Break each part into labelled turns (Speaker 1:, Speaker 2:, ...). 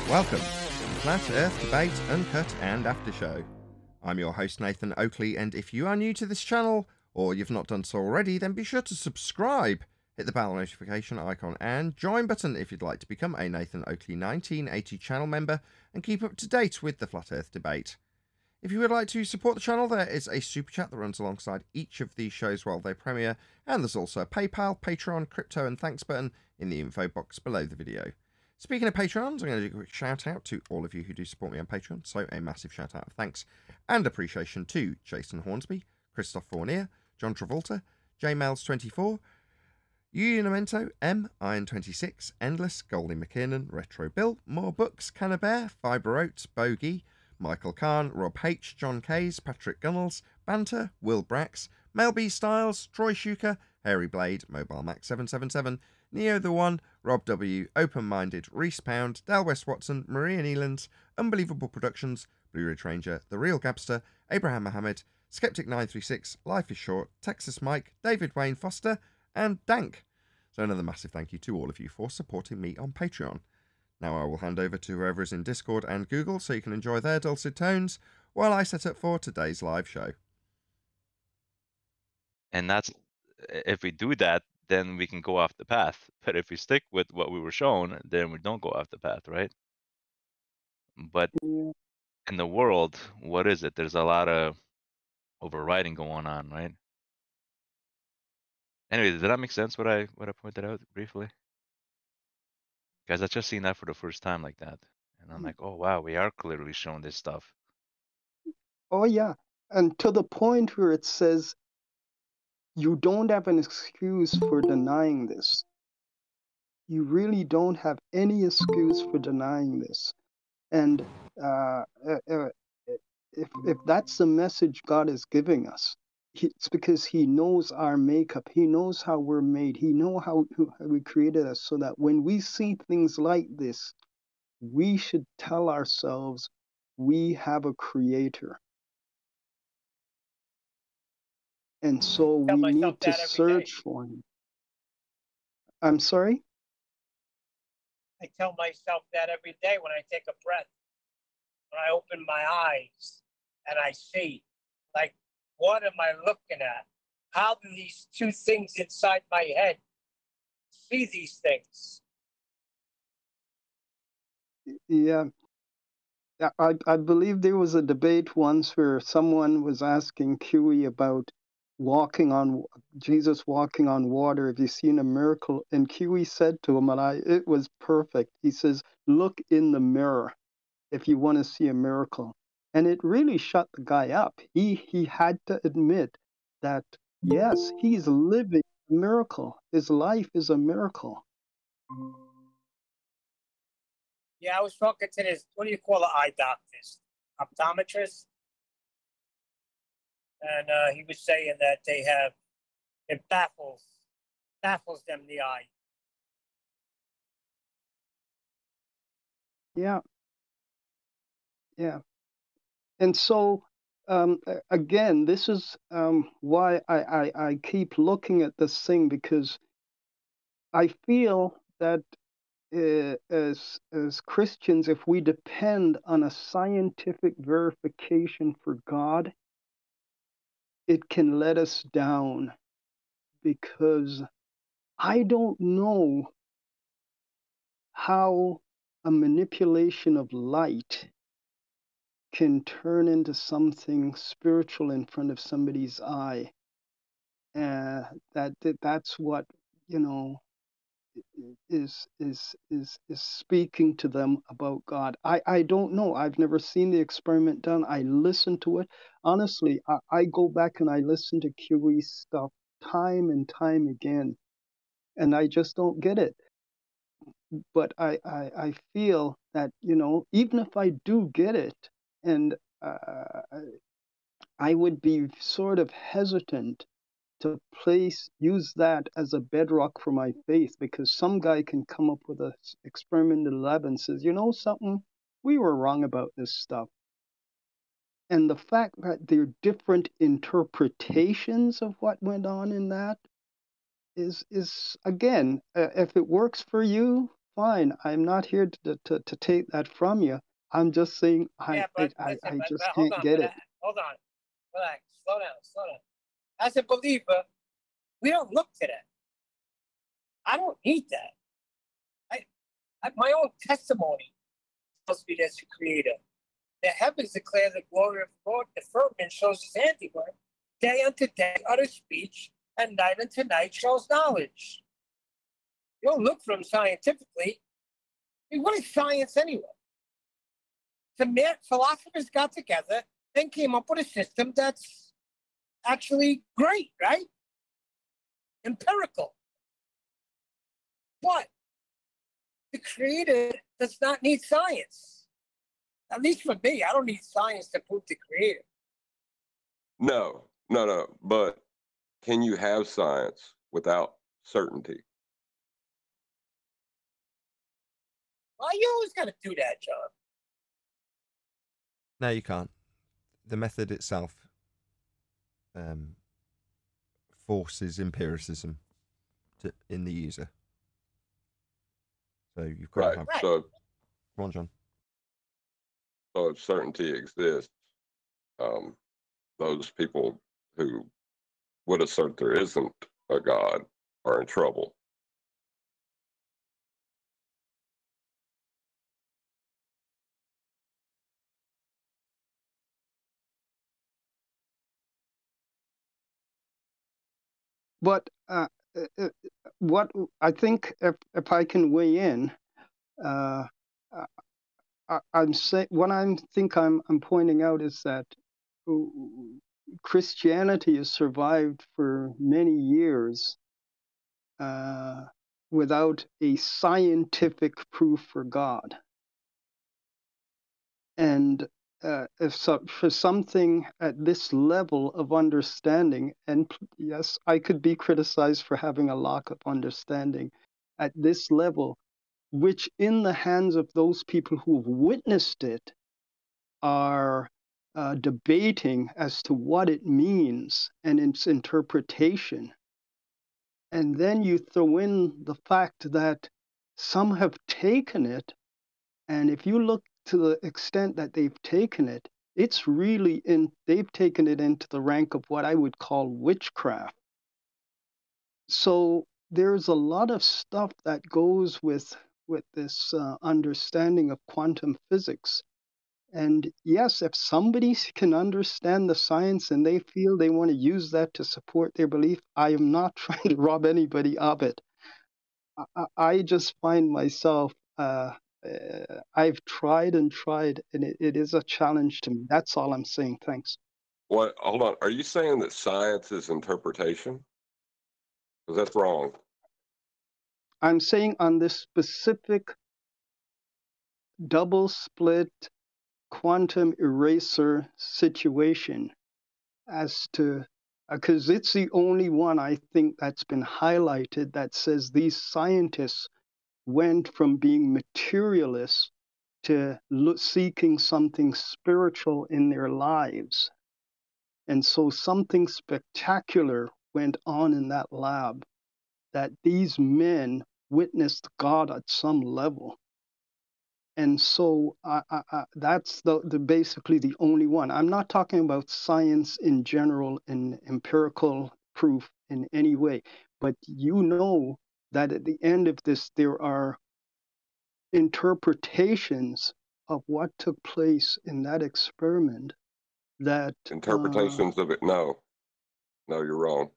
Speaker 1: Welcome to the Flat Earth Debate Uncut and After Show. I'm your host Nathan Oakley, and if you are new to this channel, or you've not done so already, then be sure to subscribe, hit the bell notification icon and join button if you'd like to become a Nathan Oakley 1980 channel member and keep up to date with the Flat Earth Debate. If you would like to support the channel, there is a super chat that runs alongside each of these shows while they premiere, and there's also a PayPal, Patreon, crypto and thanks button in the info box below the video. Speaking of Patrons, I'm going to do a quick shout out to all of you who do support me on Patreon, so a massive shout out of thanks and appreciation to Jason Hornsby, Christoph Fournier, John Travolta, JMails24, Unamento, M, Iron26, Endless, Goldie McKiernan, Retro Bill, More Books, Cannabear, Fibre Oats, Bogey, Michael Kahn, Rob H, John Kays, Patrick Gunnels, Banter, Will Brax, Mel B Styles, Troy Shuker, Hairy Blade, Mobile Max 777, Neo the One, Rob W, Open Minded, Reese Pound, Dal West Watson, Maria Nealands, Unbelievable Productions, Blue Ridge Ranger, The Real Gabster, Abraham Mohammed, Skeptic 936, Life is Short, Texas Mike, David Wayne Foster, and Dank. So another massive thank you to all of you for supporting me on Patreon. Now I will hand over to whoever is in Discord and Google so you can enjoy their dulcet tones while I set up for today's live show.
Speaker 2: And that's, if we do that, then we can go off the path. But if we stick with what we were shown, then we don't go off the path, right? But in the world, what is it? There's a lot of overriding going on, right? Anyway, did that make sense what I pointed out briefly? Guys, I just seen that for the first time like that. And I'm like, oh wow, we are clearly showing this stuff.
Speaker 3: Oh yeah. And to the point where it says you don't have an excuse for denying this. You really don't have any excuse for denying this. And if that's the message God is giving us, it's because He knows our makeup. He knows how we're made. He knows how we created us, so that when we see things like this, we should tell ourselves we have a Creator. And so we need to search for Him. I'm sorry?
Speaker 4: I tell myself that every day when I take a breath, when I open my eyes and I see, like, what am I looking at? How do these two things inside my head see these things?
Speaker 3: Yeah. I believe there was a debate once where someone was asking QE about Jesus walking on water. Have you seen a miracle? And QE said to him, and it was perfect. He says, look in the mirror if you want to see a miracle. And it really shut the guy up. He had to admit that, yes, he's living a miracle. His life is a miracle.
Speaker 4: Yeah, I was talking to this, what do you call an eye doctor? Optometrist? And he was saying that it baffles them, the eye.
Speaker 3: Yeah. Yeah. And so, again, this is why I keep looking at this thing, because I feel that as Christians, if we depend on a scientific verification for God, it can let us down, because I don't know how a manipulation of light can turn into something spiritual in front of somebody's eye. That's what, is speaking to them about God. I don't know. I've never seen the experiment done. I listen to it. Honestly, I go back and I listen to QE stuff time and time again, and I just don't get it. But I feel that, even if I do get it, and I would be sort of hesitant to use that as a bedrock for my faith, because some guy can come up with an experimental lab and says, you know something, we were wrong about this stuff. And the fact that there are different interpretations of what went on in that is again, if it works for you, fine. I'm not here to take that from you. I'm just saying I just can't get it.
Speaker 4: Hold on, relax, slow down. As a believer, we don't look to that. I don't need that. My own testimony tells me there's a creator. The heavens declare the glory of the Lord. The firmament shows his handiwork. Day unto day utters speech, and night unto night shows knowledge. You don't look for them scientifically. I mean, what is science anyway? Some philosophers got together and came up with a system that's actually great, right? Empirical. But the creator does not need science. At least for me, I don't need science to prove the creator.
Speaker 5: No. But can you have science without certainty?
Speaker 4: Well, you always got to do that, John.
Speaker 1: No, you can't. The method itself forces empiricism in the user. So you've got to have...
Speaker 5: So,
Speaker 1: come on, John.
Speaker 5: So if certainty exists, those people who would assert there isn't a God are in trouble.
Speaker 3: But what I think, if I can weigh in, I'm saying what I'm pointing out is that Christianity has survived for many years without a scientific proof for God, and for something at this level of understanding, and yes, I could be criticized for having a lack of understanding at this level, which in the hands of those people who have witnessed it are debating as to what it means and its interpretation. And then you throw in the fact that some have taken it, and if you look to the extent that they've taken it, it's really they've taken it into the rank of what I would call witchcraft. So there's a lot of stuff that goes with this understanding of quantum physics. And yes, if somebody can understand the science and they feel they want to use that to support their belief, I am not trying to rob anybody of it. I just find myself, I've tried, and it is a challenge to me. That's all I'm saying. Thanks.
Speaker 5: What? Hold on. Are you saying that science is interpretation? Because that's wrong.
Speaker 3: I'm saying on this specific double split quantum eraser situation, as to because it's the only one I think that's been highlighted that says these scientists went from being materialists to seeking something spiritual in their lives. And so something spectacular went on in that lab, that these men witnessed God at some level. And so that's basically the only one. I'm not talking about science in general and empirical proof in any way, but you know that at the end of this, there are interpretations of what took place in that experiment that...
Speaker 5: Interpretations of it, no, you're wrong.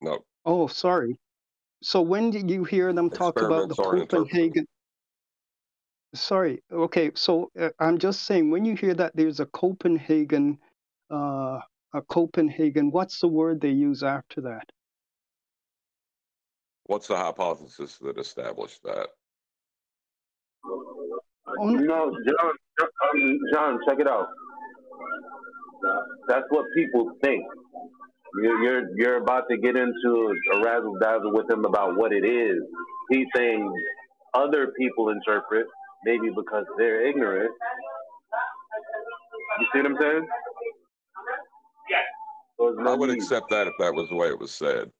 Speaker 5: No.
Speaker 3: Oh, sorry. So when did you hear them talk about the Copenhagen... Sorry. Okay. So I'm just saying, when you hear that there's a Copenhagen, what's the word they use after that?
Speaker 5: What's the hypothesis that established that?
Speaker 6: No, John, check it out. That's what people think. You're about to get into a razzle dazzle with him about what it is. He's saying other people interpret, maybe because they're ignorant. You see what I'm saying? So
Speaker 5: I would accept that if that was the way it was said.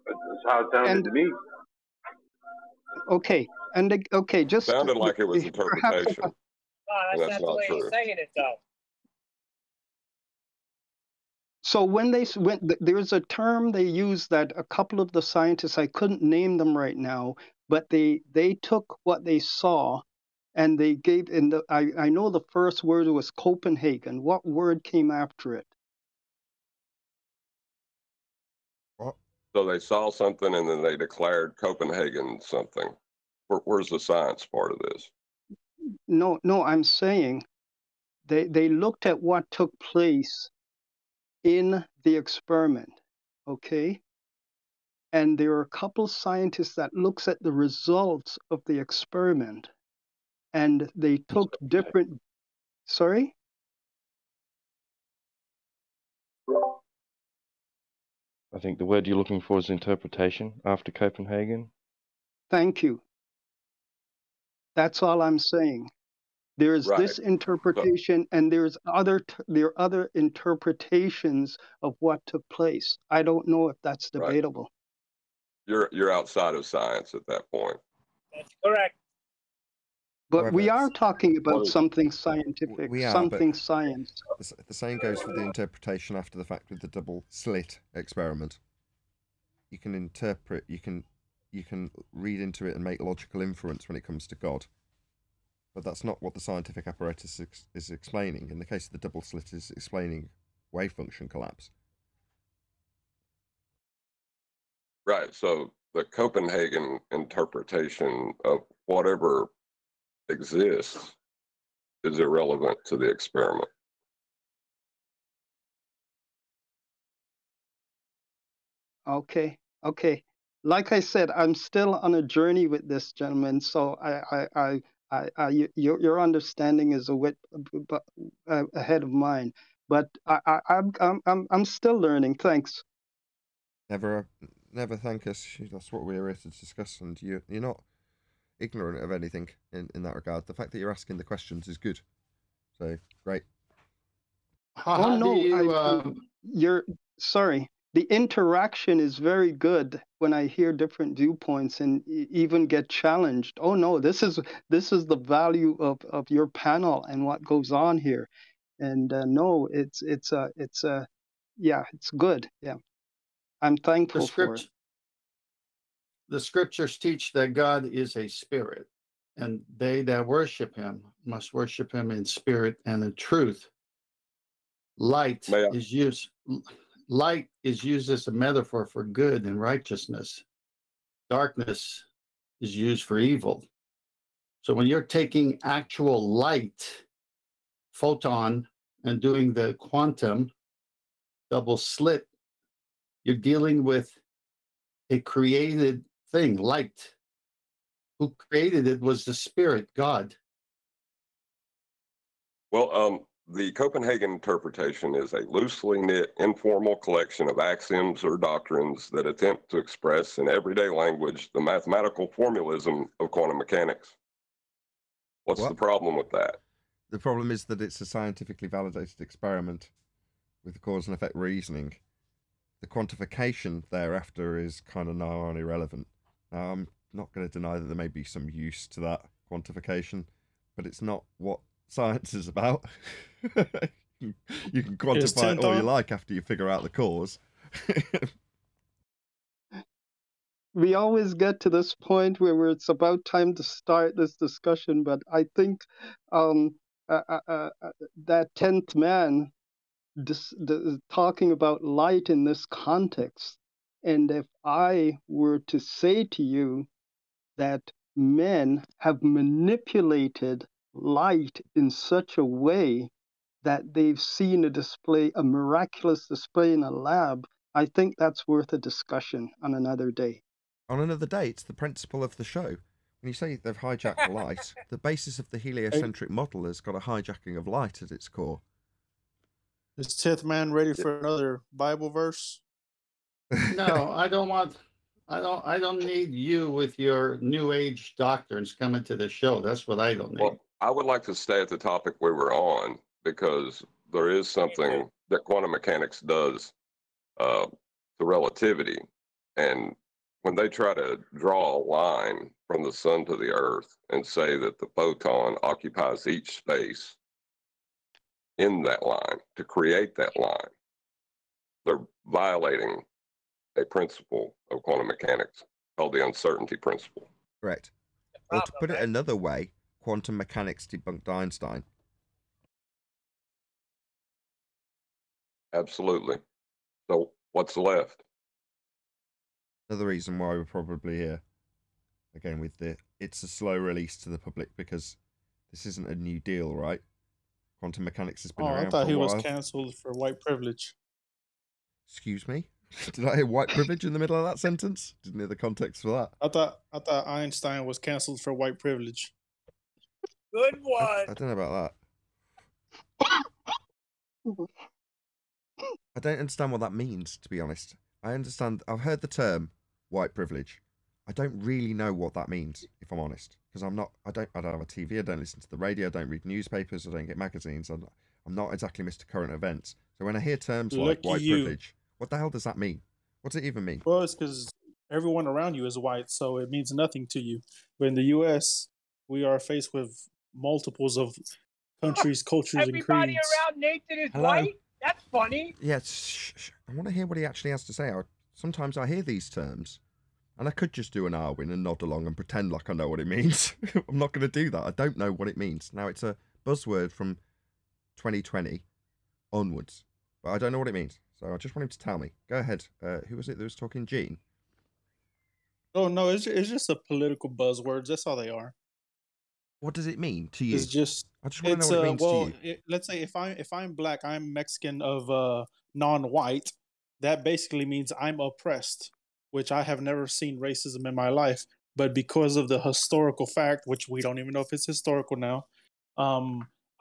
Speaker 6: That's how it sounded to me.
Speaker 3: Okay, and okay, just
Speaker 5: Sounded like it was interpretation.
Speaker 4: No, that's not the way he's saying it, though.
Speaker 3: So when there's a term they use that a couple of the scientists, I couldn't name them right now, but they took what they saw and they gave I know the first word was Copenhagen. What word came after it?
Speaker 1: What?
Speaker 5: So they saw something and then they declared Copenhagen something. Where's the science part of this?
Speaker 3: No, I'm saying they looked at what took place in the experiment, okay? And there are a couple scientists that looks at the results of the experiment, and they took different. Sorry?
Speaker 7: I think the word you're looking for is interpretation after Copenhagen.
Speaker 3: Thank you. That's all I'm saying. There's this interpretation, and there are other interpretations of what took place. I don't know if that's debatable.
Speaker 5: You're outside of science at that point.
Speaker 4: That's correct.
Speaker 3: But we are talking about something scientific, something science.
Speaker 1: The same goes for the interpretation after the fact with the double slit experiment. You can interpret, you can read into it and make logical inference when it comes to God. But that's not what the scientific apparatus is explaining. In the case of the double slit, is explaining wave function collapse.
Speaker 5: Right. So the Copenhagen interpretation of whatever exists is irrelevant to the experiment.
Speaker 3: Okay. Like I said, I'm still on a journey with this, gentleman. So your understanding is ahead of mine. But I'm still learning. Thanks.
Speaker 1: Never thank us. That's what we're here to discuss, and you're not ignorant of anything in that regard. The fact that you're asking the questions is good. So great.
Speaker 3: You're sorry. The interaction is very good when I hear different viewpoints and even get challenged. Oh no, this is the value of your panel and what goes on here. And no, it's good. Yeah, I'm thankful for it.
Speaker 8: The scriptures teach that God is a spirit, and they that worship him must worship him in spirit and in truth. Light is used as a metaphor for good and righteousness. Darkness is used for evil. So when you're taking actual light, photon, and doing the quantum double slit, you're dealing with a created thing, light. Who created it was the spirit, God.
Speaker 5: Well, the Copenhagen interpretation is a loosely knit, informal collection of axioms or doctrines that attempt to express in everyday language the mathematical formalism of quantum mechanics. What's the problem with that?
Speaker 1: The problem is that it's a scientifically validated experiment with cause and effect reasoning. The quantification thereafter is kind of now on irrelevant. Now, I'm not going to deny that there may be some use to that quantification, but it's not what science is about. You can quantify it all you like after you figure out the cause.
Speaker 3: We always get to this point where it's about time to start this discussion, but I think that 10th man talking about light in this context, and if I were to say to you that men have manipulated light in such a way that they've seen a miraculous display in a lab, I think that's worth a discussion on another day.
Speaker 1: On another day, it's the principle of the show. When you say they've hijacked light, the basis of the heliocentric model has got a hijacking of light at its core.
Speaker 9: Is 10th man ready for another Bible verse?
Speaker 8: No, I don't want. I don't need you with your New Age doctrines coming to the show. That's what I don't need.
Speaker 5: Well, I would like to stay at the topic we were on because there is something that quantum mechanics does to relativity. And when they try to draw a line from the sun to the earth and say that the photon occupies each space in that line to create that line, they're violating a principle of quantum mechanics called the uncertainty principle.
Speaker 1: Correct. Or to put it another way, quantum mechanics debunked Einstein.
Speaker 5: Absolutely. So what's left?
Speaker 1: Another reason why we're probably here. Again, with it's a slow release to the public because this isn't a new deal, right? Quantum mechanics has been around
Speaker 9: I thought
Speaker 1: for a
Speaker 9: he
Speaker 1: while.
Speaker 9: was cancelled for white privilege.
Speaker 1: Excuse me? Did I hear white privilege in the middle of that sentence? Didn't hear the context for that.
Speaker 9: I thought Einstein was cancelled for white privilege.
Speaker 4: Good one.
Speaker 1: I don't know about that. I don't understand what that means, to be honest. I understand. I've heard the term white privilege. I don't really know what that means, if I'm honest, because I don't have a TV. I don't listen to the radio. I don't read newspapers. I don't get magazines. I'm not exactly Mr. Current Events. So when I hear terms like white privilege, what the hell does that mean? What's it even mean?
Speaker 9: Well, it's because everyone around you is white, so it means nothing to you. But in the U.S., we are faced with multiples of countries, cultures, and creeds.
Speaker 4: Everybody around Nathan is white? That's funny.
Speaker 1: Yeah, I want to hear what he actually has to say. Sometimes I hear these terms, and I could just do an Arwin and nod along and pretend like I know what it means. I'm not going to do that. I don't know what it means. Now, it's a buzzword from 2020 onwards, but I don't know what it means. So I just want him to tell me. Go ahead. Who was it that was talking? Gene?
Speaker 9: Oh, no, it's just a political buzzwords. That's all they are.
Speaker 1: What does it mean to you?
Speaker 9: It's just.
Speaker 1: I just want to know what it means to you.
Speaker 9: Let's say if I'm black, I'm Mexican of non-white. That basically means I'm oppressed, which I have never seen racism in my life. But because of the historical fact, which we don't even know if it's historical now,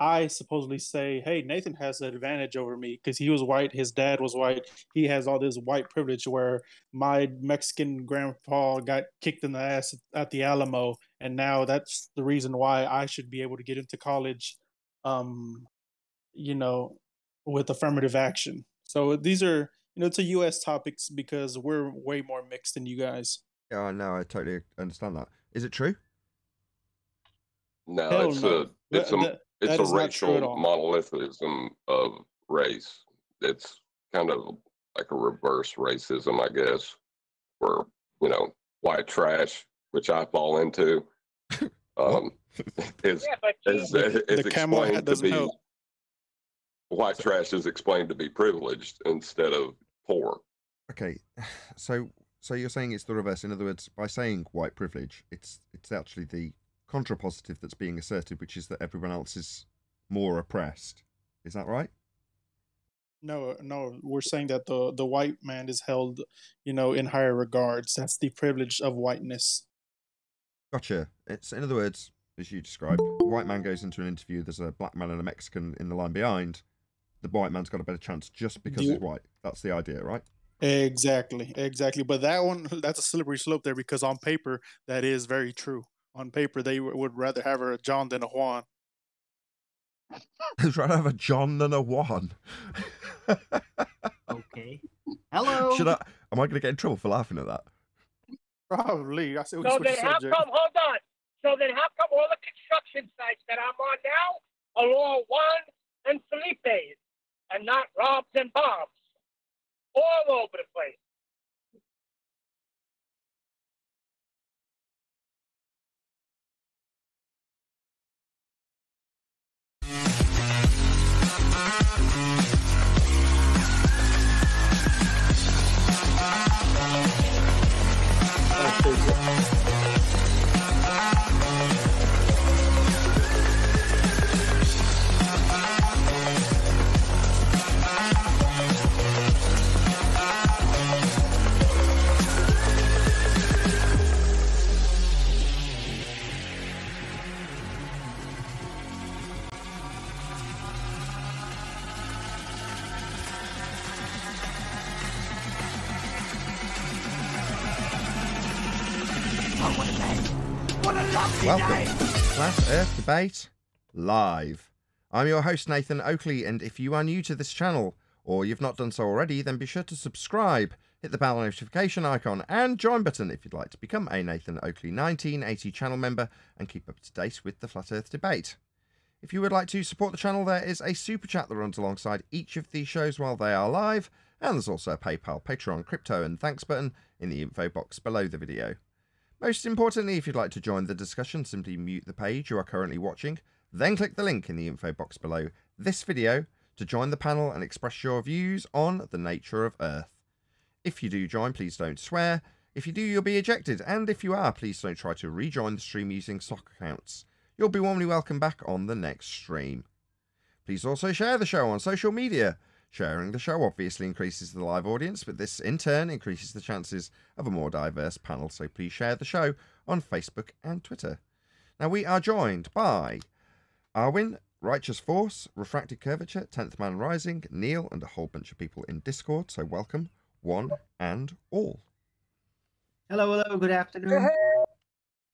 Speaker 9: I supposedly say, hey, Nathan has an advantage over me because he was white, his dad was white, he has all this white privilege where my Mexican grandpa got kicked in the ass at the Alamo, and now that's the reason why I should be able to get into college, with affirmative action. So these are, it's a U.S. topics because we're way more mixed than you guys.
Speaker 1: Yeah, no, I totally understand that. Is it true?
Speaker 5: No,
Speaker 9: Hell
Speaker 5: it's a racial monolithism of race. It's kind of like a reverse racism, I guess, where, white trash, which I fall into, is explained to be
Speaker 9: help.
Speaker 5: White trash is explained to be privileged instead of poor.
Speaker 1: Okay, so you're saying it's the reverse. In other words, by saying white privilege, it's actually the contrapositive that's being asserted, which is that everyone else is more oppressed. Is that right?
Speaker 9: No, we're saying that the white man is held, in higher regards. That's the privilege of whiteness.
Speaker 1: Gotcha. It's, in other words, as you described, the white man goes into an interview, there's a black man and a Mexican in the line behind. The white man's got a better chance just because he's white. That's the idea, right?
Speaker 9: Exactly. But that's a slippery slope there because on paper, that is very true. On paper, they would rather have a John than a Juan.
Speaker 1: They'd rather have a John than a Juan.
Speaker 10: Okay. Hello.
Speaker 1: Am I going to get in trouble for laughing at that?
Speaker 9: Probably. I said,
Speaker 4: so then how come, hold on. So then how come all the construction sites that I'm on now are all Juans and Felipes and not Robs and Bobs? All over the place.
Speaker 1: Welcome to Flat Earth Debate Live. I'm your host Nathan Oakley, and if you are new to this channel, or you've not done so already, then be sure to subscribe, hit the bell notification icon and join button if you'd like to become a Nathan Oakley 1980 channel member and keep up to date with the Flat Earth Debate. If you would like to support the channel, there is a super chat that runs alongside each of these shows while they are live, and there's also a PayPal, Patreon, crypto and thanks button in the info box below the video. Most importantly, if you'd like to join the discussion, simply mute the page you are currently watching, then click the link in the info box below this video to join the panel and express your views on the nature of Earth. If you do join, please don't swear. If you do, you'll be ejected, and if you are, please don't try to rejoin the stream using sock accounts. You'll be warmly welcome back on the next stream. Please also share the show on social media. Sharing the show obviously increases the live audience, but this in turn increases the chances of a more diverse panel, so please share the show on Facebook and Twitter. Now we are joined by Arwin, Righteous Force, Refracted Curvature, 10th Man Rising, Neil, and a whole bunch of people in Discord, so welcome one and all.
Speaker 10: Hello, good afternoon.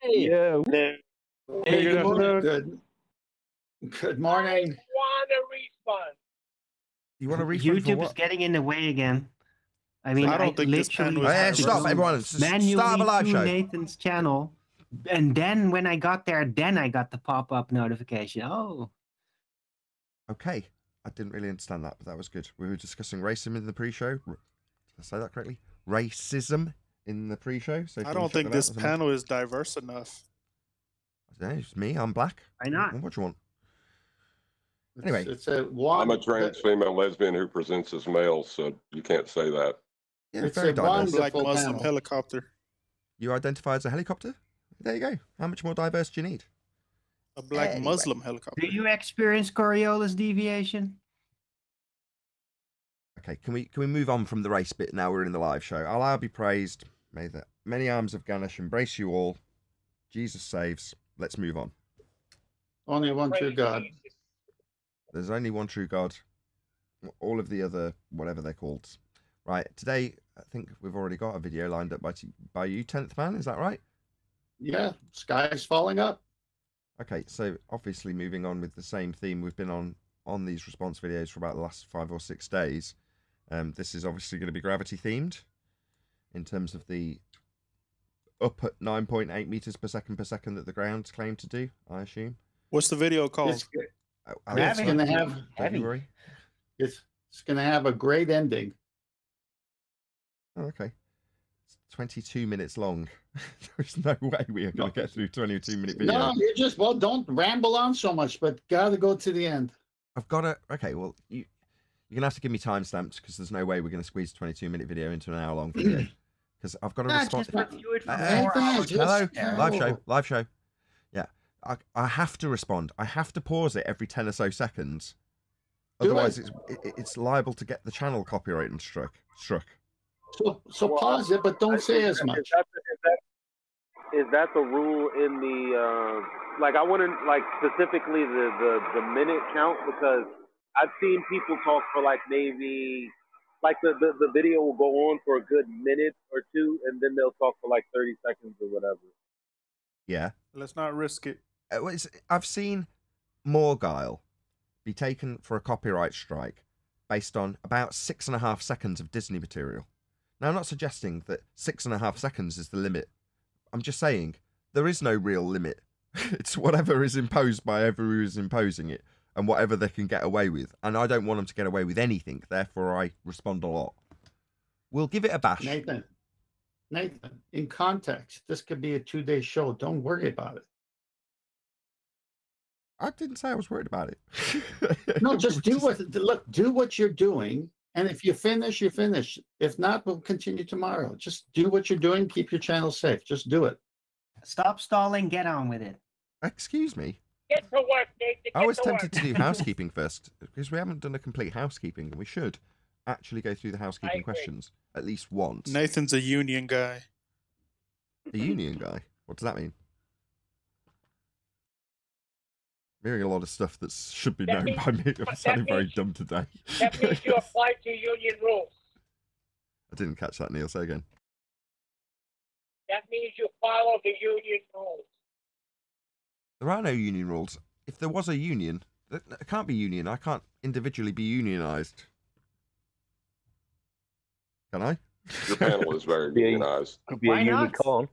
Speaker 11: Hey.
Speaker 8: Yeah.
Speaker 11: Hey, good afternoon.
Speaker 8: Good morning.
Speaker 4: I want a refund.
Speaker 1: You want to refund for
Speaker 10: YouTube
Speaker 1: what?
Speaker 10: is getting in the way again. I mean,
Speaker 9: I don't think this
Speaker 10: literally
Speaker 9: panel is
Speaker 10: had to
Speaker 1: stop,
Speaker 10: go
Speaker 1: everyone. Start
Speaker 10: manually
Speaker 1: the live
Speaker 10: to
Speaker 1: show.
Speaker 10: Nathan's channel, and then when I got there, then I got the pop-up notification. Oh,
Speaker 1: Okay, I didn't really understand that, but that was good. We were discussing racism in the pre-show. Did I say that correctly? Racism in the pre-show. So if
Speaker 9: I
Speaker 1: you
Speaker 9: don't
Speaker 1: wanna check
Speaker 9: think
Speaker 1: that out,
Speaker 9: this
Speaker 1: there's a
Speaker 9: panel is diverse enough.
Speaker 1: It's me. I'm black.
Speaker 10: why not?
Speaker 1: What do you want? Anyway.
Speaker 8: It's a
Speaker 5: I'm
Speaker 8: one.
Speaker 5: a trans female lesbian who presents as male, so you can't say that.
Speaker 1: Yeah,
Speaker 8: It's
Speaker 1: very
Speaker 8: a
Speaker 1: diverse.
Speaker 9: Black
Speaker 8: Wonderful
Speaker 9: Muslim
Speaker 8: panel.
Speaker 9: helicopter.
Speaker 1: You identify as a helicopter? There you go. How much more diverse do you need?
Speaker 9: A black
Speaker 1: Anyway.
Speaker 9: Muslim helicopter.
Speaker 10: Do you experience Coriolis deviation?
Speaker 1: Okay, can we move on from the race bit now? We're in the live show. Allah be praised. May the many arms of Ganesh embrace you all. Jesus saves. Let's move on.
Speaker 8: Only one true God.
Speaker 1: There's only one true God. All of the other, whatever they're called. Right, today, I think we've already got a video lined up by you, 10th Man, is that right?
Speaker 8: Yeah, sky's falling up.
Speaker 1: Okay, so obviously moving on with the same theme we've been on these response videos for about the last 5 or 6 days. This is obviously going to be gravity themed in terms of the up at 9.8 meters per second that the ground's claimed to do, I assume.
Speaker 9: What's the video called?
Speaker 8: It's going to have
Speaker 1: Don't you worry.
Speaker 8: it's going to have a great ending.
Speaker 1: Oh, okay. It's 22 minutes long. There's no way we are going to get through 22-minute video.
Speaker 8: No, you just don't ramble on so much, but gotta go to the end.
Speaker 1: I've got to. Okay, well, you're going to have to give me timestamps because there's no way we're going to squeeze a 22-minute video into an hour-long video. Because I've got to respond.
Speaker 10: Just review it for
Speaker 1: Hey,
Speaker 10: 4 hours.
Speaker 1: hello,
Speaker 8: No.
Speaker 1: live show. Yeah, I have to respond. I have to pause it every 10 or so seconds.
Speaker 8: Do
Speaker 1: Otherwise,
Speaker 8: it.
Speaker 1: it's liable to get the channel copyright and struck.
Speaker 8: So pause it, but don't say as much.
Speaker 6: Is that the rule in the like? I wouldn't like specifically the minute count, because I've seen people talk for like maybe like the video will go on for a good minute or two, and then they'll talk for like 30 seconds or whatever.
Speaker 1: Yeah.
Speaker 9: Let's not risk it.
Speaker 1: I've seen Morgile be taken for a copyright strike based on about 6.5 seconds of Disney material. Now, I'm not suggesting that 6.5 seconds is the limit. I'm just saying there is no real limit. It's whatever is imposed by whoever who is imposing it and whatever they can get away with. And I don't want them to get away with anything. Therefore, I respond a lot. We'll give it a bash.
Speaker 8: Nathan, in context, this could be a 2-day show. Don't worry about it.
Speaker 1: I didn't say I was worried about it.
Speaker 8: No, just do what you're doing. And if you finish, you finish. If not, we'll continue tomorrow. Just do what you're doing. Keep your channel safe. Just do it.
Speaker 10: Stop stalling. Get on with it.
Speaker 1: Excuse me.
Speaker 4: Get to work, Nathan.
Speaker 1: I was
Speaker 4: Get to
Speaker 1: tempted
Speaker 4: work.
Speaker 1: to do housekeeping first because we haven't done a complete housekeeping and we should actually go through the housekeeping
Speaker 4: agree.
Speaker 1: questions at least once.
Speaker 9: Nathan's a union guy.
Speaker 1: A union guy? What does that mean? I'm hearing a lot of stuff that should be known by me. I'm sounding very dumb today.
Speaker 4: That means you apply to union rules.
Speaker 1: I didn't catch that, Neil. Say again.
Speaker 4: That means you follow the union rules.
Speaker 1: There are no union rules. If there was a union, it can't be union. I can't individually be unionized. Can I?
Speaker 5: Your panel is very unionized.
Speaker 11: Could be a unicorn.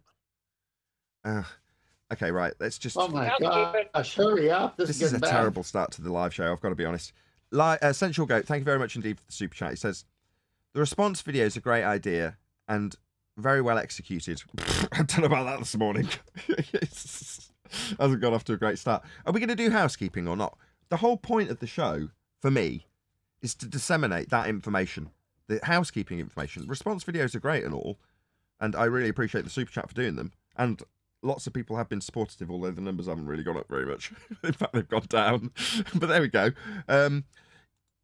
Speaker 1: Okay, right. Let's just.
Speaker 8: Oh my gosh! Hurry up!
Speaker 1: This is a terrible start to the live show. I've got to be honest. Sensual Goat, thank you very much indeed for the super chat. He says the response video is a great idea and very well executed. I don't know about that this morning. Hasn't got off to a great start. Are we going to do housekeeping or not? The whole point of the show, for me, is to disseminate that information, the housekeeping information. Response videos are great and all, and I really appreciate the super chat for doing them. And lots of people have been supportive, although the numbers haven't really gone up very much. In fact, they've gone down. But there we go.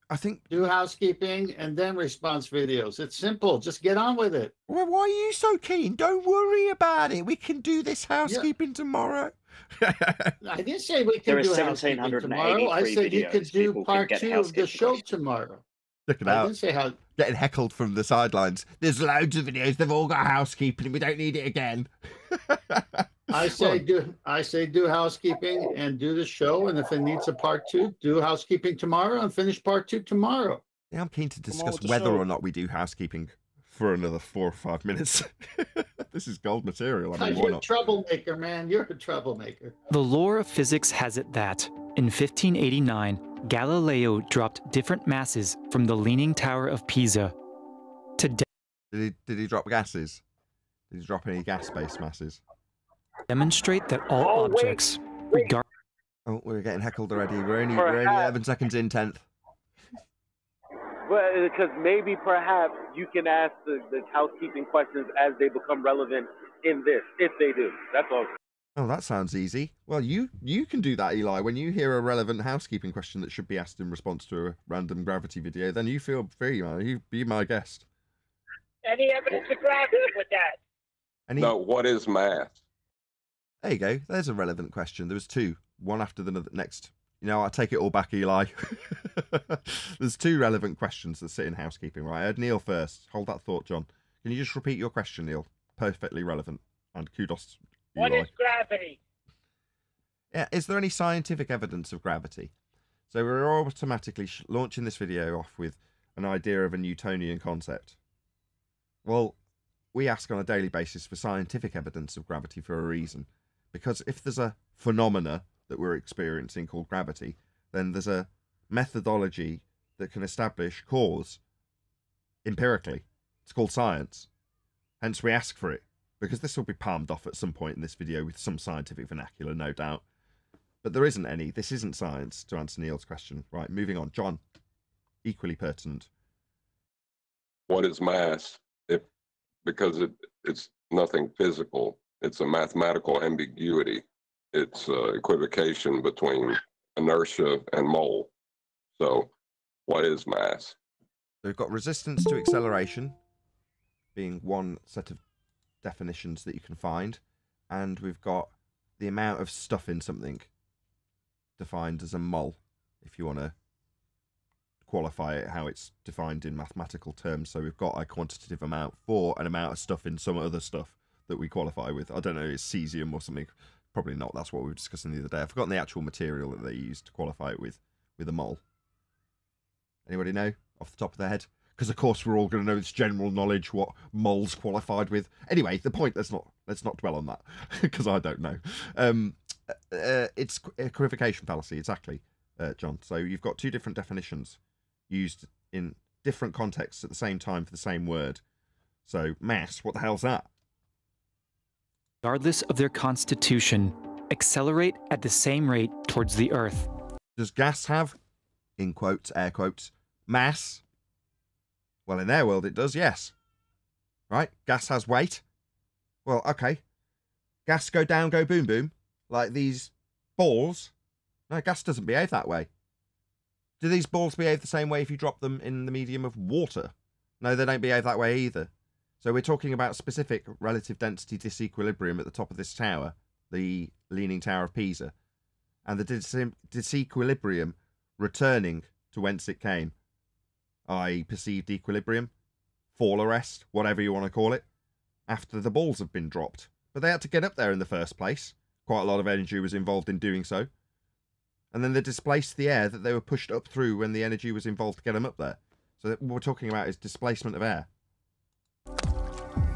Speaker 1: I think
Speaker 8: do housekeeping and then response videos. It's simple. Just get on with it.
Speaker 1: Well, why are you so keen? Don't worry about it. We can do this housekeeping tomorrow.
Speaker 8: I didn't say we can do housekeeping tomorrow. I said you could do part 2 of the show tomorrow.
Speaker 1: Look at
Speaker 8: I
Speaker 1: that.
Speaker 8: didn't say how.
Speaker 1: Getting heckled from the sidelines. There's loads of videos. They've all got housekeeping. We don't need it again.
Speaker 8: I say do housekeeping and do the show, and if it needs a part 2, do housekeeping tomorrow and finish part 2 tomorrow.
Speaker 1: Yeah, I'm keen to discuss whether or not we do housekeeping for another 4 or 5 minutes. This is gold material. I mean, why
Speaker 8: You're a
Speaker 1: not?
Speaker 8: troublemaker, man. You're a troublemaker.
Speaker 12: The lore of physics has it that, in 1589, Galileo dropped different masses from the Leaning Tower of Pisa. To
Speaker 1: Did he drop gases? Did he drop any gas-based masses?
Speaker 12: demonstrate that all objects, regardless.
Speaker 1: Oh, we're getting heckled already. We're only 11 seconds in 10th.
Speaker 6: Well, because maybe perhaps you can ask the housekeeping questions as they become relevant in this, if they do. That's all.
Speaker 1: Oh, that sounds easy. Well, you can do that, Eli. When you hear a relevant housekeeping question that should be asked in response to a random gravity video, then you feel free, man. You be my guest.
Speaker 4: Any evidence of gravity with that?
Speaker 5: No, what is math?
Speaker 1: There you go. There's a relevant question. There was 2, one after the next. You know, I take it all back, Eli. There's 2 relevant questions that sit in housekeeping, right? I had Neil first. Hold that thought, John. Can you just repeat your question, Neil? Perfectly relevant. And kudos, Eli.
Speaker 4: What is gravity?
Speaker 1: Yeah, is there any scientific evidence of gravity? So we're automatically launching this video off with an idea of a Newtonian concept. Well, we ask on a daily basis for scientific evidence of gravity for a reason. Because if there's a phenomena that we're experiencing called gravity, then there's a methodology that can establish cause empirically. It's called science. Hence we ask for it, because this will be palmed off at some point in this video with some scientific vernacular, no doubt. But there isn't any. This isn't science, to answer Neil's question. Right, moving on. John, equally pertinent.
Speaker 5: What is mass? Because it's nothing physical. It's a mathematical ambiguity. It's equivocation between inertia and mole. So what is mass?
Speaker 1: We've got resistance to acceleration being one set of definitions that you can find, and we've got the amount of stuff in something defined as a mole, if you want to qualify it how it's defined in mathematical terms. So we've got a quantitative amount for an amount of stuff in some other stuff that we qualify with. I don't know, it's cesium or something. Probably not. That's what we were discussing the other day. I've forgotten the actual material that they used to qualify it with a mole. Anybody know off the top of their head? Because of course we're all going to know this general knowledge what moles qualified with. Anyway, the point, let's not dwell on that because I don't know. It's equivocation fallacy, exactly, John. So you've got 2 different definitions used in different contexts at the same time for the same word. So mass, what the hell's that?
Speaker 12: Regardless of their constitution, accelerate at the same rate towards the Earth.
Speaker 1: Does gas have, in quotes, air quotes, mass? Well, in their world it does, yes. Right? Gas has weight. Well, okay. Gas go down, go boom boom, like these balls. No, gas doesn't behave that way. Do these balls behave the same way if you drop them in the medium of water? No, they don't behave that way either. So we're talking about specific relative density disequilibrium at the top of this tower, the Leaning Tower of Pisa, and the disequilibrium returning to whence it came, i.e. perceived equilibrium, fall arrest, whatever you want to call it, after the balls have been dropped. But they had to get up there in the first place. quite a lot of energy was involved in doing so. And then they displaced the air that they were pushed up through when the energy was involved to get them up there. So what we're talking about is displacement of air.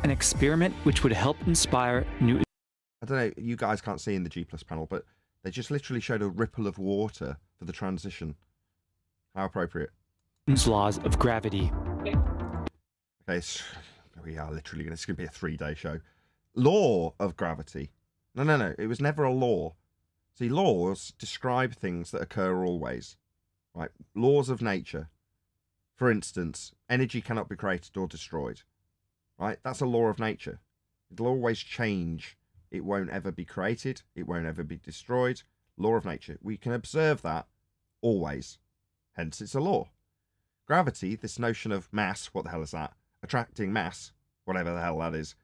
Speaker 12: An experiment which would help inspire Newton.
Speaker 1: I don't know, you guys can't see in the G+ panel, but they just literally showed a ripple of water for the transition. How appropriate.
Speaker 12: Newton's laws of gravity.
Speaker 1: Okay, we are literally going to be a 3-day show. Law of gravity. No, it was never a law. See, laws describe things that occur always. Right? Laws of nature. For instance, energy cannot be created or destroyed. Right? That's a law of nature. It'll always change. It won't ever be created. It won't ever be destroyed. Law of nature. We can observe that always. Hence, it's a law. Gravity, this notion of mass, what the hell is that? Attracting mass, whatever the hell that is,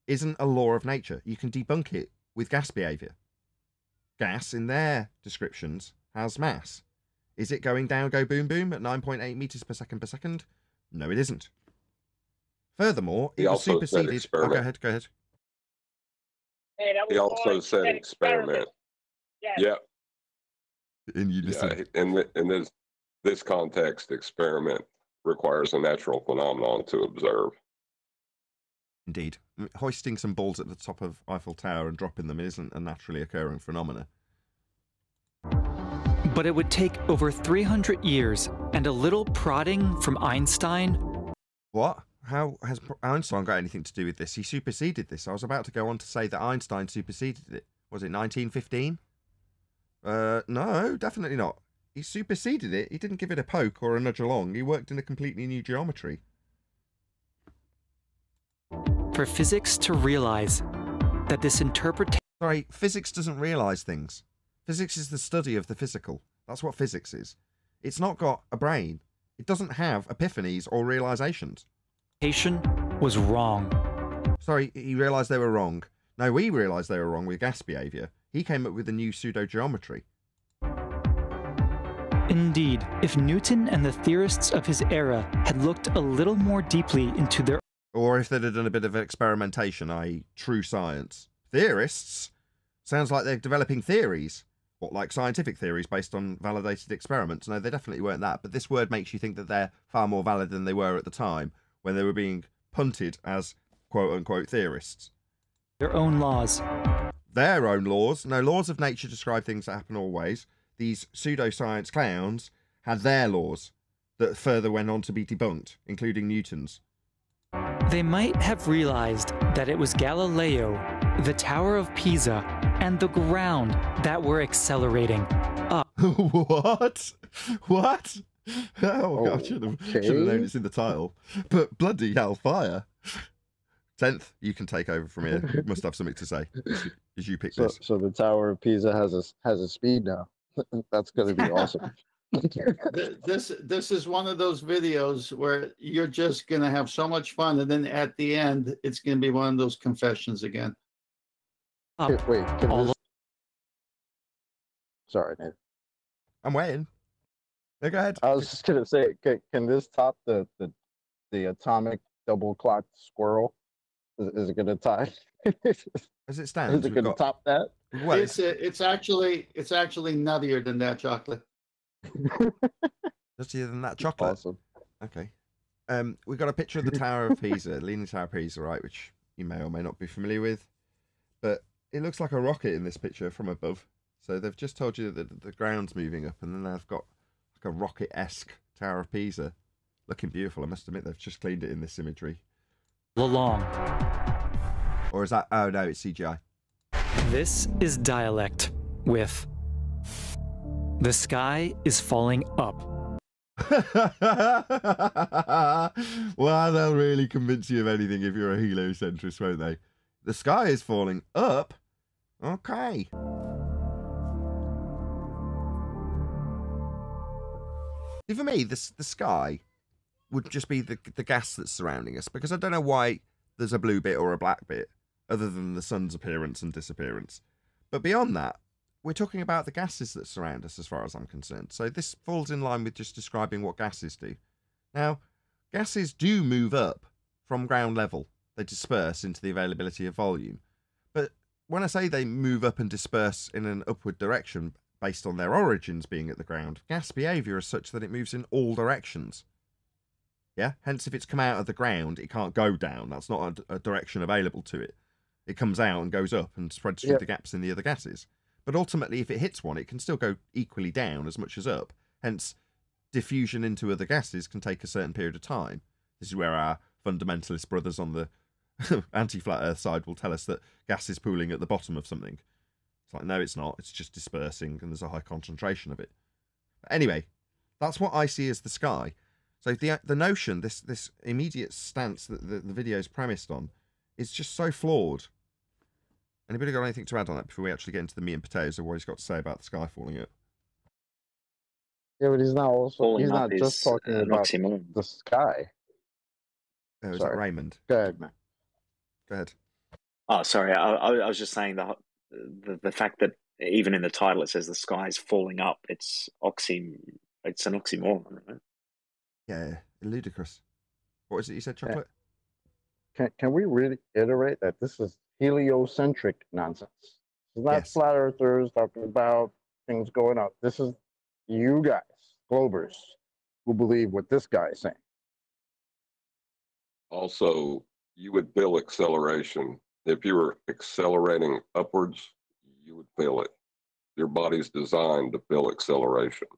Speaker 1: isn't a law of nature. You can debunk it with gas behavior. Gas, in their descriptions, has mass. Is it going down, go boom boom at 9.8 meters per second? No, it isn't. Furthermore, it was superseded. Oh, go ahead.
Speaker 4: Hey,
Speaker 5: he also said experiment.
Speaker 4: Yeah.
Speaker 1: In unison.
Speaker 5: Yeah, in this context, experiment requires a natural phenomenon to observe.
Speaker 1: Indeed. Hoisting some balls at the top of Eiffel Tower and dropping them isn't a naturally occurring phenomena.
Speaker 12: But it would take over 300 years and a little prodding from Einstein.
Speaker 1: What? How has Einstein got anything to do with this? He superseded this. I was about to go on to say that Einstein superseded it. Was it 1915? No, definitely not. He superseded it. He didn't give it a poke or a nudge along. He worked in a completely new geometry.
Speaker 12: For physics to realize that this interpretation...
Speaker 1: Sorry, physics doesn't realise things. Physics is the study of the physical. That's what physics is. It's not got a brain. It doesn't have epiphanies or realisations.
Speaker 12: Was wrong.
Speaker 1: Sorry, he realised they were wrong. No, we realised they were wrong with gas behaviour. He came up with a new pseudo-geometry.
Speaker 12: Indeed, if Newton and the theorists of his era had looked a little more deeply into their...
Speaker 1: Or if they'd have done a bit of experimentation, i.e. true science. Theorists? Sounds like they're developing theories. What, like scientific theories based on validated experiments? No, they definitely weren't that, but this word makes you think that they're far more valid than they were at the time, when they were being punted as quote-unquote theorists.
Speaker 12: Their own laws.
Speaker 1: Their own laws? No, laws of nature describe things that happen always. These pseudoscience clowns had their laws that further went on to be debunked, including Newton's.
Speaker 12: They might have realized that it was Galileo, the Tower of Pisa, and the ground that were accelerating up.
Speaker 1: What? What? Oh, I should have known it's in the title. But bloody hellfire. 10th, you can take over from here. You must have something to say. As you pick this.
Speaker 13: So the Tower of Pisa has a speed now. That's going to be awesome.
Speaker 8: This is one of those videos where you're just going to have so much fun, and then at the end, it's going to be one of those confessions again.
Speaker 13: Wait, sorry, Nate.
Speaker 1: I'm waiting. Yeah, go ahead.
Speaker 13: I was just going to say, can this top the atomic double clocked squirrel? Is it going to tie?
Speaker 1: As it stands,
Speaker 13: is it going to top that?
Speaker 8: Well, it's actually nuttier than that chocolate.
Speaker 1: Nuttier than that chocolate.
Speaker 13: Awesome.
Speaker 1: Okay. We've got a picture of the Tower of Pisa, Leaning Tower of Pisa, right, which you may or may not be familiar with, but it looks like a rocket in this picture from above. So they've just told you that the ground's moving up, and then they've got like a rocket-esque Tower of Pisa, looking beautiful. I must admit, they've just cleaned it in this imagery.
Speaker 12: Along.
Speaker 1: Or is that? Oh no, it's CGI.
Speaker 12: This is dialect with the sky is falling up.
Speaker 1: Well, they'll really convince you of anything if you're a heliocentrist, won't they? The sky is falling up? Okay. See, for me, the sky would just be the gas that's surrounding us, because I don't know why there's a blue bit or a black bit, other than the sun's appearance and disappearance. But beyond that, we're talking about the gases that surround us as far as I'm concerned. So this falls in line with just describing what gases do. Now, gases do move up from ground level. They disperse into the availability of volume. But when I say they move up and disperse in an upward direction based on their origins being at the ground, gas behaviour is such that it moves in all directions. Yeah, hence if it's come out of the ground, it can't go down. That's not a direction available to it. It comes out and goes up and spreads through the gaps in the other gases. But ultimately, if it hits one, it can still go equally down as much as up. Hence, diffusion into other gases can take a certain period of time. This is where our fundamentalist brothers on the anti-flat earth side will tell us that gas is pooling at the bottom of something. It's like, no, it's not. It's just dispersing and there's a high concentration of it. But anyway, that's what I see as the sky. So the notion, this immediate stance that the video is premised on, is just so flawed. Anybody got anything to add on that before we actually get into the meat and potatoes of what he's got to say about the sky falling out?
Speaker 13: Yeah, but he's
Speaker 14: Falling
Speaker 13: not
Speaker 14: up
Speaker 13: just
Speaker 14: is
Speaker 13: talking
Speaker 14: an
Speaker 13: about
Speaker 14: oxymoron.
Speaker 13: the sky.
Speaker 1: Oh, is
Speaker 13: Sorry.
Speaker 1: that Raymond?
Speaker 13: Go ahead, man.
Speaker 1: Go ahead.
Speaker 14: Oh, sorry. I was just saying the fact that even in the title it says the sky is falling up. It's an oxymoron, right?
Speaker 1: Yeah, ludicrous. What was it you said, Chocolate?
Speaker 13: Can we reiterate that this is heliocentric nonsense? It's not flat earthers talking about things going up. This is you guys, Globers, who believe what this guy is saying.
Speaker 5: Also, you would feel acceleration. If you were accelerating upwards, you would feel it. Your body's designed to feel acceleration.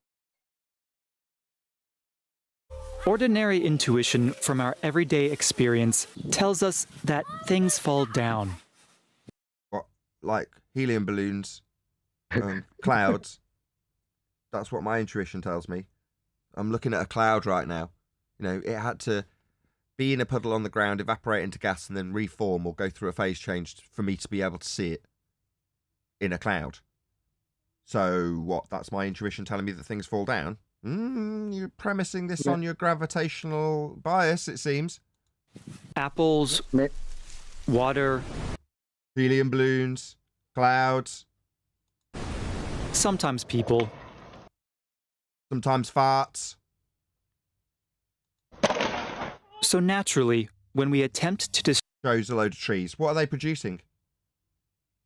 Speaker 12: Ordinary intuition from our everyday experience tells us that things fall down.
Speaker 1: What, like helium balloons, clouds? That's what my intuition tells me. I'm looking at a cloud right now. You know, it had to be in a puddle on the ground, evaporate into gas, and then reform or go through a phase change for me to be able to see it in a cloud. So what? That's my intuition telling me that things fall down? You're premising this on your gravitational bias, it seems.
Speaker 12: Apples, water,
Speaker 1: helium balloons, clouds.
Speaker 12: Sometimes people.
Speaker 1: Sometimes farts.
Speaker 12: So naturally, when we attempt to
Speaker 1: shows a load of trees, what are they producing?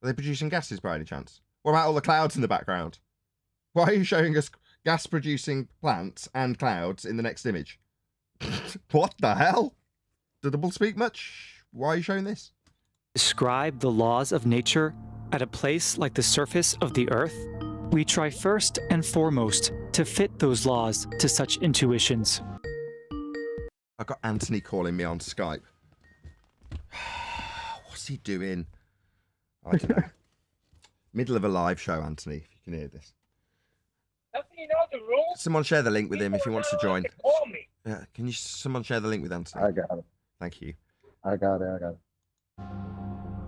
Speaker 1: Are they producing gases by any chance? What about all the clouds in the background? Why are you showing us gas-producing plants and clouds in the next image? What the hell? Do double speak much? Why are you showing this?
Speaker 12: describe the laws of nature at a place like the surface of the Earth, we try first and foremost to fit those laws to such intuitions.
Speaker 1: I got Anthony calling me on Skype. What's he doing? I don't know. Middle of a live show, Anthony, if you can hear this.
Speaker 4: Doesn't he know the rules?
Speaker 1: Someone share the link with him if he wants to join.
Speaker 4: Call me.
Speaker 1: Yeah, can you someone share the link with Anthony?
Speaker 13: I got it.
Speaker 1: Thank you.
Speaker 13: I got it.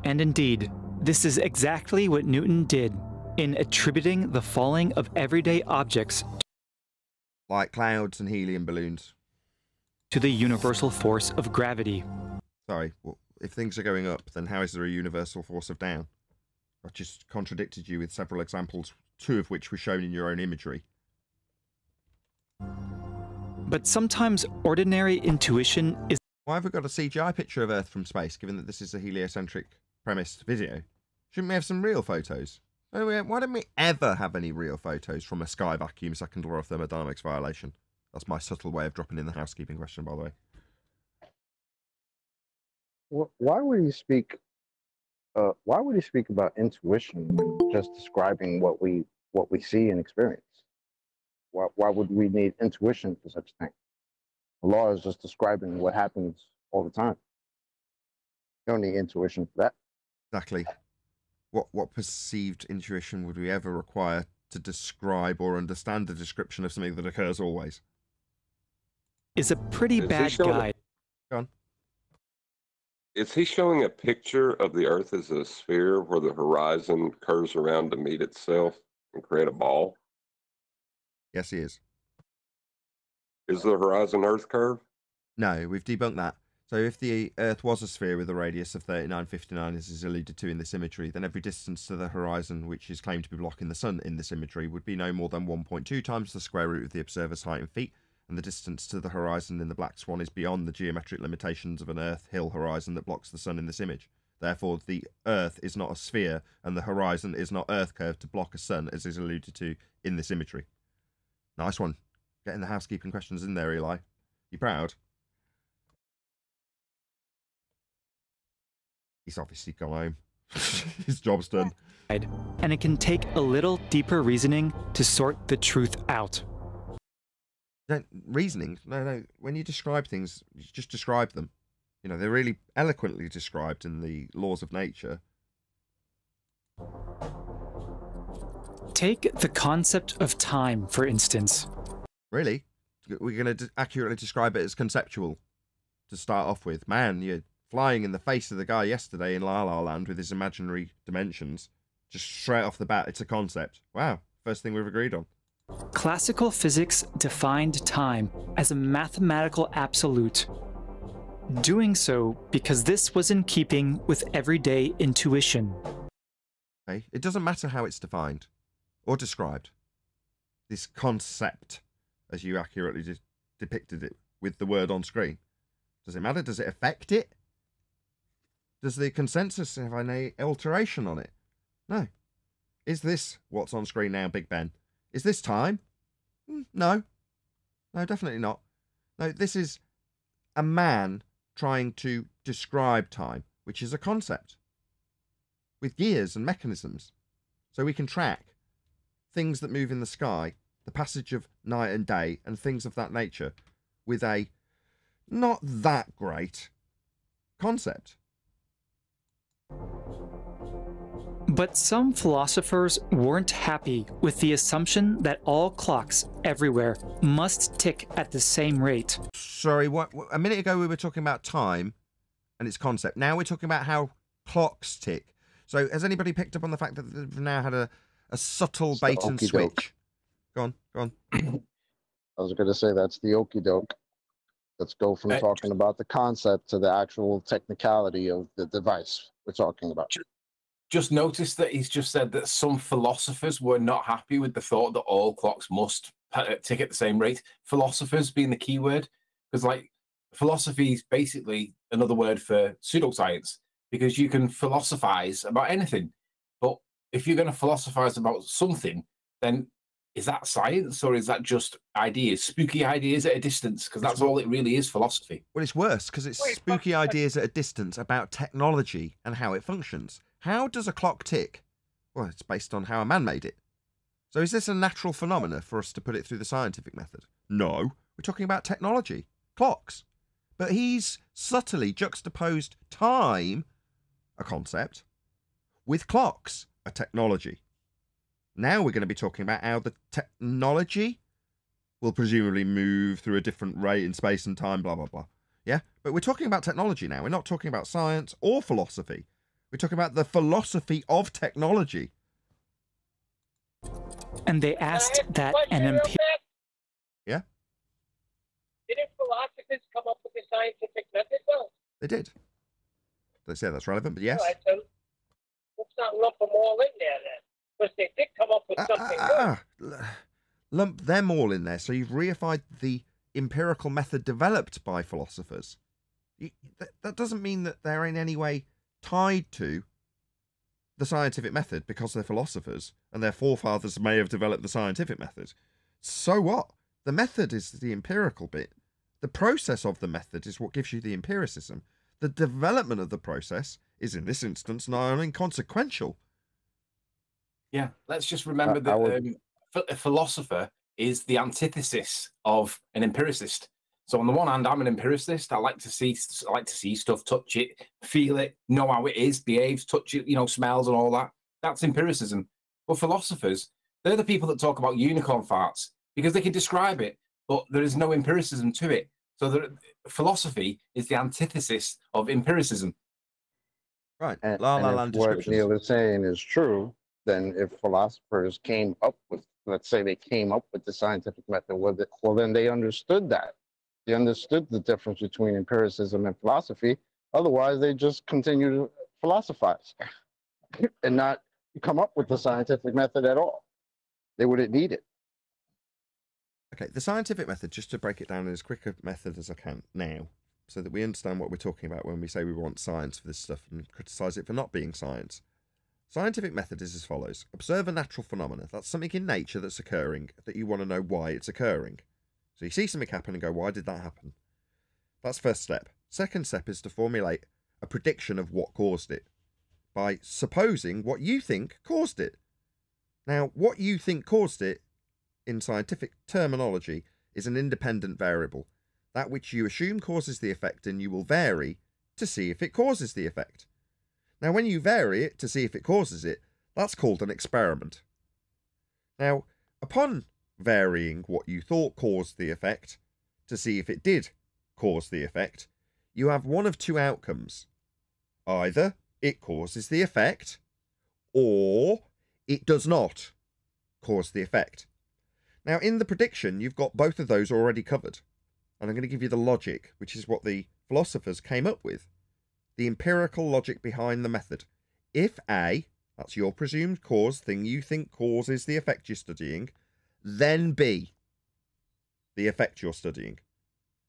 Speaker 12: And indeed, this is exactly what Newton did in attributing the falling of everyday objects
Speaker 1: like clouds and helium balloons
Speaker 12: to the universal force of gravity.
Speaker 1: Sorry, well, if things are going up, then how is there a universal force of down? I just contradicted you with several examples, two of which were shown in your own imagery.
Speaker 12: But sometimes ordinary intuition is...
Speaker 1: Why have we got a CGI picture of Earth from space, given that this is a heliocentric premised video? Shouldn't we have some real photos? Why don't we ever have any real photos from a sky vacuum second law of thermodynamics violation? That's my subtle way of dropping in the housekeeping question, by the way.
Speaker 13: Why would he speak? Why would he speak about intuition when just describing what we see and experience? Why would we need intuition for such a thing? The law is just describing what happens all the time. You don't need intuition for that.
Speaker 1: Exactly. What perceived intuition would we ever require to describe or understand the description of something that occurs always?
Speaker 12: Is a pretty bad guide.
Speaker 1: Go on.
Speaker 5: Is he showing a picture of the Earth as a sphere where the horizon curves around to meet itself and create a ball?
Speaker 1: Yes, he is.
Speaker 5: Is the horizon Earth curve?
Speaker 1: No, we've debunked that. So if the Earth was a sphere with a radius of 3959, as is alluded to in this imagery, then every distance to the horizon, which is claimed to be blocking the sun in this imagery, would be no more than 1.2 times the square root of the observer's height in feet, and the distance to the horizon in the black swan is beyond the geometric limitations of an Earth hill horizon that blocks the sun in this image. Therefore, the Earth is not a sphere and the horizon is not Earth curved to block a sun, as is alluded to in this imagery. Nice one. Getting the housekeeping questions in there, Eli. You proud? He's obviously gone home. His job's done.
Speaker 12: And it can take a little deeper reasoning to sort the truth out.
Speaker 1: Reasoning? No. When you describe things, you just describe them. You know, they're really eloquently described in the laws of nature.
Speaker 12: Take the concept of time, for instance.
Speaker 1: Really? We're going to accurately describe it as conceptual to start off with. Man, you're flying in the face of the guy yesterday in La La Land with his imaginary dimensions. Just straight off the bat, it's a concept. Wow, first thing we've agreed on.
Speaker 12: Classical physics defined time as a mathematical absolute, doing so because this was in keeping with everyday intuition.
Speaker 1: Okay, it doesn't matter how it's defined or described. This concept, as you accurately depicted it with the word on screen. Does it matter? Does it affect it? Does the consensus have any alteration on it? No. Is this what's on screen now, Big Ben? Is this time? No. No, definitely not. No, this is a man trying to describe time, which is a concept with gears and mechanisms. So we can track things that move in the sky, the passage of night and day, and things of that nature with a not that great concept.
Speaker 12: But some philosophers weren't happy with the assumption that all clocks everywhere must tick at the same rate.
Speaker 1: Sorry, a minute ago we were talking about time and its concept. Now we're talking about how clocks tick. So has anybody picked up on the fact that they've now had a subtle bait and switch? Go on.
Speaker 13: I was going to say that's the okie doke. Let's go from talking about the concept to the actual technicality of the device we're talking about.
Speaker 15: Just notice that he's just said that some philosophers were not happy with the thought that all clocks must tick at the same rate. Philosophers being the key word, because like philosophy is basically another word for pseudoscience, because you can philosophize about anything. But if you're going to philosophize about something, then is that science or is that just ideas, spooky ideas at a distance? Because that's all it really is, philosophy.
Speaker 1: Well, it's worse because it's spooky ideas at a distance about technology and how it functions. How does a clock tick? Well, it's based on how a man made it. So is this a natural phenomena for us to put it through the scientific method? No, we're talking about technology, clocks. But he's subtly juxtaposed time, a concept, with clocks, a technology. Now we're going to be talking about how the technology will presumably move through a different rate in space and time, blah, blah, blah. Yeah? But we're talking about technology now. We're not talking about science or philosophy. We're talking about the philosophy of technology.
Speaker 12: And they asked that
Speaker 1: Yeah?
Speaker 4: Didn't philosophers come up with the scientific method, though?
Speaker 1: They did. They say that's relevant, but yes.
Speaker 4: All right, so let's not lump them all in there then. Because they did come up with something good.
Speaker 1: Lump them all in there. So you've reified the empirical method developed by philosophers. That doesn't mean that they're in any way tied to the scientific method because they're philosophers and their forefathers may have developed the scientific method. So what? The method is the empirical bit. The process of the method is what gives you the empiricism. The development of the process is, in this instance, not inconsequential.
Speaker 15: Yeah, let's just remember that a philosopher is the antithesis of an empiricist. So on the one hand, I'm an empiricist. I like to see stuff, touch it, feel it, know how it is, behaves, touch it, smells and all that. That's empiricism. But philosophers, they're the people that talk about unicorn farts because they can describe it, but there is no empiricism to it. So philosophy is the antithesis of empiricism.
Speaker 1: Right.
Speaker 13: And if what Neil is saying is true, then if philosophers came up with, let's say they came up with the scientific method, well, then they understood that. They understood the difference between empiricism and philosophy. Otherwise, they just continue to philosophize and not come up with the scientific method at all. They wouldn't need it.
Speaker 1: Okay, the scientific method, just to break it down in as quick a method as I can now, so that we understand what we're talking about when we say we want science for this stuff and criticise it for not being science. Scientific method is as follows. Observe a natural phenomena. That's something in nature that's occurring that you want to know why it's occurring. So you see something happen and go, why did that happen? That's first step. Second step is to formulate a prediction of what caused it by supposing what you think caused it. Now, what you think caused it, in scientific terminology, is an independent variable. That which you assume causes the effect, and you will vary to see if it causes the effect. Now, when you vary it to see if it causes it, that's called an experiment. Now, upon varying what you thought caused the effect to see if it did cause the effect, you have one of two outcomes. Either it causes the effect, or it does not cause the effect. Now, in the prediction, you've got both of those already covered. And I'm going to give you the logic, which is what the philosophers came up with. The empirical logic behind the method. If A, that's your presumed cause, thing you think causes the effect you're studying, then B, the effect you're studying.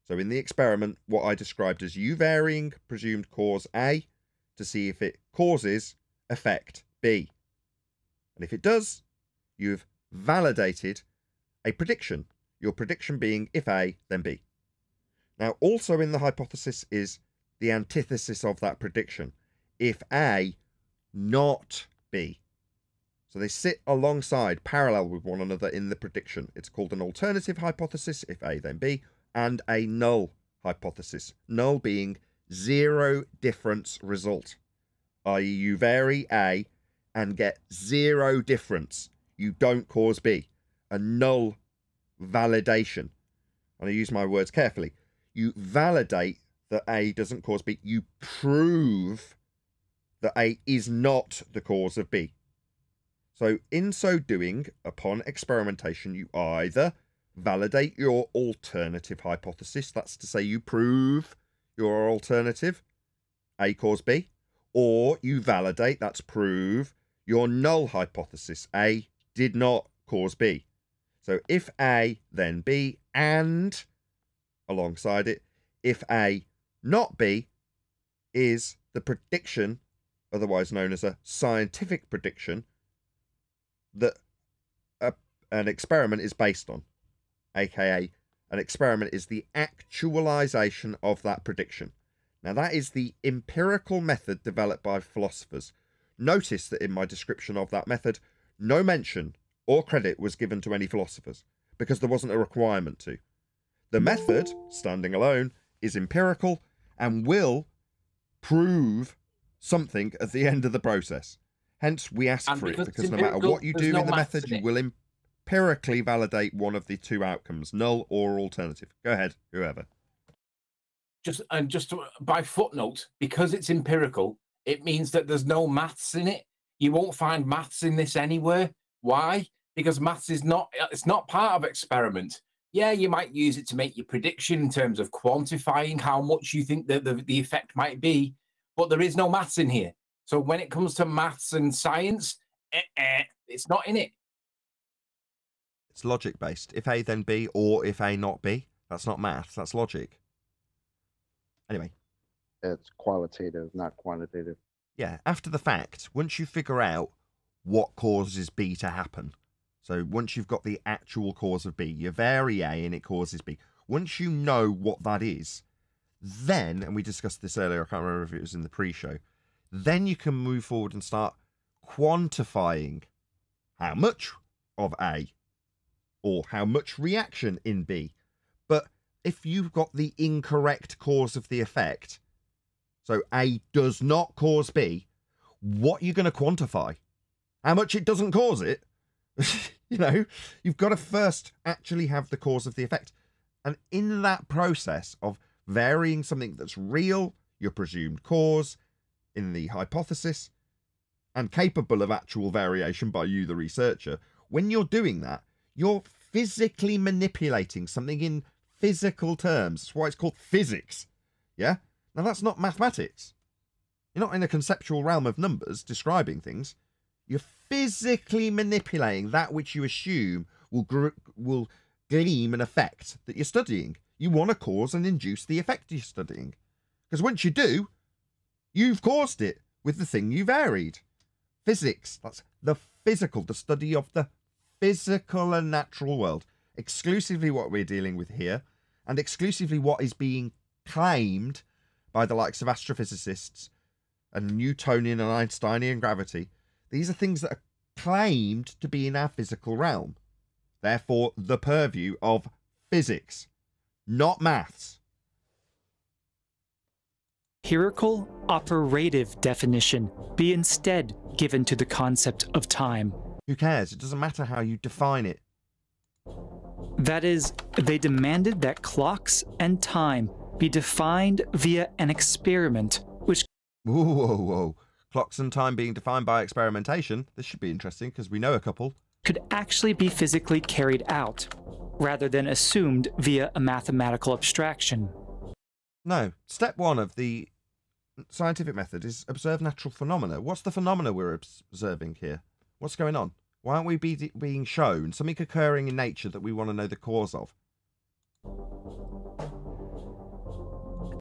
Speaker 1: So in the experiment, what I described as you varying presumed cause A to see if it causes effect B. And if it does, you've validated a prediction. Your prediction being if A, then B. Now, also in the hypothesis is the antithesis of that prediction. If A, not B. So they sit alongside, parallel with one another in the prediction. It's called an alternative hypothesis, if A, then B, and a null hypothesis. Null being zero difference result. I.e. you vary A and get zero difference. You don't cause B. A null validation. And I use my words carefully. You validate that A doesn't cause B. You prove that A is not the cause of B. So in so doing, upon experimentation, you either validate your alternative hypothesis, that's to say you prove your alternative, A caused B, or you validate, that's prove, your null hypothesis, A did not cause B. So if A, then B, and alongside it, if A, not B, is the prediction, otherwise known as a scientific prediction, that an experiment is based on. AKA, an experiment is the actualization of that prediction. Now, that is the empirical method developed by philosophers. Notice that in my description of that method, no mention or credit was given to any philosophers, because there wasn't a requirement to. The method, standing alone, is empirical and will prove something at the end of the process. Hence, we ask for it, because no matter what you do in the method, you will empirically validate one of the two outcomes, null or alternative. Go ahead, whoever.
Speaker 15: Just by footnote, because it's empirical, it means that there's no maths in it. You won't find maths in this anywhere. Why? Because maths is it's not part of experiment. Yeah, you might use it to make your prediction in terms of quantifying how much you think that the effect might be, but there is no maths in here. So when it comes to maths and science, it's not in it.
Speaker 1: It's logic based. If A then B, or if A not B, that's not maths, that's logic. Anyway.
Speaker 13: It's qualitative, not quantitative.
Speaker 1: Yeah, after the fact, once you figure out what causes B to happen, so once you've got the actual cause of B, you vary A and it causes B. Once you know what that is, then, and we discussed this earlier, I can't remember if it was in the pre-show, then you can move forward and start quantifying how much of A or how much reaction in B. But if you've got the incorrect cause of the effect, so A does not cause B, what are you going to quantify? How much it doesn't cause it? You know, you've got to first actually have the cause of the effect. And in that process of varying something that's real, your presumed cause, in the hypothesis, and capable of actual variation by you, the researcher, when you're doing that, you're physically manipulating something in physical terms. That's why it's called physics. Yeah? Now, that's not mathematics. You're not in a conceptual realm of numbers describing things. You're physically manipulating that which you assume will gleam an effect that you're studying. You want to cause and induce the effect you're studying. Because once you do, you've caused it with the thing you varied. Physics, that's the physical, the study of the physical and natural world. Exclusively what we're dealing with here, and exclusively what is being claimed by the likes of astrophysicists and Newtonian and Einsteinian gravity. These are things that are claimed to be in our physical realm. Therefore, the purview of physics, not maths.
Speaker 12: Empirical operative definition be instead given to the concept of time.
Speaker 1: Who cares? It doesn't matter how you define it.
Speaker 12: That is, they demanded that clocks and time be defined via an experiment, which...
Speaker 1: Whoa, whoa, whoa. Clocks and time being defined by experimentation. This should be interesting, because we know a couple.
Speaker 12: Could actually be physically carried out, rather than assumed via a mathematical abstraction.
Speaker 1: No. Step one of the scientific method is observe natural phenomena. What's the phenomena we're observing here? What's going on? Why aren't we being shown something occurring in nature that we want to know the cause of?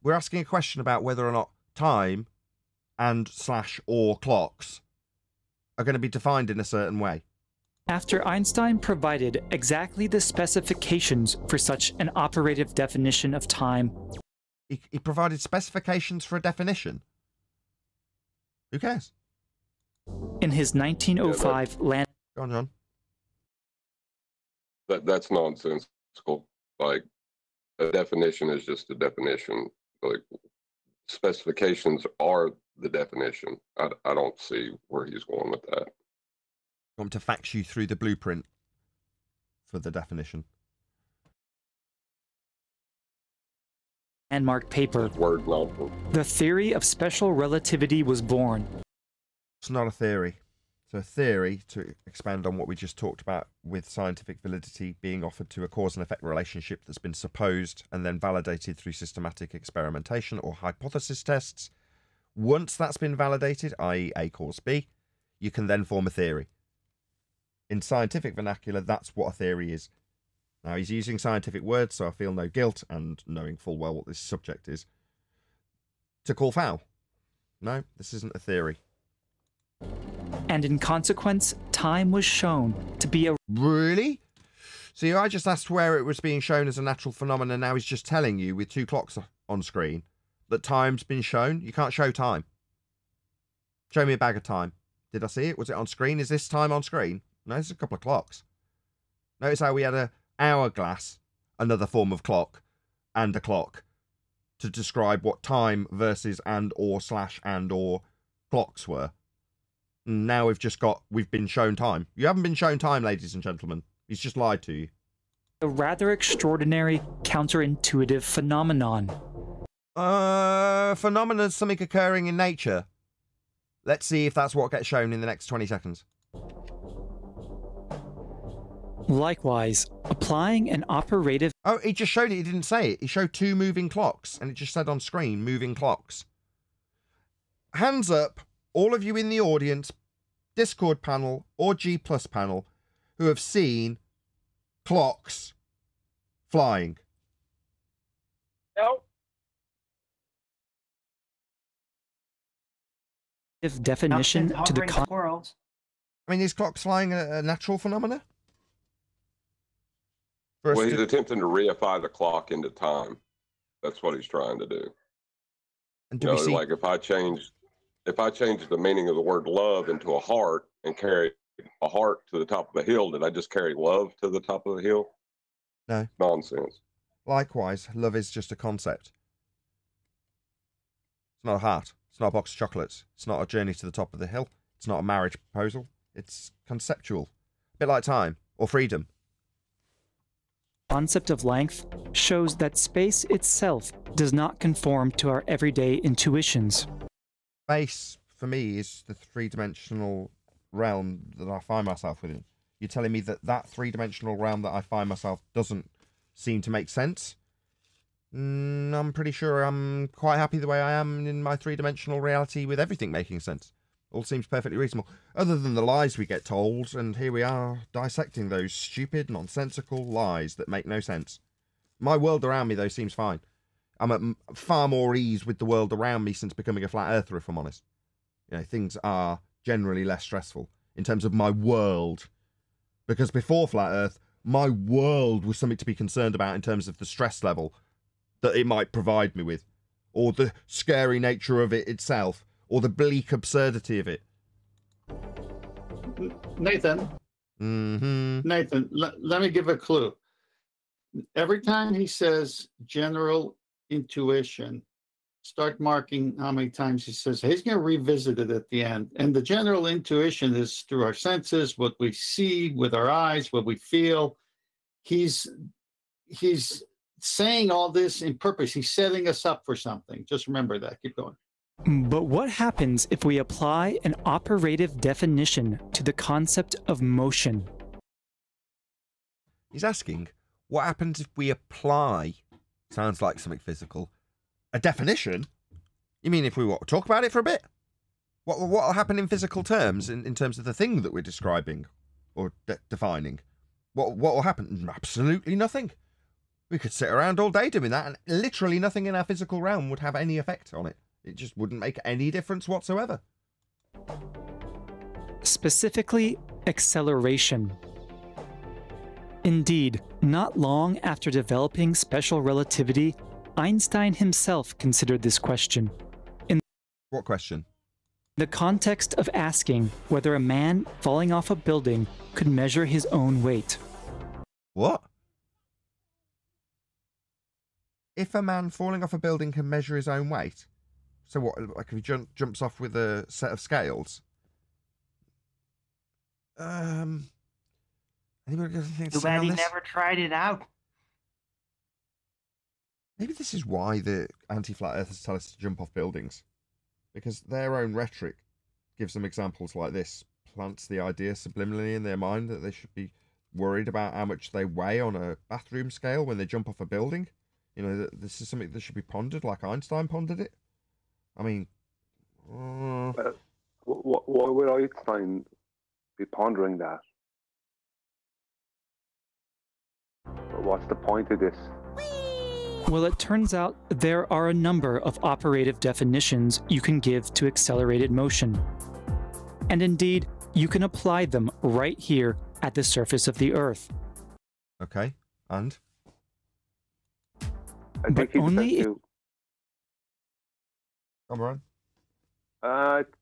Speaker 1: We're asking a question about whether or not time and / or clocks are going to be defined in a certain way.
Speaker 12: After Einstein provided exactly the specifications for such an operative definition of time,
Speaker 1: he provided specifications for a definition. Who cares?
Speaker 12: In his 1905 land...
Speaker 1: Go on, John.
Speaker 5: That's nonsensical. Like, a definition is just a definition. Like, specifications are the definition. I don't see where he's going with that.
Speaker 1: I want to fax you through the blueprint for the definition.
Speaker 12: Landmark paper, the theory of special relativity was born.
Speaker 1: It's not a theory. It's a theory, to expand on what we just talked about with scientific validity being offered to a cause and effect relationship that's been supposed and then validated through systematic experimentation or hypothesis tests. Once that's been validated, i.e. A cause B, you can then form a theory. In scientific vernacular, that's what a theory is. Now, he's using scientific words, so I feel no guilt, and knowing full well what this subject is, to call foul. No, this isn't a theory.
Speaker 12: And in consequence, time was shown to be a...
Speaker 1: Really? See, I just asked where it was being shown as a natural phenomenon. Now he's just telling you, with 2 clocks on screen, that time's been shown. You can't show time. Show me a bag of time. Did I see it? Was it on screen? Is this time on screen? No, it's a couple of clocks. Notice how we had a hourglass, another form of clock, and a clock to describe what time versus and or clocks were. And now we've been shown time. You haven't been shown time, ladies and gentlemen. He's just lied to you.
Speaker 12: A rather extraordinary counterintuitive phenomenon.
Speaker 1: Phenomena is something occurring in nature. Let's see if that's what gets shown in the next 20 seconds.
Speaker 12: Likewise, applying an operative...
Speaker 1: Oh, he just showed it. He didn't say it. He showed 2 moving clocks, and it just said on screen, moving clocks. Hands up, all of you in the audience, Discord panel or G+ panel, who have seen clocks flying.
Speaker 4: No.
Speaker 12: If definition to the...
Speaker 1: I mean, is clocks flying a natural phenomena?
Speaker 5: Well, he's attempting to reify the clock into time. That's what he's trying to do.
Speaker 1: And
Speaker 5: like if I change the meaning of the word love into a heart and carry a heart to the top of the hill, did I just carry love to the top of the hill?
Speaker 1: No.
Speaker 5: Nonsense.
Speaker 1: Likewise, love is just a concept. It's not a heart. It's not a box of chocolates. It's not a journey to the top of the hill. It's not a marriage proposal. It's conceptual. A bit like time or freedom.
Speaker 12: Concept of length shows that space itself does not conform to our everyday intuitions.
Speaker 1: Space, for me, is the 3-dimensional realm that I find myself within. You're telling me that that 3-dimensional realm that I find myself doesn't seem to make sense? I'm pretty sure I'm quite happy the way I am in my 3-dimensional reality with everything making sense. All seems perfectly reasonable, other than the lies we get told, and here we are dissecting those stupid, nonsensical lies that make no sense. My world around me, though, seems fine. I'm at far more ease with the world around me since becoming a flat earther, if I'm honest. You know, things are generally less stressful in terms of my world. Because before flat earth, my world was something to be concerned about in terms of the stress level that it might provide me with, or the scary nature of it itself, or the bleak absurdity of it.
Speaker 8: Nathan. Nathan, let me give a clue. Every time he says general intuition, start marking how many times he says he's going to revisit it at the end. And the general intuition is through our senses, what we see with our eyes, what we feel. He's saying all this in purpose. He's setting us up for something. Just remember that. Keep going.
Speaker 12: But what happens if we apply an operative definition to the concept of motion?
Speaker 1: He's asking, what happens if we apply, sounds like something physical, a definition? You mean if we want to talk about it for a bit? What will happen in physical terms, in terms of the thing that we're describing or defining? What will happen? Absolutely nothing. We could sit around all day doing that, and literally nothing in our physical realm would have any effect on it. It just wouldn't make any difference whatsoever.
Speaker 12: Specifically, acceleration. Indeed, not long after developing special relativity, Einstein himself considered this question.
Speaker 1: What question?
Speaker 12: The context of asking whether a man falling off a building could measure his own weight.
Speaker 1: What? If a man falling off a building can measure his own weight? So what, like if he jumps off with a set of scales? Anybody got anything to
Speaker 10: Too
Speaker 1: say
Speaker 10: bad
Speaker 1: on
Speaker 10: he
Speaker 1: this?
Speaker 10: never tried it out.
Speaker 1: Maybe this is why the anti-flat earthers tell us to jump off buildings. Because their own rhetoric gives them examples like this, plants the idea subliminally in their mind that they should be worried about how much they weigh on a bathroom scale when they jump off a building. You know, this is something that should be pondered like Einstein pondered it. I mean...
Speaker 16: why would Einstein be pondering that? What's the point of this?
Speaker 12: Well, it turns out there are a number of operative definitions you can give to accelerated motion. And indeed, you can apply them right here at the surface of the Earth.
Speaker 1: Okay, and?
Speaker 12: But only if...
Speaker 1: Come on.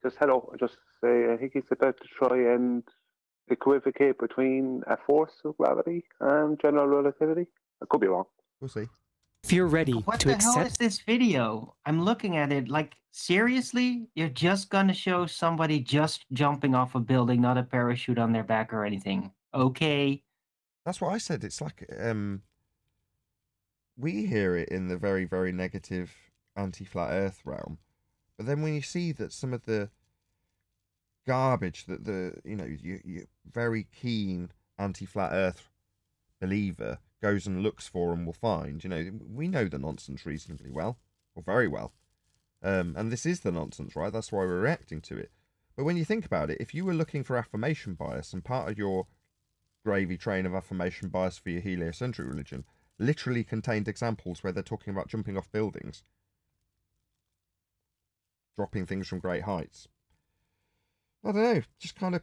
Speaker 16: Just hello. Just say I think he's about to try and equivocate between a force of gravity and general relativity. I could be wrong.
Speaker 1: We'll see.
Speaker 10: If you're ready to accept... What the hell is this video? I'm looking at it like, seriously? You're just gonna show somebody just jumping off a building, not a parachute on their back or anything. Okay.
Speaker 1: That's what I said. It's like, we hear it in the very, very negative anti-flat earth realm. But then when you see that some of the garbage that you very keen anti-flat earth believer goes and looks for and will find, we know the nonsense reasonably well, or very well. And this is the nonsense, right? That's why we're reacting to it. But when you think about it, if you were looking for affirmation bias, and part of your gravy train of affirmation bias for your heliocentric religion literally contained examples where they're talking about jumping off buildings, dropping things from great heights. I don't know, just kind of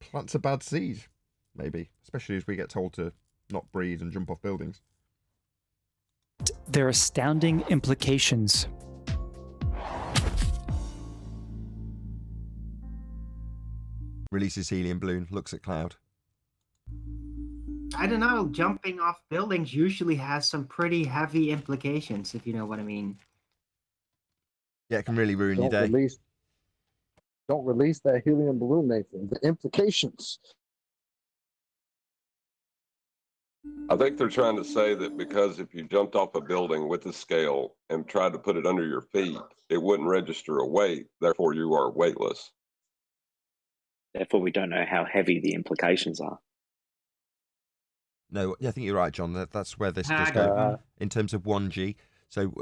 Speaker 1: plants a bad seed, maybe, especially as we get told to not breed and jump off buildings.
Speaker 12: Their astounding implications.
Speaker 1: Releases helium balloon, looks at cloud.
Speaker 10: I don't know, jumping off buildings usually has some pretty heavy implications, if you know what I mean.
Speaker 1: Yeah, it can really ruin your day.
Speaker 13: Don't release that helium balloon, Nathan. The implications.
Speaker 5: I think they're trying to say that because if you jumped off a building with a scale and tried to put it under your feet, it wouldn't register a weight, therefore you are weightless.
Speaker 14: Therefore, we don't know how heavy the implications are.
Speaker 1: No, I think you're right, John. That's where this does go in terms of 1G. So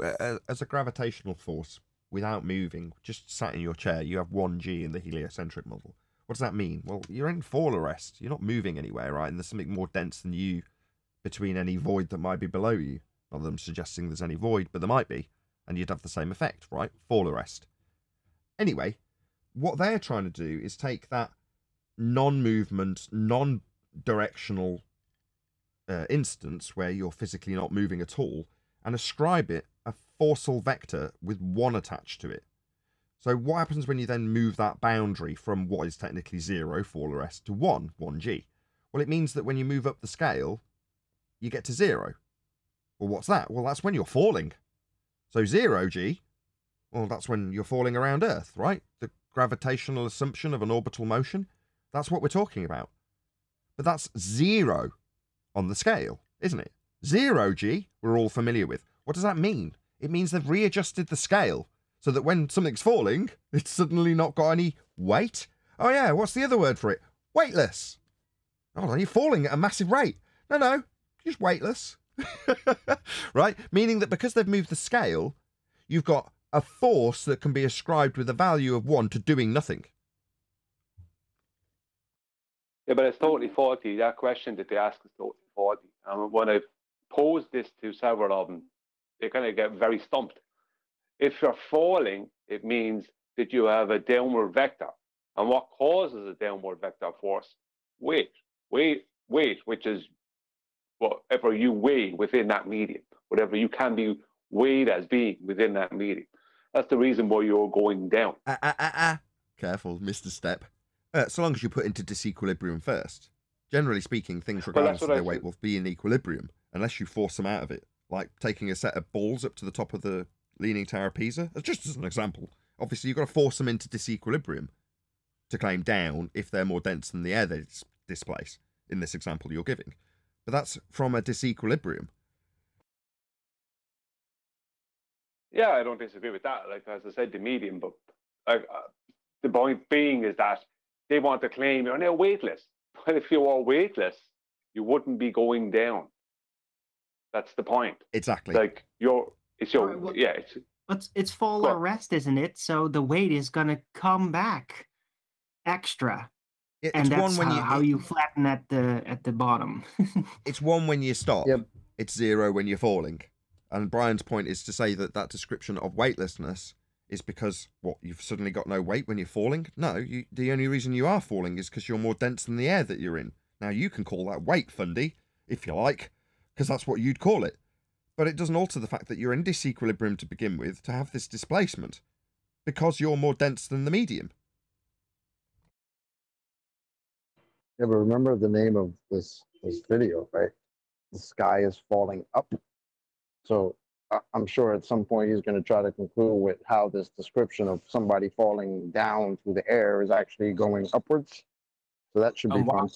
Speaker 1: as a gravitational force, without moving, just sat in your chair, you have 1G in the heliocentric model. What does that mean? Well, you're in fall arrest. You're not moving anywhere, right? And there's something more dense than you between any void that might be below you. Not that I'm suggesting there's any void, but there might be. And you'd have the same effect, right? Fall arrest. Anyway, what they're trying to do is take that non-movement, non-directional instance where you're physically not moving at all and ascribe it a forceful vector with 1 attached to it. So what happens when you then move that boundary from what is technically 0, fall arrest, to 1, 1g? Well, it means that when you move up the scale, you get to 0. Well, what's that? Well, that's when you're falling. So 0g, well, that's when you're falling around Earth, right? The gravitational assumption of an orbital motion. That's what we're talking about. But that's 0 on the scale, isn't it? 0g, we're all familiar with. What does that mean? It means they've readjusted the scale so that when something's falling, it's suddenly not got any weight. Oh yeah, what's the other word for it? Weightless. Hold on, you're falling at a massive rate. No, just weightless. Right? Meaning that because they've moved the scale, you've got a force that can be ascribed with a value of 1 to doing nothing.
Speaker 16: Yeah, but it's totally faulty. That question that they ask is totally faulty. When I pose this to several of them, they kind of get very stumped. If you're falling, it means that you have a downward vector. And what causes a downward vector force? Weight, which is whatever you weigh within that medium, whatever you can be weighed as being within that medium. That's the reason why you're going down.
Speaker 1: Careful, Mr. Step. So long as you put into disequilibrium first. Generally speaking, things regardless of their weight will be in equilibrium, unless you force them out of it. Like taking a set of balls up to the top of the Leaning Tower of Pisa, just as an example. Obviously, you've got to force them into disequilibrium to claim down if they're more dense than the air they displace, in this example you're giving. But that's from a disequilibrium.
Speaker 16: Yeah, I don't disagree with that. Like, as I said, the medium, but the point being is that they want to claim you're now weightless. But if you are weightless, you wouldn't be going down. That's the point.
Speaker 1: Exactly.
Speaker 16: Like, it's
Speaker 10: fall arrest, isn't it? So the weight is going to come back extra. And that's how you flatten at the bottom.
Speaker 1: It's 1 when you stop.
Speaker 13: Yep.
Speaker 1: It's 0 when you're falling. And Brian's point is to say that description of weightlessness is because, you've suddenly got no weight when you're falling? No, the only reason you are falling is because you're more dense than the air that you're in. Now, you can call that weight, Fundy, if you like, because that's what you'd call it. But it doesn't alter the fact that you're in disequilibrium to begin with to have this displacement, because you're more dense than the medium.
Speaker 13: Yeah, but remember the name of this video, right? The sky is falling up. So I'm sure at some point he's going to try to conclude with how this description of somebody falling down through the air is actually going upwards. So that should be fun.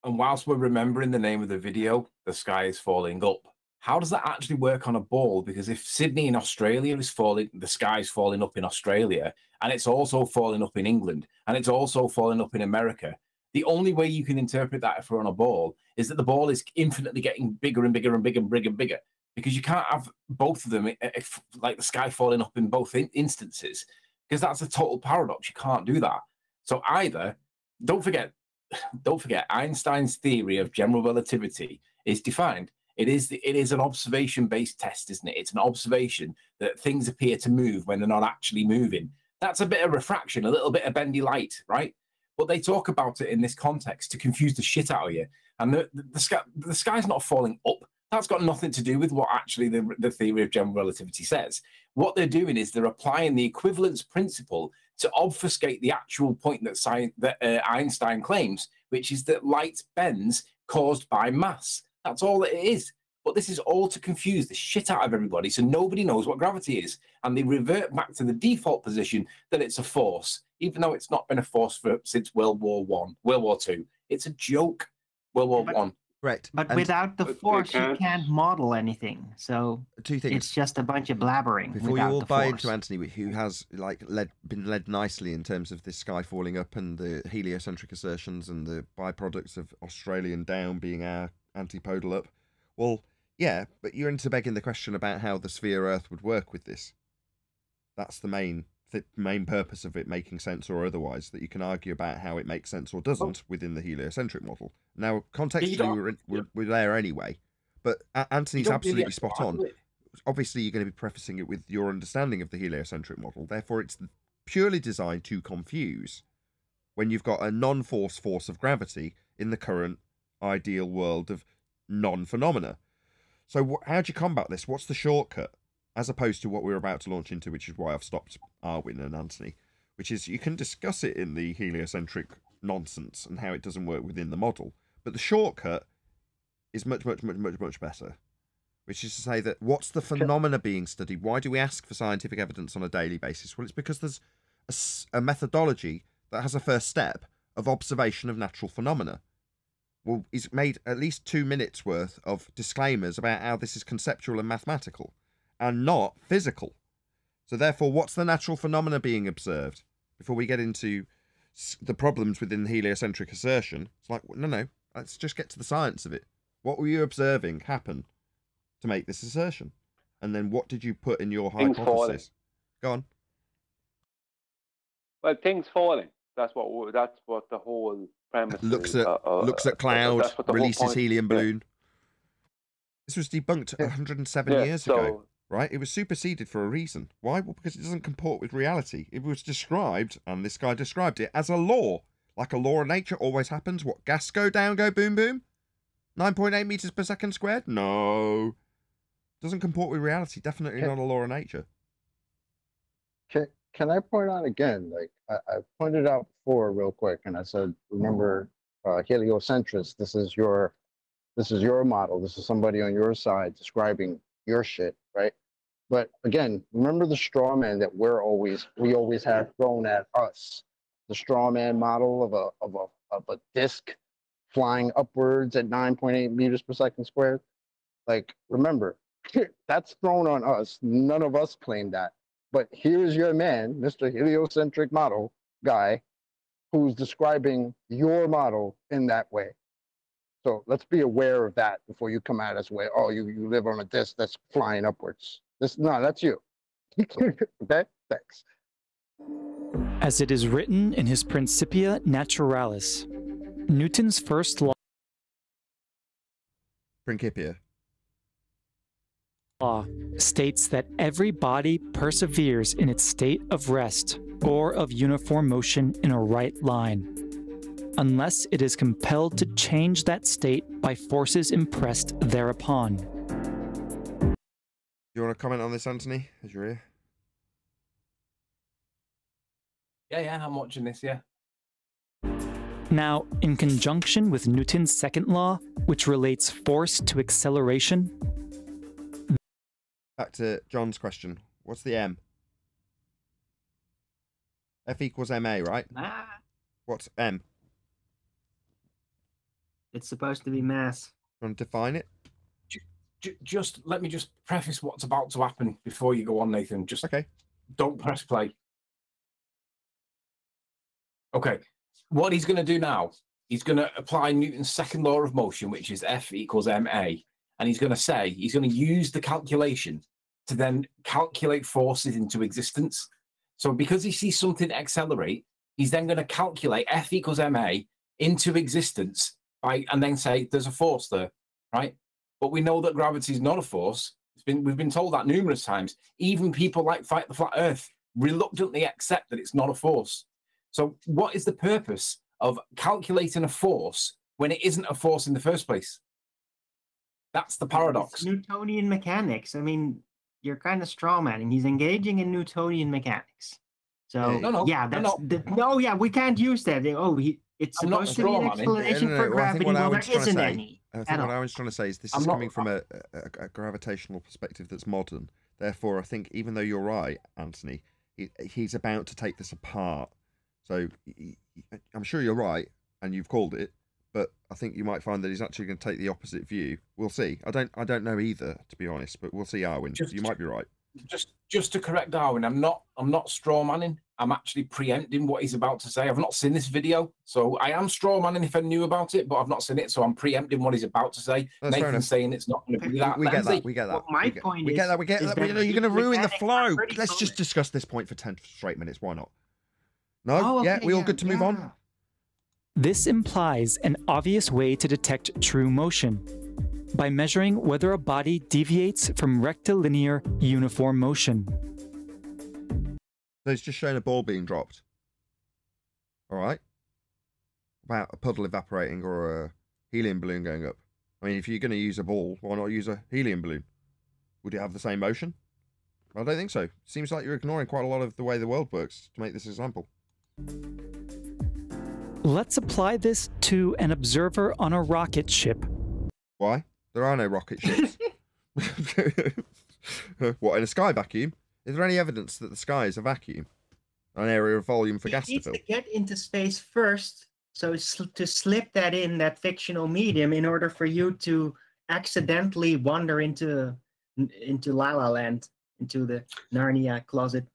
Speaker 15: And whilst we're remembering the name of the video, the sky is falling up, how does that actually work on a ball? Because if Sydney in Australia is falling, the sky's falling up in Australia, and it's also falling up in England, and it's also falling up in America, the only way you can interpret that if we're on a ball is that the ball is infinitely getting bigger and bigger and bigger and bigger and bigger, because you can't have both of them, like the sky falling up in both instances, because that's a total paradox. You can't do that. So either, don't forget, Einstein's theory of general relativity is defined. It is an observation-based test, isn't it? It's an observation that things appear to move when they're not actually moving. That's a bit of refraction, a little bit of bendy light, right? But they talk about it in this context to confuse the shit out of you. And the sky's not falling up. That's got nothing to do with what actually the theory of general relativity says. What they're doing is they're applying the equivalence principle to obfuscate the actual point that Einstein claims, which is that light bends caused by mass. That's all it is. But this is all to confuse the shit out of everybody, so nobody knows what gravity is. And they revert back to the default position that it's a force, even though it's not been a force since World War II. It's a joke. World War I.
Speaker 1: Right.
Speaker 10: But without the force, you can't model anything. So
Speaker 1: two things.
Speaker 10: It's just a bunch of blabbering.
Speaker 1: Before you all buy into Anthony, who has been led nicely in terms of this sky falling up and the heliocentric assertions and the byproducts of Australian down being our antipodal up. Well, yeah, but you're into begging the question about how the sphere Earth would work with this. That's the main the main purpose of it making sense or otherwise, that you can argue about how it makes sense or doesn't within the heliocentric model. Now, contextually, we're there anyway, but Anthony's absolutely spot on. Obviously, you're going to be prefacing it with your understanding of the heliocentric model. Therefore, it's purely designed to confuse when you've got a non-force force of gravity in the current ideal world of non-phenomena. So how do you combat this? What's the shortcut? As opposed to what we're about to launch into, which is why I've stopped Arwin and Anthony, which is you can discuss it in the heliocentric nonsense and how it doesn't work within the model. But the shortcut is much, much, much, much, much better. Which is to say that what's the phenomena being studied? Why do we ask for scientific evidence on a daily basis? Well, it's because there's a methodology that has a first step of observation of natural phenomena. Well, he's made at least 2 minutes worth of disclaimers about how this is conceptual and mathematical and not physical. So therefore, what's the natural phenomena being observed? Before we get into the problems within the heliocentric assertion, it's like, no, let's just get to the science of it. What were you observing happen to make this assertion? And then what did you put in your
Speaker 16: Things
Speaker 1: hypothesis?
Speaker 16: falling.
Speaker 1: Go on.
Speaker 16: Well, things falling. That's what the whole premise
Speaker 1: looks
Speaker 16: is.
Speaker 1: At cloud,
Speaker 16: that's what the whole
Speaker 1: releases
Speaker 16: point-
Speaker 1: helium
Speaker 16: yeah.
Speaker 1: balloon. This was debunked 107 years ago, right? It was superseded for a reason. Why? Well, because it doesn't comport with reality. It was described, and this guy described it as a law. Like a law of nature always happens. What, gas go down, go boom, boom? 9.8 meters per second squared? No. Doesn't comport with reality. Definitely not a law of nature.
Speaker 13: Can I point out again, like I pointed out before real quick, and I said, remember, heliocentrists, this is your model. This is somebody on your side describing your shit, right? But again, remember the straw man that we always have thrown at us. The straw man model of a disc flying upwards at 9.8 meters per second squared. Like, remember, that's thrown on us. None of us claimed that. But here's your man, Mr. Heliocentric model guy, who's describing your model in that way. So let's be aware of that before you come at us with, oh, you live on a disc that's flying upwards. That's you. Okay? Thanks.
Speaker 12: As it is written in his Principia Naturalis, Newton's first law states that every body perseveres in its state of rest or of uniform motion in a right line, unless it is compelled to change that state by forces impressed thereupon.
Speaker 1: You want to comment on this, Anthony, as you're here?
Speaker 15: Yeah, I'm watching this, yeah.
Speaker 12: Now, in conjunction with Newton's second law, which relates force to acceleration.
Speaker 1: Back to John's question. What's the M? F equals MA, right? What's M?
Speaker 10: It's supposed to be mass.
Speaker 1: You want to define it?
Speaker 15: Just let me just preface what's about to happen before you go on, Nathan. Just
Speaker 1: okay.
Speaker 15: Don't press play. Okay. What he's going to do now, he's going to apply Newton's second law of motion, which is F equals ma. And he's going to use the calculation to then calculate forces into existence. So because he sees something accelerate, he's then going to calculate F equals ma into existence and then say there's a force there, right? But we know that gravity is not a force. We've been told that numerous times. Even people like Fight the Flat Earth reluctantly accept that it's not a force. So what is the purpose of calculating a force when it isn't a force in the first place? That's the paradox.
Speaker 10: It's Newtonian mechanics. I mean, you're kind of strawmanning. He's engaging in Newtonian mechanics. So we can't use that. It's supposed to be an explanation for gravity. Well, there isn't any.
Speaker 1: I think what I was trying to say is this is coming from a gravitational perspective that's modern. Therefore, I think even though you're right, Anthony, he's about to take this apart. So I'm sure you're right, and you've called it. But I think you might find that he's actually going to take the opposite view. We'll see. I don't know either, to be honest. But we'll see, Arwin. You might be right.
Speaker 15: Just to correct Darwin, I'm not straw manning. I'm actually preempting what he's about to say. I've not seen this video, so I am strawmanning if I knew about it, but I've not seen it, so I'm preempting what he's about to say.
Speaker 1: That's fair enough.
Speaker 15: Nathan's saying it's not going to be that.
Speaker 1: We get that. We get that.
Speaker 10: Well, my point
Speaker 1: we
Speaker 10: is,
Speaker 1: get that. We get
Speaker 10: is
Speaker 1: that.
Speaker 10: that
Speaker 1: You're going to
Speaker 10: these
Speaker 1: ruin the
Speaker 10: mechanics
Speaker 1: flow.
Speaker 10: are pretty
Speaker 1: Let's just
Speaker 10: solid.
Speaker 1: discuss this point for 10 straight minutes. Why not? No?
Speaker 10: Oh,
Speaker 1: Yeah,
Speaker 10: okay,
Speaker 1: we all
Speaker 10: yeah,
Speaker 1: good to move on?
Speaker 12: This implies an obvious way to detect true motion by measuring whether a body deviates from rectilinear uniform motion.
Speaker 1: So it's just showing a ball being dropped. All right. About a puddle evaporating or a helium balloon going up. I mean, if you're going to use a ball, why not use a helium balloon? Would it have the same motion? I don't think so. Seems like you're ignoring quite a lot of the way the world works to make this example.
Speaker 12: Let's apply this to an observer on a rocket ship.
Speaker 1: Why? There are no rocket ships. What, in a sky vacuum? Is there any evidence that the sky is a vacuum? An area of volume for gas to
Speaker 10: needs
Speaker 1: fill?
Speaker 10: to get into space first, so to slip that in that fictional medium in order for you to accidentally wander into La La Land, into the Narnia closet.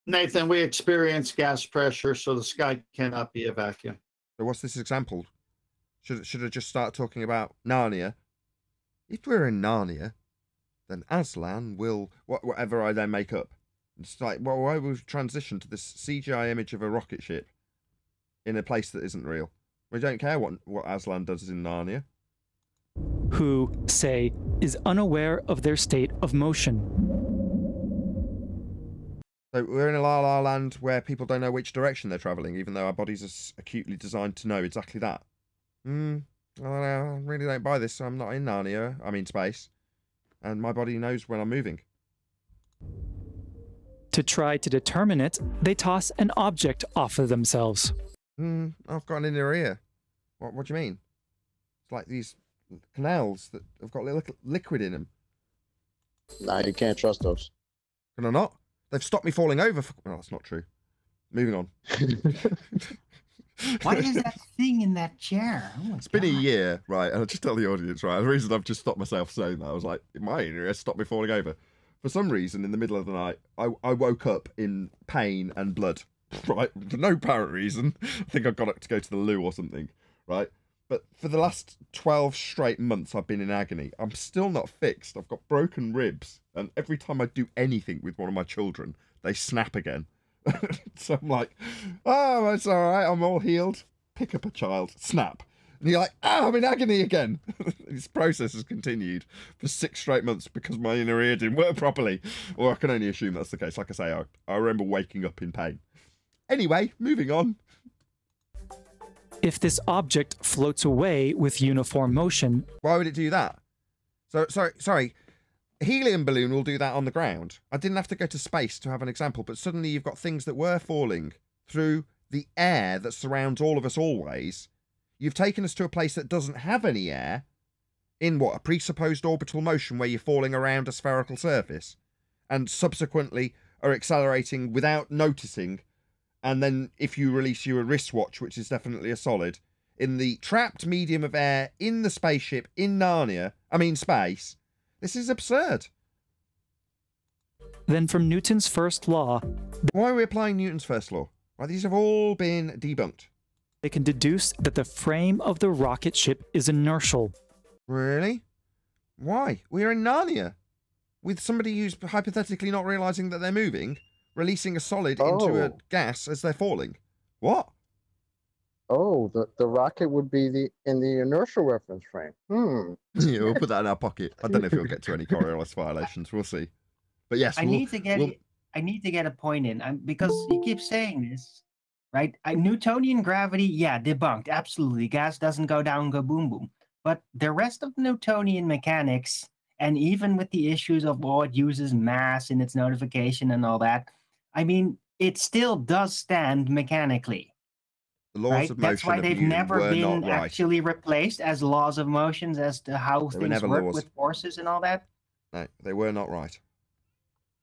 Speaker 8: Nathan, we experience gas pressure, so the sky cannot be a vacuum.
Speaker 1: So what's this example? Should I just start talking about Narnia? If we're in Narnia, then Aslan will whatever I then make up. It's like, well, why would we transition to this CGI image of a rocket ship in a place that isn't real? We don't care what Aslan does in Narnia.
Speaker 12: Who, say, is unaware of their state of motion.
Speaker 1: So we're in a La La Land where people don't know which direction they're travelling, even though our bodies are acutely designed to know exactly that. I don't know, I really don't buy this. I'm not in Narnia, I'm in space. And my body knows when I'm moving.
Speaker 12: To try to determine it, they toss an object off of themselves.
Speaker 1: I've got an inner ear. What do you mean? It's like these canals that have got little liquid in them.
Speaker 13: Nah, you can't trust those.
Speaker 1: Can I not? They've stopped me falling over. Well, that's not true. Moving on.
Speaker 10: What is that thing in that chair? Oh
Speaker 1: it's been a year, right? And I'll just tell the audience, right? The reason I've just stopped myself saying that, I was like, my inner ear stopped me falling over. For some reason, in the middle of the night, I woke up in pain and blood, right? For no apparent reason. I think I got up to go to the loo or something, right? But for the last 12 straight months, I've been in agony. I'm still not fixed. I've got broken ribs. And every time I do anything with one of my children, they snap again. So I'm like, oh, it's all right. I'm all healed. Pick up a child. Snap. And you're like, I'm in agony again. This process has continued for 6 straight months because my inner ear didn't work properly. Or I can only assume that's the case. Like I say, I remember waking up in pain. Anyway, moving on.
Speaker 12: If this object floats away with uniform motion...
Speaker 1: Why would it do that? So, sorry. A helium balloon will do that on the ground. I didn't have to go to space to have an example, but suddenly you've got things that were falling through the air that surrounds all of us always. You've taken us to a place that doesn't have any air in what, a presupposed orbital motion where you're falling around a spherical surface and subsequently are accelerating without noticing. And then if you release your wristwatch, which is definitely a solid, in the trapped medium of air in the spaceship in Narnia, space, this is absurd.
Speaker 12: Then from Newton's first law...
Speaker 1: Why are we applying Newton's first law? Well, these have all been debunked.
Speaker 12: They can deduce that the frame of the rocket ship is inertial.
Speaker 1: Really? Why? We're in Narnia. With somebody who's hypothetically not realising that they're moving, releasing a solid into a gas as they're falling. What?
Speaker 13: Oh, the rocket would be in the inertial reference frame.
Speaker 1: Yeah, we'll put that in our pocket. I don't know if we'll get to any Coriolis violations. We'll see. But yes,
Speaker 10: I need to get a point in because you keep saying this, right? Newtonian gravity, yeah, debunked. Absolutely. Gas doesn't go down, go boom, boom. But the rest of Newtonian mechanics, and even with the issues of, it uses mass in its notification and all that, it still does stand mechanically.
Speaker 1: The laws of motion.
Speaker 10: That's why they've never been actually replaced as laws of motions as to how things work with forces and all that.
Speaker 1: No, they were not right.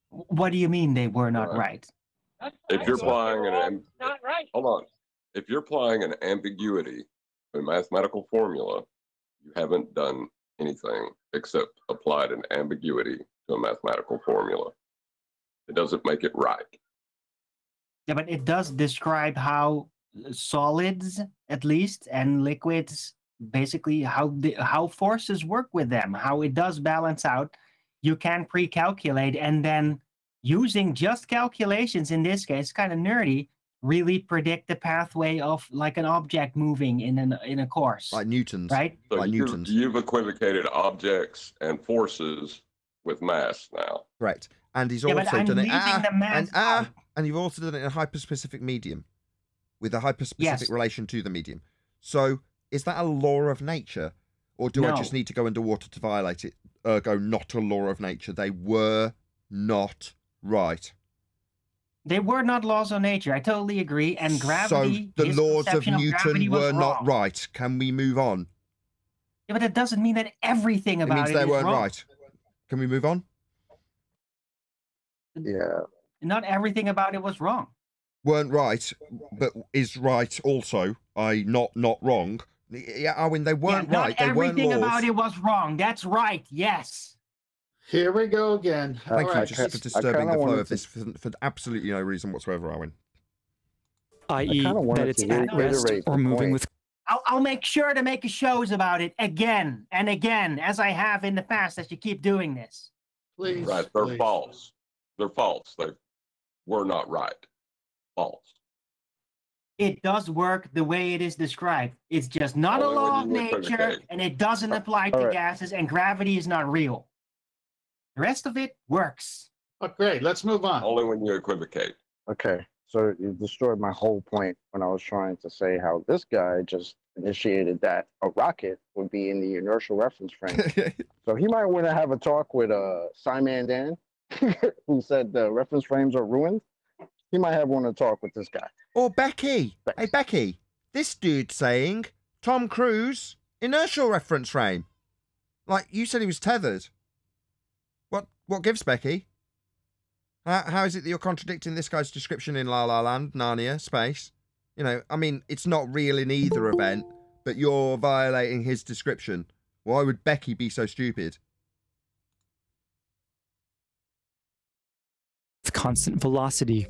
Speaker 10: What do you mean they were not right?
Speaker 5: If you're applying hold on. If you're applying an ambiguity to a mathematical formula, you haven't done anything except applied an ambiguity to a mathematical formula. It doesn't make it right.
Speaker 10: Yeah, but it does describe how solids, at least, and liquids, basically how forces work with them, how it does balance out. You can pre-calculate, and then using just calculations, in this case, kind of nerdy, really predict the pathway of like an object moving in a course.
Speaker 1: Like Newton's.
Speaker 10: Right?
Speaker 5: So
Speaker 1: Like Newton's.
Speaker 5: you've equivocated objects and forces with mass now.
Speaker 1: Correct. And he's
Speaker 10: Yeah, but
Speaker 1: also
Speaker 10: I'm
Speaker 1: done it
Speaker 10: leaving the mass out.
Speaker 1: and you've also done it in a hyperspecific medium with a hyperspecific
Speaker 10: Yes.
Speaker 1: relation to the medium. So is that a law of nature? Or do I
Speaker 10: No.
Speaker 1: just need to go underwater to violate it? Ergo, not a law of nature. They were not right.
Speaker 10: They were not laws of nature. I totally agree. And gravity,
Speaker 1: So the
Speaker 10: his
Speaker 1: laws of
Speaker 10: conception
Speaker 1: Newton
Speaker 10: gravity was
Speaker 1: were not
Speaker 10: wrong.
Speaker 1: right. Can we move on?
Speaker 10: Yeah, but that doesn't mean that everything
Speaker 1: It
Speaker 10: about
Speaker 1: means
Speaker 10: it
Speaker 1: they
Speaker 10: is
Speaker 1: weren't
Speaker 10: wrong.
Speaker 1: right. Can we move on?
Speaker 13: Yeah.
Speaker 10: Not everything about it was wrong.
Speaker 1: Weren't right, but is right also. Not wrong. Yeah, I mean, they weren't
Speaker 10: Not
Speaker 1: right. They weren't
Speaker 10: everything
Speaker 1: laws.
Speaker 10: about it was wrong. That's right. Yes.
Speaker 8: Here we go again.
Speaker 1: Thank
Speaker 8: All
Speaker 1: you
Speaker 8: right.
Speaker 1: just for disturbing the flow of this for absolutely no reason whatsoever, Owen.
Speaker 12: I.e.,
Speaker 13: kinda wanted
Speaker 12: that it's
Speaker 13: to
Speaker 12: at rest
Speaker 13: reiterate
Speaker 12: or
Speaker 13: the
Speaker 12: moving
Speaker 13: point.
Speaker 12: with.
Speaker 10: I'll make sure to make shows about it again and again, as I have in the past, as you keep doing this.
Speaker 8: Please.
Speaker 5: Right, they're
Speaker 8: please.
Speaker 5: false. They're false. They were not right. False.
Speaker 10: It does work the way it is described. It's just not a
Speaker 5: Only when
Speaker 10: law of
Speaker 5: you
Speaker 10: nature,
Speaker 5: equivocate.
Speaker 10: and it doesn't apply to
Speaker 13: Alright.
Speaker 10: gases, and gravity is not real. The rest of it works.
Speaker 8: Oh, great. Let's move on.
Speaker 5: Only when you equivocate.
Speaker 13: Okay. So you destroyed my whole point when I was trying to say how this guy just initiated that a rocket would be in the inertial reference frame. So he might want to have a talk with Simon Dan, who said the reference frames are ruined. He might have one to talk with this guy.
Speaker 1: Or Becky. Hey, Becky. This dude saying Tom Cruise inertial reference frame. Like, you said he was tethered. What gives, Becky? How is it that you're contradicting this guy's description in La La Land, Narnia, space? You know, I mean, it's not real in either event, but you're violating his description. Why would Becky be so stupid?
Speaker 12: with constant velocity.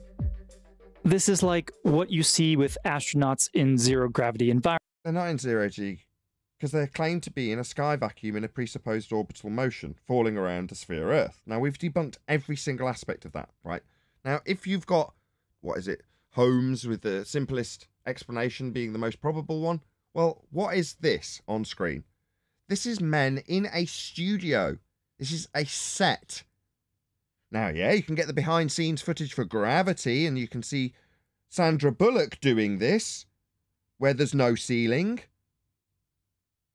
Speaker 12: This is like what you see with astronauts in zero gravity environments.
Speaker 1: They're not in zero G, because they're claimed to be in a sky vacuum in a presupposed orbital motion, falling around a sphere Earth. Now, we've debunked every single aspect of that, right? Now, if you've got, Holmes with the simplest explanation being the most probable one, well, what is this on screen? This is men in a studio. This is a set. Now, yeah, you can get the behind-scenes footage for Gravity, and you can see Sandra Bullock doing this, where there's no ceiling.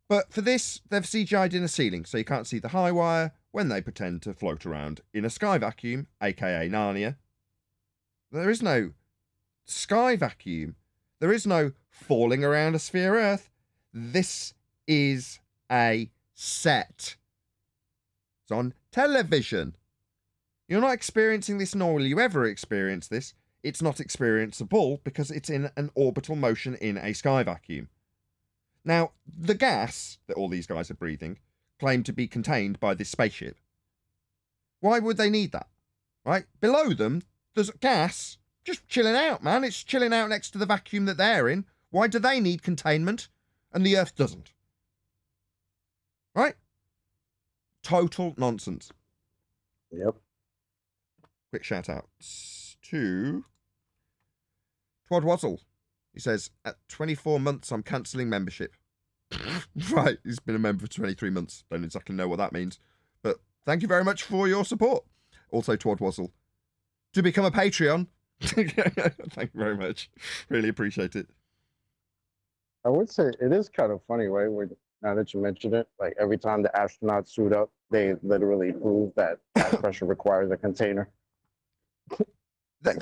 Speaker 1: But for this, they've CGI'd in a ceiling, so you can't see the high wire when they pretend to float around in a sky vacuum, aka Narnia. There is no sky vacuum. There is no falling around a sphere Earth. This is a set. It's on television. You're not experiencing this, nor will you ever experience this. It's not experienceable because it's in an orbital motion in a sky vacuum. Now, the gas that all these guys are breathing claim to be contained by this spaceship. Why would they need that? Right? Below them, there's gas just chilling out, man. It's chilling out next to the vacuum that they're in. Why do they need containment and the Earth doesn't? Right? Total nonsense.
Speaker 13: Yep.
Speaker 1: Quick shout out to Twad Wazzle. He says, at 24 months, I'm cancelling membership. Right, he's been a member for 23 months. Don't exactly know what that means. But thank you very much for your support. Also, Twad Wazzle. To become a Patreon. Thank you very much. Really appreciate it.
Speaker 13: I would say it is kind of funny, right? Now that you mention it, like every time the astronauts suit up, they literally prove that gas pressure requires a container.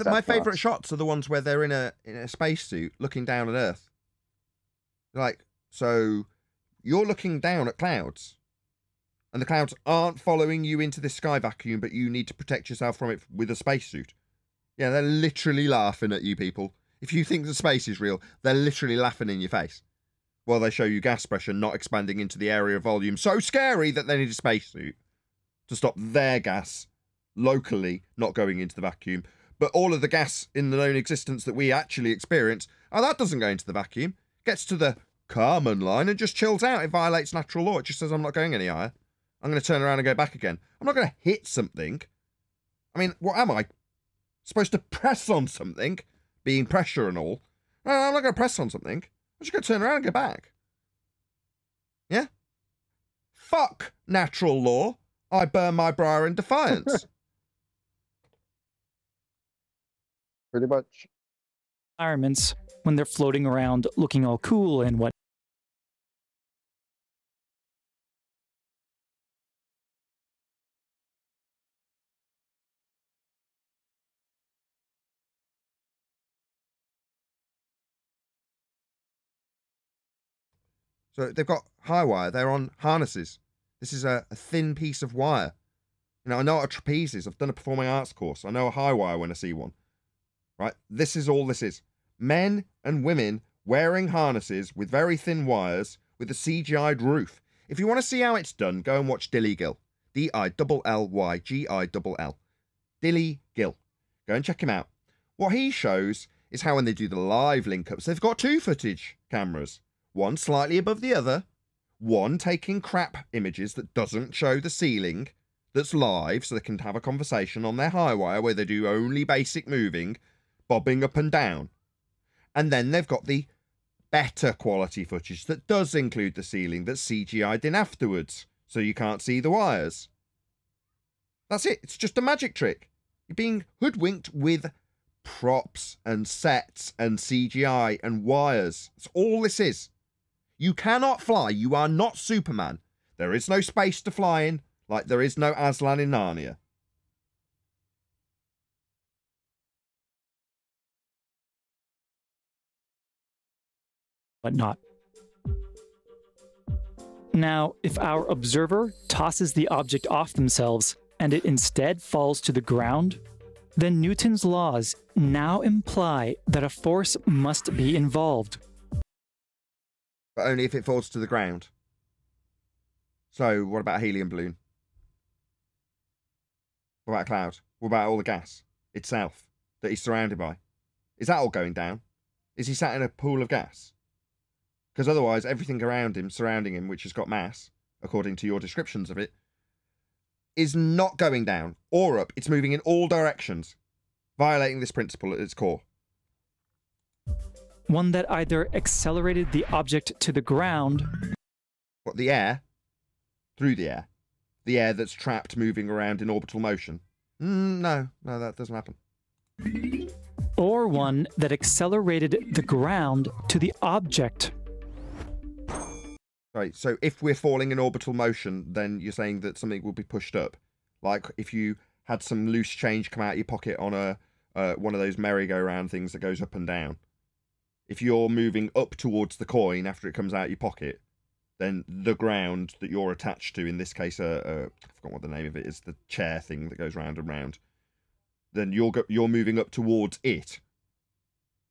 Speaker 1: My favourite shots are the ones where they're in a spacesuit looking down at Earth. Like, so you're looking down at clouds, and the clouds aren't following you into this sky vacuum, but you need to protect yourself from it with a spacesuit. Yeah, they're literally laughing at you people. If you think the space is real, they're literally laughing in your face. While they show you gas pressure not expanding into the area of volume so scary that they need a spacesuit to stop their gas locally not going into the vacuum, But all of the gas in the known existence that we actually experience, oh, that doesn't go into the vacuum. Gets to the Kármán line and just chills out. It violates natural law. It just says, I'm not going any higher. I'm going to turn around and go back again. I'm not going to hit something. I mean, what am I? Supposed to press on something? Being pressure and all. No, I'm not going to press on something. I'm just going to turn around and go back. Yeah? Fuck natural law. I burn my bra in defiance.
Speaker 13: Pretty much.
Speaker 12: Environments when they're floating around looking all cool and what.
Speaker 1: So they've got high wire. They're on harnesses. This is a thin piece of wire. You know, I know what a trapeze is. I've done a performing arts course. I know a high wire when I see one. Right? This is all this is. Men and women wearing harnesses with very thin wires with a CGI'd roof. If you want to see how it's done, go and watch Dilly Gill. D-I-L-L-Y-G-I-L-L. Dilly Gill. Go and check him out. What he shows is how when they do the live link-ups, they've got two footage cameras. One slightly above the other. One taking crap images that doesn't show the ceiling, that's live, so they can have a conversation on their high wire where they do only basic moving, bobbing up and down. And then they've got the better quality footage that does include the ceiling that's CGI'd in afterwards, so you can't see the wires. That's it. It's just a magic trick. You're being hoodwinked with props and sets and CGI and wires. That's all this is. You cannot fly. You are not Superman. There is no space to fly in, like there is no Aslan in Narnia.
Speaker 12: But not. Now, if our observer tosses the object off themselves and it instead falls to the ground, then Newton's laws now imply that a force must be involved.
Speaker 1: But only if it falls to the ground. So, what about a helium balloon? What about a cloud? What about all the gas itself that he's surrounded by? Is that all going down? Is he sat in a pool of gas? Because otherwise, everything around him, surrounding him, which has got mass, according to your descriptions of it, is not going down or up. It's moving in all directions, violating this principle at its core.
Speaker 12: One that either accelerated the object to the ground...
Speaker 1: What, the air? Through the air? The air that's trapped moving around in orbital motion? No, that doesn't happen.
Speaker 12: Or one that accelerated the ground to the object.
Speaker 1: Right, so if we're falling in orbital motion, then you're saying that something will be pushed up. Like if you had some loose change come out of your pocket on a one of those merry-go-round things that goes up and down. If you're moving up towards the coin after it comes out of your pocket, then the ground that you're attached to, in this case, I forgot what the name of it is, the chair thing that goes round and round, then you're moving up towards it.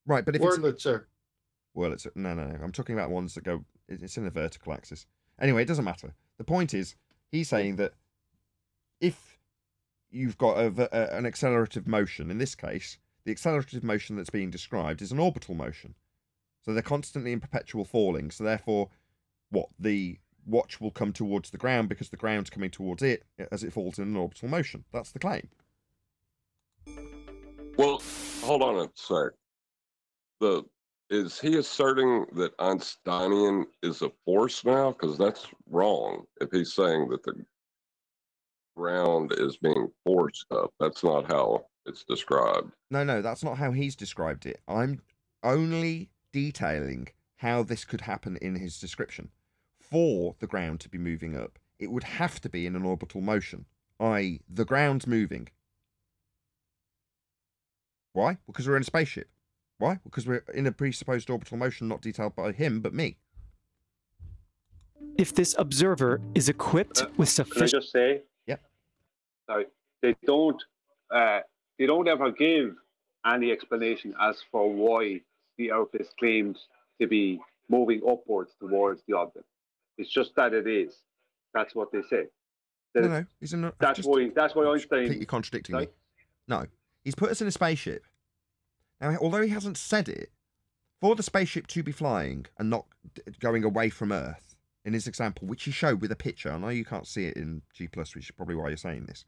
Speaker 1: Right, but if
Speaker 8: Wurlitzer.
Speaker 1: Wurlitzer. No. I'm talking about ones that go, it's in the vertical axis. Anyway, it doesn't matter. The point is, he's saying that if you've got an accelerative motion, in this case, the accelerative motion that's being described is an orbital motion. So they're constantly in perpetual falling. So therefore, the watch will come towards the ground because the ground's coming towards it as it falls in an orbital motion. That's the claim.
Speaker 5: Well, hold on a sec. Is he asserting that Einsteinian is a force now? Because that's wrong. If he's saying that the ground is being forced up, that's not how it's described.
Speaker 1: No, that's not how he's described it. I'm only detailing how this could happen in his description. For the ground to be moving up, it would have to be in an orbital motion, i.e. the ground's moving. Why? Because we're in a spaceship. Why? Because we're in a presupposed orbital motion not detailed by him, but me.
Speaker 12: If this observer is equipped with sufficient...
Speaker 16: Can I just say?
Speaker 1: Yep.
Speaker 16: Sorry. They don't ever give any explanation as for why the Earth is claimed to be moving upwards towards the object. It's just that it is. That's what they say.
Speaker 1: No.
Speaker 16: That's why Einstein...
Speaker 1: Completely contradicting me. No. He's put us in a spaceship. Now, although he hasn't said it, for the spaceship to be flying and not going away from Earth, in his example, which he showed with a picture, I know you can't see it in G+, which is probably why you're saying this,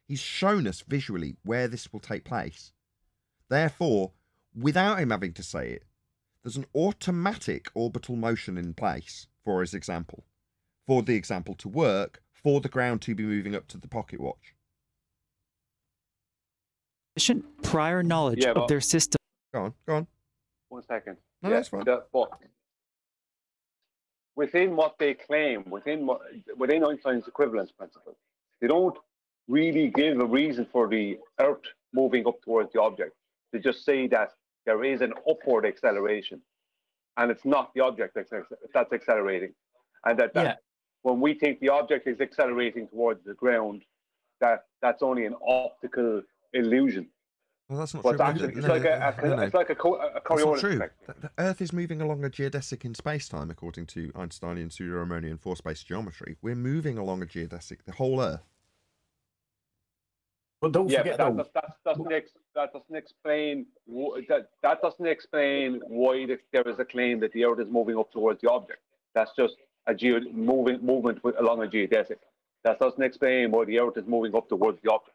Speaker 1: he's shown us visually where this will take place. Therefore, without him having to say it, there's an automatic orbital motion in place for his example. For the example to work, for the ground to be moving up to the pocket watch.
Speaker 12: Sufficient prior knowledge of their system.
Speaker 1: Go on.
Speaker 16: 1 second.
Speaker 1: No, that's fine.
Speaker 16: But within what they claim, within Einstein's equivalence principle, they don't really give a reason for the Earth moving up towards the object. They just say that there is an upward acceleration, and it's not the object that's accelerating, and that when we think the object is accelerating towards the ground, that's only an optical illusion.
Speaker 1: Well, that's not
Speaker 16: but
Speaker 1: true.
Speaker 16: Actually, it's like a Coriolis effect.
Speaker 1: The Earth is moving along a geodesic in space-time, according to Einsteinian pseudo-Riemannian four-space geometry. We're moving along a geodesic, the whole Earth.
Speaker 15: But don't forget,
Speaker 16: that doesn't explain why there is a claim that the Earth is moving up towards the object. That's just a movement along a geodesic. That doesn't explain why the Earth is moving up towards the object.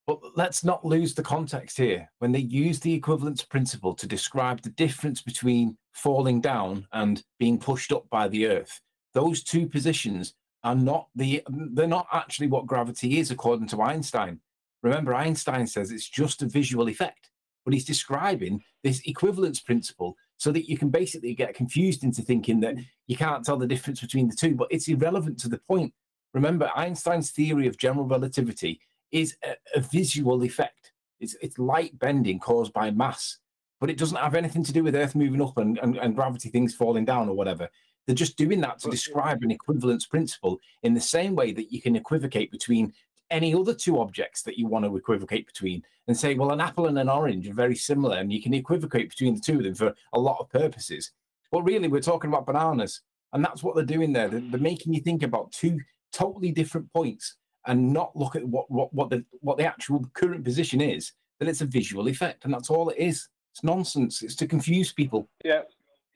Speaker 15: But let's not lose the context here. When they use the equivalence principle to describe the difference between falling down and being pushed up by the Earth, those two positions are they're not actually what gravity is according to Einstein. Remember, Einstein says it's just a visual effect, but he's describing this equivalence principle so that you can basically get confused into thinking that you can't tell the difference between the two, but it's irrelevant to the point. Remember, Einstein's theory of general relativity is a visual effect. It's light bending caused by mass, but it doesn't have anything to do with Earth moving up and gravity things falling down or whatever. They're just doing that to describe an equivalence principle in the same way that you can equivocate between any other two objects that you want to equivocate between and say, well, an apple and an orange are very similar, and you can equivocate between the two of them for a lot of purposes. But really, we're talking about bananas, and that's what they're doing there. They're making you think about two totally different points and not look at what the actual current position is, that it's a visual effect, and that's all it is. It's nonsense. It's to confuse people.
Speaker 16: Yeah,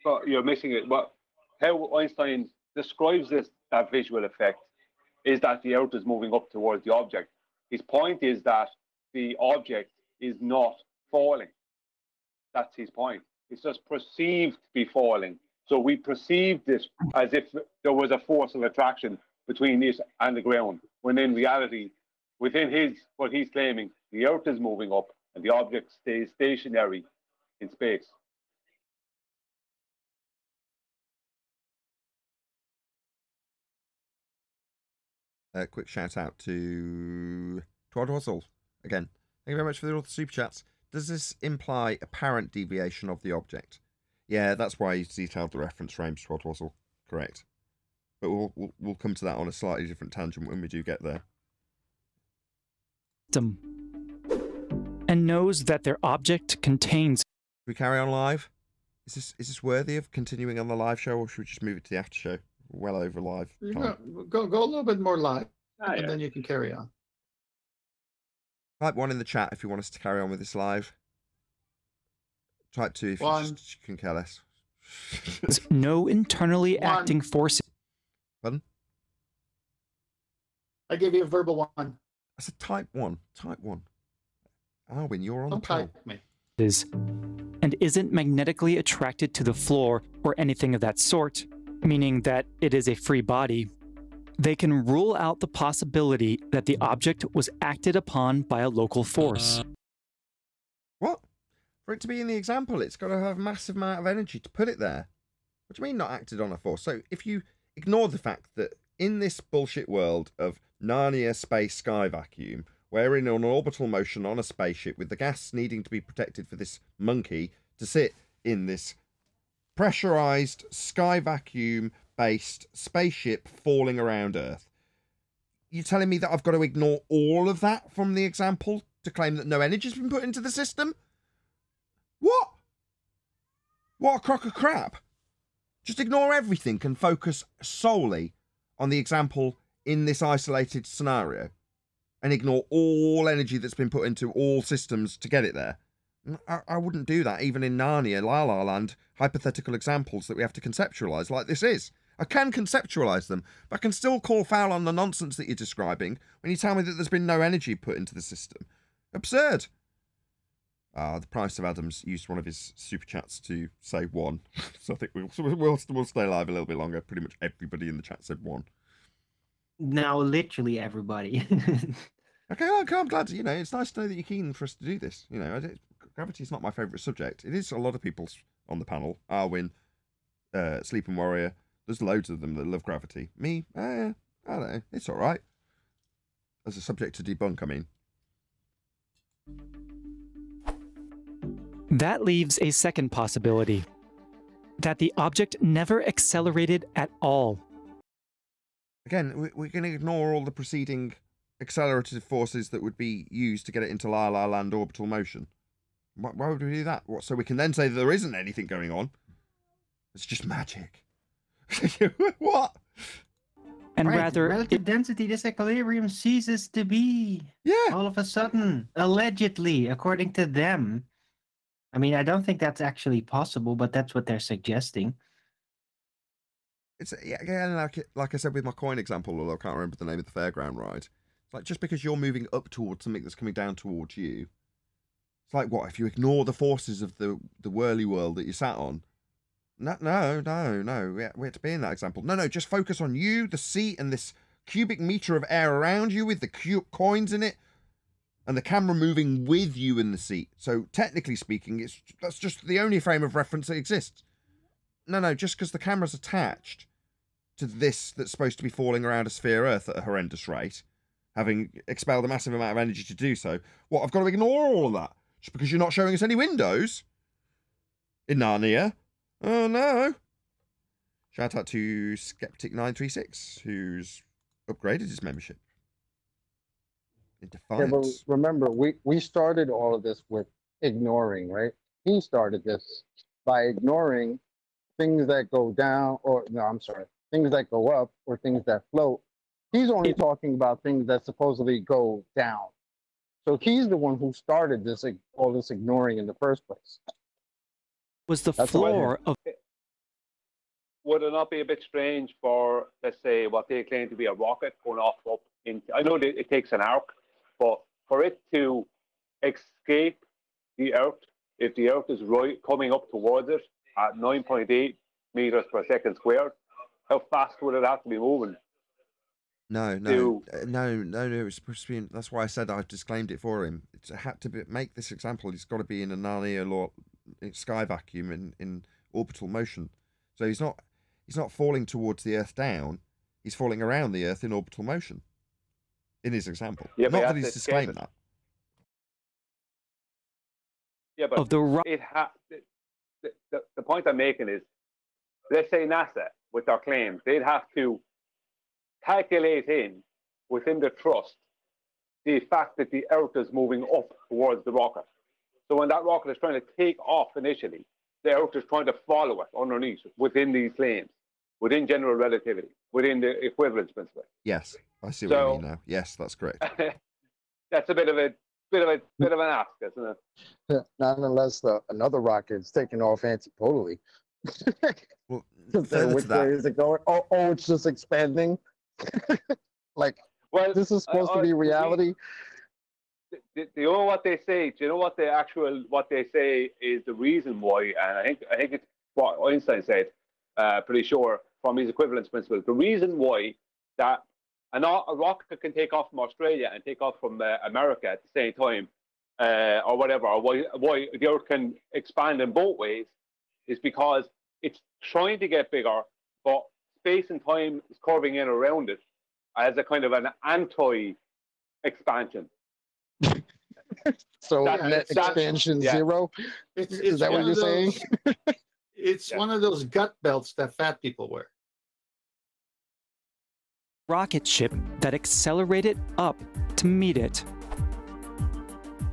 Speaker 16: but you're missing it. But how Einstein describes that visual effect is that the Earth is moving up towards the object. His point is that the object is not falling. That's his point. It's just perceived to be falling. So we perceive this as if there was a force of attraction between this and the ground, when in reality, within what he's claiming, the Earth is moving up and the object stays stationary in space.
Speaker 1: Quick shout out to Twadwazzle again. Thank you very much for all the super chats. Does this imply apparent deviation of the object? Yeah, that's why he's detailed the reference frames, Twadwazzle. Correct. But we'll come to that on a slightly different tangent when we do get there.
Speaker 12: And knows that their object contains.
Speaker 1: Should we carry on live? Is this worthy of continuing on the live show, or should we just move it to the after show? Well over live.
Speaker 8: Go a little bit more live, and then you can carry on.
Speaker 1: Type 1 in the chat if you want us to carry on with this live. Type 2 if you can care less.
Speaker 12: No internally acting forces.
Speaker 1: Pardon?
Speaker 8: I gave you a verbal 1.
Speaker 1: I said type 1. Type 1. Alwyn, you're on
Speaker 8: Don't
Speaker 1: the call.
Speaker 8: type me.
Speaker 12: And isn't magnetically attracted to the floor or anything of that sort, meaning that it is a free body. They can rule out the possibility that the object was acted upon by a local force.
Speaker 1: What? For it to be in the example, it's got to have a massive amount of energy to put it there. What do you mean not acted on a force? So if you ignore the fact that in this bullshit world of Narnia space sky vacuum, we're in an orbital motion on a spaceship with the gas needing to be protected for this monkey to sit in this pressurized sky vacuum based spaceship falling around Earth. You telling me that I've got to ignore all of that from the example to claim that no energy's been put into the system? What? What a crock of crap. Just ignore everything and focus solely on the example in this isolated scenario. and ignore all energy that's been put into all systems to get it there. I wouldn't do that, even in Narnia, La La Land, hypothetical examples that we have to conceptualise like this is. I can conceptualise them, but I can still call foul on the nonsense that you're describing when you tell me that there's been no energy put into the system. Absurd. The Price of Adams used one of his super chats to say 1. So I think we'll stay live a little bit longer. Pretty much everybody in the chat said 1.
Speaker 10: Now, literally everybody.
Speaker 1: Okay, I'm glad. You know, it's nice to know that you're keen for us to do this. You know, gravity is not my favourite subject. It is a lot of people on the panel. Arwin, Sleeping Warrior. There's loads of them that love gravity. Me, I don't know. It's all right. As a subject to debunk, I mean.
Speaker 12: That leaves a second possibility. That the object never accelerated at all.
Speaker 1: Again, we can ignore all the preceding accelerative forces that would be used to get it into La La Land orbital motion. Why would we do that? What, so we can then say that there isn't anything going on? It's just magic. What?
Speaker 10: And rather, relative density disequilibrium ceases to be.
Speaker 1: Yeah.
Speaker 10: All of a sudden, allegedly, according to them. I mean, I don't think that's actually possible, but that's what they're suggesting.
Speaker 1: It's again, like I said with my coin example, although I can't remember the name of the fairground ride. It's like just because you're moving up towards something that's coming down towards you. It's like what if you ignore the forces of the whirly world that you sat on? No. We had to be in that example. No, just focus on you, the seat, and this cubic meter of air around you with the coins in it, and the camera moving with you in the seat. So technically speaking, that's just the only frame of reference that exists. No, just because the camera's attached to this that's supposed to be falling around a sphere Earth at a horrendous rate, having expelled a massive amount of energy to do so. What, I've got to ignore all of that just because you're not showing us any windows in Narnia? Oh no. Shout out to Skeptic936, who's upgraded his membership. In defiance.
Speaker 13: Yeah, but remember, we started all of this with ignoring, right? He started this by ignoring things that go down, or no, I'm sorry, things that go up or things that float. He's only talking about things that supposedly go down. So he's the one who started this, all this ignoring in the first place.
Speaker 12: Was the floor of...
Speaker 16: Would it not be a bit strange for, let's say, what they claim to be a rocket going off up in... I know that it takes an arc, but for it to escape the Earth, if the Earth is coming up towards it at 9.8 meters per second squared, how fast would it have to be moving?
Speaker 1: No. It's supposed to be. That's why I said I disclaimed it for him. It had to make this example. He's got to be in a Narnia sky vacuum in orbital motion. So he's not falling towards the Earth down. He's falling around the Earth in orbital motion. In his example,
Speaker 16: yeah,
Speaker 1: not that he's disclaimed that.
Speaker 16: Yeah, but the point I'm making is, let's say NASA with their claims, they'd have to calculate within the thrust the fact that the Earth is moving up towards the rocket. So when that rocket is trying to take off initially, the Earth is trying to follow it underneath within these claims, within general relativity, within the equivalence principle.
Speaker 1: Yes, I see what you mean now. Yes, that's correct.
Speaker 16: That's a bit of an ask, isn't it?
Speaker 13: Not unless another rocket is taking off antipodally.
Speaker 1: Well,
Speaker 13: which way is it going? Oh, it's just expanding. This is supposed to be reality.
Speaker 16: Do you know what they say? Do you know what they say is the reason why? And I think it's what Einstein said. Pretty sure from his equivalence principle. The reason why that a rocket can take off from Australia and take off from America at the same time, or whatever, or why the Earth can expand in both ways, is because it's trying to get bigger, but space and time is curving in around it as a kind of an anti-expansion.
Speaker 13: So net expansion zero? Is that what you're saying?
Speaker 8: It's one of those gut belts that fat people wear.
Speaker 12: Rocket ship that accelerated up to meet it.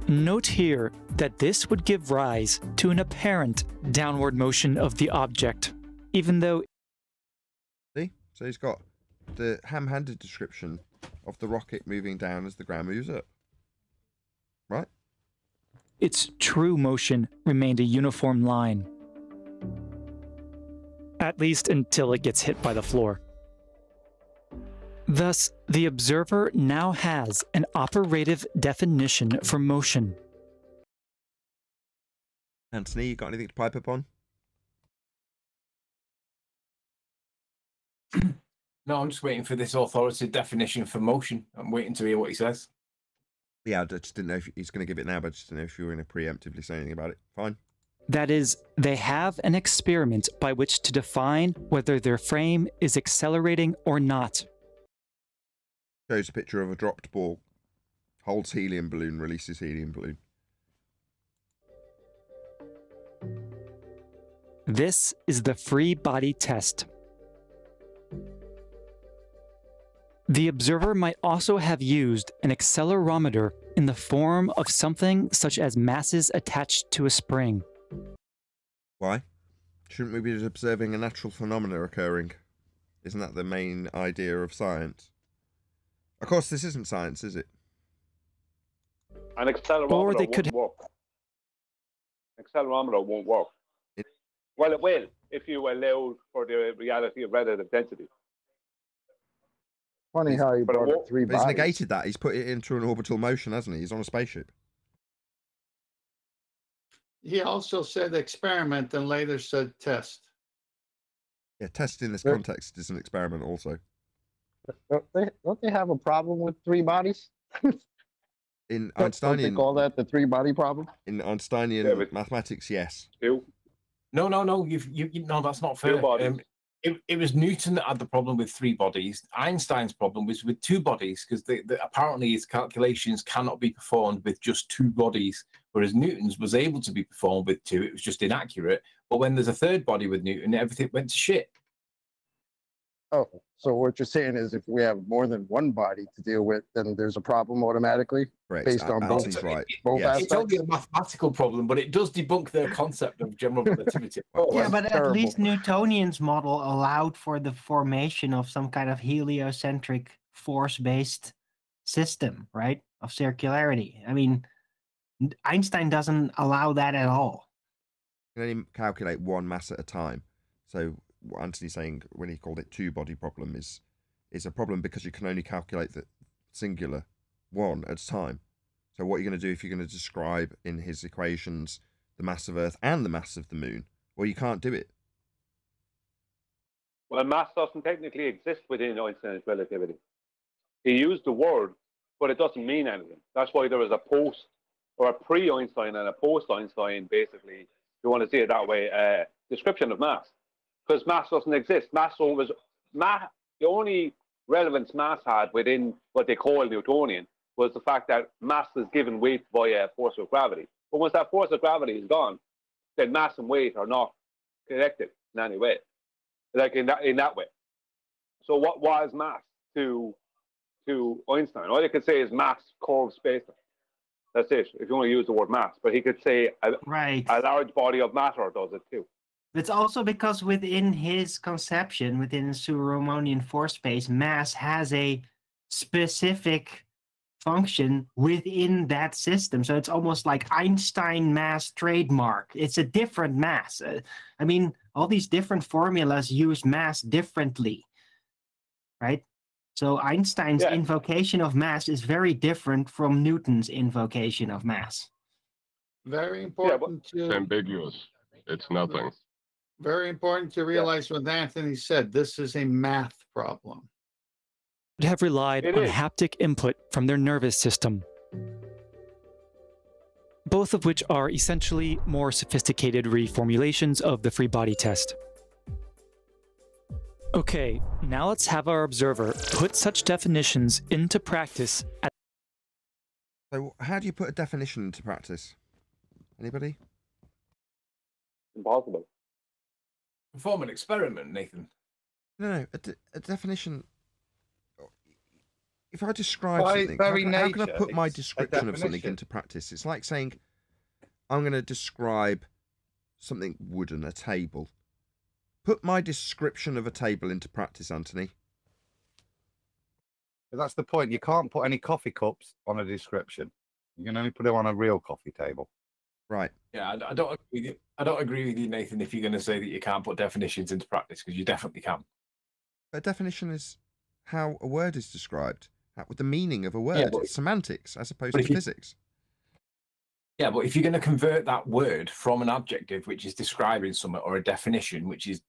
Speaker 12: Note here that this would give rise to an apparent downward motion of the object, even though...
Speaker 1: See? So he's got the ham-handed description of the rocket moving down as the ground moves up. Right?
Speaker 12: Its true motion remained a uniform line. At least until it gets hit by the floor. Thus, the observer now has an operative definition for motion.
Speaker 1: Anthony, you got anything to pipe up on?
Speaker 15: No, I'm just waiting for this authoritative definition for motion. I'm waiting to hear what he says.
Speaker 1: Yeah, I just didn't know if he's going to give it now, but I just didn't know if you were going to preemptively say anything about it. Fine.
Speaker 12: That is, they have an experiment by which to define whether their frame is accelerating or not.
Speaker 1: Shows a picture of a dropped ball. Holds helium balloon, releases helium balloon.
Speaker 12: This is the free body test. The observer might also have used an accelerometer in the form of something such as masses attached to a spring.
Speaker 1: Why? Shouldn't we be observing a natural phenomena occurring? Isn't that the main idea of science? Of course, this isn't science, is it?
Speaker 16: An accelerometer won't work. Accelerometer won't work. Well, it will if you allow for the reality of relative density.
Speaker 13: Funny how you brought up three
Speaker 1: But he's
Speaker 13: bodies.
Speaker 1: negated that. He's put it into an orbital motion, hasn't he? He's on a spaceship.
Speaker 8: He also said experiment and later said test.
Speaker 1: Yeah, test in this context is an experiment also.
Speaker 13: Don't they have a problem with three bodies?
Speaker 1: In
Speaker 13: Don't they
Speaker 1: Einsteinian,
Speaker 13: call that the three-body problem?
Speaker 1: in Einsteinian mathematics, yes.
Speaker 15: No, that's not fair. It was Newton that had the problem with three bodies. Einstein's problem was with two bodies, because apparently his calculations cannot be performed with just two bodies, whereas Newton's was able to be performed with two. It was just inaccurate. But when there's a third body with Newton, everything went to shit.
Speaker 13: Oh, so what you're saying is if we have more than one body to deal with, then there's a problem automatically based on both
Speaker 15: It's only a mathematical problem, but it does debunk their concept of general relativity.
Speaker 10: Yeah, but at least Newtonian's model allowed for the formation of some kind of heliocentric force-based system, right? Of circularity. I mean, Einstein doesn't allow that at all.
Speaker 1: You can only calculate one mass at a time. So what Anthony's saying when he called it two-body problem is a problem because you can only calculate the singular one at a time. So what are you going to do if you're going to describe in his equations the mass of Earth and the mass of the Moon? Well, you can't do it.
Speaker 16: Well, mass doesn't technically exist within Einstein's relativity. He used the word, but it doesn't mean anything. That's why there was a post or a pre-Einstein and a post-Einstein, basically, if you want to see it that way, description of mass. Because mass doesn't exist. The only relevance mass had within what they call Newtonian was the fact that mass is given weight via force of gravity. But once that force of gravity is gone, then mass and weight are not connected in any way, like in that way. So what was mass to Einstein? All you could say is mass curved space-time. That's it, if you want to use the word mass. But he could say a large body of matter does it too.
Speaker 10: It's also because within his conception, within Solomonian force space, mass has a specific function within that system. So it's almost like Einstein mass trademark. It's a different mass. I mean, all these different formulas use mass differently, right? So Einstein's invocation of mass is very different from Newton's invocation of mass.
Speaker 8: Very important
Speaker 5: It's ambiguous. It's nothing.
Speaker 8: Very important to realize what Anthony said. This is a math problem.
Speaker 12: Would have relied on haptic input from their nervous system, both of which are essentially more sophisticated reformulations of the free body test. Okay, now let's have our observer put such definitions into practice.
Speaker 1: So how do you put a definition into practice? Anybody?
Speaker 16: Impossible.
Speaker 15: Perform an experiment, Nathan.
Speaker 1: No, a definition. If I describe
Speaker 17: By
Speaker 1: something,
Speaker 17: very
Speaker 1: how can I
Speaker 17: nature,
Speaker 1: put my
Speaker 17: it's a
Speaker 1: description of something
Speaker 17: definition.
Speaker 1: into practice? It's like saying, I'm going to describe something wooden, a table. Put my description of a table into practice, Anthony.
Speaker 17: But that's the point. You can't put any coffee cups on a description. You can only put them on a real coffee table.
Speaker 1: Right.
Speaker 15: Yeah, I don't agree with you. I don't agree with you, Nathan, if you're going to say that you can't put definitions into practice, because you definitely can.
Speaker 1: A definition is how a word is described, with the meaning of a word.
Speaker 15: Yeah,
Speaker 1: It's semantics as opposed to physics.
Speaker 15: Yeah, but if you're going to convert that word from an adjective, which is describing something, or a definition, which is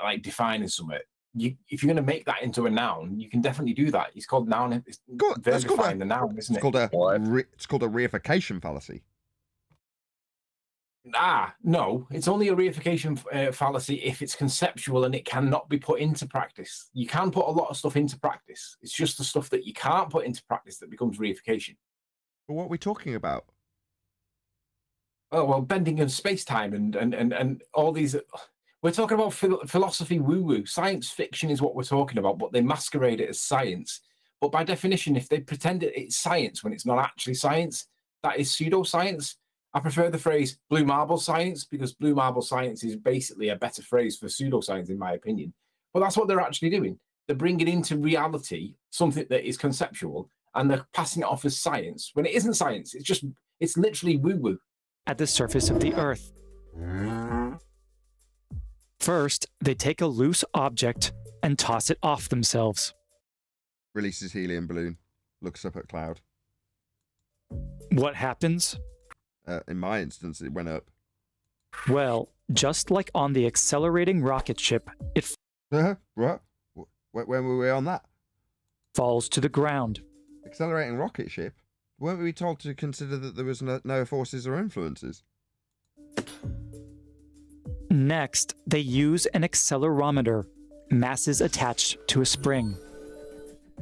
Speaker 15: like defining something, if you're going to make that into a noun, you can definitely do that. It's called noun. It's verifying the noun, isn't it?
Speaker 1: It's called a reification fallacy.
Speaker 15: No, it's only a reification fallacy if it's conceptual and it cannot be put into practice. You can put a lot of stuff into practice. It's just the stuff that you can't put into practice that becomes reification.
Speaker 1: But what are we talking about?
Speaker 15: Oh, well, bending of space-time and all these... We're talking about philosophy woo-woo. Science fiction is what we're talking about, but they masquerade it as science. But by definition, if they pretend it's science when it's not actually science, that is pseudoscience. I prefer the phrase blue marble science, because blue marble science is basically a better phrase for pseudoscience, in my opinion. But that's what they're actually doing. They're bringing into reality something that is conceptual, and they're passing it off as science when it isn't science. It's literally woo-woo.
Speaker 12: At the surface of the Earth. First, they take a loose object and toss it off themselves.
Speaker 1: Releases helium balloon. Looks up at cloud.
Speaker 12: What happens?
Speaker 1: In my instance, it went up.
Speaker 12: Well, just like on the accelerating rocket ship, it
Speaker 1: what? When were we on that?
Speaker 12: Falls to the ground.
Speaker 1: Accelerating rocket ship? Weren't we told to consider that there was no forces or influences?
Speaker 12: Next, they use an accelerometer, masses attached to a spring.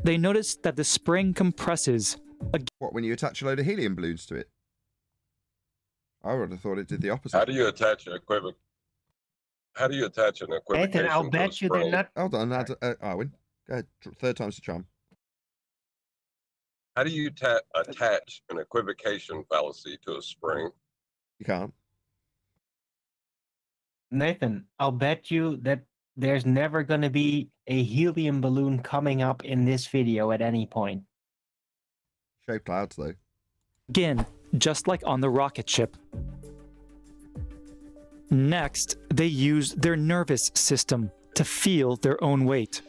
Speaker 12: They notice that the spring compresses.
Speaker 1: What, when you attach a load of helium balloons to it? I would have thought it did the opposite.
Speaker 5: How do you attach an equivocation?
Speaker 10: Nathan, I'll bet you they're not.
Speaker 1: Hold on, Arwin. Go ahead. Third time's the charm.
Speaker 5: How do you attach an equivocation fallacy to a spring?
Speaker 1: You can't.
Speaker 10: Nathan, I'll bet you that there's never going to be a helium balloon coming up in this video at any point.
Speaker 1: Show clouds, though.
Speaker 12: Again, just like on the rocket ship. Next, they use their nervous system to feel their own weight.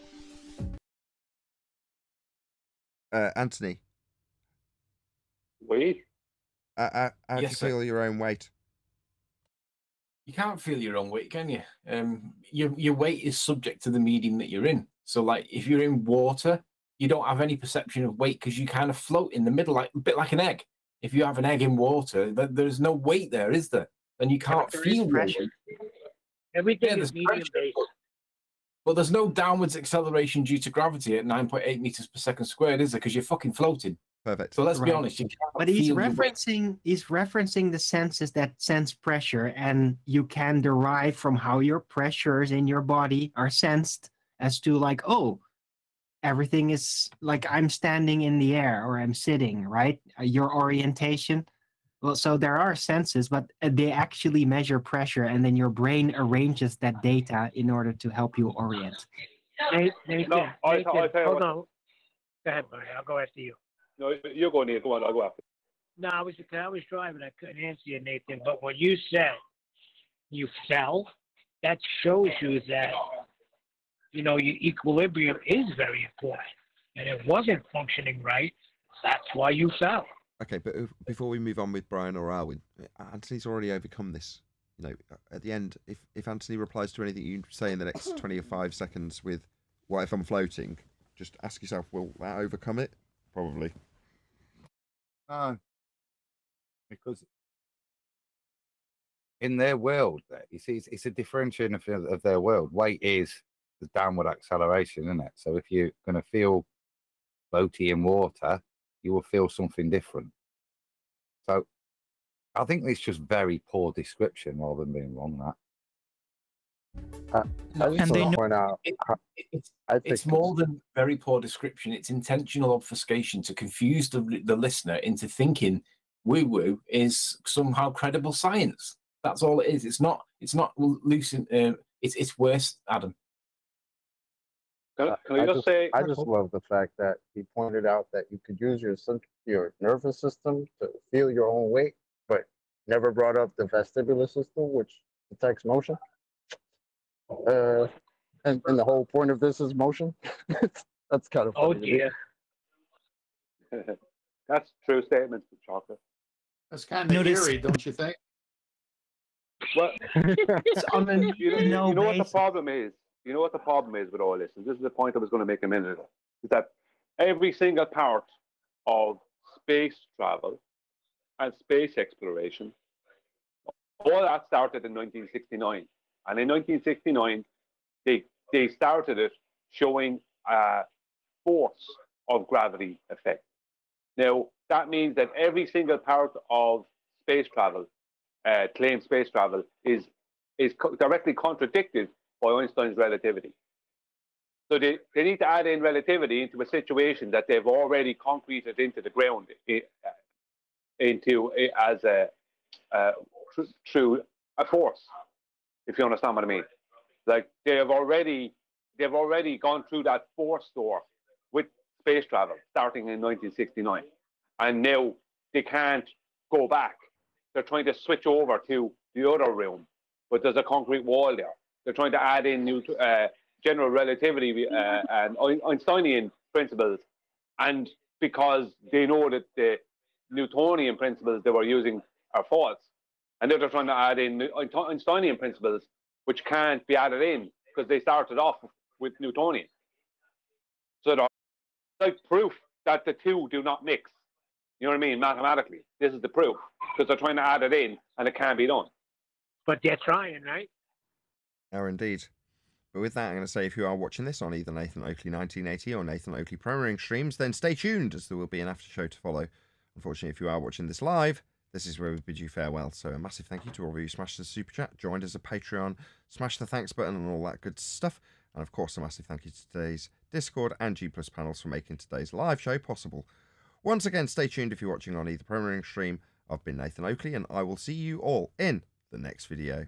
Speaker 1: Anthony.
Speaker 16: Weight?
Speaker 1: How do you feel your own weight?
Speaker 15: You can't feel your own weight, can you? Your weight is subject to the medium that you're in. So, like, if you're in water, you don't have any perception of weight because you kind of float in the middle, like a bit like an egg. If you have an egg in water, there's no weight there, is there? And you can't feel pressure.
Speaker 4: Everything is medium-based.
Speaker 15: But there's no downwards acceleration due to gravity at 9.8 meters per second squared, is there? Because you're fucking floating.
Speaker 1: Perfect.
Speaker 15: So let's be honest.
Speaker 10: But he's referencing the senses that sense pressure, and you can derive from how your pressures in your body are sensed as to, like, oh, everything is like I'm standing in the air or I'm sitting, right? Your orientation. Well, so there are senses, but they actually measure pressure, and then your brain arranges that data in order to help you orient.
Speaker 4: Nathan, hold on. Go ahead, buddy. I'll go after you.
Speaker 16: No, you're going to go on. I'll go after.
Speaker 4: No, I was driving. I couldn't answer you, Nathan. But when you said you fell, that shows you that, your equilibrium is very important. And it wasn't functioning right. That's why you fell.
Speaker 1: Okay, but before we move on with Brian or Alwyn, Anthony's already overcome this. At the end, if Anthony replies to anything you say in the next 25 seconds with, what if I'm floating? Just ask yourself, will that overcome it? Probably.
Speaker 17: No. Because in their world, you see, it's a differentiation of their world. Weight is the downward acceleration, isn't it? So if you're going to feel floaty in water, you will feel something different. So I think it's just very poor description rather than being wrong.
Speaker 13: And they point out
Speaker 15: it's more than very poor description. It's intentional obfuscation to confuse the listener into thinking woo-woo is somehow credible science. That's all it is. It's not loose. It's worse, Adam.
Speaker 16: Can I just say?
Speaker 13: I just love the fact that he pointed out that you could use your nervous system to feel your own weight, but never brought up the vestibular system, which detects motion. And the whole point of this is motion. That's kind of funny.
Speaker 4: Oh dear.
Speaker 16: That's true statements, Chocolate.
Speaker 8: That's kind of eerie, don't you think?
Speaker 16: Well, you know what the
Speaker 10: basic.
Speaker 16: problem is? You know what the problem is with all this? And this is the point I was going to make a minute ago. Is that every single part of space travel and space exploration, all that started in 1969. And in 1969, they started it showing a force of gravity effect. Now, that means that every single part of space travel, claimed space travel, is directly contradicted by Einstein's relativity. So they need to add in relativity into a situation that they've already concreted into the ground, through a force, if you understand what I mean. Like they've already gone through that force door with space travel starting in 1969, and now they can't go back. They're trying to switch over to the other realm, but there's a concrete wall there. They're trying to add in new general relativity and Einsteinian principles, and because they know that the Newtonian principles they were using are false, and they're trying to add in Einsteinian principles, which can't be added in because they started off with Newtonian. So they're like proof that the two do not mix. You know what I mean? Mathematically, this is the proof, because they're trying to add it in and it can't be done.
Speaker 4: But they're trying, right?
Speaker 1: Oh, indeed. But with that, I'm going to say if you are watching this on either Nathan Oakley 1980 or Nathan Oakley programming streams, then stay tuned, as there will be an after show to follow. Unfortunately, if you are watching this live, this is where we bid you farewell. So a massive thank you to all of you who smashed the super chat, joined us a Patreon, smashed the thanks button and all that good stuff. And of course, a massive thank you to today's Discord and G Plus panels for making today's live show possible. Once again, stay tuned if you're watching on either programming stream. I've been Nathan Oakley, and I will see you all in the next video.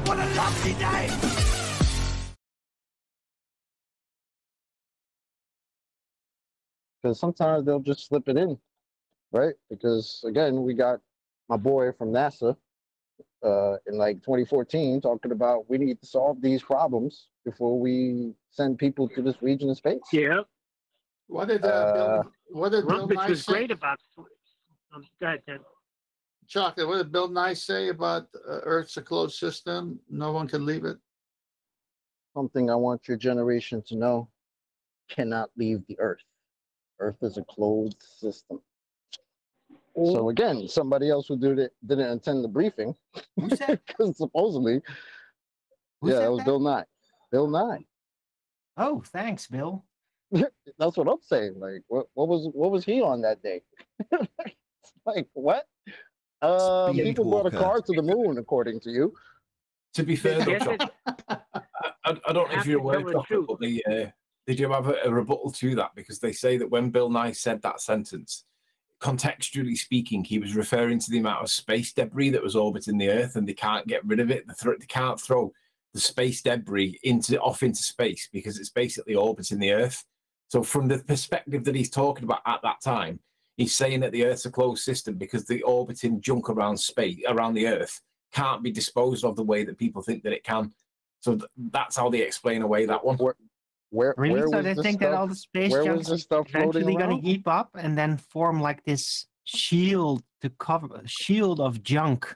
Speaker 4: What a lovely day!
Speaker 13: Because sometimes they'll just slip it in, right? Because again, we got my boy from NASA in like 2014 talking about we need to solve these problems before we send people to this region of space.
Speaker 4: Yeah.
Speaker 8: What did Bill
Speaker 4: Which
Speaker 8: Nye
Speaker 4: was
Speaker 8: say?
Speaker 4: great about. Go ahead, Ted.
Speaker 8: Chocolate, what did Bill Nye say about Earth's a closed system? No one can leave it.
Speaker 13: Something I want your generation to know: cannot leave the Earth. Earth is a closed system. So again, somebody else who didn't attend the briefing, because supposedly, that was Bill Nye. Bill Nye.
Speaker 10: Oh, thanks, Bill.
Speaker 13: That's what I'm saying. Like, what was he on that day? Like, what? People brought a car to the moon, according to you.
Speaker 15: To be fair, though, Chocolate, I don't know if you're aware, Chocolate, but they do have a rebuttal to that, because they say that when Bill Nye said that sentence, contextually speaking, he was referring to the amount of space debris that was orbiting the Earth, and they can't get rid of it. They can't throw the space debris off into space because it's basically orbiting the Earth. So from the perspective that he's talking about at that time, he's saying that the Earth's a closed system because the orbiting junk around the Earth can't be disposed of the way that people think that it can. So that's how they explain away that one.
Speaker 10: Really? So they think that all the space junk is eventually going to heap up and then form like this shield of junk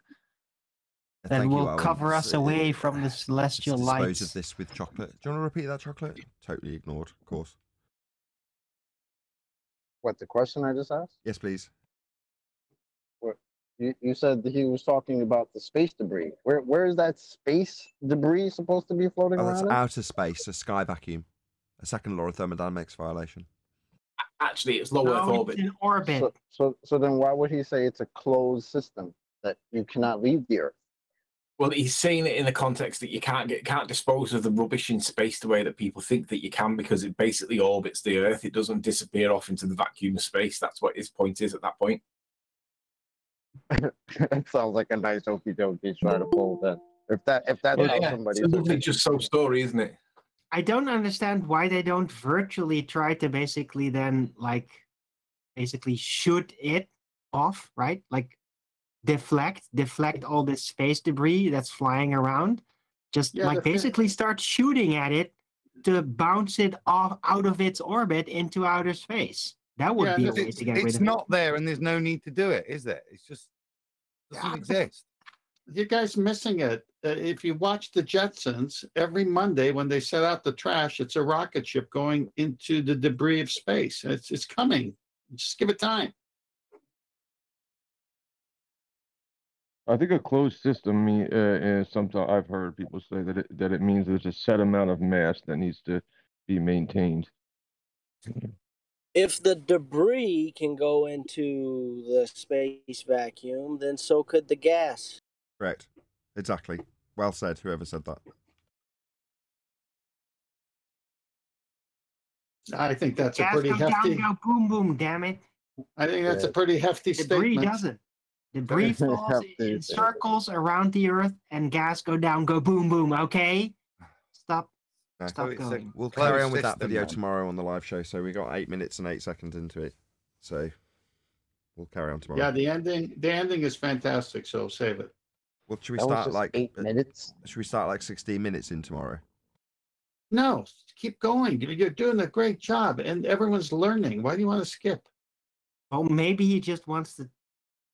Speaker 10: that will cover us away from the celestial light.
Speaker 1: Dispose of this with chocolate. Do you want to repeat that, Chocolate? Totally ignored, of course.
Speaker 13: What, the question I just asked?
Speaker 1: Yes, please.
Speaker 13: What you said that he was talking about the space debris. Where is that space debris supposed to be floating
Speaker 1: Oh, that's
Speaker 13: around?
Speaker 1: outer space, a sky vacuum. A second law of thermodynamics violation.
Speaker 15: Actually, it's low Earth orbit.
Speaker 10: It's in orbit.
Speaker 13: So then why would he say it's a closed system that you cannot leave the Earth?
Speaker 15: Well, he's saying it in the context that you can't dispose of the rubbish in space the way that people think that you can, because it basically orbits the Earth. It doesn't disappear off into the vacuum of space. That's what his point is at that point.
Speaker 13: That sounds like a nice okey doke he's trying to pull. Then if that's how somebody.
Speaker 15: It's a lovely just so story, isn't it?
Speaker 10: I don't understand why they don't virtually try to basically then basically shoot it off, right? Like deflect all this space debris that's flying around. Just basically start shooting at it to bounce it off out of its orbit into outer space. That would be a way to get rid of it.
Speaker 17: It's not there, and there's no need to do it, is there? It's just doesn't exist.
Speaker 8: You guys missing it. If you watch the Jetsons, every Monday when they set out the trash, it's a rocket ship going into the debris of space. It's coming. Just give it time.
Speaker 7: I think a closed system is sometimes I've heard people say that it means there's a set amount of mass that needs to be maintained.
Speaker 18: If the debris can go into the space vacuum, then so could the gas.
Speaker 1: Correct. Exactly. Well said, whoever said that.
Speaker 8: I think that's
Speaker 10: gas
Speaker 8: a pretty hefty.
Speaker 10: Down, go boom, boom, damn it.
Speaker 8: I think that's a pretty hefty
Speaker 10: debris
Speaker 8: statement.
Speaker 10: Doesn't. Debris falls in circles around the Earth, and gas go down, go boom, boom. Okay, stop going.
Speaker 1: We'll carry on with that video tomorrow on the live show. So we got 8 minutes and 8 seconds into it. So we'll carry on tomorrow.
Speaker 8: Yeah, the ending is fantastic. So save it.
Speaker 1: Well, should we start like
Speaker 13: 8 minutes?
Speaker 1: Should we start like 16 minutes in tomorrow?
Speaker 8: No, keep going. You're doing a great job, and everyone's learning. Why do you want to skip?
Speaker 10: Oh, maybe he just wants to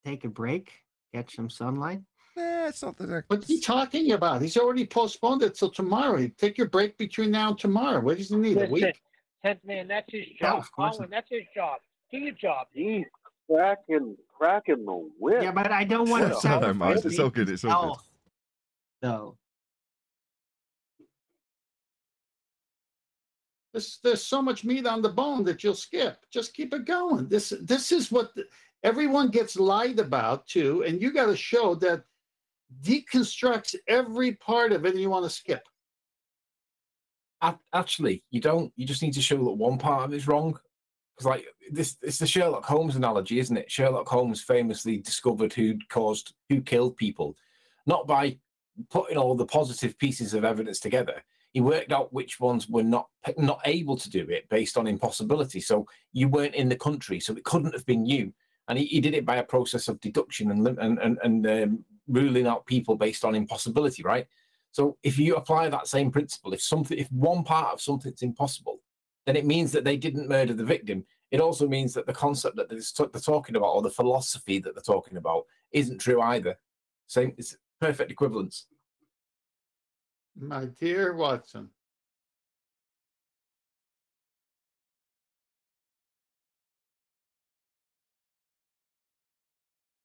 Speaker 10: take a break, catch some sunlight.
Speaker 1: It's not that.
Speaker 8: What's he talking about? He's already postponed it till tomorrow. Take your break between now and tomorrow. What does he need? A week?
Speaker 4: Man, that's his job. Colin, that's his job. Do your job.
Speaker 6: He's cracking the whip.
Speaker 10: Yeah, but I don't want to sound.
Speaker 1: No, Mike, it's all good. It's all good.
Speaker 10: No.
Speaker 8: There's so much meat on the bone that you'll skip. Just keep it going. This is what everyone gets lied about too, and you got to show that deconstructs every part of it, and you want to skip.
Speaker 15: Actually, you don't. You just need to show that one part of it's wrong. Because like this, it's the Sherlock Holmes analogy, isn't it? Sherlock Holmes famously discovered who killed people, not by putting all the positive pieces of evidence together. He worked out which ones were not able to do it based on impossibility. So you weren't in the country, so it couldn't have been you. And he did it by a process of deduction and ruling out people based on impossibility, right? So if you apply that same principle, if one part of something's impossible, then it means that they didn't murder the victim. It also means that the concept that they're talking about, or the philosophy that they're talking about, isn't true either. Same, it's perfect equivalence.
Speaker 8: My dear Watson.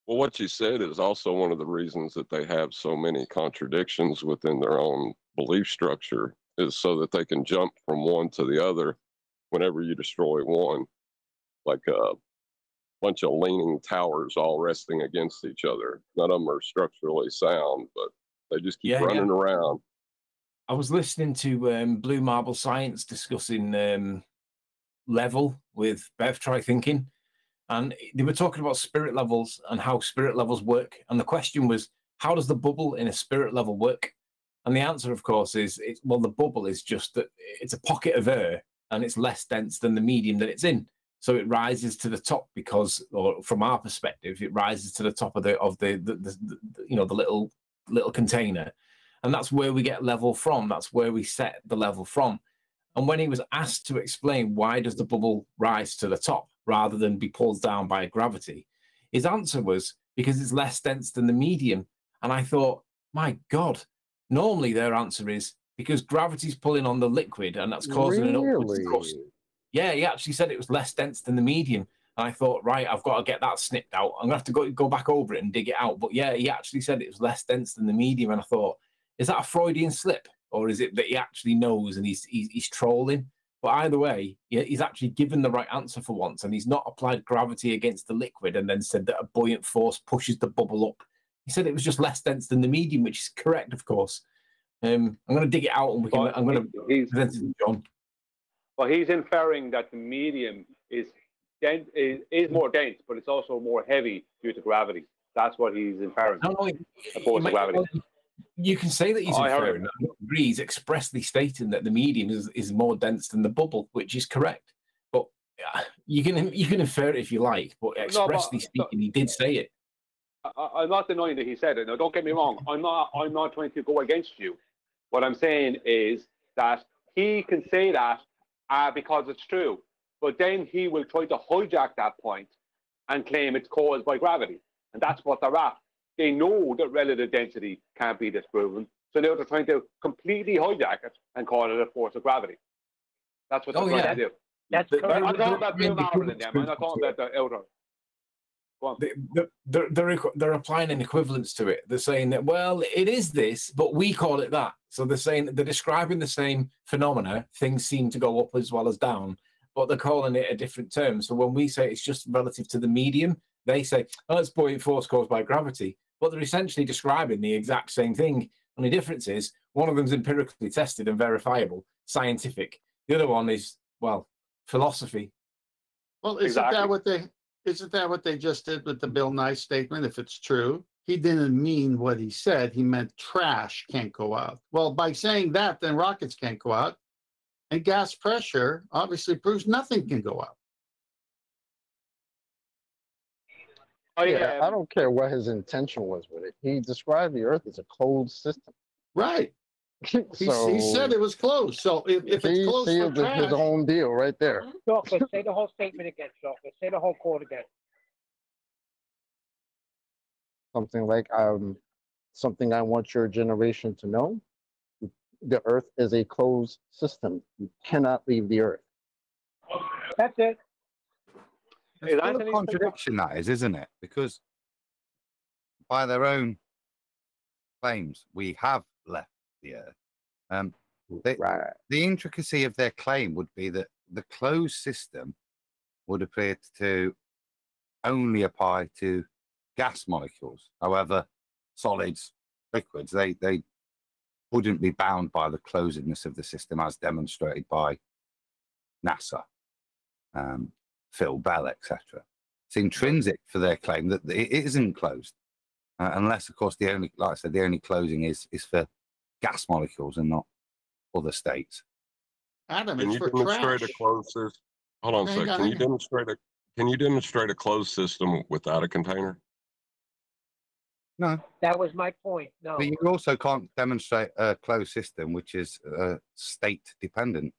Speaker 5: Well, what you said is also one of the reasons that they have so many contradictions within their own belief structure, is so that they can jump from one to the other whenever you destroy one, like a bunch of leaning towers all resting against each other. None of them are structurally sound, but they just keep running around.
Speaker 15: I was listening to Blue Marble Science discussing level with Bev Try Thinking, and they were talking about spirit levels and how spirit levels work. And the question was, how does the bubble in a spirit level work? And the answer, of course, is well, the bubble is just that it's a pocket of air and it's less dense than the medium that it's in. So it rises to the top because, or from our perspective, it rises to the top of the little container. And that's where we get level from. That's where we set the level from. And when he was asked to explain why does the bubble rise to the top rather than be pulled down by gravity, his answer was because it's less dense than the medium. And I thought, my God, normally their answer is because gravity's pulling on the liquid and that's causing an upward thrust. yeah, he actually said it was less dense than the medium. And I thought, right, I've got to get that snipped out. I'm going to have to go back over it and dig it out. But yeah, he actually said it was less dense than the medium. And I thought, is that a Freudian slip? Or is it that he actually knows and he's trolling? But either way, he's actually given the right answer for once. And he's not applied gravity against the liquid and then said that a buoyant force pushes the bubble up. He said it was just less dense than the medium, which is correct, of course. I'm going to dig it out and I'm going to present it to John.
Speaker 16: Well, he's inferring that the medium is more dense, but it's also more heavy due to gravity. That's what he's inferring.
Speaker 15: No,
Speaker 16: the force of gravity.
Speaker 15: You can say that he's inferring. I agree. He's expressly stating that the medium is more dense than the bubble, which is correct. But you can infer it if you like. But expressly speaking, he did say it.
Speaker 16: I'm not denying that he said it. Now, don't get me wrong. I'm not trying to go against you. What I'm saying is that he can say that because it's true, but then he will try to hijack that point and claim it's caused by gravity, and that's what they're at. They know that relative density can't be disproven, so now they're trying to completely hijack it and call it a force of gravity. That's what they're trying to do.
Speaker 4: That's correct.
Speaker 16: I'm not talking about Bill Maher and them. I'm not talking about the outer.
Speaker 15: They're applying an equivalence to it. They're saying that, well, it is this, but we call it that. So they're describing the same phenomena. Things seem to go up as well as down, but they're calling it a different term. So when we say it's just relative to the medium, they say, oh, it's buoyant force caused by gravity. But they're essentially describing the exact same thing. Only difference is one of them's empirically tested and verifiable, scientific. The other one is, well, philosophy.
Speaker 8: Well, isn't that what they just did with the Bill Nye statement? If it's true, he didn't mean what he said. He meant trash can't go out. Well, by saying that, then rockets can't go out. And gas pressure obviously proves nothing can go out.
Speaker 16: Oh,
Speaker 13: yeah, I don't care what his intention was with it. He described the Earth as a closed system.
Speaker 8: Right. He said it was closed. So if it's closed for trash,
Speaker 13: his own deal right there.
Speaker 4: Chocolate, say the whole statement again, Chocolate. Say the whole quote again.
Speaker 13: Something like, something I want your generation to know. The Earth is a closed system. You cannot leave the Earth.
Speaker 4: That's it.
Speaker 17: It's still a contradiction, that is, isn't it? Because by their own claims, we have left the Earth. The intricacy of their claim would be that the closed system would appear to only apply to gas molecules. However, solids, liquids, they wouldn't be bound by the closedness of the system as demonstrated by NASA, Phil Bell, etc. It's intrinsic for their claim that it isn't closed, unless, of course, like I said, the only closing is for gas molecules and not other states.
Speaker 8: Adam,
Speaker 5: can
Speaker 8: it's
Speaker 5: you
Speaker 8: for
Speaker 5: demonstrate
Speaker 8: trash.
Speaker 5: a closed system? Hold on a second. Can you demonstrate a closed system without a container?
Speaker 17: No.
Speaker 4: That was my point. No.
Speaker 17: But you also can't demonstrate a closed system which is state dependent.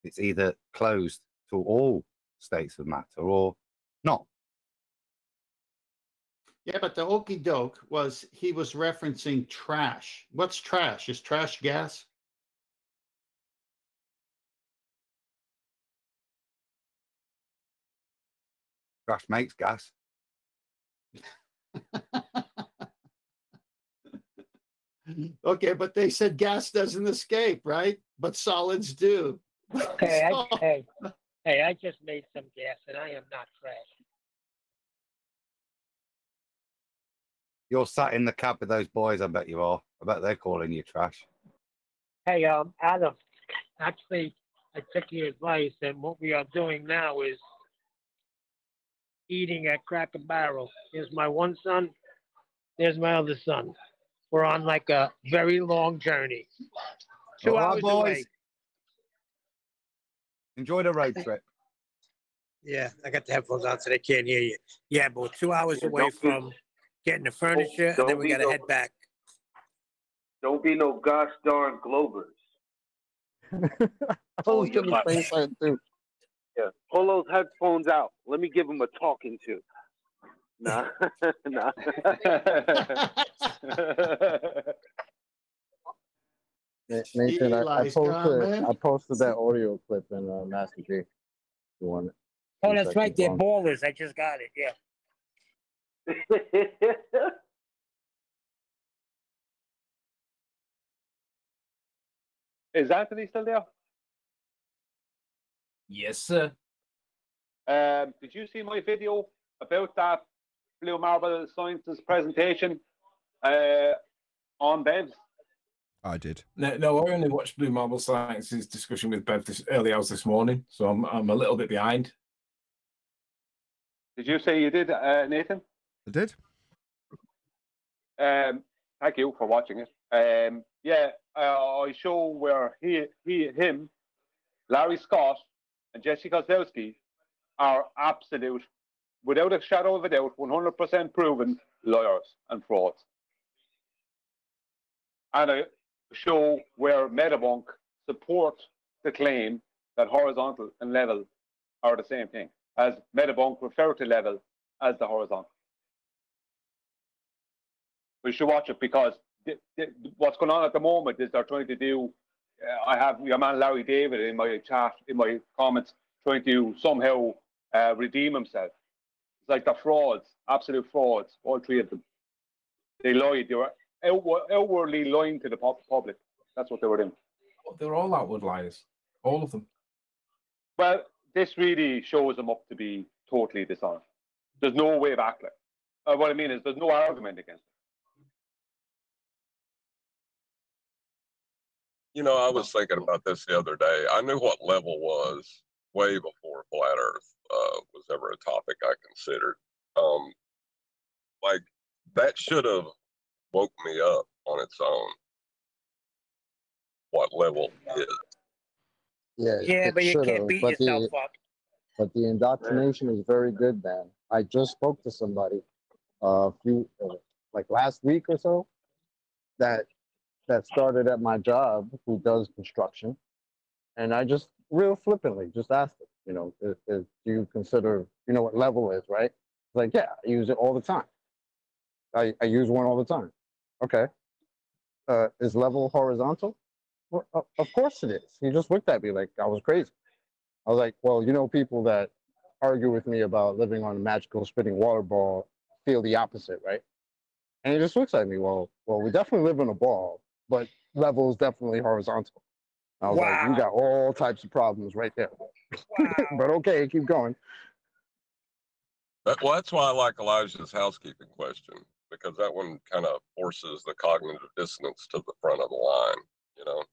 Speaker 17: It's either closed to all states of matter or not.
Speaker 8: Yeah, but the okey doke was he was referencing trash. What's trash? Is trash gas?
Speaker 17: Trash makes gas.
Speaker 8: Okay, but they said gas doesn't escape, right? But solids do.
Speaker 4: Hey, I just made some gas, and I am not trash.
Speaker 17: You're sat in the cab with those boys, I bet you are. I bet they're calling you trash.
Speaker 4: Hey, Adam, actually, I took your advice, and what we are doing now is eating at Cracker Barrel. Here's my one son. There's my other son. We're on like a very long journey. 2 hours away.
Speaker 17: Enjoy the road trip.
Speaker 4: Yeah, I got the headphones on so they can't hear you. Yeah, but we're 2 hours away from getting the furniture, and then we got to head back.
Speaker 6: Don't be no gosh darn Globers.
Speaker 13: I was going to say something too.
Speaker 6: Yeah, pull those headphones out. Let me give them a talking to. Nah, nah.
Speaker 13: Nathan,
Speaker 8: Eli's gone, man.
Speaker 13: I posted that audio clip in Master G. You want it?
Speaker 4: Oh,
Speaker 13: 2
Speaker 4: that's right.
Speaker 13: seconds
Speaker 4: They're
Speaker 13: long.
Speaker 4: ballers. I just got it. Yeah.
Speaker 16: Is Anthony still there?
Speaker 15: Yes, sir.
Speaker 16: Did you see my video about that Blue Marble Sciences presentation on Bevs?
Speaker 1: I did.
Speaker 15: No, I only watched Blue Marble Science's discussion with Bev early hours this morning, so I'm a little bit behind.
Speaker 16: Did you say you did, Nathan?
Speaker 1: I did.
Speaker 16: Thank you for watching it. Yeah, I show where him, Larry Scott, and Jesse Kozlowski are absolute, without a shadow of a doubt, 100% proven liars and frauds. And I show where Metabunk supports the claim that horizontal and level are the same thing, as Metabunk refer to level as the horizontal. We should watch it because what's going on at the moment is they're trying to do, I have your man Larry David in my chat, in my comments, trying to somehow redeem himself. It's like they're frauds, absolute frauds, all three of them. They lied. They were outwardly lying to the public. That's what they were doing.
Speaker 15: They're all outward liars, all of them.
Speaker 16: Well, this really shows them up to be totally dishonest. There's no way back. What I mean is there's no argument against it.
Speaker 5: You know, I was thinking about this the other day. I knew what level was way before flat Earth was ever a topic I considered. Like, that should have woke me up on its own. What level is?
Speaker 13: Yeah,
Speaker 4: Yeah, but you can't beat yourself up.
Speaker 13: But the indoctrination is very good, man. I just spoke to somebody like last week or so, that started at my job, who does construction, and I just real flippantly just asked him, you know, do you consider, you know what level is, right? He's like, yeah, I use it all the time. I use one all the time. Okay. Is level horizontal? Well, of course it is. He just looked at me like I was crazy. I was like, well, you know, people that argue with me about living on a magical spinning water ball feel the opposite, right? And he just looks at me, well, we definitely live on a ball, but level is definitely horizontal. I was like, you got all types of problems right there. But okay, keep going.
Speaker 5: Well, that's why I like Elijah's housekeeping question, because that one kind of forces the cognitive dissonance to the front of the line, you know.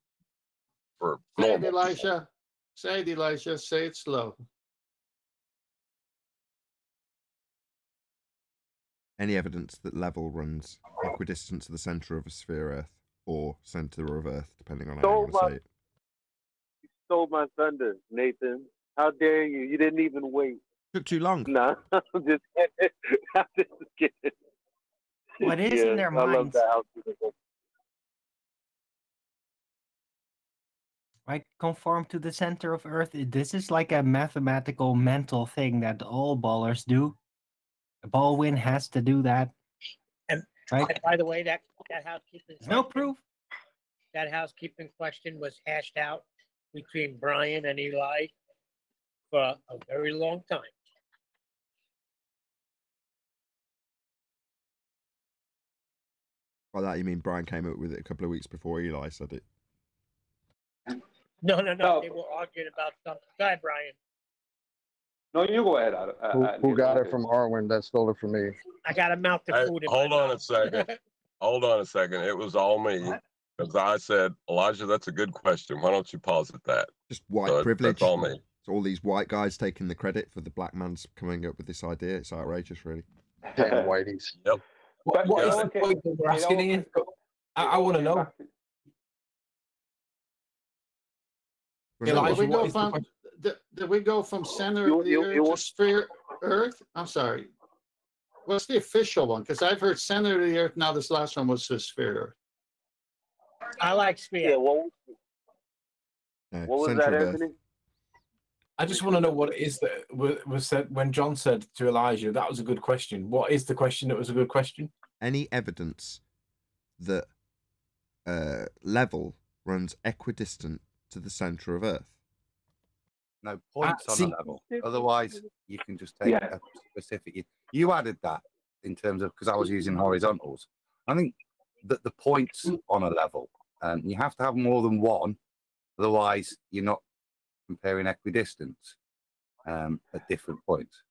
Speaker 5: For
Speaker 8: Say it, Elijah. Say it, Elijah. Say it slow.
Speaker 1: Any evidence that level runs equidistant to the center of a sphere Earth, or center of Earth, depending on how you want to say it.
Speaker 19: You stole my thunder, Nathan. How dare you? You didn't even wait.
Speaker 1: Took too long.
Speaker 19: No, I'm just kidding. I'm just kidding.
Speaker 10: What is in their
Speaker 19: I love
Speaker 10: minds?
Speaker 19: that.
Speaker 10: Right, conform to the center of Earth. This is like a mathematical mental thing that all ballers do. Baldwin has to do that.
Speaker 4: And,
Speaker 10: right?
Speaker 4: and by the way, that housekeeping
Speaker 10: No proof.
Speaker 4: That housekeeping question was hashed out between Brian and Eli for a very long time.
Speaker 1: By that you mean Brian came up with it a couple of weeks before Eli said it?
Speaker 4: No. They were arguing about something. Go ahead, Brian.
Speaker 16: No, you go ahead.
Speaker 13: Who got it from Arwen that stole it from me?
Speaker 4: I got a mouth to food.
Speaker 5: Hold on a second. Hold on a second. It was all me. Because I said, Elijah, that's a good question. Why don't you posit that?
Speaker 1: Just white privilege.
Speaker 5: That's all me.
Speaker 1: It's all these white guys taking the credit for the black man's coming up with this idea. It's outrageous, really.
Speaker 13: Damn whiteys.
Speaker 5: Yep.
Speaker 15: What is the point that we're asking here? I want to know.
Speaker 8: Elijah, did we go from center of the Earth to sphere Earth? I'm sorry. What's the official one? Because I've heard center of the Earth. Now this last one was the sphere Earth.
Speaker 4: I like sphere.
Speaker 19: Yeah, what was that, Anthony?
Speaker 15: I just want to know what it is that was said when John said to Elijah, that was a good question. What is the question that was a good question?
Speaker 1: Any evidence that level runs equidistant to the centre of Earth?
Speaker 17: No, points on a level. Otherwise, you can just take a specific. You added that in terms of, because I was using horizontals. I think that the points on a level, you have to have more than one. Otherwise, you're not comparing equidistance at different points.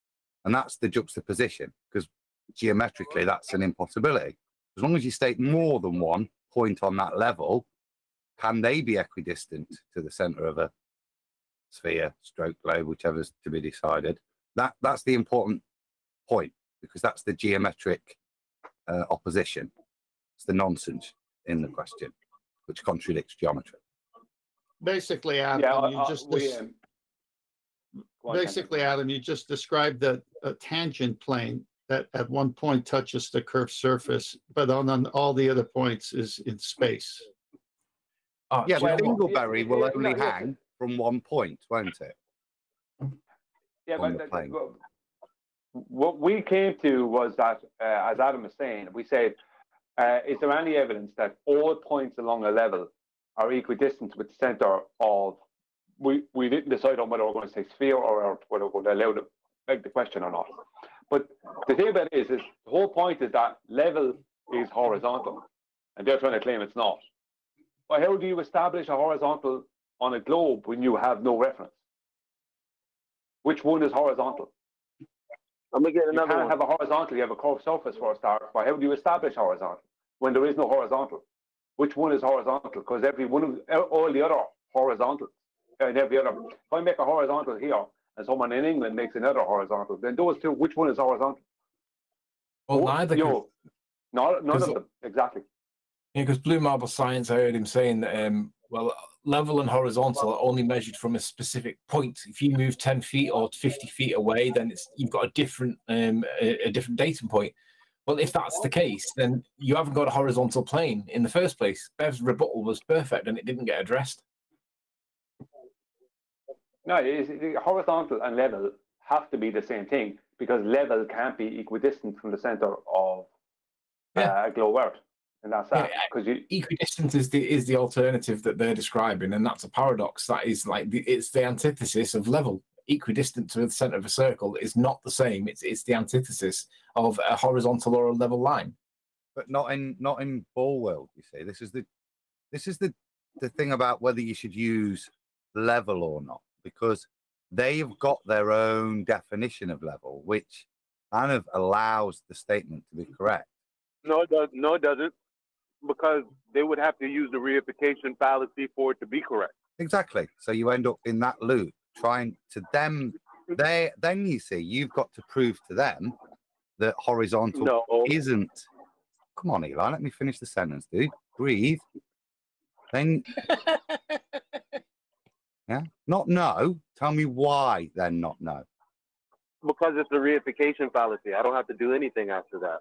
Speaker 17: And that's the juxtaposition, because geometrically, that's an impossibility. As long as you state more than one point on that level, can they be equidistant to the centre of a sphere, stroke globe, whichever's to be decided? That's the important point, because that's the geometric opposition. It's the nonsense in the question, which contradicts geometry.
Speaker 8: Basically, Adam, Adam, you just described a tangent plane that at one point touches the curved surface, but on all the other points is in space.
Speaker 17: Yeah, but Dingleberry will only hang from one point, won't it?
Speaker 16: Yeah, but what we came to was that, as Adam was saying, we said, is there any evidence that all points along a level are equidistant with the centre of? We didn't decide on whether we're going to say sphere or whether we're going to allow to make the question or not. But the thing about it is the whole point is that level is horizontal, and they're trying to claim it's not. But how do you establish a horizontal on a globe when you have no reference? Which one is horizontal?
Speaker 19: I'm gonna get another
Speaker 16: You can't
Speaker 19: one.
Speaker 16: have a horizontal, you have a curved surface for a start. But how do you establish horizontal when there is no horizontal? Which one is horizontal? Because every one of all the other horizontals and every other. If I make a horizontal here and someone in England makes another horizontal, then those two, which one is horizontal?
Speaker 15: Well, neither.
Speaker 16: None of them exactly.
Speaker 15: Yeah, because Blue Marble Science, I heard him saying that, well, level and horizontal are only measured from a specific point. If you move 10 feet or 50 feet away, then you've got a different datum point. Well, if that's the case, then you haven't got a horizontal plane in the first place. Bev's rebuttal was perfect, and it didn't get addressed.
Speaker 16: No, horizontal and level have to be the same thing, because level can't be equidistant from the center of a globe Earth, and that's that. Because
Speaker 15: Equidistant is the alternative that they're describing, and that's a paradox. That is like it's the antithesis of level. Equidistant to the center of a circle is not the same. It's the antithesis of a horizontal or a level line.
Speaker 17: But not in ball world. You see, this is the thing about whether you should use level or not, because they've got their own definition of level, which kind of allows the statement to be correct.
Speaker 19: No, it doesn't, because they would have to use the reification fallacy for it to be correct.
Speaker 17: Exactly. So you end up in that loop trying to them. Then you see you've got to prove to them that horizontal isn't. Come on, Eli. Let me finish the sentence, dude. Breathe. Then. Yeah. Not no. Tell me why then not no.
Speaker 19: Because it's a reification fallacy. I don't have to do anything after that.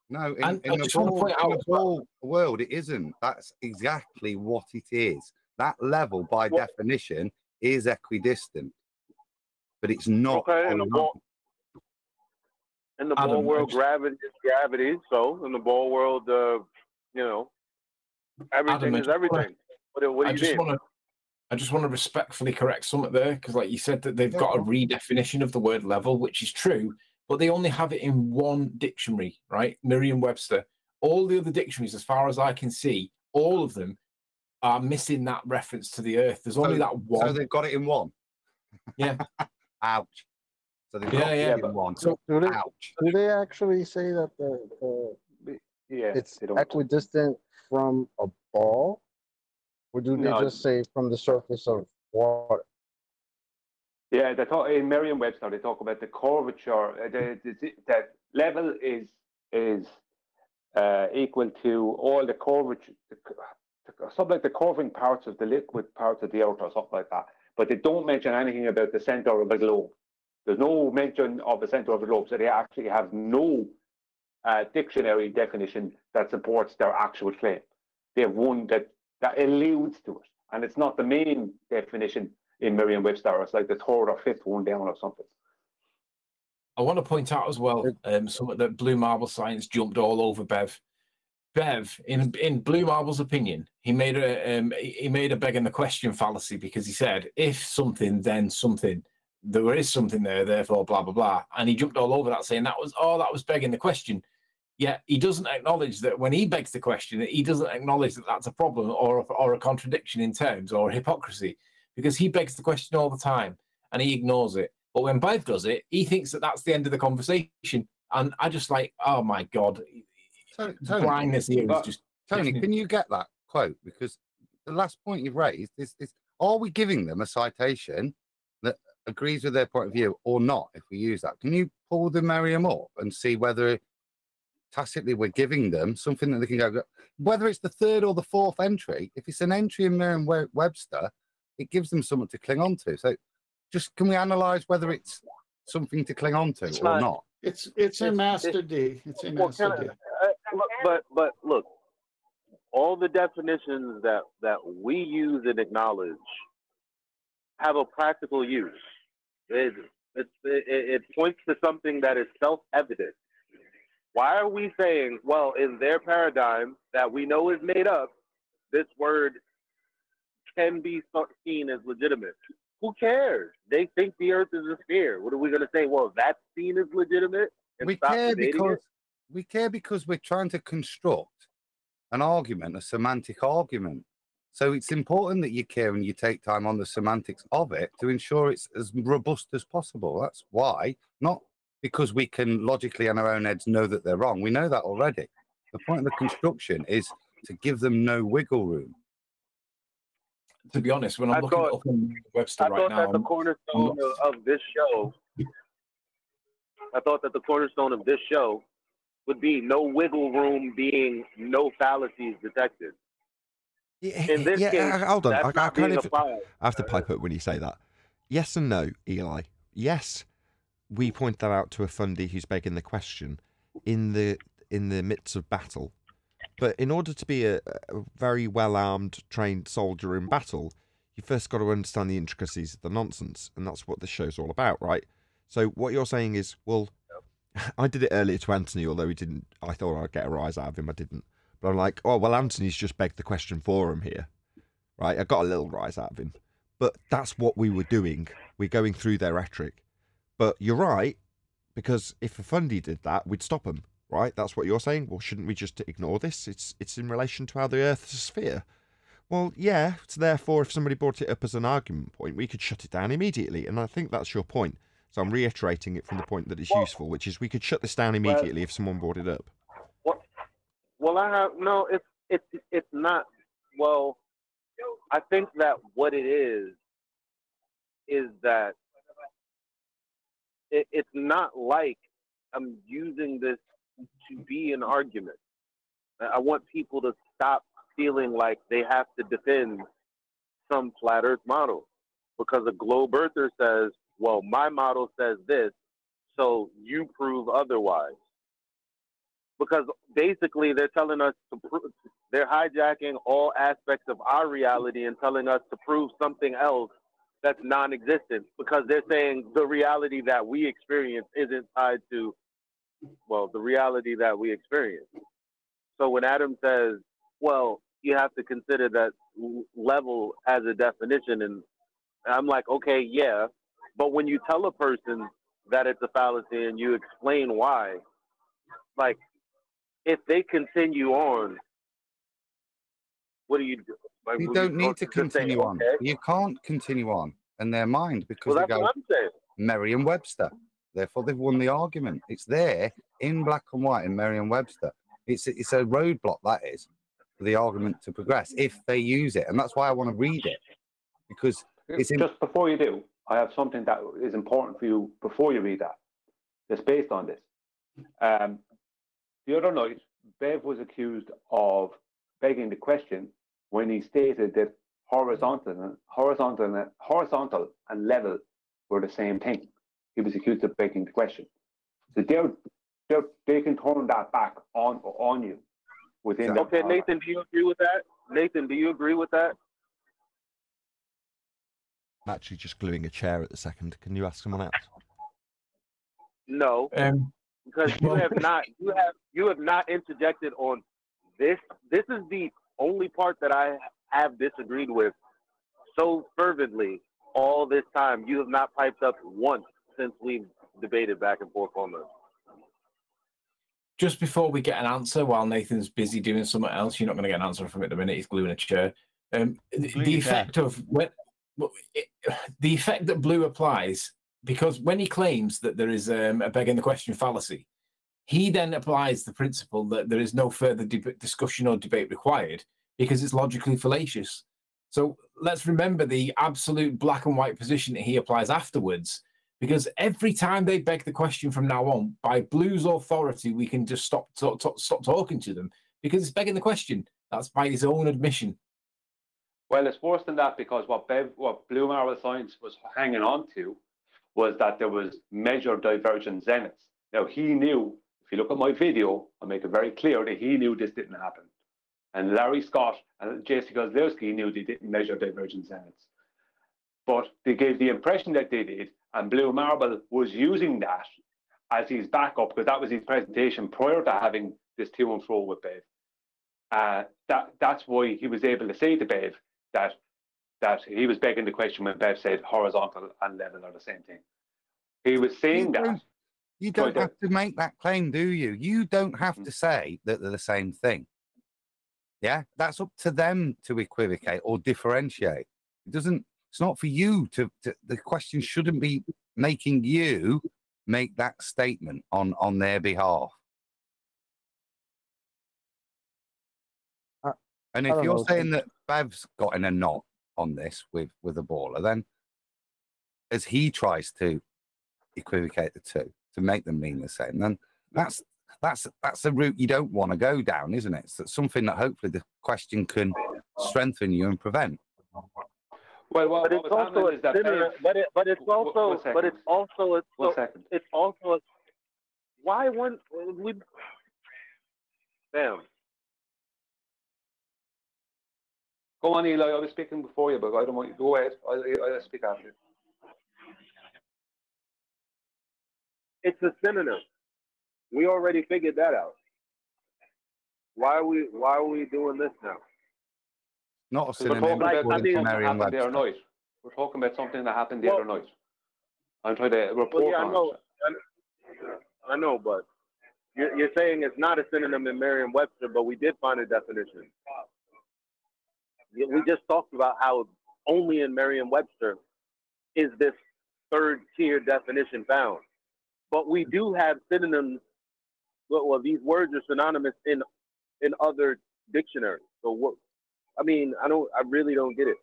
Speaker 17: No, in the ball world, it isn't. That's exactly what it is. That level, by definition, is equidistant, but it's not.
Speaker 19: Okay, in the ball world, gravity is gravity. So in the ball world, everything is everything. What do you mean?
Speaker 15: I just want to respectfully correct something there, because like you said that they've got a redefinition of the word level, which is true, but they only have it in one dictionary, right? Merriam-Webster. All the other dictionaries, as far as I can see, all of them are missing that reference to the Earth. There's only that one.
Speaker 17: So they've got it in one.
Speaker 15: Yeah.
Speaker 17: Ouch. So they've got it in one.
Speaker 13: So do they actually say that it's equidistant from a ball? Or do they just say from the surface of water?
Speaker 16: Yeah, they talk in Merriam-Webster. They talk about the curvature. That level is equal to all the curvature, something like the curving parts of the liquid parts of the earth, or something like that. But they don't mention anything about the center of the globe. There's no mention of the center of the globe, so they actually have no dictionary definition that supports their actual claim. They have one that alludes to it, and it's not the main definition in Merriam-Webster. It's like the third or fifth one down or something.
Speaker 15: I want to point out as well something that Blue Marble Science jumped all over Bev. Bev, in Blue Marble's opinion, he made a begging the question fallacy because he said, if something, then something. There is something there, therefore blah blah blah. And he jumped all over that, saying that was begging the question. Yet he doesn't acknowledge that when he begs the question, he doesn't acknowledge that that's a problem or a contradiction in terms or hypocrisy, because he begs the question all the time and he ignores it. But when Bev does it, he thinks that that's the end of the conversation. And I just like, oh my God.
Speaker 17: Tony,
Speaker 15: blindness here is just...
Speaker 17: Tony, can you get that quote? Because the last point you've raised is are we giving them a citation that agrees with their point of view or not, if we use that? Can you pull the Merriam up and see whether tacitly we're giving them something that they can go, whether it's the third or the fourth entry? If it's an entry in Merriam-Webster, it gives them something to cling on to. So just can we analyse whether it's something to cling on to or not?
Speaker 8: It's in Master D. It's in Master D.
Speaker 19: But look, all the definitions that we use and acknowledge have a practical use. It points to something that is self-evident. Why are we saying, well, in their paradigm that we know is made up, this word can be seen as legitimate? Who cares? They think the Earth is a sphere. What are we going to say? Well, that's seen as legitimate. And
Speaker 17: We care because we're trying to construct an argument, a semantic argument. So it's important that you care and you take time on the semantics of it to ensure it's as robust as possible. That's why, not because we can logically in our own heads know that they're wrong. We know that already. The point of the construction is to give them no wiggle room.
Speaker 15: To be honest, when I'm looking up on Webster right now,
Speaker 19: that the cornerstone of this show, I thought that the cornerstone of this show would be no wiggle room, being no fallacies detected. In this case,
Speaker 1: hold on.
Speaker 19: that's
Speaker 1: I
Speaker 19: not
Speaker 1: kind
Speaker 19: being
Speaker 1: of
Speaker 19: applied.
Speaker 1: I have to pipe up when you say that. Yes and no, Eli. Yes, we point that out to a fundie who's begging the question in the midst of battle. But in order to be a very well-armed, trained soldier in battle, you first got to understand the intricacies of the nonsense, and that's what this show's all about, right? So what you're saying is, well, I did it earlier to Anthony, although he didn't. I thought I'd get a rise out of him. I didn't. But I'm like, oh, well, Anthony's just begged the question for him here, right? I got a little rise out of him. But that's what we were doing. We're going through their rhetoric. But you're right, because if a fundie did that, we'd stop them, right? That's what you're saying. Well, shouldn't we just ignore this? It's in relation to how the Earth's a sphere. Well, yeah, so therefore, if somebody brought it up as an argument point, we could shut it down immediately. And I think that's your point. So I'm reiterating it from the point that it's useful, which is we could shut this down immediately if someone brought it up.
Speaker 19: Well, it's not. Well, I think that what it is that it's not like I'm using this to be an argument. I want people to stop feeling like they have to defend some flat Earth model because a globe earther says, well, my model says this, so you prove otherwise. Because basically they're telling us they're hijacking all aspects of our reality and telling us to prove something else that's non-existent, because they're saying the reality that we experience isn't tied to, well, the reality that we experience. So when Adam says, well, you have to consider that level as a definition, and I'm like, okay, yeah, but when you tell a person that it's a fallacy and you explain why, like, if they continue on, what do you do? Like,
Speaker 17: You don't need to continue on.
Speaker 19: okay?
Speaker 17: You can't continue on in their mind because
Speaker 19: Well,
Speaker 17: they
Speaker 19: that's
Speaker 17: go
Speaker 19: what I'm saying.
Speaker 17: Merriam-Webster. Therefore, they've won the argument. It's there in black and white in Merriam-Webster. It's a roadblock, that is, for the argument to progress if they use it. And that's why I want to read it, because it's
Speaker 16: just before you do, I have something that is important for you before you read that. That's based on this. The other night, Bev was accused of begging the question when he stated that horizontal and level were the same thing. He was accused of begging the question. So they can turn that back on you within.
Speaker 19: Okay, Nathan, do you agree with that? Nathan, do you agree with that?
Speaker 1: I'm actually just gluing a chair at the second. Can you ask someone else?
Speaker 19: No, because you have not interjected on This is the only part that I have disagreed with so fervently all this time. You have not piped up once since we've debated back and forth on this.
Speaker 15: Just before we get an answer, while Nathan's busy doing something else, you're not going to get an answer from him at the minute. He's gluing a chair. The effect of the effect that Blue applies, because when he claims that there is a begging the question fallacy, he then applies the principle that there is no further discussion or debate required because it's logically fallacious. So let's remember the absolute black and white position that he applies afterwards, because every time they beg the question from now on, by Blue's authority, we can just stop talking to them because it's begging the question. That's by his own admission.
Speaker 16: Well, it's worse than that, because what Blue Marble Science was hanging on to was that there was measured divergent zeniths. Now, he knew, if you look at my video, I'll make it very clear that he knew this didn't happen. And Larry Scott and J.C. Kozlowski knew they didn't measure divergent zeniths. But they gave the impression that they did, and Blue Marble was using that as his backup, because that was his presentation prior to having this to and fro with Bev. That's why he was able to say to Bev that he was begging the question when Bev said horizontal and level are the same thing. He was saying that.
Speaker 17: You don't have to make that claim, do you? You don't have to say that they're the same thing. Yeah, that's up to them to equivocate or differentiate. It doesn't. It's not for you to. The question shouldn't be making you make that statement on their behalf. And if you're saying that Bev's got in a knot on this with a baller, then as he tries to equivocate the two to make them mean the same, then that's a route you don't want to go down, isn't it? It's something that hopefully the question can strengthen you and prevent.
Speaker 19: Well, but it's also a similar. But it's also. Why wouldn't we? Damn.
Speaker 16: Go on, Eli. I was speaking before you, but I don't want you to go ahead. I'll speak after you.
Speaker 19: It's a synonym. We already figured that out. Why are we doing this now?
Speaker 17: Not a
Speaker 16: synonym. We're talking about something that happened the other night. We're talking about something that happened the other night. I'm trying to report on it.
Speaker 19: I know, but you're saying it's not a synonym in Merriam-Webster, but we did find a definition. We just talked about how only in Merriam-Webster is this third-tier definition found. But we do have synonyms. Well, these words are synonymous in other dictionaries. So what? I mean, I really don't get it.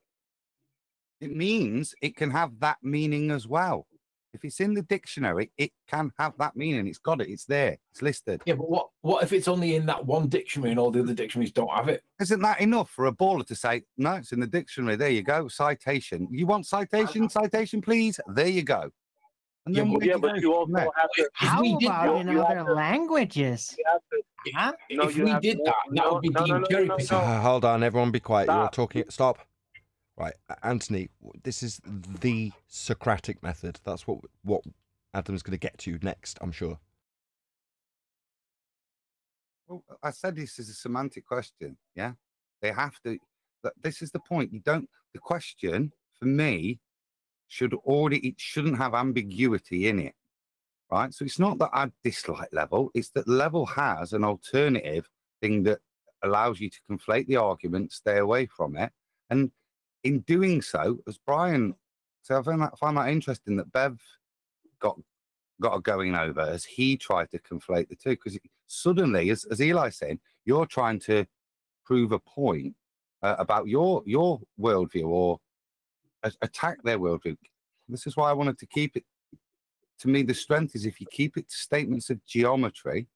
Speaker 17: It means it can have that meaning as well. If it's in the dictionary, it can have that meaning. It's got it. It's there. It's listed.
Speaker 15: Yeah, but what if it's only in that one dictionary and all the other dictionaries don't have it?
Speaker 17: Isn't that enough for a baller to say, no, it's in the dictionary. There you go. Citation. You want citation? Citation, please. There you go. And then
Speaker 19: but you also have to.
Speaker 10: How about in other languages?
Speaker 15: Yeah. If we did that, that would be deemed cherry picking.
Speaker 1: Hold on, everyone, be quiet. Stop. You're all talking. Stop. Right, Anthony, this is the Socratic method. That's what Adam's going to get to next, I'm sure.
Speaker 17: Well, I said this is a semantic question, yeah? They have to, this is the point. The question, for me, it shouldn't have ambiguity in it, right? So it's not that I dislike level, it's that level has an alternative thing that allows you to conflate the argument, stay away from it, and in doing so, as Brian, so I find that interesting that Bev got a going over as he tried to conflate the two, because suddenly, as Eli's saying, you're trying to prove a point about your worldview or attack their worldview. This is why I wanted to keep it. To me, the strength is if you keep it to statements of geometry,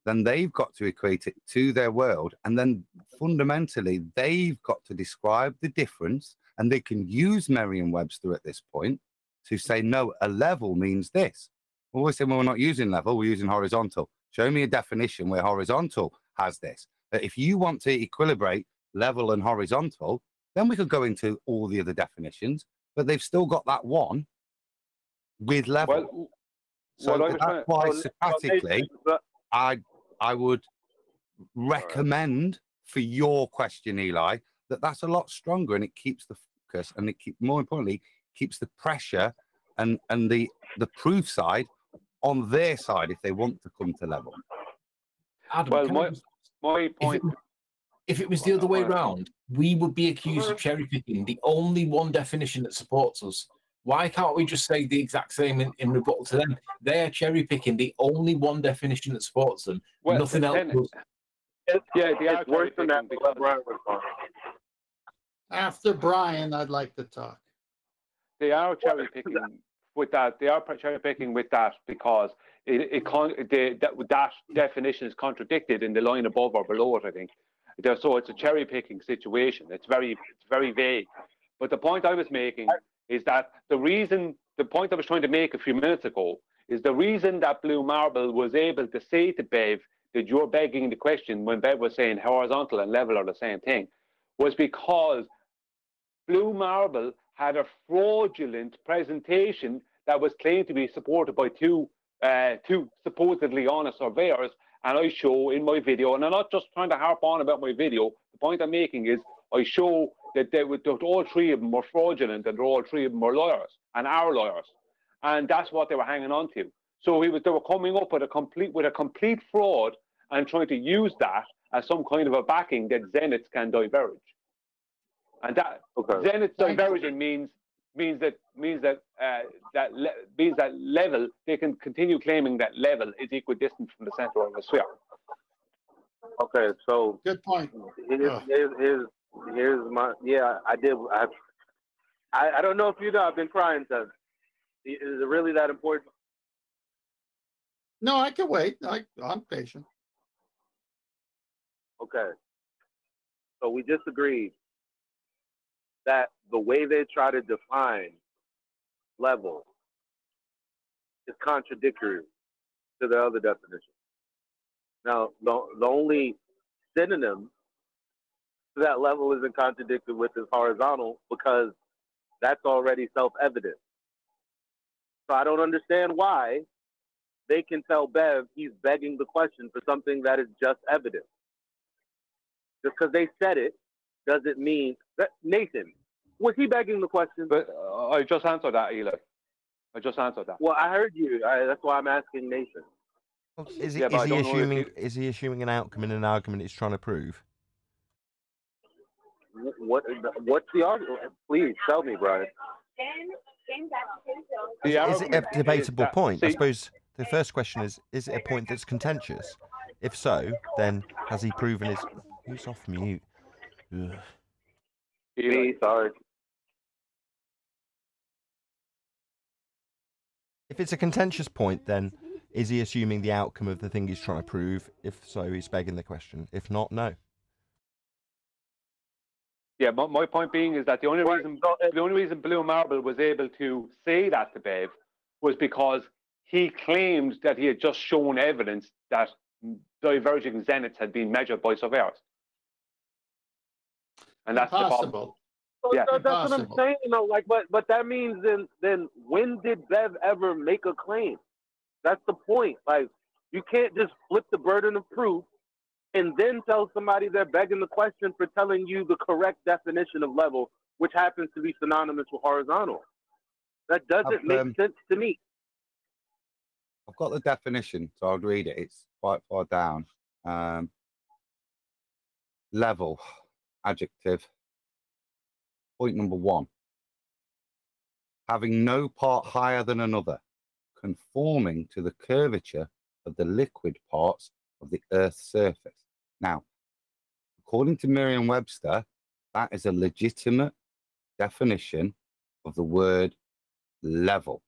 Speaker 17: then they've got to equate it to their world. And then fundamentally, they've got to describe the difference. And they can use Merriam-Webster at this point to say, no, a level means this. We always say, well, we're not using level, we're using horizontal. Show me a definition where horizontal has this. But if you want to equilibrate level and horizontal, then we could go into all the other definitions. But they've still got that one with level. So that's why Socratically, I would recommend for your question, Eli, that's a lot stronger, and it keeps the focus, and it more importantly keeps the pressure and the proof side on their side if they want to come to level.
Speaker 15: Adam,
Speaker 16: Well, my point.
Speaker 15: If it was the other way round, we would be accused of cherry picking the only one definition that supports us. Why can't we just say the exact same in rebuttal to them? They are cherry picking the only one definition that supports them.
Speaker 16: Well,
Speaker 15: nothing else.
Speaker 16: It's
Speaker 19: worse than that.
Speaker 8: After Brian, I'd like to talk.
Speaker 16: They are cherry picking with that. They are cherry picking with that because that definition is contradicted in the line above or below it, I think. So it's a cherry picking situation. It's very vague. But the point I was making is that the point I was trying to make a few minutes ago is the reason that Blue Marble was able to say to Bev that you're begging the question when Bev was saying horizontal and level are the same thing was because Blue Marble had a fraudulent presentation that was claimed to be supported by two supposedly honest surveyors. And I show in my video, and I'm not just trying to harp on about my video, the point I'm making is I show that all three of them were fraudulent and all three of them were lawyers and are lawyers. And that's what they were hanging on to. So they were coming up with a complete fraud and trying to use that as some kind of a backing that zeniths can diverge. And that zenith diverging means that level, they can continue claiming that level is equidistant from the center of the sphere.
Speaker 19: Okay, so
Speaker 8: good point.
Speaker 19: Here's my I don't know if you know, I've been crying since. Is it really that important?
Speaker 8: No, I can wait. I'm patient.
Speaker 19: Okay. So we just agreed that the way they try to define level is contradictory to the other definition. Now, the only synonym to that level isn't contradicted with is horizontal because that's already self-evident. So I don't understand why they can tell Bev he's begging the question for something that is just evident. Just because they said it doesn't mean that. Nathan, was he begging the question?
Speaker 16: But I just answered that, Eli. I just answered that.
Speaker 19: Well, I heard you. That's why I'm asking Nathan.
Speaker 1: Is he assuming an outcome in an argument he's trying to prove?
Speaker 19: What's the argument? Please tell me, Brian.
Speaker 1: Is it a debatable point? I suppose the first question is it a point that's contentious? If so, then has he proven his... Who's off mute? Ugh.
Speaker 19: Sorry.
Speaker 1: If it's a contentious point, then is he assuming the outcome of the thing he's trying to prove? If so, he's begging the question. If not, no.
Speaker 16: Yeah, my point being is that the only reason Blue Marble was able to say that to Bev was because he claimed that he had just shown evidence that diverging zeniths had been measured by surveyors. And that's
Speaker 8: possible.
Speaker 19: Yeah, that's what I'm saying. You know, but that means then when did Bev ever make a claim? That's the point. Like, you can't just flip the burden of proof and then tell somebody they're begging the question for telling you the correct definition of level, which happens to be synonymous with horizontal. That doesn't make sense to me.
Speaker 17: I've got the definition, so I'll read it. It's quite far down. Level, adjective. Point number 1. Having no part higher than another, conforming to the curvature of the liquid parts of the Earth's surface. Now, according to Merriam-Webster, that is a legitimate definition of the word level.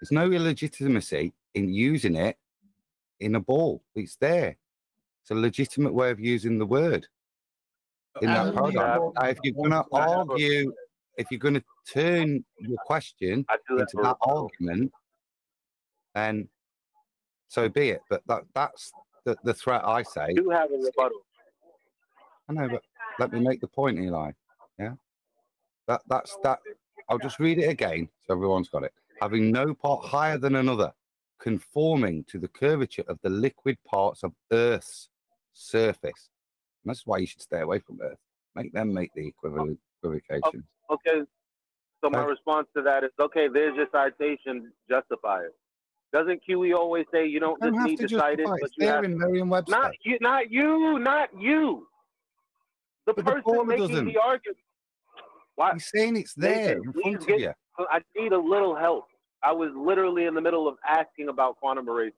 Speaker 17: There's no illegitimacy in using it in a ball. It's there. It's a legitimate way of using the word in that paradigm. If you're going to argue, if you're going to turn your question into that argument, then so be it. But that's the threat I say.
Speaker 19: You have a rebuttal.
Speaker 17: I know, but let me make the point, Eli. Yeah, that's that. I'll just read it again so everyone's got it. Having no part higher than another, conforming to the curvature of the liquid parts of Earth's surface. And that's why you should stay away from Earth. Make them make the equivocation.
Speaker 19: Okay, so my response to that is, okay, there's your citation, justify it. Doesn't QE always say you don't just need to cite it, but you have...
Speaker 17: Merriam-Webster.
Speaker 19: Not you. The person making the argument. Why?
Speaker 17: He's saying it's there in front of you.
Speaker 19: I need a little help. I was literally in the middle of asking about quantum erasure.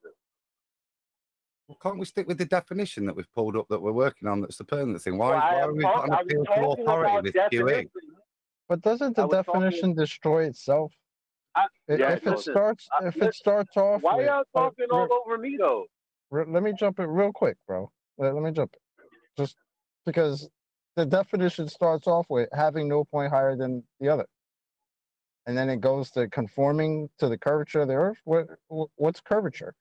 Speaker 17: Well, can't we stick with the definition that we've pulled up that we're working on that's the permanent thing? Why are we got an appeal to authority with QE?
Speaker 13: But doesn't the definition destroy itself? If it starts off.
Speaker 19: Why y'all talking all over me though?
Speaker 13: Let me jump in real quick, bro. Let me jump in. Just because the definition starts off with having no point higher than the other, and then it goes to conforming to the curvature of the Earth. What's curvature?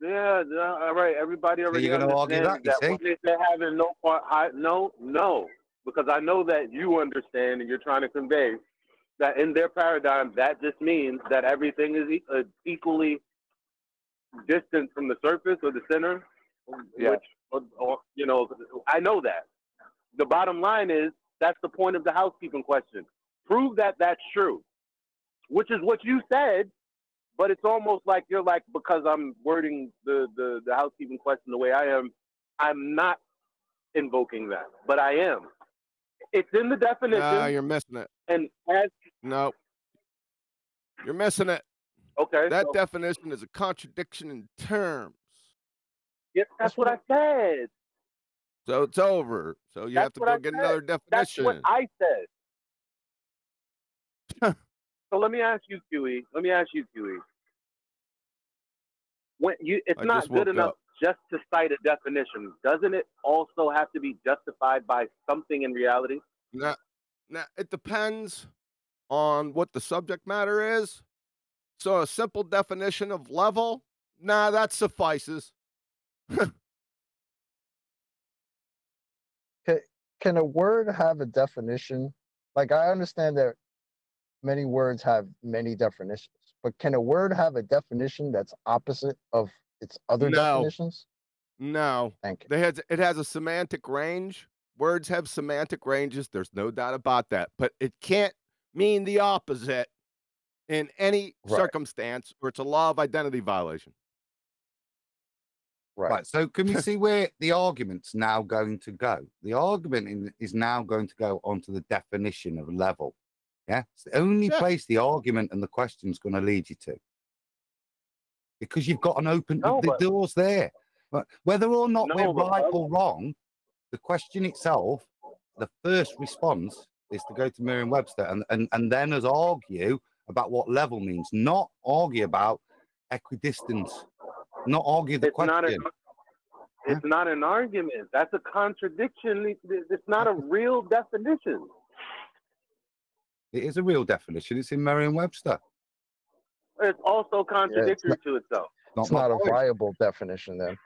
Speaker 19: Yeah, all right. Everybody already
Speaker 17: you're gonna argue
Speaker 19: understands that when they're having no point high. No, because I know that you understand and you're trying to convey that in their paradigm, that just means that everything is equally distant from the surface or the center.
Speaker 16: Yeah.
Speaker 19: Which, you know, I know that. The bottom line is that's the point of the housekeeping question. Prove that that's true, which is what you said, but it's almost like you're like, because I'm wording the housekeeping question the way I am, I'm not invoking that, but I am. It's in the definition.
Speaker 1: No, you're missing it.
Speaker 19: And as
Speaker 1: no, you're missing it.
Speaker 19: Okay.
Speaker 1: That definition is a contradiction in terms.
Speaker 19: Yes, that's what I said.
Speaker 1: So it's over. So you have to go get another definition.
Speaker 19: That's what I said. So let me ask you, QE. When it's not good enough just to cite a definition. Doesn't it also have to be justified by something in reality?
Speaker 1: Now, it depends on what the subject matter is. So a simple definition of level, that suffices.
Speaker 13: Can a word have a definition? Like, I understand that many words have many definitions, but can a word have a definition that's opposite of its other definitions?
Speaker 1: No.
Speaker 13: Thank you.
Speaker 1: It has a semantic range. Words have semantic ranges. There's no doubt about that. But it can't mean the opposite in any circumstance, or it's a law of identity violation.
Speaker 17: Right. So can we see where the argument's now going to go? The argument is now going to go onto the definition of level. Yeah. It's the only place the argument and the question's going to lead you to. Because you've got an open, the door's there. But whether or not we're right or wrong, the question itself, the first response is to go to Merriam-Webster and then us argue about what level means, not argue about equidistance. Not argue the question.
Speaker 19: It's not an argument. That's a contradiction. It's not a real definition.
Speaker 17: It is a real definition. It's in Merriam-Webster.
Speaker 19: It's also contradictory to itself.
Speaker 13: It's not a viable definition then.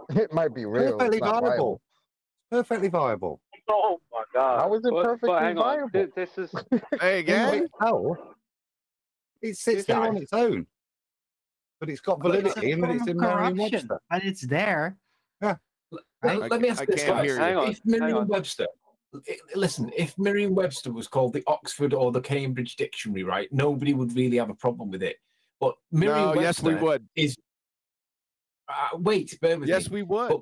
Speaker 13: It might be real.
Speaker 17: Perfectly
Speaker 13: it's not
Speaker 17: viable. Perfectly viable.
Speaker 19: Oh my God.
Speaker 13: How is it perfectly
Speaker 16: hang on.
Speaker 13: viable?
Speaker 16: This is...
Speaker 1: Hey, again?
Speaker 17: It sits there on its own. But it's got validity and it's in Merriam-Webster.
Speaker 10: And it's there.
Speaker 17: Yeah.
Speaker 15: Let me ask this, guys. If Merriam-Webster, listen, if Merriam-Webster was called the Oxford or the Cambridge Dictionary, right, nobody would really have a problem with it. But Merriam-Webster
Speaker 1: yes, we would.
Speaker 15: Is... wait, bear with me.
Speaker 1: Yes, we would.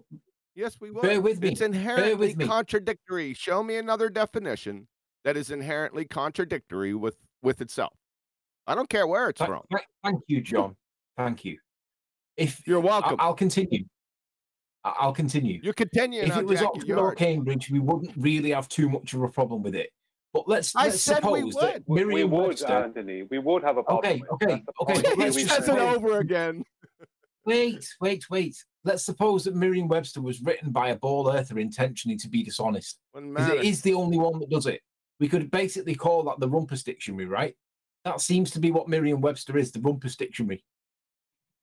Speaker 1: Yes, we would.
Speaker 15: Bear with me.
Speaker 1: It's inherently contradictory. Show me another definition that is inherently contradictory with itself. I don't care where it's from.
Speaker 15: Thank you, John. Thank you. If
Speaker 1: you're welcome.
Speaker 15: I'll continue. I'll continue.
Speaker 1: You continue.
Speaker 15: If it was Oxford or Cambridge, we wouldn't really have too much of a problem with it. But let's suppose that Merriam-Webster,
Speaker 16: Anthony. We would have a problem.
Speaker 15: Okay.
Speaker 1: Let's just it over again.
Speaker 15: Wait. Let's suppose that Merriam-Webster was written by a ball earther intentionally to be dishonest. Because it is the only one that does it. We could basically call that the Rumpus Dictionary, right? That seems to be what Merriam-Webster is, the Rumpus Dictionary.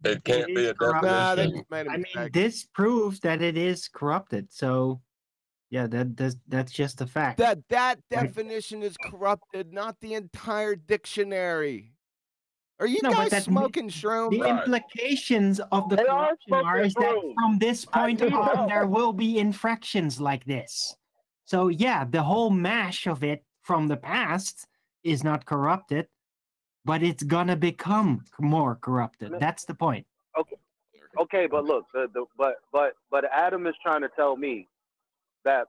Speaker 5: It can't be a definition.
Speaker 10: I mean, this proves that it is corrupted. So, yeah, that's just a fact.
Speaker 1: That definition is corrupted, not the entire dictionary.
Speaker 20: Are you
Speaker 10: No, but
Speaker 20: guys
Speaker 10: that
Speaker 20: smoking shrooms?
Speaker 10: the implications of the
Speaker 19: They are
Speaker 10: corruption are is that
Speaker 19: smoking
Speaker 10: from this point
Speaker 19: need
Speaker 10: on
Speaker 19: help.
Speaker 10: there will be infractions like this. So yeah, the whole mash of it from the past is not corrupted, but it's gonna become more corrupted. That's the point.
Speaker 19: Okay, but look, but Adam is trying to tell me that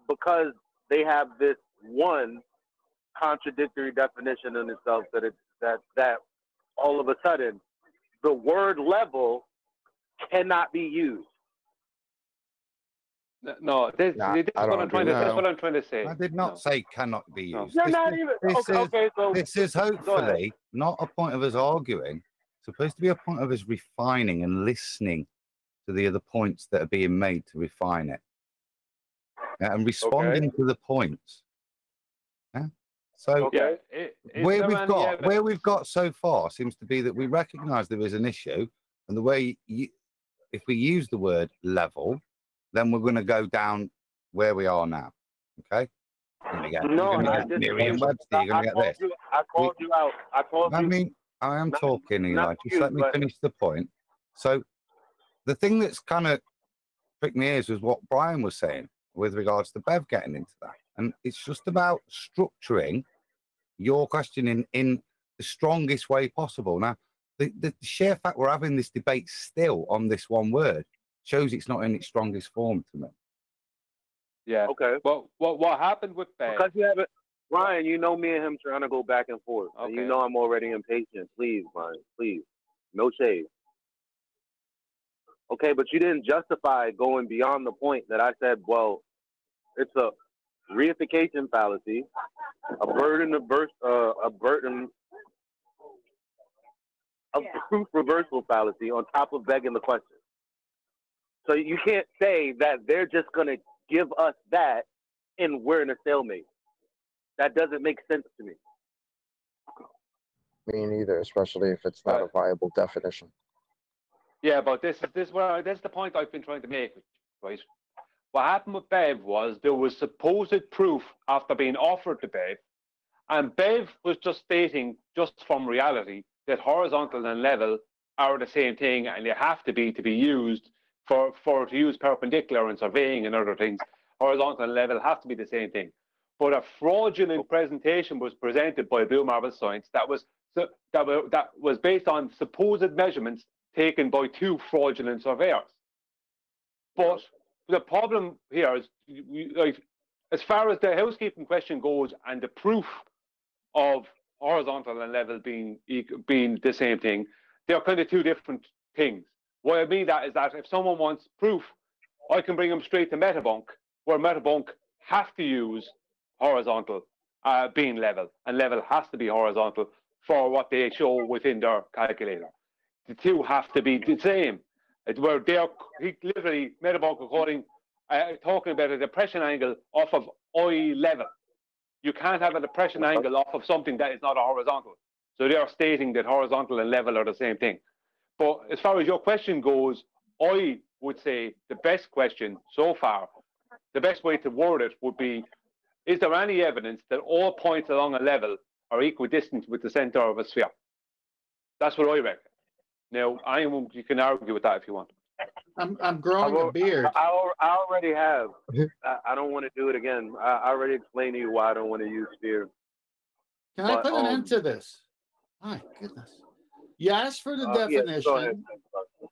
Speaker 19: because they have this one contradictory definition in itself, that all of a sudden the word level cannot be used.
Speaker 16: No, this,
Speaker 17: Nah,
Speaker 16: this is
Speaker 17: I
Speaker 16: what
Speaker 17: don't
Speaker 16: I'm trying to. That's what I'm trying to say.
Speaker 17: I did not say cannot be
Speaker 16: No.
Speaker 17: used.
Speaker 19: You're
Speaker 17: This
Speaker 19: not
Speaker 17: is-
Speaker 19: even
Speaker 17: this is-
Speaker 19: okay. So
Speaker 17: This is hopefully not a point of us arguing. It's supposed to be a point of us refining and listening to the other points that are being made to refine it, and responding to the points. Yeah. So
Speaker 16: Yeah,
Speaker 17: where we've got so far seems to be that we recognise there is an issue, and the way if we use the word level, then we're going to go down where we are now. Okay. You're going to get Merriam-Webster. You're going to get this.
Speaker 19: I called you out. I called you.
Speaker 17: I mean, I am talking, Eli.
Speaker 19: not
Speaker 17: Just
Speaker 19: you,
Speaker 17: let me
Speaker 19: but-
Speaker 17: finish the point. So, the thing that's kind of pricked my ears was what Brian was saying with regards to Bev getting into that. And it's just about structuring your question in the strongest way possible. Now, the sheer fact we're having this debate still on this one word shows it's not in its strongest form to me.
Speaker 16: Yeah.
Speaker 19: Okay.
Speaker 16: Well, what happened with Bev?
Speaker 19: Because you haven't, Ryan. You know me and him trying to go back and forth. And you
Speaker 16: Okay.
Speaker 19: know I'm already impatient. Please, Ryan. Please, no shade. Okay, but you didn't justify going beyond the point that I said. Well, it's a reification fallacy, a burden of proof reversal fallacy on top of begging the question. So you can't say that they're just going to give us that and we're in a stalemate. That doesn't make sense to me.
Speaker 13: Me neither, especially if it's not a viable definition.
Speaker 16: Yeah, but this is the point I've been trying to make, right? What happened with Bev was there was supposed proof after being offered to Bev, and Bev was just stating, just from reality, that horizontal and level are the same thing, and they have to be used to use perpendicular in surveying and other things. Horizontal and level have to be the same thing. But a fraudulent presentation was presented by Blue Marble Science that was based on supposed measurements taken by two fraudulent surveyors. But the problem here is, like, as far as the housekeeping question goes, and the proof of horizontal and level being the same thing, they are kind of two different things. What I mean that is that if someone wants proof, I can bring them straight to Metabunk, where Metabunk have to use horizontal being level, and level has to be horizontal for what they show within their calculator. The two have to be the same. Where he literally Metabunk according talking about a depression angle off of eye level. You can't have a depression angle off of something that is not a horizontal. So they are stating that horizontal and level are the same thing. But as far as your question goes, I would say the best question so far, the best way to word it would be, is there any evidence that all points along a level are equidistant with the center of a sphere? That's what I reckon. Now, you can argue with that if you want.
Speaker 8: I'm growing a beard.
Speaker 19: I already have. I don't want to do it again. I already explained to you why I don't want to use sphere.
Speaker 8: Can I put an end to this? My goodness. You asked for the definition.
Speaker 19: Go ahead.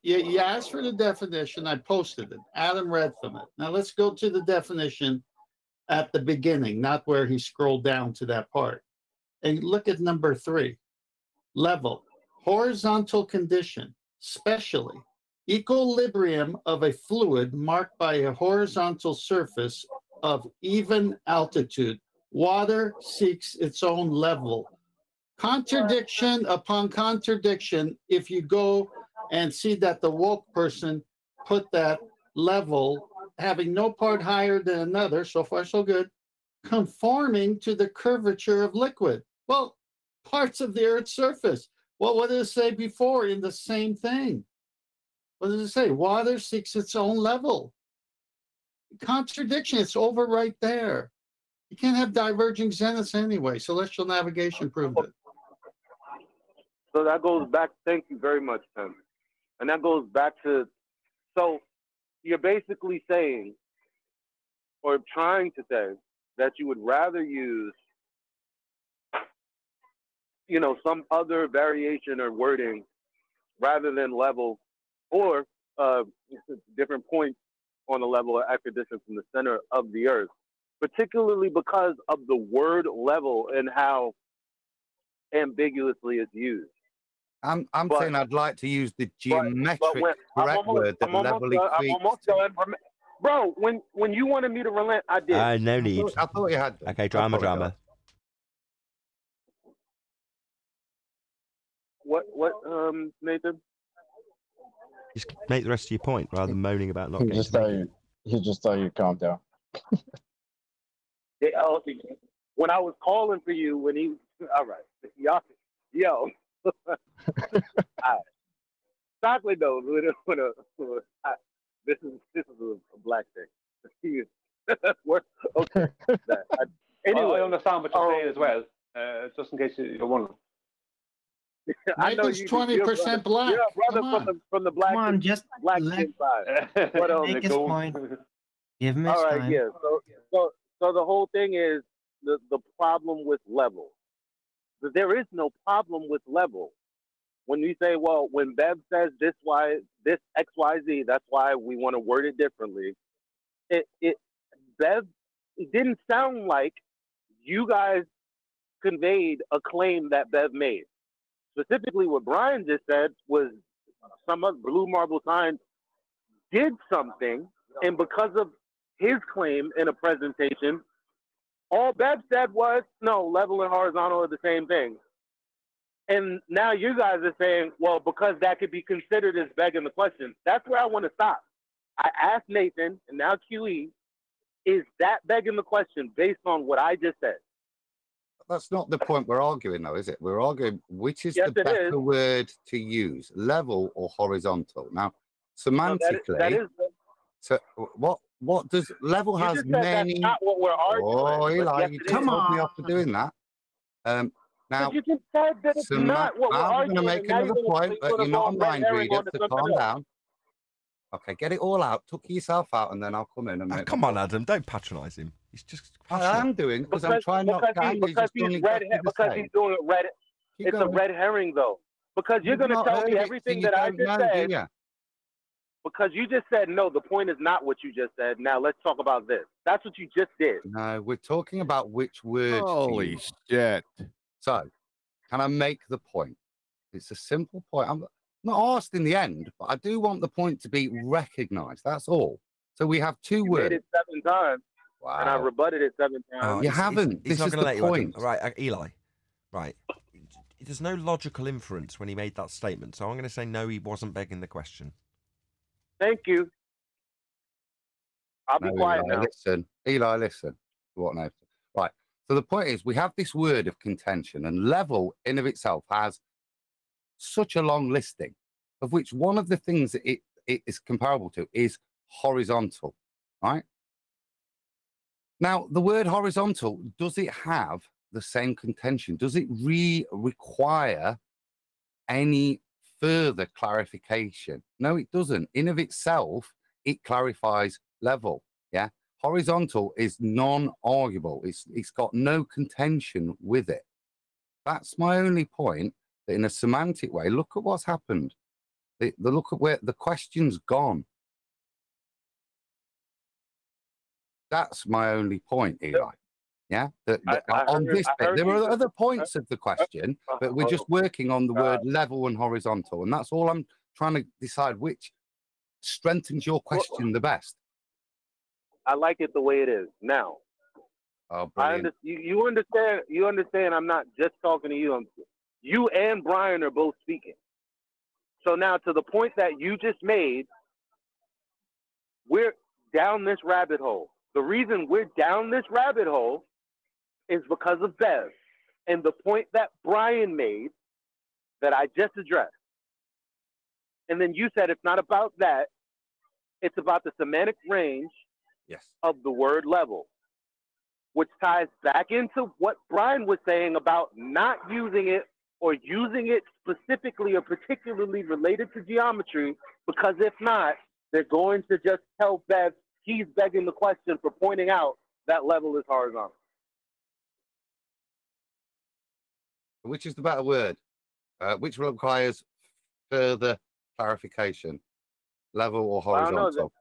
Speaker 8: You asked for the definition. I posted it. Adam read from it. Now let's go to the definition at the beginning, not where he scrolled down to that part. And look at number 3. Level. Horizontal condition, specially equilibrium of a fluid marked by a horizontal surface of even altitude. Water seeks its own level. Contradiction upon contradiction. If you go and see that the woke person put that level, having no part higher than another, so far so good, conforming to the curvature of liquid. Well, parts of the Earth's surface. Well, what did it say before in the same thing? What does it say? Water seeks its own level. Contradiction, it's over right there. You can't have diverging zeniths anyway. Celestial navigation proved it.
Speaker 19: So that goes back. Thank you very much, Tim. And that goes back to. So you're basically saying, or trying to say, that you would rather use, you know, some other variation or wording rather than level, or different points on the level of equidistance from the center of the earth, particularly because of the word level and how ambiguously it's used.
Speaker 17: I'm saying I'd like to use the geometric correct word that level equates. I'm almost done.
Speaker 19: Bro, when you wanted me to relent, I did.
Speaker 1: No need.
Speaker 17: I thought you had.
Speaker 1: Okay, drama.
Speaker 19: What, Nathan?
Speaker 1: Just make the rest of your point rather than moaning about not getting to make it.
Speaker 13: He just thought you'd calm down.
Speaker 19: When I was calling for you, when he, all right, yo. All right. Chocolate knows this is a black thing. Okay. Anyway,
Speaker 16: I understand what you're saying as well. Just in case you're wondering.
Speaker 19: I know
Speaker 8: Nathan's 20% black.
Speaker 19: You're a brother from the black.
Speaker 10: Come on, just
Speaker 19: black
Speaker 10: let
Speaker 19: side.
Speaker 10: make his point. Give him his
Speaker 19: all right,
Speaker 10: time.
Speaker 19: yeah. So the whole thing is the problem with level. There is no problem with level. When you say, well, when Bev says this X, Y, Z, that's why we want to word it differently. Bev, it didn't sound like you guys conveyed a claim that Bev made. Specifically, what Brian just said was some of Blue Marble Sign did something, and because of his claim in a presentation, all Bev said was, no, level and horizontal are the same thing. And now you guys are saying, well, because that could be considered as begging the question. That's where I want to stop. I asked Nathan, and now QE, is that begging the question based on what I just said?
Speaker 17: That's not the point we're arguing, though, is it? We're arguing which is the better word to use, level or horizontal. Now, semantically,
Speaker 19: that is
Speaker 17: so what does level
Speaker 19: you
Speaker 17: has
Speaker 19: just said
Speaker 17: many?
Speaker 19: That's not what we're arguing.
Speaker 17: Oh, Eli,
Speaker 19: yes,
Speaker 17: you just told me off for doing that. Now,
Speaker 19: you just said that it's not what we're
Speaker 17: I'm
Speaker 19: arguing.
Speaker 17: going to make another point, but you're not a mind reader, so calm down. Okay, get it all out, tuck yourself out, and then I'll come in and make.
Speaker 1: Come on, Adam, don't patronise him. He's just.
Speaker 17: I am doing because I'm trying not to.
Speaker 19: Because he's doing it red. It's a red herring, though. Because you're going to tell me everything that I just said. Because you just said no. The point is not what you just said. Now let's talk about this. That's what you just did.
Speaker 17: No, we're talking about which words.
Speaker 20: Holy shit!
Speaker 17: So, can I make the point? It's a simple point. I'm not asked in the end, but I do want the point to be recognised. That's all. So we have two words.
Speaker 19: Made it 7 times.
Speaker 17: Wow.
Speaker 19: And I rebutted it 7 times.
Speaker 17: You haven't.
Speaker 1: He's
Speaker 17: This
Speaker 1: not
Speaker 17: is
Speaker 1: going to
Speaker 17: the
Speaker 1: let
Speaker 17: point.
Speaker 1: you. Right, Eli. Right. There's no logical inference when he made that statement, so I'm going to say no. He wasn't begging the question.
Speaker 19: Thank you. I'll be quiet
Speaker 17: Eli,
Speaker 19: now.
Speaker 17: Listen, Eli, listen. What now? Right. So the point is, we have this word of contention, and level in of itself has such a long listing, of which one of the things that it is comparable to is horizontal. Right. Now, the word horizontal, does it have the same contention? Does it require any further clarification? No, it doesn't. In of itself, it clarifies level. Yeah. Horizontal is non-arguable. It's got no contention with it. That's my only point, that in a semantic way, look at what's happened. The look at where the question's gone. That's my only point, Eli. Yeah, on this bit, there are other points of the question, but we're just working on the word level and horizontal, and that's all I'm trying to decide which strengthens your question the best.
Speaker 19: I like it the way it is now.
Speaker 17: Oh,
Speaker 19: you understand. You understand. I'm not just talking to you. You and Brian are both speaking. So now, to the point that you just made, we're down this rabbit hole. The reason we're down this rabbit hole is because of Bev and the point that Brian made that I just addressed. And then you said it's not about that. It's about the semantic range of the word level, which ties back into what Brian was saying about not using it or using it specifically or particularly related to geometry, because if not, they're going to just tell Bev he's begging the question for pointing out that level is horizontal.
Speaker 17: Which is the better word? Which requires further clarification? Level or horizontal?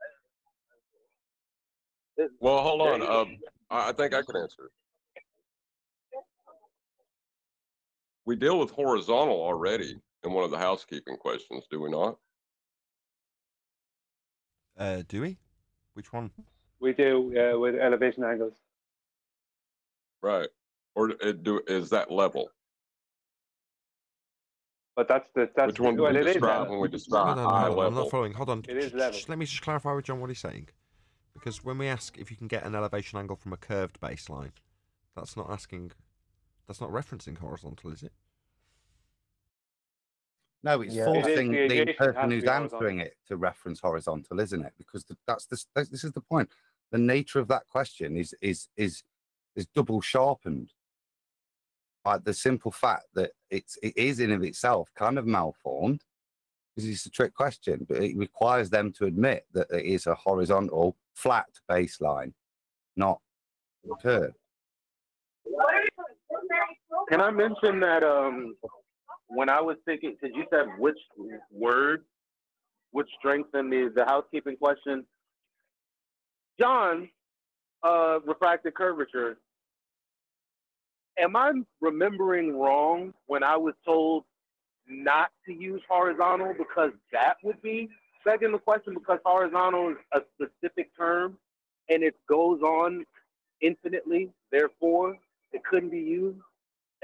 Speaker 5: Well, hold on. I think I can answer. We deal with horizontal already in one of the housekeeping questions, do we not?
Speaker 1: Do we? Which one?
Speaker 16: We do with elevation angles.
Speaker 5: Right. Or is that level?
Speaker 16: But that's
Speaker 5: which one do we describe when we describe high level?
Speaker 1: I'm not following. Hold on.
Speaker 16: It is level.
Speaker 1: Let me just clarify with John what he's saying. Because when we ask if you can get an elevation angle from a curved baseline, that's not referencing horizontal, is it?
Speaker 17: No, it's forcing the person who's answering it to reference horizontal, isn't it? Because this is the point. The nature of that question is double sharpened. Like the simple fact that it is in of itself kind of malformed, because it's a trick question, but it requires them to admit that it is a horizontal flat baseline, not curved.
Speaker 19: Can I mention that when I was thinking, because you said which word would strengthen the housekeeping question, John, refracted curvature, am I remembering wrong when I was told not to use horizontal because that would be begging the question, because horizontal is a specific term and it goes on infinitely, therefore it couldn't be used?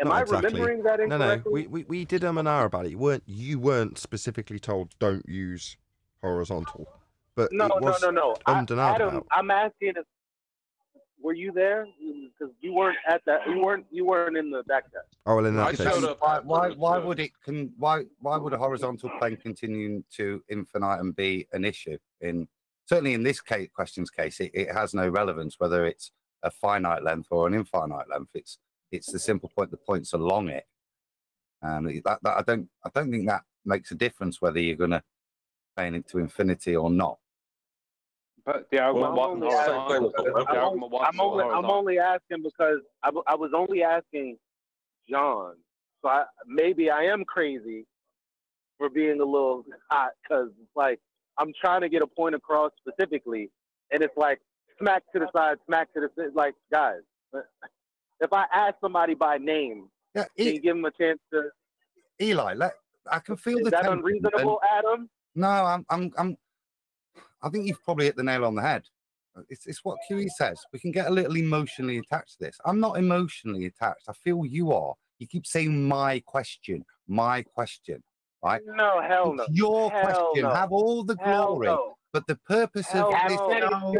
Speaker 19: Am I remembering that incorrectly?
Speaker 1: No. We did and ah about it. You weren't specifically told don't use horizontal, but
Speaker 19: no.
Speaker 1: Adam,
Speaker 19: I'm asking if were you there? Because you weren't at that. You weren't in the back test.
Speaker 1: Oh well, in that case,
Speaker 17: why would a horizontal plane continue to infinitum be an issue? Certainly in this question's case, it has no relevance whether it's a finite length or an infinite length. It's the simple point. The points along it, and I don't think that makes a difference whether you're going to plane it to infinity or not.
Speaker 16: But the argument
Speaker 19: I'm only asking because I was only asking John. So maybe I am crazy for being a little hot, because it's like I'm trying to get a point across specifically, and it's like smack to the side, smack to the side. Like, guys, if I ask somebody by name, can you give them a chance to?
Speaker 17: Eli, I can feel
Speaker 19: Is that unreasonable, Adam?
Speaker 17: No, I think you've probably hit the nail on the head. It's what QE says. We can get a little emotionally attached to this. I'm not emotionally attached. I feel you are. You keep saying my question, right?
Speaker 19: No, hell no.
Speaker 17: It's your question.
Speaker 19: No.
Speaker 17: Have all the glory.
Speaker 19: No.
Speaker 17: But the purpose of this, oh,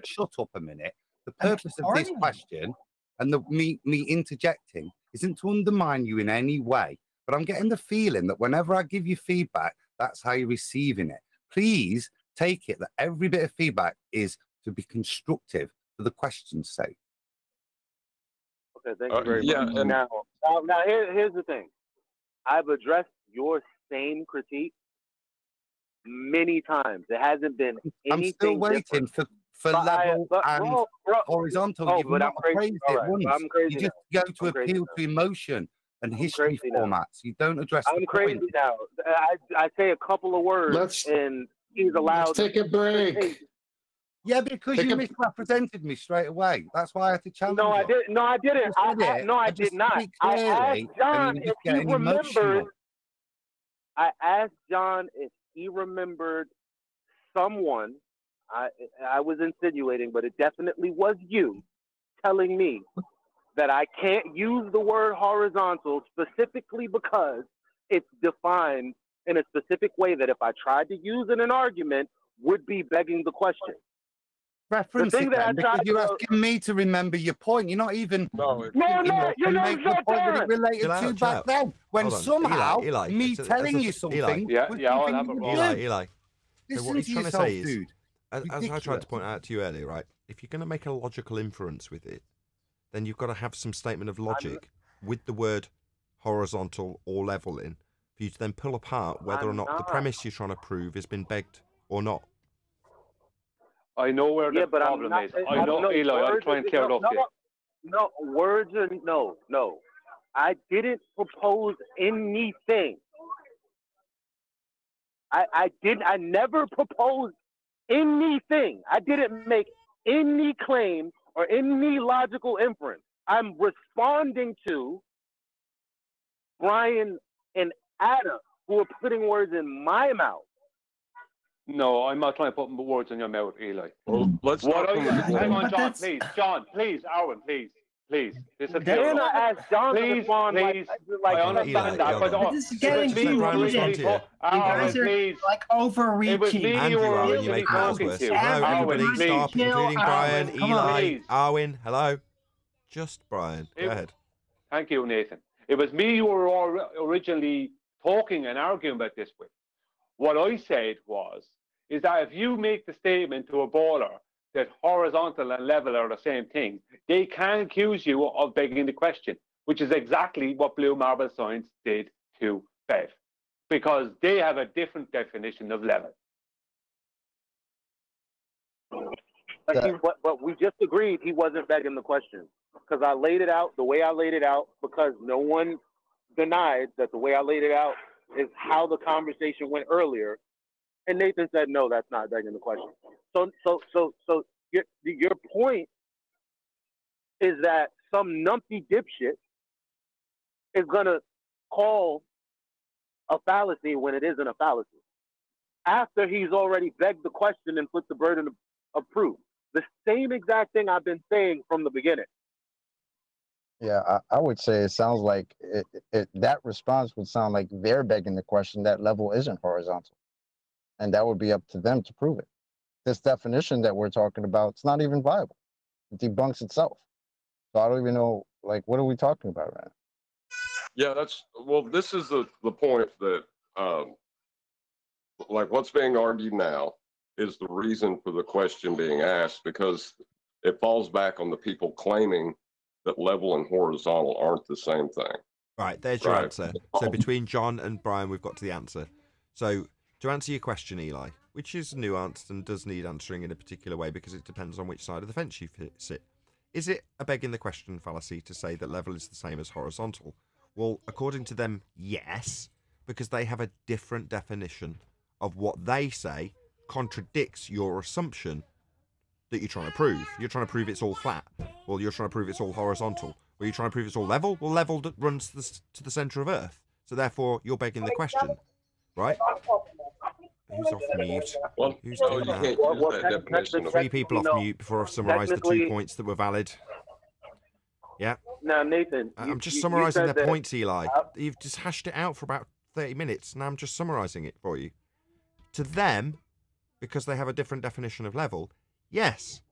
Speaker 17: shut up a minute. The purpose of this question and me interjecting isn't to undermine you in any way. But I'm getting the feeling that whenever I give you feedback, that's how you're receiving it. Please take it that every bit of feedback is to be constructive for the question's sake.
Speaker 19: Okay, thank you very much. And now here's the thing. I've addressed your same critique many times. There hasn't been anything.
Speaker 17: I'm still waiting for level and horizontal. You've not appraised it once. You just go to appeal to emotion and history formats. You don't address the point.
Speaker 19: I'm crazy now. I say a couple of words and he's allowed.
Speaker 8: Let's take a break.
Speaker 17: Yeah, because you misrepresented me straight away. That's why I had to challenge you.
Speaker 19: I didn't. No, I didn't. I did not. I asked John if he remembered. I asked John if he remembered someone. I was insinuating, but it definitely was you telling me that I can't use the word horizontal specifically because it's defined in a specific way that if I tried to use it in an argument would be begging the question.
Speaker 17: Reference it then, because you're asking me to remember your point. You're not even
Speaker 19: you're not
Speaker 17: make the point that it related to back then. When somehow me telling you something.
Speaker 1: Eli. So what he's trying to say is,
Speaker 17: dude.
Speaker 1: As I tried to point out to you earlier, right? If you're going to make a logical inference with it, then you've got to have some statement of logic with the word horizontal or level in, for you to then pull apart whether or not the premise you're trying to prove has been begged or not.
Speaker 16: I know where the problem is. I know, Eli, I'll try and clear it up here.
Speaker 19: No, words are no. I didn't propose anything. I never proposed anything. I didn't make any claim or any logical inference. I'm responding to Brian and Adam, who are putting words in my mouth.
Speaker 16: No, I'm not trying to put words in your mouth, Eli.
Speaker 5: Well, let's
Speaker 16: hang on,
Speaker 5: but
Speaker 16: John, please. John, please, Arwen, please. This is
Speaker 19: Then I asked John to respond
Speaker 16: please. I understand that, but
Speaker 10: this is getting too heated. You guys are like overreaching.
Speaker 1: Andrew, you make matters worse. Hello, everybody, stop, including Brian, Eli, Arwen. Hello, just Brian. Go ahead.
Speaker 16: Thank you, Nathan. It was me you were originally talking and arguing about this with. What I said is that if you make the statement to a baller that horizontal and level are the same thing, they can accuse you of begging the question, which is exactly what Blue Marble Science did to Bev, because they have a different definition of level.
Speaker 19: But we just agreed he wasn't begging the question, because I laid it out the way I laid it out, because no one denied that the way I laid it out is how the conversation went earlier. And Nathan said, no, that's not begging the question. So your point is that some numpty dipshit is going to call a fallacy when it isn't a fallacy, after he's already begged the question and put the burden of proof. The same exact thing I've been saying from the beginning.
Speaker 13: Yeah, I would say it sounds like that response would sound like they're begging the question that level isn't horizontal. And that would be up to them to prove it. This definition that we're talking about, it's not even viable. It debunks itself. So I don't even know, like, what are we talking about right now?
Speaker 5: Yeah, this is the point that, like, what's being argued now is the reason for the question being asked, because it falls back on the people claiming that level and horizontal aren't the same thing.
Speaker 1: Right, there's your answer. So between John and Brian, we've got to the answer. So to answer your question, Eli, which is nuanced and does need answering in a particular way because it depends on which side of the fence you sit. Is it a begging the question fallacy to say that level is the same as horizontal? Well, according to them, yes, because they have a different definition of what they say contradicts your assumption that you're trying to prove. You're trying to prove it's all flat. Well, you're trying to prove it's all horizontal. Well, you're trying to prove it's all level. Well, level runs to the centre of Earth. So therefore, you're begging the question, right? Who's off mute? Who's doing that? 3 people off mute before I've summarised the 2 points that were valid. Yeah.
Speaker 19: Now, Nathan,
Speaker 1: I'm just summarising their points, Eli. You've just hashed it out for about 30 minutes. Now I'm just summarising it for you. To them, because they have a different definition of level, yes,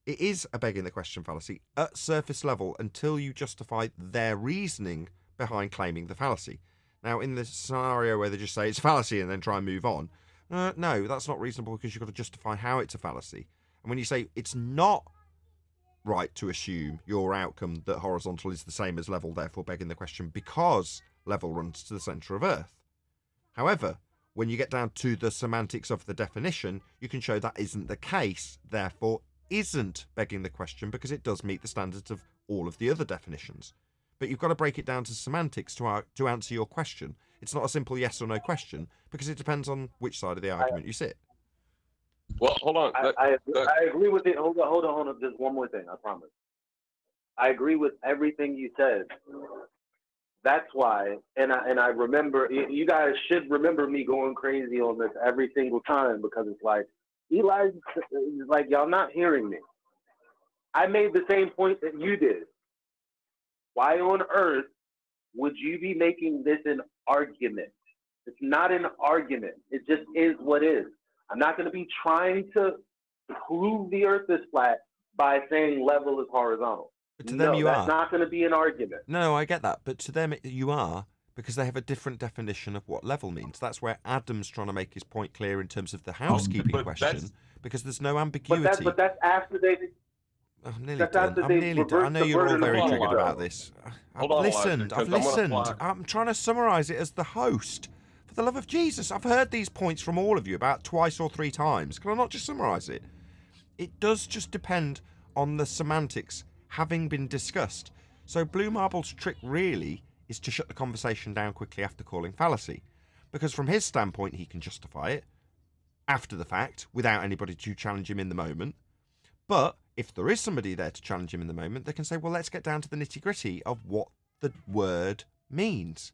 Speaker 1: it is a begging the question fallacy at surface level until you justify their reasoning behind claiming the fallacy. Now, in the scenario where they just say it's a fallacy and then try and move on, no, that's not reasonable because you've got to justify how it's a fallacy. And when you say it's not right to assume your outcome that horizontal is the same as level, therefore begging the question because level runs to the centre of Earth. However, when you get down to the semantics of the definition, you can show that isn't the case, therefore isn't begging the question because it does meet the standards of all of the other definitions. But you've got to break it down to semantics to answer your question. It's not a simple yes or no question because it depends on which side of the argument you sit.
Speaker 5: Well, hold on.
Speaker 19: I agree with it. Hold on. Just one more thing, I promise. I agree with everything you said. That's why, and I remember, you guys should remember me going crazy on this every single time because it's like, Eli's like, y'all not hearing me. I made the same point that you did. Why on earth would you be making this an argument? It's not an argument. It just is what is. I'm not going to be trying to prove the earth is flat by saying level is horizontal.
Speaker 1: But to them,
Speaker 19: that's not going to be an argument.
Speaker 1: No, I get that. But to them, you are, because they have a different definition of what level means. That's where Adam's trying to make his point clear in terms of the housekeeping question, because there's no ambiguity.
Speaker 19: But that's after they...
Speaker 1: I'm nearly
Speaker 19: That's
Speaker 1: done.
Speaker 19: after
Speaker 1: I'm
Speaker 19: they
Speaker 1: nearly done. I
Speaker 19: reverse
Speaker 1: know
Speaker 19: the
Speaker 1: you're all
Speaker 19: burden of
Speaker 1: very
Speaker 19: proof,
Speaker 1: triggered
Speaker 19: though.
Speaker 1: about this. I've
Speaker 5: Hold on, Elijah,
Speaker 1: listened.
Speaker 5: because
Speaker 1: I've
Speaker 5: I'm gonna
Speaker 1: listened.
Speaker 5: apply-
Speaker 1: I'm trying to summarize it as the host. For the love of Jesus, I've heard these points from all of you about twice or three times. Can I not just summarize it? It does just depend on the semantics having been discussed. So Blue Marble's trick really is to shut the conversation down quickly after calling fallacy. Because from his standpoint, he can justify it after the fact without anybody to challenge him in the moment. But if there is somebody there to challenge him in the moment, they can say, well, let's get down to the nitty-gritty of what the word means.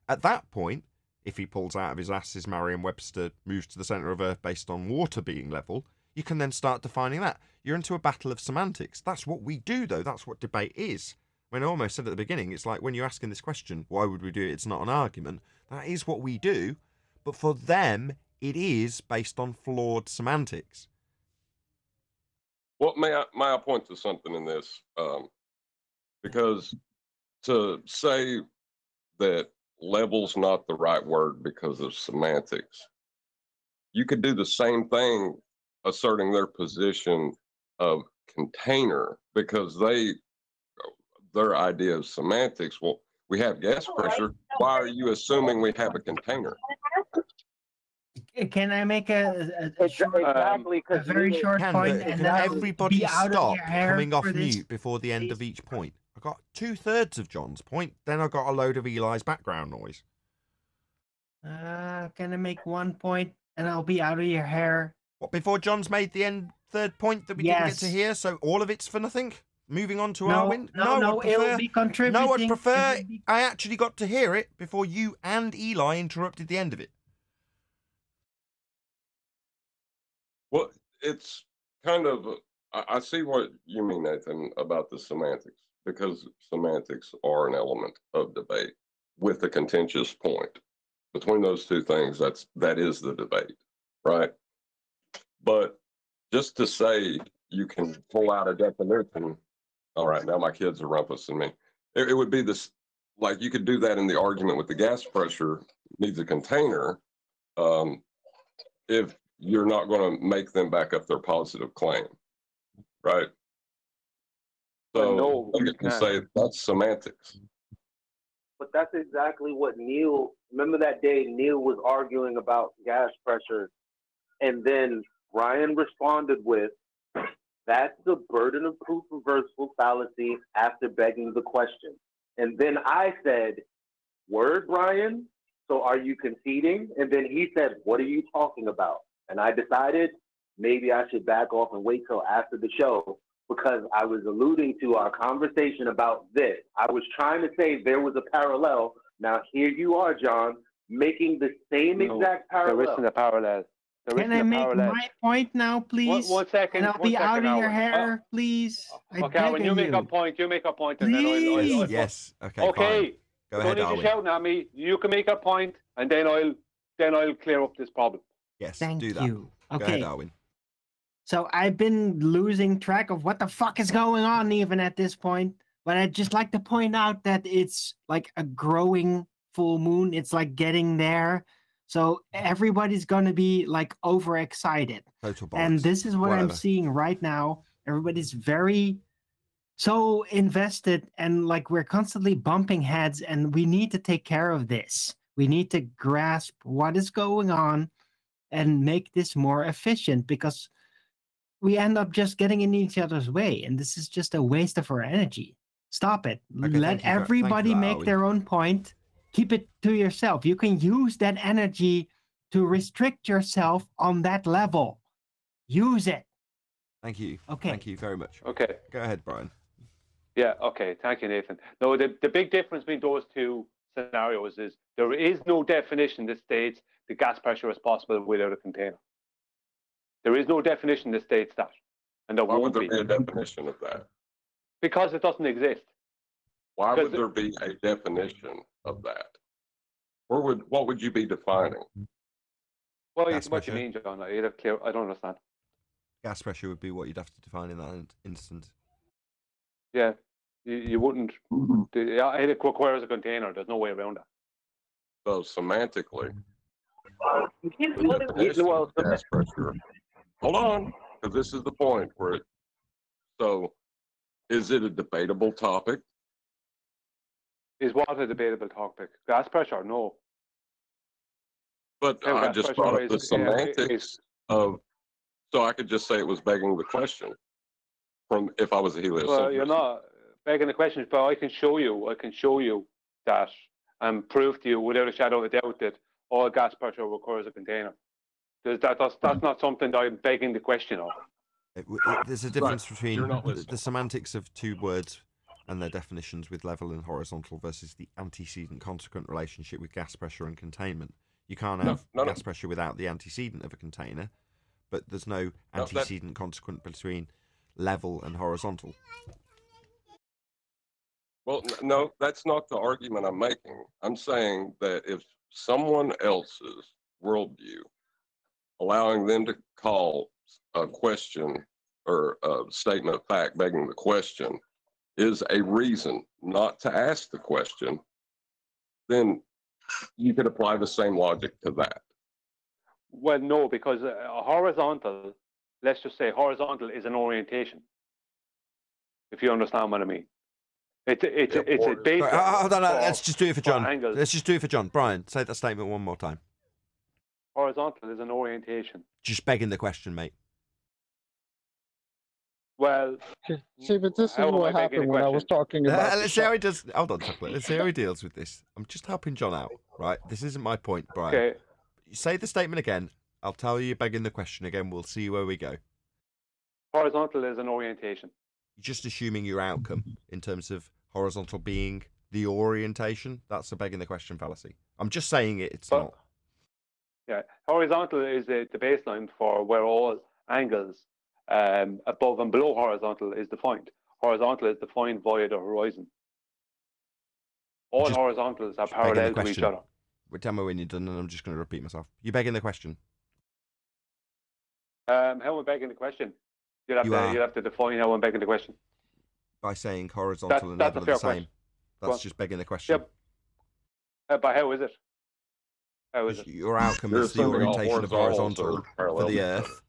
Speaker 1: At that point, if he pulls out of his ass his Merriam-Webster moves to the centre of Earth based on water being level, you can then start defining that. You're into a battle of semantics. That's what we do, though. That's what debate is. When I almost said at the beginning, it's like when you're asking this question, why would we do it? It's not an argument. That is what we do. But for them, it is based on flawed semantics.
Speaker 5: Well, may I point to something in this? Because to say that level's not the right word because of semantics, you could do the same thing asserting their position of container, because their idea of semantics, well, we have gas pressure. Why are you assuming we have a container?
Speaker 10: Can I make a very short point? And
Speaker 1: can
Speaker 10: then I'll
Speaker 1: everybody
Speaker 10: be out of
Speaker 1: stop
Speaker 10: your hair
Speaker 1: coming off
Speaker 10: for this?
Speaker 1: mute before the end of each point? I got 2/3 of John's point, then I got a load of Eli's background noise.
Speaker 10: Can I make one point and I'll be out of your hair?
Speaker 1: What, before John's made the third point that we didn't get to hear, so all of it's for nothing? Moving on to Arwin?
Speaker 10: No, it'll be contributing.
Speaker 1: No, I'd prefer I actually got to hear it before you and Eli interrupted the end of it.
Speaker 5: Well, it's kind of, I see what you mean, Nathan, about the semantics, because semantics are an element of debate with a contentious point. Between those two things, that is the debate, right? But just to say you can pull out a definition, all right, now my kids are rumpusing me. It would be this, like you could do that in the argument with the gas pressure needs a container, if you're not going to make them back up their positive claim, right? So you can say that's semantics.
Speaker 19: But that's exactly what Neil, remember that day Neil was arguing about gas pressure, and then Ryan responded with, that's the burden of proof reversible fallacy after begging the question. And then I said, word, Ryan? So are you conceding? And then he said, what are you talking about? And I decided maybe I should back off and wait till after the show, because I was alluding to our conversation about this. I was trying to say there was a parallel. Now here you are, John, making the same exact parallel.
Speaker 16: There isn't a parallel.
Speaker 10: Can I make my point now, please?
Speaker 16: One second.
Speaker 10: And I'll be out of your hair, please.
Speaker 16: Okay, when you make a point, and then I'll
Speaker 1: Yes. Okay.
Speaker 16: Okay.
Speaker 1: Fine. Go ahead,
Speaker 16: Don't need
Speaker 1: Arwin.
Speaker 16: you shouting at me. You can make a point, and then I'll clear up this problem.
Speaker 1: Yes.
Speaker 10: Thank
Speaker 1: do that.
Speaker 10: you.
Speaker 1: Go
Speaker 10: Okay.
Speaker 1: ahead, Arwin.
Speaker 10: So I've been losing track of what the fuck is going on even at this point. But I'd just like to point out that it's like a growing full moon. It's like getting there. So everybody's going to be like overexcited.
Speaker 1: Total
Speaker 10: And
Speaker 1: bollocks.
Speaker 10: this is what I'm
Speaker 1: Whatever.
Speaker 10: seeing right now. Everybody's very so invested, and like we're constantly bumping heads, and we need to take care of this. We need to grasp what is going on and make this more efficient, because we end up just getting in each other's way, and this is just a waste of our energy. Stop it.
Speaker 1: Okay,
Speaker 10: Let
Speaker 1: thank you for
Speaker 10: everybody
Speaker 1: that,
Speaker 10: make
Speaker 1: Arwin.
Speaker 10: their own point. Keep it to yourself. You can use that energy to restrict yourself on that level. Use it.
Speaker 1: Thank you.
Speaker 10: Okay.
Speaker 1: Thank you very much.
Speaker 16: Okay.
Speaker 1: Go ahead, Brian.
Speaker 16: Yeah, okay. Thank you, Nathan. No, the big difference between those two scenarios is there is no definition that states the gas pressure is possible without a container. There is no definition that states that. And there
Speaker 5: Why would
Speaker 16: won't
Speaker 5: there
Speaker 16: be.
Speaker 5: be a definition of that?
Speaker 16: Because it doesn't exist.
Speaker 5: Why
Speaker 16: Because
Speaker 5: would there be a definition of that? What would you be defining?
Speaker 16: Well,
Speaker 1: Gas
Speaker 16: what do you
Speaker 1: pressure.
Speaker 16: mean, John? I don't understand.
Speaker 1: Gas pressure would be what you'd have to define in that instance.
Speaker 16: Yeah, you wouldn't. It requires a container. There's no way around that.
Speaker 5: So semantically,
Speaker 19: Well,
Speaker 5: gas pressure. Hold on, because this is the point where Is it a debatable topic?
Speaker 16: Is what a debatable topic? Gas pressure? No.
Speaker 5: But
Speaker 16: How
Speaker 5: I
Speaker 16: gas
Speaker 5: just
Speaker 16: pressure
Speaker 5: brought up the
Speaker 16: is
Speaker 5: semantics of, so I could just say it was begging the question from if I was a heliocentrist.
Speaker 16: well, you're not begging the question, but I can show you that and prove to you without a shadow of a doubt that all gas pressure requires a container. That's not something that I'm begging the question of.
Speaker 1: There's a difference between the semantics of two words and their definitions with level and horizontal versus the antecedent consequent relationship with gas pressure and containment. You can't have gas pressure without the antecedent of a container, but there's no antecedent consequent between level and horizontal.
Speaker 5: Well, no, that's not the argument I'm making. I'm saying that if someone else's worldview, allowing them to call a question or a statement of fact begging the question, is a reason not to ask the question, then you could apply the same logic to that.
Speaker 16: Well, no, because a horizontal, let's just say horizontal is an orientation. If you understand what I mean. It's a baseline.
Speaker 1: Hold on, let's just do it for John. Let's just do it for John. Brian, say that statement one more time.
Speaker 16: Horizontal is an orientation.
Speaker 1: Just begging the question, mate.
Speaker 16: Well,
Speaker 13: see, but this is what happened when I was talking about.
Speaker 1: Let's see how he does. Hold on, Chocolate. Let's see how he deals with this. I'm just helping John out, right? This isn't my point, Brian.
Speaker 16: Okay.
Speaker 1: You say the statement again. I'll tell you you're begging the question again. We'll see where we go.
Speaker 16: Horizontal is an orientation.
Speaker 1: You're just assuming your outcome in terms of horizontal being the orientation. That's a begging the question fallacy. I'm just saying it's not.
Speaker 16: Yeah, horizontal is the baseline for where all angles above and below horizontal is defined. Horizontal is defined via the horizon. All horizontals are parallel to each other.
Speaker 1: Tell me when you're done, and I'm just going to repeat myself. You're begging the question.
Speaker 16: How am I begging the question? You'd have to define how I'm begging the question.
Speaker 1: By saying horizontal and level are the same. That's just begging the question.
Speaker 16: Yep. But how is it? How is it?
Speaker 1: Your outcome is the orientation of horizontal for the Earth.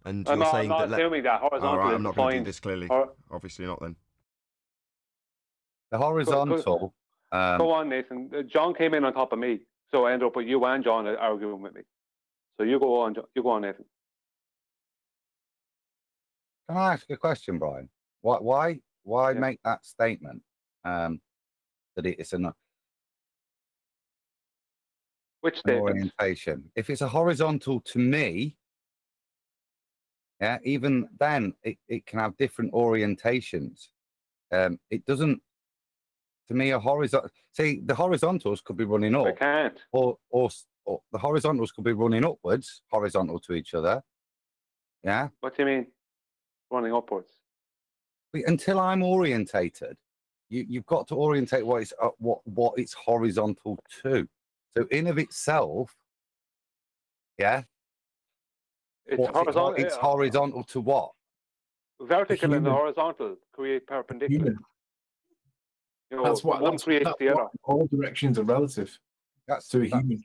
Speaker 1: And you're saying
Speaker 16: I'm not assuming that horizontal
Speaker 1: all right,
Speaker 16: is
Speaker 1: I'm not going to do
Speaker 16: defined.
Speaker 1: this clearly. Obviously not then.
Speaker 17: The horizontal...
Speaker 16: Go on, Nathan. John came in on top of me, so I ended up with you and John arguing with me. So you go on, Nathan.
Speaker 17: Can I ask a question, Brian? Why make that statement that it's an orientation? If it's a horizontal to me, yeah, even then it can have different orientations. It doesn't. To me, a horizontal. See, the horizontals could be running up.
Speaker 16: They can't.
Speaker 17: Or the horizontals could be running upwards, horizontal to each other. Yeah.
Speaker 16: What do you mean, running upwards?
Speaker 17: Until I'm orientated, you've got to orientate what it's horizontal to. So in of itself, yeah.
Speaker 16: It's horizontal.
Speaker 17: It's horizontal to what?
Speaker 16: Vertical and the horizontal create perpendicular. You know,
Speaker 15: That's what
Speaker 16: one creates the other.
Speaker 15: All directions are relative.
Speaker 17: That's
Speaker 15: to a human.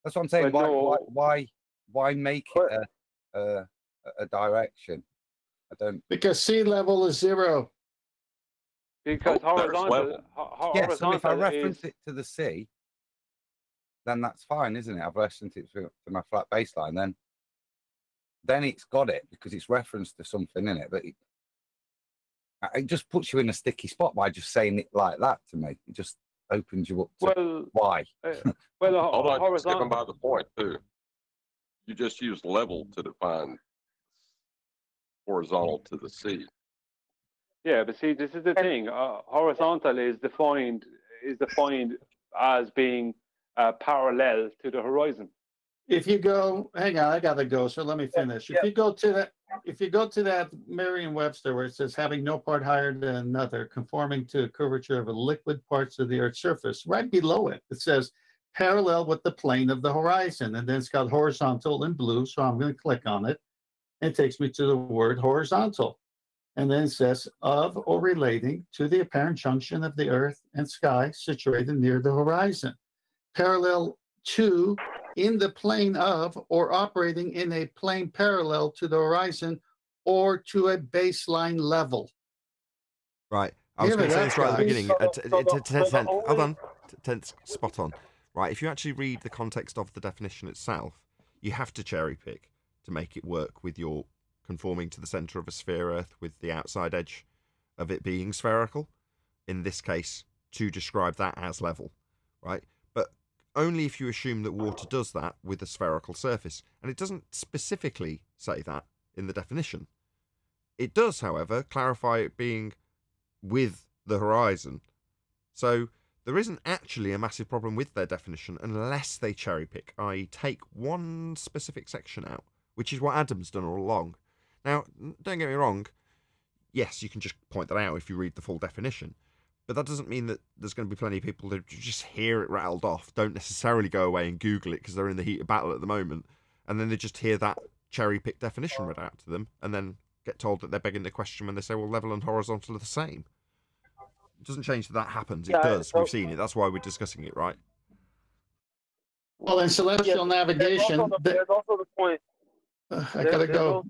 Speaker 17: That's what I'm saying.
Speaker 16: But
Speaker 17: Why make it a direction? I don't.
Speaker 8: Because sea level is 0.
Speaker 16: Because horizontal.
Speaker 17: Yeah, so if I reference it to the sea, then that's fine, isn't it? I've referenced it to my flat baseline. Then it's got it because it's referenced to something in it. But it just puts you in a sticky spot by just saying it like that to me. It just opens you up to why.
Speaker 5: Hold on, just give them by the point too. You just used level to define horizontal to the sea.
Speaker 16: Yeah, but see, this is the thing. Horizontal is defined as being parallel to the horizon.
Speaker 8: If you go, hang on, I gotta go. So let me finish. If you go to that Merriam-Webster where it says having no part higher than another, conforming to the curvature of a liquid parts of the Earth's surface, right below it, it says parallel with the plane of the horizon, and then it's got horizontal in blue. So I'm going to click on it. And it takes me to the word horizontal, and then it says of or relating to the apparent junction of the Earth and sky situated near the horizon, parallel to, in the plane of, or operating in a plane parallel to the horizon or to a baseline level.
Speaker 1: Right. I was going to say this right at the beginning. 10th, hold on. 10th, spot on. Right. If you actually read the context of the definition itself, you have to cherry pick to make it work with your conforming to the centre of a sphere Earth with the outside edge of it being spherical. In this case, to describe that as level. Right. But only if you assume that water does that with a spherical surface. And it doesn't specifically say that in the definition. It does, however, clarify it being with the horizon. So there isn't actually a massive problem with their definition unless they cherry pick, i.e. take one specific section out, which is what Adam's done all along. Now, don't get me wrong, yes, you can just point that out if you read the full definition, but that doesn't mean that there's going to be plenty of people that just hear it rattled off, don't necessarily go away and Google it because they're in the heat of battle at the moment, and then they just hear that cherry pick definition read out to them, and then get told that they're begging the question when they say, well, level and horizontal are the same. It doesn't change that happens. It does. We've seen it. That's why we're discussing it, right?
Speaker 8: Well, in celestial navigation,
Speaker 19: there's also the point.
Speaker 8: I gotta go.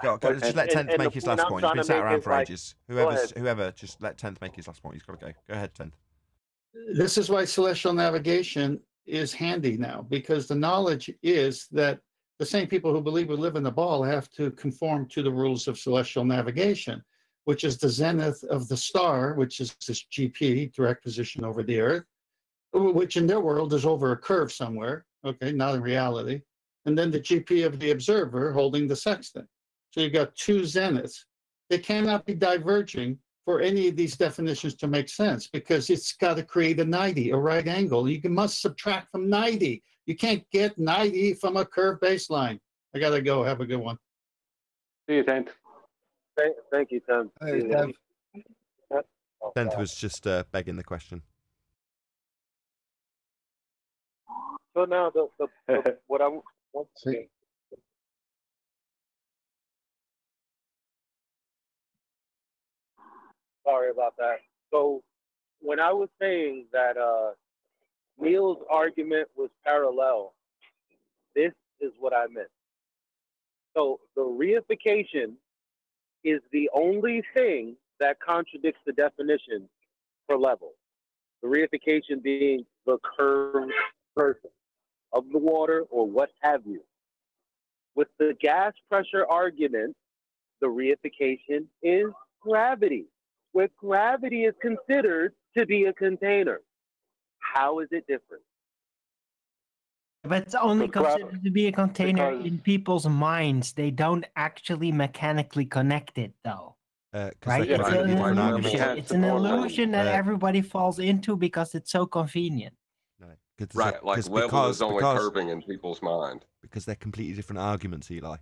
Speaker 1: Just let 10th make his last point. He's been sat around for ages. Whoever, just let 10th make his last point. He's got to go. Go ahead, 10th.
Speaker 8: This is why celestial navigation is handy now, because the knowledge is that the same people who believe we live in the ball have to conform to the rules of celestial navigation, which is the zenith of the star, which is this GP, direct position over the Earth, which in their world is over a curve somewhere, okay, not in reality, and then the GP of the observer holding the sextant. So you've got two zeniths. They cannot be diverging for any of these definitions to make sense because it's got to create a 90, a right angle. You must subtract from 90. You can't get 90 from a curved baseline. I got to go. Have a good one.
Speaker 16: See you, 10th.
Speaker 19: Thank you, Tim.
Speaker 8: Hey, 10th.
Speaker 1: 10th was just begging the question.
Speaker 19: So now, what I want to say. Sorry about that. So when I was saying that Neil's argument was parallel, this is what I meant. So the reification is the only thing that contradicts the definition for level. The reification being the curved surface of the water or what have you. With the gas pressure argument, the reification is gravity, where gravity is considered to be a container. How is it different?
Speaker 10: But it's only considered to be a container in people's minds. They don't actually mechanically connect it, though. Right? It's an illusion. It's an illusion that everybody falls into because it's so convenient.
Speaker 5: Right, like level is only curving in people's mind.
Speaker 1: Because they're completely different arguments, Eli.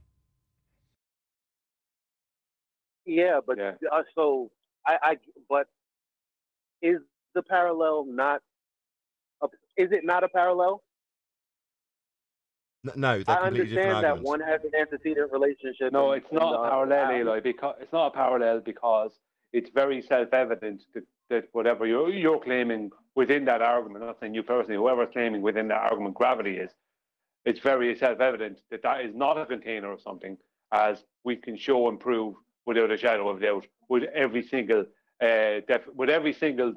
Speaker 19: Yeah, but so but is the parallel not? Is it not a parallel?
Speaker 1: No, they're
Speaker 19: I
Speaker 1: completely different
Speaker 19: understand that
Speaker 1: arguments.
Speaker 19: one has an antecedent relationship.
Speaker 16: No, it's not a parallel, Eli. Because it's not a parallel because it's very self-evident that whatever you're claiming within that argument, not saying you personally, whoever's claiming within that argument gravity is, it's very self-evident that that is not a container of something, as we can show and prove without a shadow of doubt with every single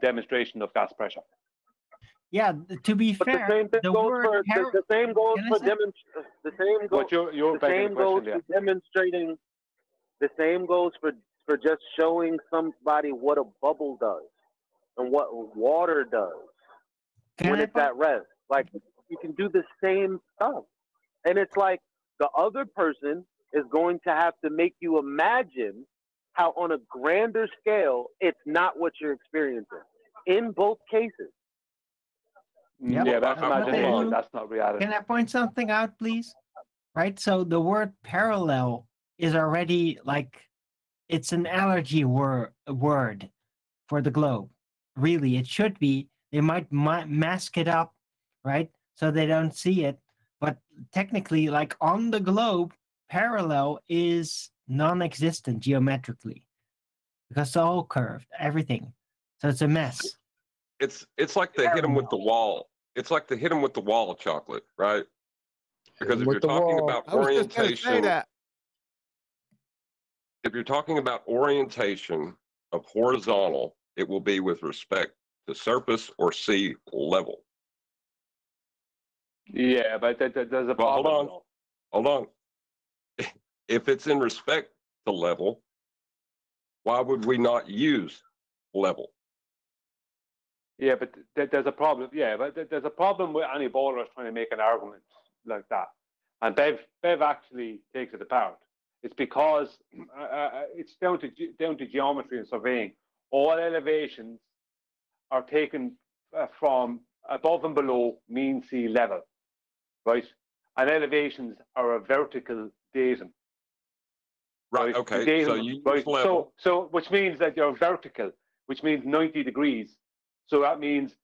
Speaker 16: demonstration of gas pressure.
Speaker 10: Yeah, to be fair, the
Speaker 19: same goes for demonstrating. The same goes for just showing somebody what a bubble does and what water does when it's at rest. Like, you can do the same stuff, and it's like the other person is going to have to make you imagine how, on a grander scale, it's not what you're experiencing in both cases.
Speaker 10: Yep.
Speaker 16: Yeah, that's imagination. That's not reality.
Speaker 10: Can I point something out, please? Right. So the word parallel is already like it's an allergy word for the globe. Really, it should be. They might mask it up, right, so they don't see it. But technically, like on the globe, parallel is non-existent geometrically because it's all curved, everything. So it's a mess.
Speaker 5: It's like they hit them with the wall. It's like they hit them with the wall of chocolate, right? Because if you're talking about orientation, if you're talking about orientation of horizontal, it will be with respect to surface or sea level.
Speaker 16: Yeah, but there's a problem.
Speaker 5: Hold on. If it's in respect to level, why would we not use level?
Speaker 16: Yeah, but there's a problem. Yeah, but there's a problem with any bowlers trying to make an argument like that. And Bev actually takes it apart. It's because it's down to geometry and surveying. All elevations are taken from above and below mean sea level, right? And elevations are a vertical datum.
Speaker 5: Right. Okay.
Speaker 16: Datum,
Speaker 5: so you
Speaker 16: right?
Speaker 5: level.
Speaker 16: So which means that you're vertical, which means 90 degrees. So that means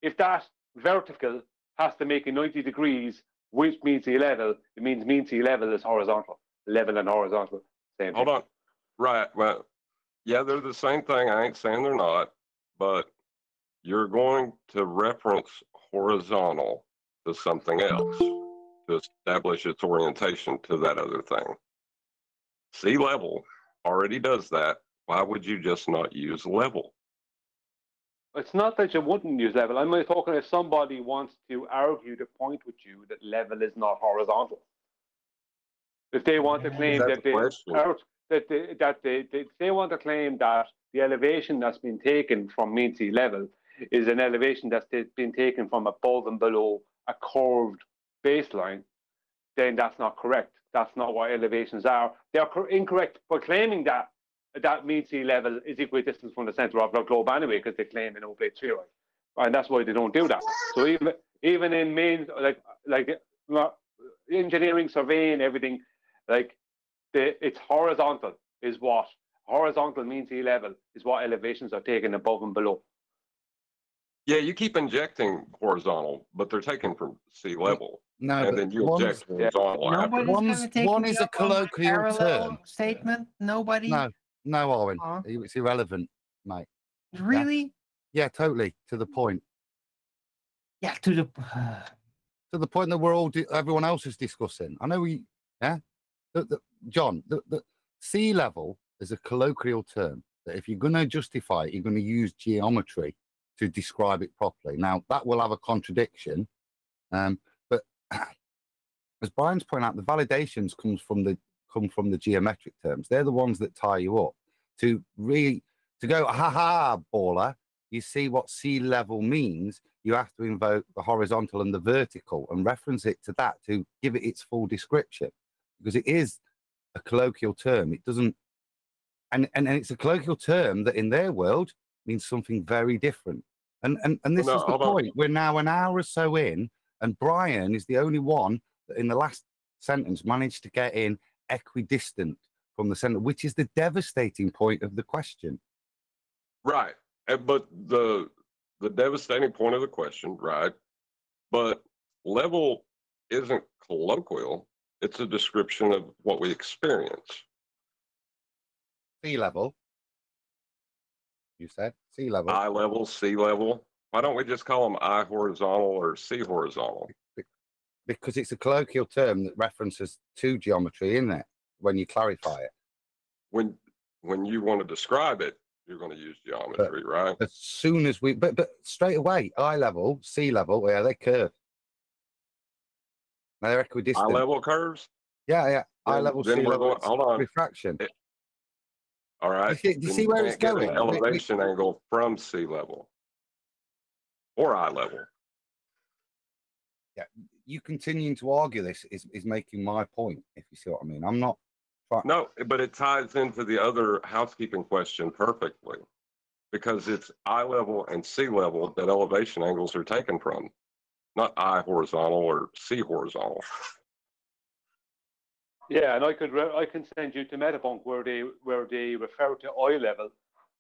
Speaker 16: if that vertical has to make it 90 degrees, which means sea level, it means mean sea level is horizontal. Level and horizontal, same thing.
Speaker 5: Hold on. Right. Well, yeah, they're the same thing. I ain't saying they're not, but you're going to reference horizontal to something else to establish its orientation to that other thing. Sea level already does that. Why would you just not use level?
Speaker 16: It's not that you wouldn't use level. I'm talking if somebody wants to argue the point with you that level is not horizontal. If they want to claim that they want to claim that the elevation that's been taken from mean sea level is an elevation that's been taken from above and below a curved baseline, then that's not correct. That's not what elevations are. They are incorrect by claiming that mean sea level is equidistant from the center of the globe anyway, because they claim an oblate spheroid, and that's why they don't do that. So even in main like engineering, surveying, everything, like it's horizontal is what horizontal mean sea level is what elevations are taken above and below.
Speaker 5: Yeah, you keep injecting horizontal, but they're taken from sea level.
Speaker 17: No,
Speaker 5: and then you inject horizontal after.
Speaker 17: One is a colloquial term.
Speaker 10: Statement. Nobody.
Speaker 17: No, Owen. It's irrelevant, mate.
Speaker 10: Really?
Speaker 17: Yeah, totally. To the point.
Speaker 10: Yeah, to the
Speaker 17: point that everyone else is discussing. I know we. Yeah. John, the sea level is a colloquial term that if you're going to justify it, you're going to use geometry to describe it properly. Now, that will have a contradiction, but as Brian's pointed out, the validations come from the geometric terms. They're the ones that tie you up. To go, ha, baller, you see what sea level means, you have to invoke the horizontal and the vertical and reference it to that to give it its full description. Because it is a colloquial term. It doesn't, and it's a colloquial term that in their world means something very different. And this is the point. We're now an hour or so in, and Brian is the only one that in the last sentence managed to get in equidistant from the center, which is the devastating point of the question.
Speaker 5: Right. But the devastating point of the question, right? But level isn't colloquial. It's a description of what we experience.
Speaker 17: Sea level. You said sea level.
Speaker 5: Eye level, sea level. Why don't we just call them eye horizontal or sea horizontal?
Speaker 17: Because it's a colloquial term that references to geometry in it when you clarify it.
Speaker 5: When you want to describe it, you're going to use geometry, right?
Speaker 17: As soon as but straight away, eye level, sea level, yeah, they curve. Now they're equidistant.
Speaker 5: Eye level curves?
Speaker 17: Yeah. Eye level, sea level,
Speaker 5: hold on.
Speaker 17: Refraction.
Speaker 5: All right.
Speaker 17: Do you see where it's going?
Speaker 5: An elevation angle from sea level or eye level.
Speaker 17: Yeah, you continuing to argue this is making my point, if you see what I mean. I'm not.
Speaker 5: No, but it ties into the other housekeeping question perfectly, because it's eye level and sea level that elevation angles are taken from, not eye horizontal or sea horizontal.
Speaker 16: Yeah, and I can send you to Metabunk where they refer to eye level,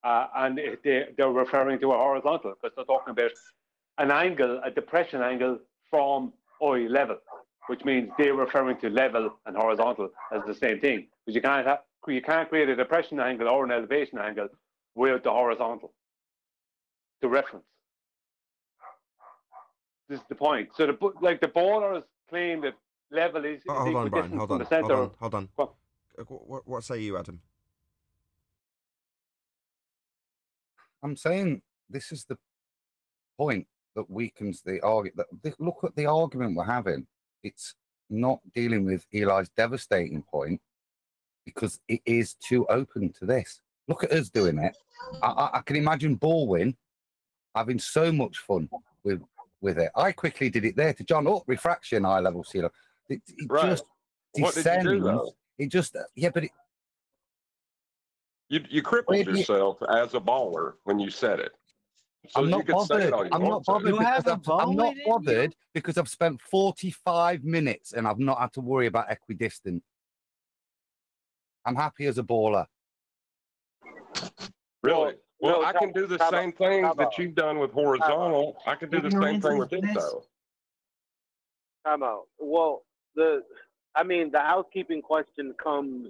Speaker 16: and they're referring to a horizontal because they're talking about an angle, a depression angle from eye level, which means they're referring to level and horizontal as the same thing. Because you can't create a depression angle or an elevation angle without the horizontal to reference. This is the point. So the ballers claim that level is
Speaker 1: hold on, Brian. Hold on. What say you, Adam?
Speaker 17: I'm saying this is the point that weakens the argument. Look at the argument we're having. It's not dealing with Eli's devastating point because it is too open to this. Look at us doing it. I can imagine Baldwin having so much fun with it. I quickly did it there to John. Oh, refraction, eye level sealer. It
Speaker 5: Right.
Speaker 17: just
Speaker 5: What did
Speaker 17: descends.
Speaker 5: you do, though?
Speaker 17: It just, yeah, but it,
Speaker 5: You crippled yourself as a baller when you said it. So
Speaker 17: I'm
Speaker 5: you
Speaker 17: not
Speaker 5: could say it
Speaker 17: bothered.
Speaker 5: all you
Speaker 17: I'm not
Speaker 5: want to.
Speaker 17: bothered because I'm not bothered because I've spent 45 minutes and I've not had to worry about equidistant. I'm happy as a baller.
Speaker 5: Really? Well,
Speaker 19: no,
Speaker 5: I can do the same thing that you've done with horizontal. I can do the same thing with dipto.
Speaker 19: Time out. Well, the housekeeping question comes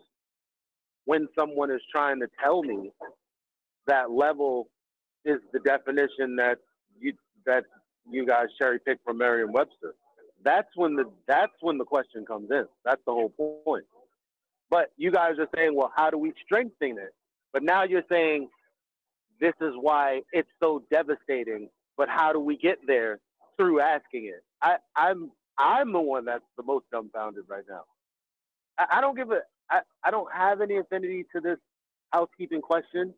Speaker 19: when someone is trying to tell me that level is the definition that you guys cherry pick from Merriam-Webster. That's when the question comes in. That's the whole point. But you guys are saying, well, how do we strengthen it? But now you're saying this is why it's so devastating. But how do we get there through asking it? I'm the one that's the most dumbfounded right now. I don't have any affinity to this housekeeping question.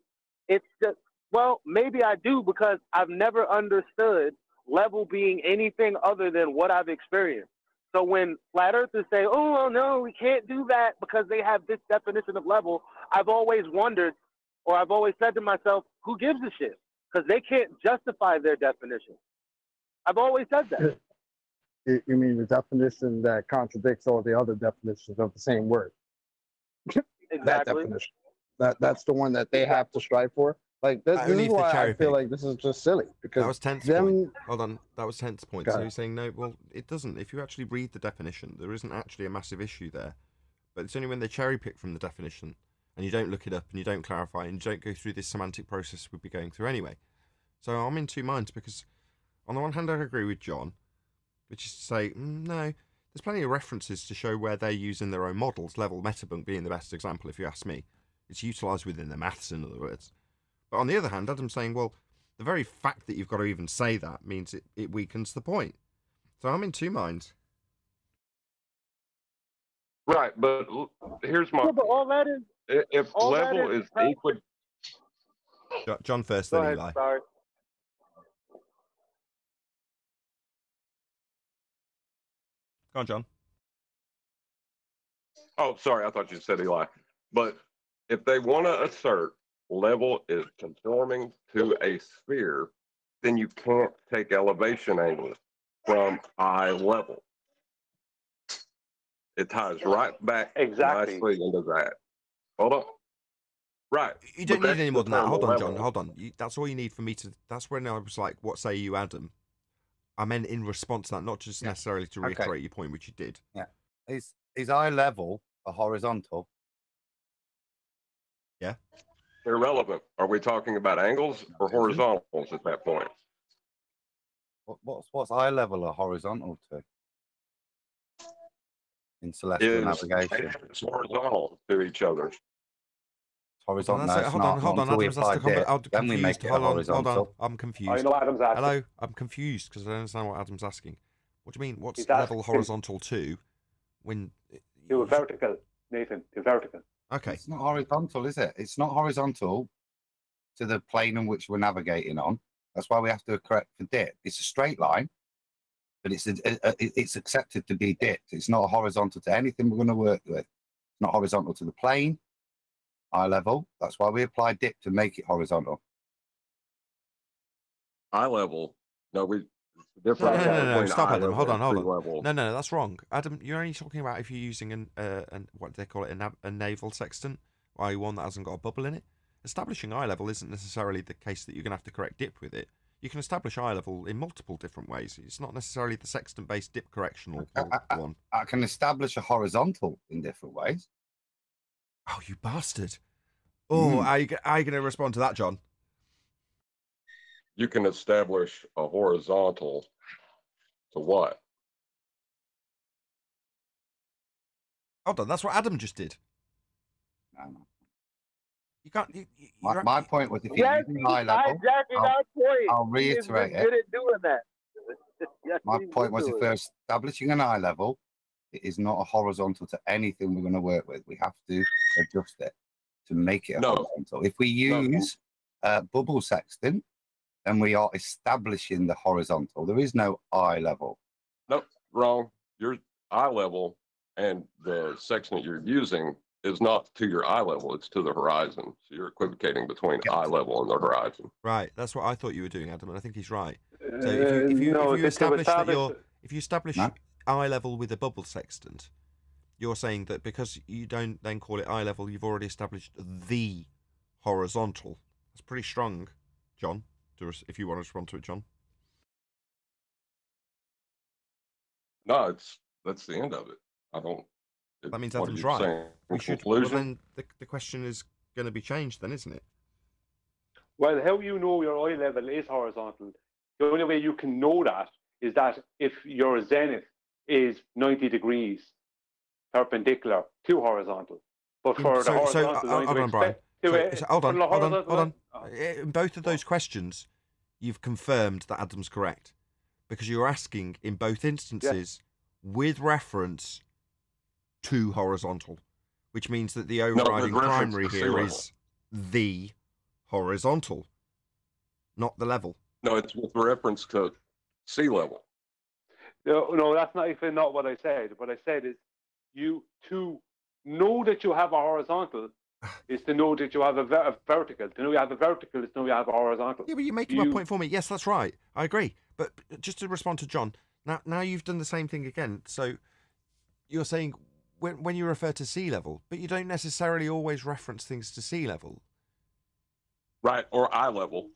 Speaker 19: It's just, well, maybe I do because I've never understood level being anything other than what I've experienced. So when flat earthers say, oh, well, no, we can't do that because they have this definition of level, I've always wondered, or I've always said to myself, who gives a shit? Because they can't justify their definition. I've always said that.
Speaker 13: You mean the definition that contradicts all the other definitions of the same word?
Speaker 19: Exactly.
Speaker 13: That definition. That's the one that they have to strive for. Like this
Speaker 1: Only
Speaker 13: is
Speaker 1: if they
Speaker 13: why I
Speaker 1: cherry
Speaker 13: feel
Speaker 1: pick.
Speaker 13: like this is just silly because
Speaker 1: That was 10's point. Hold on, that was 10's point. So you're saying no? Well, it doesn't. If you actually read the definition, there isn't actually a massive issue there. But it's only when they cherry pick from the definition, and you don't look it up, and you don't clarify, and you don't go through this semantic process we'd be going through anyway. So I'm in two minds because, on the one hand, I agree with John, which is to say, no, there's plenty of references to show where they're using their own models. Level metabunk being the best example, if you ask me. It's utilised within the maths, in other words. But on the other hand, Adam's saying, well, the very fact that you've got to even say that means it weakens the point. So I'm in two minds.
Speaker 5: Right, but here's my.
Speaker 19: Yeah, but all that is.
Speaker 5: If
Speaker 19: all
Speaker 5: level
Speaker 19: that
Speaker 5: is equal.
Speaker 1: John first,
Speaker 19: Go
Speaker 1: then
Speaker 19: ahead,
Speaker 1: Eli.
Speaker 19: sorry.
Speaker 1: Go on, John.
Speaker 5: Oh, sorry, I thought you said Eli. But if they want to assert level is conforming to a sphere, then you can't take elevation angles from eye level. It ties right back nicely into that. Hold on. Right.
Speaker 1: You don't
Speaker 5: But
Speaker 1: need any more than that.
Speaker 5: that's the
Speaker 1: Hold on,
Speaker 5: term
Speaker 1: John.
Speaker 5: level.
Speaker 1: Hold on. That's all you need for me to. That's when I was like, "What say you, Adam?" I meant in response to that, not just necessarily to reiterate your point, which you did.
Speaker 17: Yeah. Is eye level a horizontal?
Speaker 1: Yeah.
Speaker 5: Irrelevant. Are we talking about angles or horizontals at that point?
Speaker 17: What's eye level a horizontal to? In celestial navigation.
Speaker 5: It's horizontal to each other.
Speaker 17: Horizontal.
Speaker 1: Hold on,
Speaker 17: No, it's
Speaker 1: hold
Speaker 17: not.
Speaker 1: on, hold
Speaker 17: Not
Speaker 1: on.
Speaker 17: until we
Speaker 1: Adam's asked
Speaker 17: apply
Speaker 1: a
Speaker 17: dip,
Speaker 1: I'm
Speaker 17: then we make
Speaker 1: confused.
Speaker 17: it
Speaker 1: Hold on,
Speaker 17: horizontal.
Speaker 1: I'm confused.
Speaker 16: I know what Adam's asking.
Speaker 1: Hello, I'm confused because I don't understand what Adam's asking. What do you mean? What's
Speaker 16: He's
Speaker 1: level
Speaker 16: asking-
Speaker 1: horizontal to? When
Speaker 16: To a vertical, Nathan, to vertical.
Speaker 1: Okay.
Speaker 17: It's not horizontal, is it? It's not horizontal to the plane in which we're navigating on. That's why we have to correct for dip. It's a straight line, but it's accepted to be dipped. It's not horizontal to anything we're going to work with. It's not horizontal to the plane, eye level. That's why we apply dip to make it horizontal.
Speaker 5: Eye level. No, we.
Speaker 1: No,
Speaker 5: Difference between
Speaker 1: stop,
Speaker 5: eye
Speaker 1: Adam.
Speaker 5: level
Speaker 1: Hold on,
Speaker 5: and
Speaker 1: hold
Speaker 5: sea
Speaker 1: on.
Speaker 5: level.
Speaker 1: No, that's wrong. Adam, you're only talking about if you're using an what do they call it, a naval sextant, or one that hasn't got a bubble in it. Establishing eye level isn't necessarily the case that you're going to have to correct dip with it. You can establish eye level in multiple different ways. It's not necessarily the sextant-based dip correctional one.
Speaker 17: I can establish a horizontal in different ways.
Speaker 1: Oh, you bastard! Oh, are you going to respond to that, John?
Speaker 5: You can establish a horizontal to what?
Speaker 1: Hold on, that's what Adam just did.
Speaker 17: No.
Speaker 1: You can't.
Speaker 17: My point was, if you're
Speaker 19: Yes,
Speaker 17: using high
Speaker 19: he's
Speaker 17: level,
Speaker 19: hijacking our point.
Speaker 17: I'll
Speaker 19: He is
Speaker 17: reiterate
Speaker 19: good
Speaker 17: it.
Speaker 19: at doing that. Yes,
Speaker 17: My
Speaker 19: he's
Speaker 17: point
Speaker 19: good
Speaker 17: was, if
Speaker 19: doing
Speaker 17: we're
Speaker 19: it.
Speaker 17: establishing an eye level, it is not a horizontal to anything we're going to work with. We have to adjust it to make it a horizontal. If we use bubble sextant, then we are establishing the horizontal. There is no eye level.
Speaker 5: Nope, wrong. Your eye level and the section that you're using is not to your eye level, it's to the horizon. So you're equivocating between eye level and the horizon.
Speaker 1: Right, that's what I thought you were doing, Adam, and I think he's right. So if you establish that if you establish eye level with a bubble sextant, you're saying that because you don't then call it eye level, you've already established the horizontal. That's pretty strong, John. If you want to respond to it, John.
Speaker 5: No, that's the end of it. I don't.
Speaker 1: That means
Speaker 5: what
Speaker 1: Adam's
Speaker 5: are you
Speaker 1: right.
Speaker 5: saying?
Speaker 1: We should.
Speaker 5: Conclusion?
Speaker 1: Well, then the question is going to be changed, then, isn't it?
Speaker 16: Well, how you know your eye level is horizontal? The only way you can know that is that if your zenith is 90 degrees perpendicular to horizontal. But for the horizontal line
Speaker 1: hold on, Brian. Hold on. In both of those questions, you've confirmed that Adam's correct, because you're asking in both instances with reference to horizontal, which means that the overriding primary here is the horizontal, not the level.
Speaker 5: No, it's with reference to sea level.
Speaker 16: No, that's not even not what I said. What I said is to know that you have a horizontal is to know that you have a vertical. To know you have a vertical is to know you have a horizontal.
Speaker 1: Yeah, but you're making my point for me. Yes, that's right. I agree. But just to respond to John, now you've done the same thing again. So you're saying when you refer to sea level, but you don't necessarily always reference things to sea level.
Speaker 5: Right, or eye level.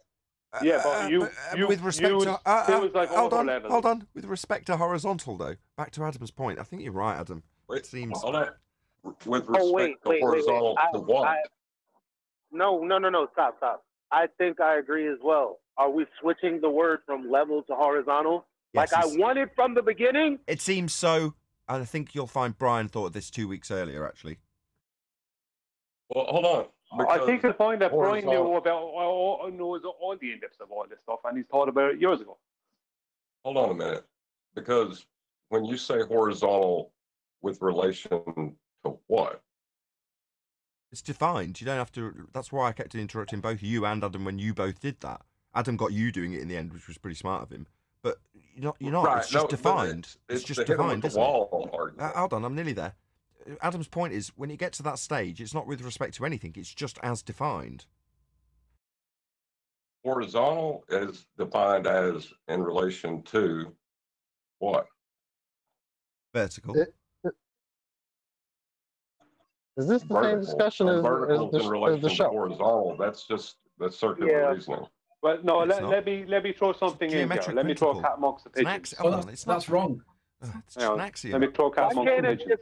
Speaker 16: Yeah, but
Speaker 1: with respect to
Speaker 16: like
Speaker 1: hold on. With respect to horizontal, though, back to Adam's point, I think you're right, Adam.
Speaker 5: Wait,
Speaker 1: it seems.
Speaker 5: Hold on. With respect to horizontal to what?
Speaker 19: No. Stop. I think I agree as well. Are we switching the word from level to horizontal?
Speaker 1: Yes,
Speaker 19: like I wanted from the beginning?
Speaker 1: It seems so. And I think you'll find Brian thought of this 2 weeks earlier, actually.
Speaker 5: Well, hold on.
Speaker 16: I think the point that Brian knew about knows all the in-depths of all this stuff, and he's thought about it years ago.
Speaker 5: Hold on a minute, because when you say horizontal with relation to what?
Speaker 1: It's defined. You don't have to. That's why I kept interrupting both you and Adam when you both did that. Adam got you doing it in the end, which was pretty smart of him. But you're not.
Speaker 5: Right,
Speaker 1: it's just defined. It's just defined, isn't
Speaker 5: it?
Speaker 1: Hold on, I'm nearly there. Adam's point is, when you get to that stage, it's not with respect to anything. It's just as defined.
Speaker 5: Horizontal is defined as in relation to what?
Speaker 1: Vertical.
Speaker 13: Is this the same discussion as the show?
Speaker 5: Horizontal. That's circular reasoning.
Speaker 16: But no, let me throw something in here. Let me throw a cat amongst the pigeons.
Speaker 15: That's wrong.
Speaker 16: Let me throw a cat amongst the pigeons.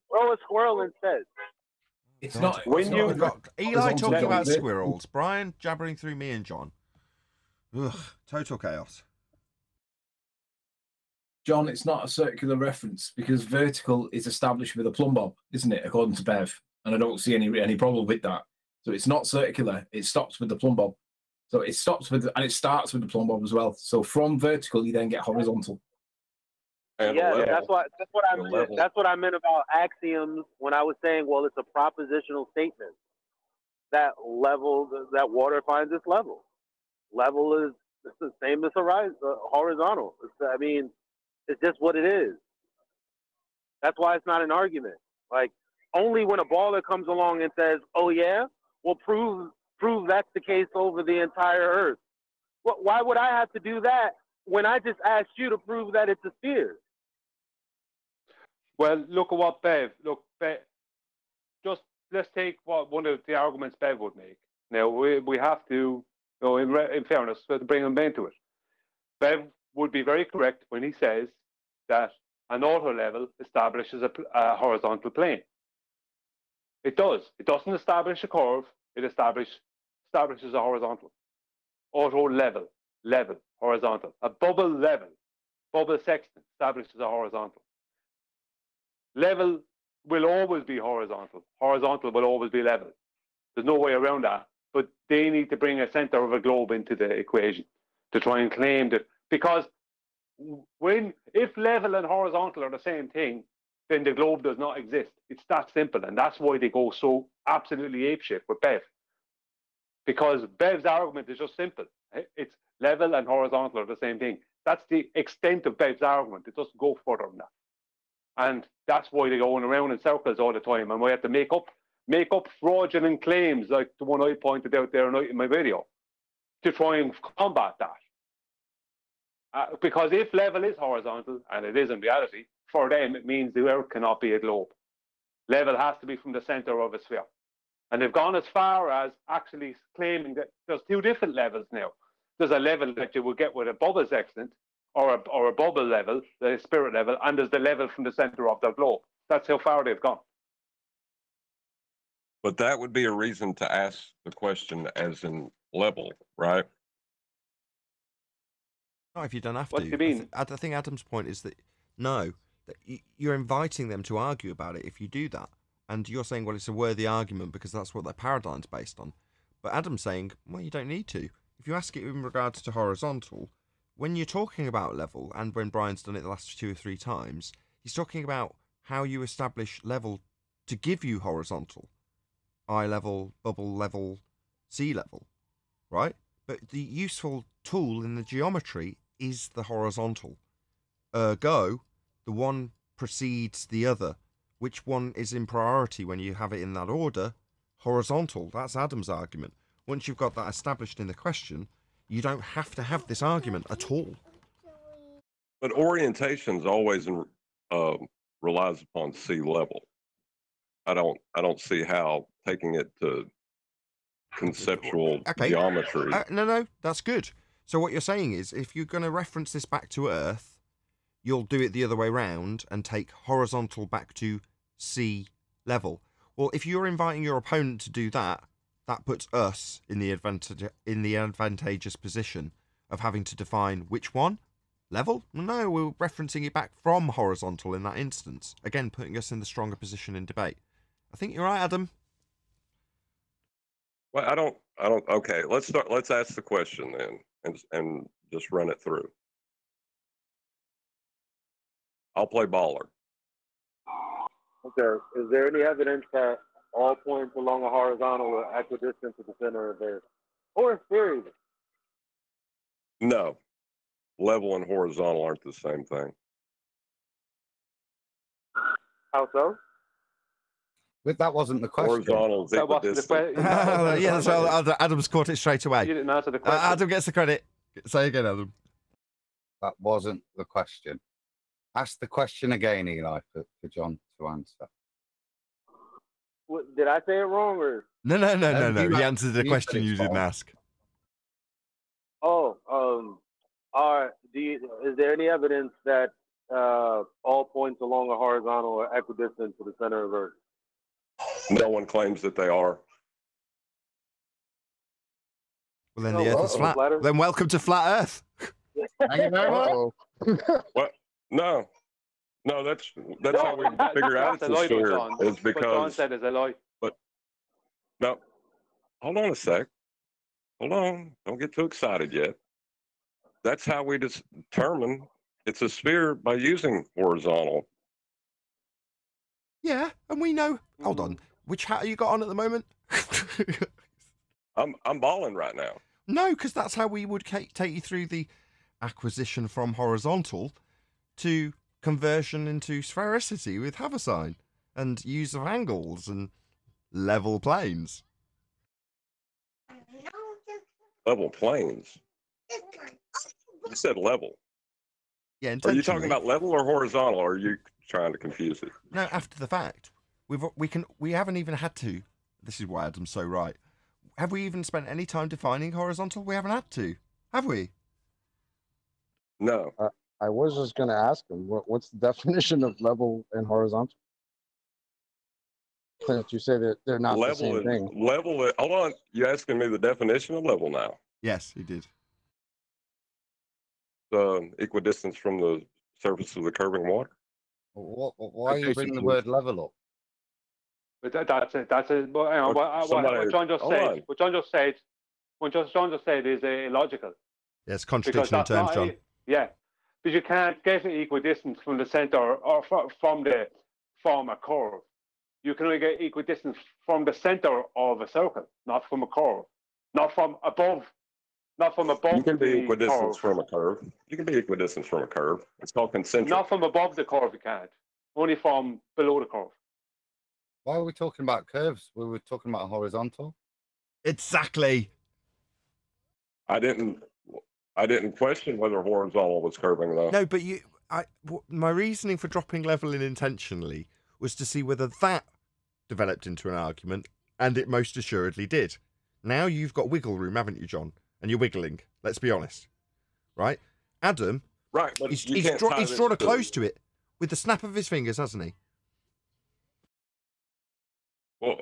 Speaker 19: Throw a squirrel instead.
Speaker 15: It's not.
Speaker 16: When you
Speaker 1: got Eli talking about squirrels, Brian jabbering through me and John. Ugh, total chaos.
Speaker 15: John, it's not a circular reference because vertical is established with a plumb bob, isn't it? According to Bev, and I don't see any problem with that. So it's not circular; it stops with the plumb bob. So it stops with and it starts with the plumb bob as well. So from vertical, you then get horizontal.
Speaker 19: That's what I meant. That's what I meant about axioms when I was saying, well, it's a propositional statement. That level, that water finds its level. Level is the same as horizontal. It's just what it is. That's why it's not an argument. Like, only when a baller comes along and says, "Oh yeah, well prove that's the case over the entire Earth." Why would I have to do that when I just asked you to prove that it's a sphere?
Speaker 16: Well, look at what Bev. Just let's take one of the arguments Bev would make. Now we have to, in fairness, we have to bring him into it. Bev would be very correct when he says that an auto level establishes a horizontal plane. It does. It doesn't establish a curve. It establishes a horizontal. Auto level, horizontal. A bubble sextant establishes a horizontal. Level will always be horizontal. Horizontal will always be level. There's no way around that. But they need to bring a center of a globe into the equation to try and claim that, because if level and horizontal are the same thing, then the globe does not exist. It's that simple, and that's why they go so absolutely apeshit with Bev. Because Bev's argument is just simple. It's level and horizontal are the same thing. That's the extent of Bev's argument. It doesn't go further than that. And that's why they're going around in circles all the time, and we have to make up fraudulent claims like the one I pointed out there in my video to try and combat that. Because if level is horizontal, and it is in reality, for them it means the Earth cannot be a globe. Level has to be from the center of a sphere. And they've gone as far as actually claiming that there's two different levels now. There's a level that you will get with a bubble sextant, or a bubble level, the spirit level, and there's the level from the center of the globe. That's how far they've gone.
Speaker 5: But that would be a reason to ask the question as in level, right?
Speaker 1: Not if you don't have
Speaker 16: What
Speaker 1: to.
Speaker 16: do you mean?
Speaker 1: I think Adam's point is that no, that you're inviting them to argue about it if you do that. And you're saying, well, it's a worthy argument because that's what their paradigm's based on. But Adam's saying, well, you don't need to. If you ask it in regards to horizontal, when you're talking about level, and when Brian's done it the last 2 or 3 times, he's talking about how you establish level to give you horizontal. Eye level, bubble level, sea level, right? But the useful tool in the geometry is the horizontal. Ergo, the one precedes the other. Which one is in priority when you have it in that order? Horizontal. That's Adam's argument. Once you've got that established in the question, you don't have to have this argument at all.
Speaker 5: But orientations always relies upon sea level. I don't see how taking it to conceptual geometry.
Speaker 1: No, that's good. So what you're saying is, if you're going to reference this back to Earth, you'll do it the other way round and take horizontal back to sea level. Well, if you're inviting your opponent to do that, that puts us in the advantageous position of having to define which one? Level? No, we're referencing it back from horizontal in that instance. Again, putting us in the stronger position in debate. I think you're right, Adam.
Speaker 5: Well, I don't. Okay, let's start. Let's ask the question then, and just run it through. I'll play baller.
Speaker 19: Okay. Is there any evidence that all points along a horizontal are equidistant to the center of Earth, or sphere even?
Speaker 5: No, level and horizontal aren't the same thing.
Speaker 19: How so?
Speaker 17: But that wasn't the question.
Speaker 5: Horizontal is equidistant.
Speaker 1: Yeah, so Adam's caught it straight away.
Speaker 16: You didn't answer the question.
Speaker 1: Adam gets the credit. Say again, Adam.
Speaker 17: That wasn't the question. Ask the question again, Eli, for John to answer.
Speaker 19: What, did I say it wrong or?
Speaker 1: No. He answered the question you didn't ask.
Speaker 19: Oh, is there any evidence that all points along a horizontal are equidistant to the center of Earth?
Speaker 5: No one claims that they are.
Speaker 1: Well, then the Earth is flat. Then welcome to flat Earth.
Speaker 19: Thank you very much.
Speaker 5: What? No, that's how we figure out it's a sphere. Is because
Speaker 16: what John said is a lie.
Speaker 5: But no, hold on a sec. Hold on. Don't get too excited yet. That's how we determine it's a sphere by using horizontal.
Speaker 1: Yeah, and we know. Hold on. Which hat have you got on at the moment?
Speaker 5: I'm balling right now.
Speaker 1: No, because that's how we would take you through the acquisition from horizontal to conversion into sphericity with Haversine and use of angles and level planes.
Speaker 5: Level planes? You said level.
Speaker 1: Yeah,
Speaker 5: are you talking about level or horizontal, or are you trying to confuse it?
Speaker 1: No, after the fact. We haven't even had to. This is why Adam's so right. Have we even spent any time defining horizontal? We haven't had to, have we?
Speaker 5: No.
Speaker 13: I was just going to ask him, what's the definition of level and horizontal? Since you say that they're not the same thing.
Speaker 5: Level, hold on. You asking me the definition of level now?
Speaker 1: Yes, he did.
Speaker 5: The equidistance from the surface of the curving water.
Speaker 17: Why are you bringing the word level up?
Speaker 16: But that's it. That's it. But you know, what John just said. What John just said. What John just said is illogical.
Speaker 1: Yeah, it's contradiction in terms, John.
Speaker 16: Yeah, but you can't get an equidistance from the center or from a curve. You can only get equidistance from the center of a circle, not from a curve, not from above. Not from above.
Speaker 5: You can be equidistant from a curve. You can be equidistant from a curve. It's called concentric.
Speaker 16: Not from above the curve, you can't. Only from below the curve.
Speaker 17: Why are we talking about curves? We were talking about horizontal.
Speaker 1: Exactly.
Speaker 5: I didn't question whether horizontal was curving though.
Speaker 1: No, but my reasoning for dropping leveling intentionally was to see whether that developed into an argument, and it most assuredly did. Now you've got wiggle room, haven't you, John? And you're wiggling. Let's be honest, right? Adam,
Speaker 5: right? But
Speaker 1: he's drawn a close to it with the snap of his fingers, hasn't he?
Speaker 5: Well,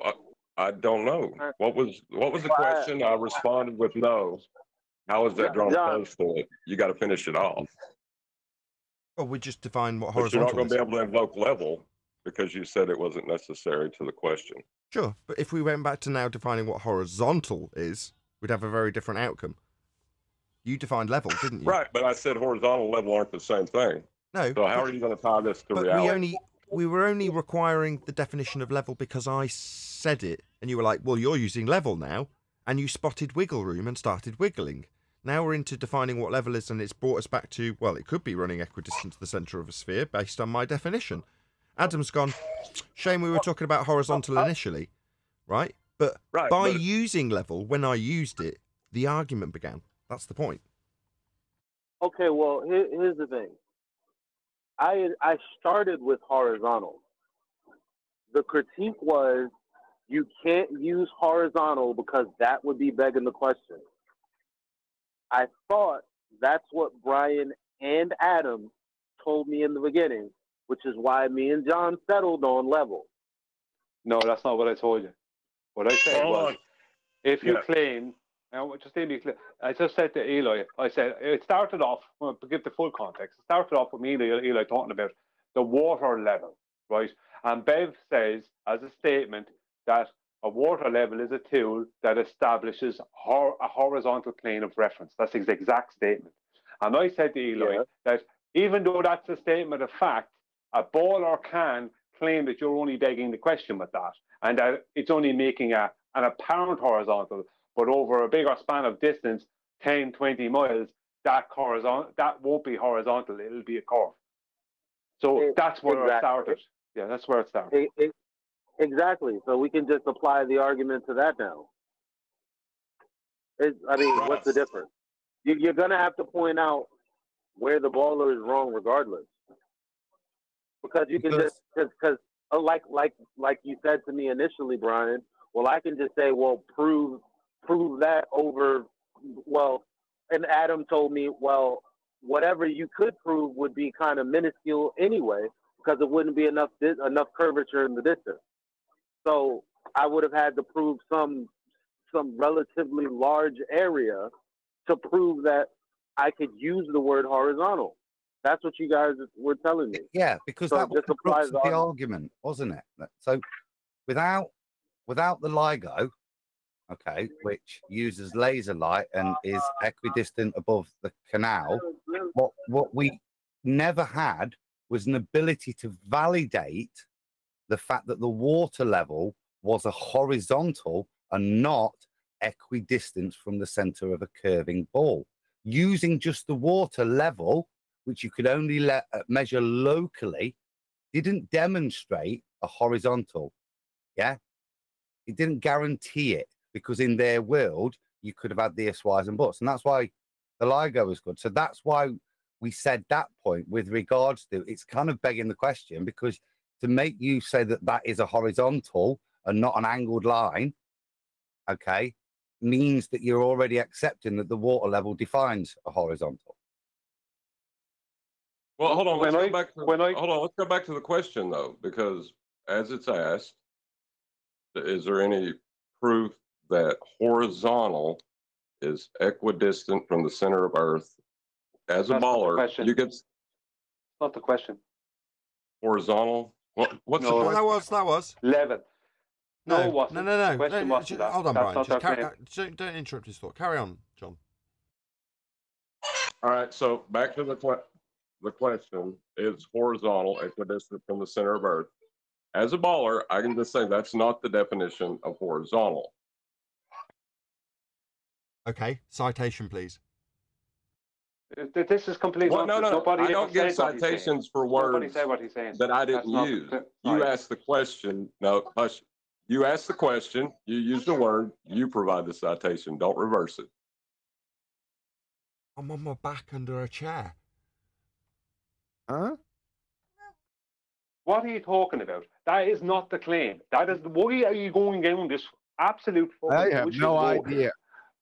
Speaker 5: I don't know. What was the question? I responded with no. How is that drawn close to it? You got to finish it off.
Speaker 1: Well, we just define what
Speaker 5: But
Speaker 1: horizontal
Speaker 5: you're not going
Speaker 1: is.
Speaker 5: to be able to invoke level because you said it wasn't necessary to the question.
Speaker 1: Sure, but if we went back to now defining what horizontal is, we'd have a very different outcome. You defined level, didn't you?
Speaker 5: Right, but I said horizontal level aren't the same thing.
Speaker 1: No.
Speaker 5: So how are you going to tie this to reality?
Speaker 1: We were only requiring the definition of level because I said it, and you were like, well, you're using level now, and you spotted wiggle room and started wiggling. Now we're into defining what level is, and it's brought us back to, well, it could be running equidistant to the centre of a sphere based on my definition. Adam's gone, shame we were talking about horizontal initially, right? But by using level, when I used it, the argument began. That's the point.
Speaker 19: Okay, well, here's the thing. I started with horizontal. The critique was you can't use horizontal because that would be begging the question. I thought that's what Brian and Adam told me in the beginning, which is why me and John settled on level.
Speaker 16: No, that's not what I told you. What I said was, if you claim, just let me clear. I just said to Eli, I said it started off. Well, to give the full context, it started off with me and Eli talking about the water level, right? And Bev says as a statement that a water level is a tool that establishes a horizontal plane of reference. That's his exact statement. And I said to Eli that even though that's a statement of fact, a baller can claim that you're only begging the question with that, and that it's only making an apparent horizontal, but over a bigger span of distance, 10, 20 miles, that won't be horizontal, it'll be a curve. So that's where it started. Yeah, that's where it started.
Speaker 19: Exactly. So we can just apply the argument to that now. What's the difference? You're going to have to point out where the baller is wrong regardless. Because you can just, because like you said to me initially, Brian, well, I can just say, well, prove that over, well, and Adam told me, well, whatever you could prove would be kind of minuscule anyway, because it wouldn't be enough curvature in the distance. So I would have had to prove some relatively large area to prove that I could use the word horizontal. That's what you guys were telling me.
Speaker 17: Yeah, because so that was the crux of the argument, wasn't it? So without the LIGO, okay, which uses laser light and is equidistant above the canal, what we never had was an ability to validate the fact that the water level was a horizontal and not equidistant from the center of a curving ball. Using just the water level, which you could only measure locally, didn't demonstrate a horizontal. Yeah, it didn't guarantee it, because in their world you could have had the X, Y's and buts, and that's why the LIGO was good. So that's why we said that point with regards to it's kind of begging the question, because to make you say that is a horizontal and not an angled line, okay, means that you're already accepting that the water level defines a horizontal.
Speaker 5: Well, hold on. Let's go back to the question though, because as it's asked, is there any proof that horizontal is equidistant from the center of Earth? As a baller, you get.
Speaker 16: Not the question.
Speaker 5: Horizontal. What's
Speaker 1: the point? That was
Speaker 16: level.
Speaker 2: No,
Speaker 1: No,
Speaker 2: it wasn't.
Speaker 1: no.
Speaker 2: The question wasn't that.
Speaker 1: Hold on,
Speaker 2: That's
Speaker 1: Brian.
Speaker 2: not
Speaker 1: Just
Speaker 2: our claim.
Speaker 1: don't interrupt his thought. Carry on, John.
Speaker 5: All right, so back to the question: is horizontal equidistant from the center of Earth? As a baller, I can just say that's not the definition of horizontal.
Speaker 1: Okay, citation, please.
Speaker 2: This is complete
Speaker 5: Well, no.
Speaker 2: nonsense.
Speaker 5: I don't give citations for
Speaker 2: Nobody
Speaker 5: words
Speaker 2: said what he's saying.
Speaker 5: that I didn't
Speaker 2: That's
Speaker 5: use.
Speaker 2: not
Speaker 5: You
Speaker 2: right.
Speaker 5: asked the question. No, hush. You asked the question. You used the word. You provide the citation. Don't reverse it.
Speaker 1: I'm on my back under a chair.
Speaker 13: Huh?
Speaker 2: What are you talking about? That is not the claim. That is. Why are you going down this absolute fucking
Speaker 17: I have
Speaker 2: bullshit
Speaker 17: no
Speaker 2: road?
Speaker 17: idea.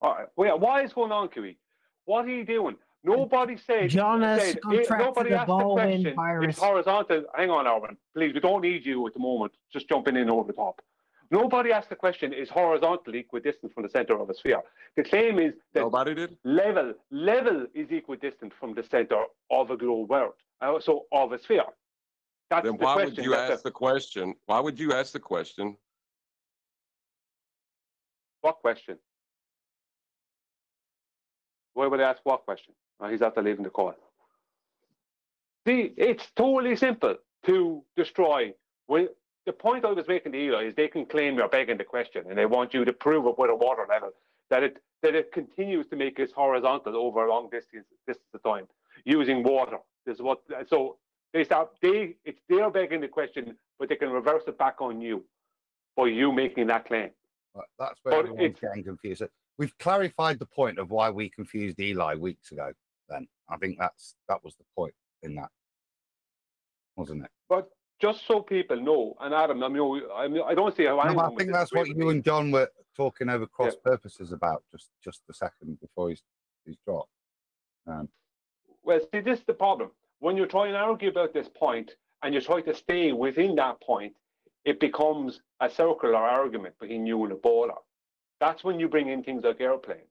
Speaker 2: All right. Wait, what is going on, Kiwi? What are you doing? Nobody said.
Speaker 10: John has
Speaker 2: said
Speaker 10: contracted
Speaker 2: nobody
Speaker 10: a
Speaker 2: asked the
Speaker 10: ball
Speaker 2: question.
Speaker 10: wind virus.
Speaker 2: It's horizontal. Hang on, Arvin. Please, we don't need you at the moment. Just jumping in over the top. Nobody asked the question, is horizontal equidistant from the center of a sphere? The claim is that
Speaker 5: nobody did.
Speaker 2: Level is equidistant from the center of a globe world. So of a sphere. That's
Speaker 5: Then
Speaker 2: the
Speaker 5: why
Speaker 2: question.
Speaker 5: would you ask the question? Why would you ask the question?
Speaker 2: What question? Why would I ask what question? He's after leaving the call. See, it's totally simple to destroy. Well, the point I was making to Eli is they can claim you're begging the question, and they want you to prove it with a water level that it continues to make it horizontal over a long distance of time using water. This is what. So they're begging the question, but they can reverse it back on you by you making that claim.
Speaker 17: Right, that's where everyone's getting confused. We've clarified the point of why we confused Eli weeks ago. Then I think that was the point in that, wasn't it?
Speaker 2: But just so people know, and Adam, I don't see how
Speaker 17: No,
Speaker 2: anyone
Speaker 17: I think that's what you and John were talking over cross purposes about just a second before he's dropped.
Speaker 2: Well, see, this is the problem. When you try and argue about this point and you try to stay within that point, it becomes a circular argument between you and a baller. That's when you bring in things like airplanes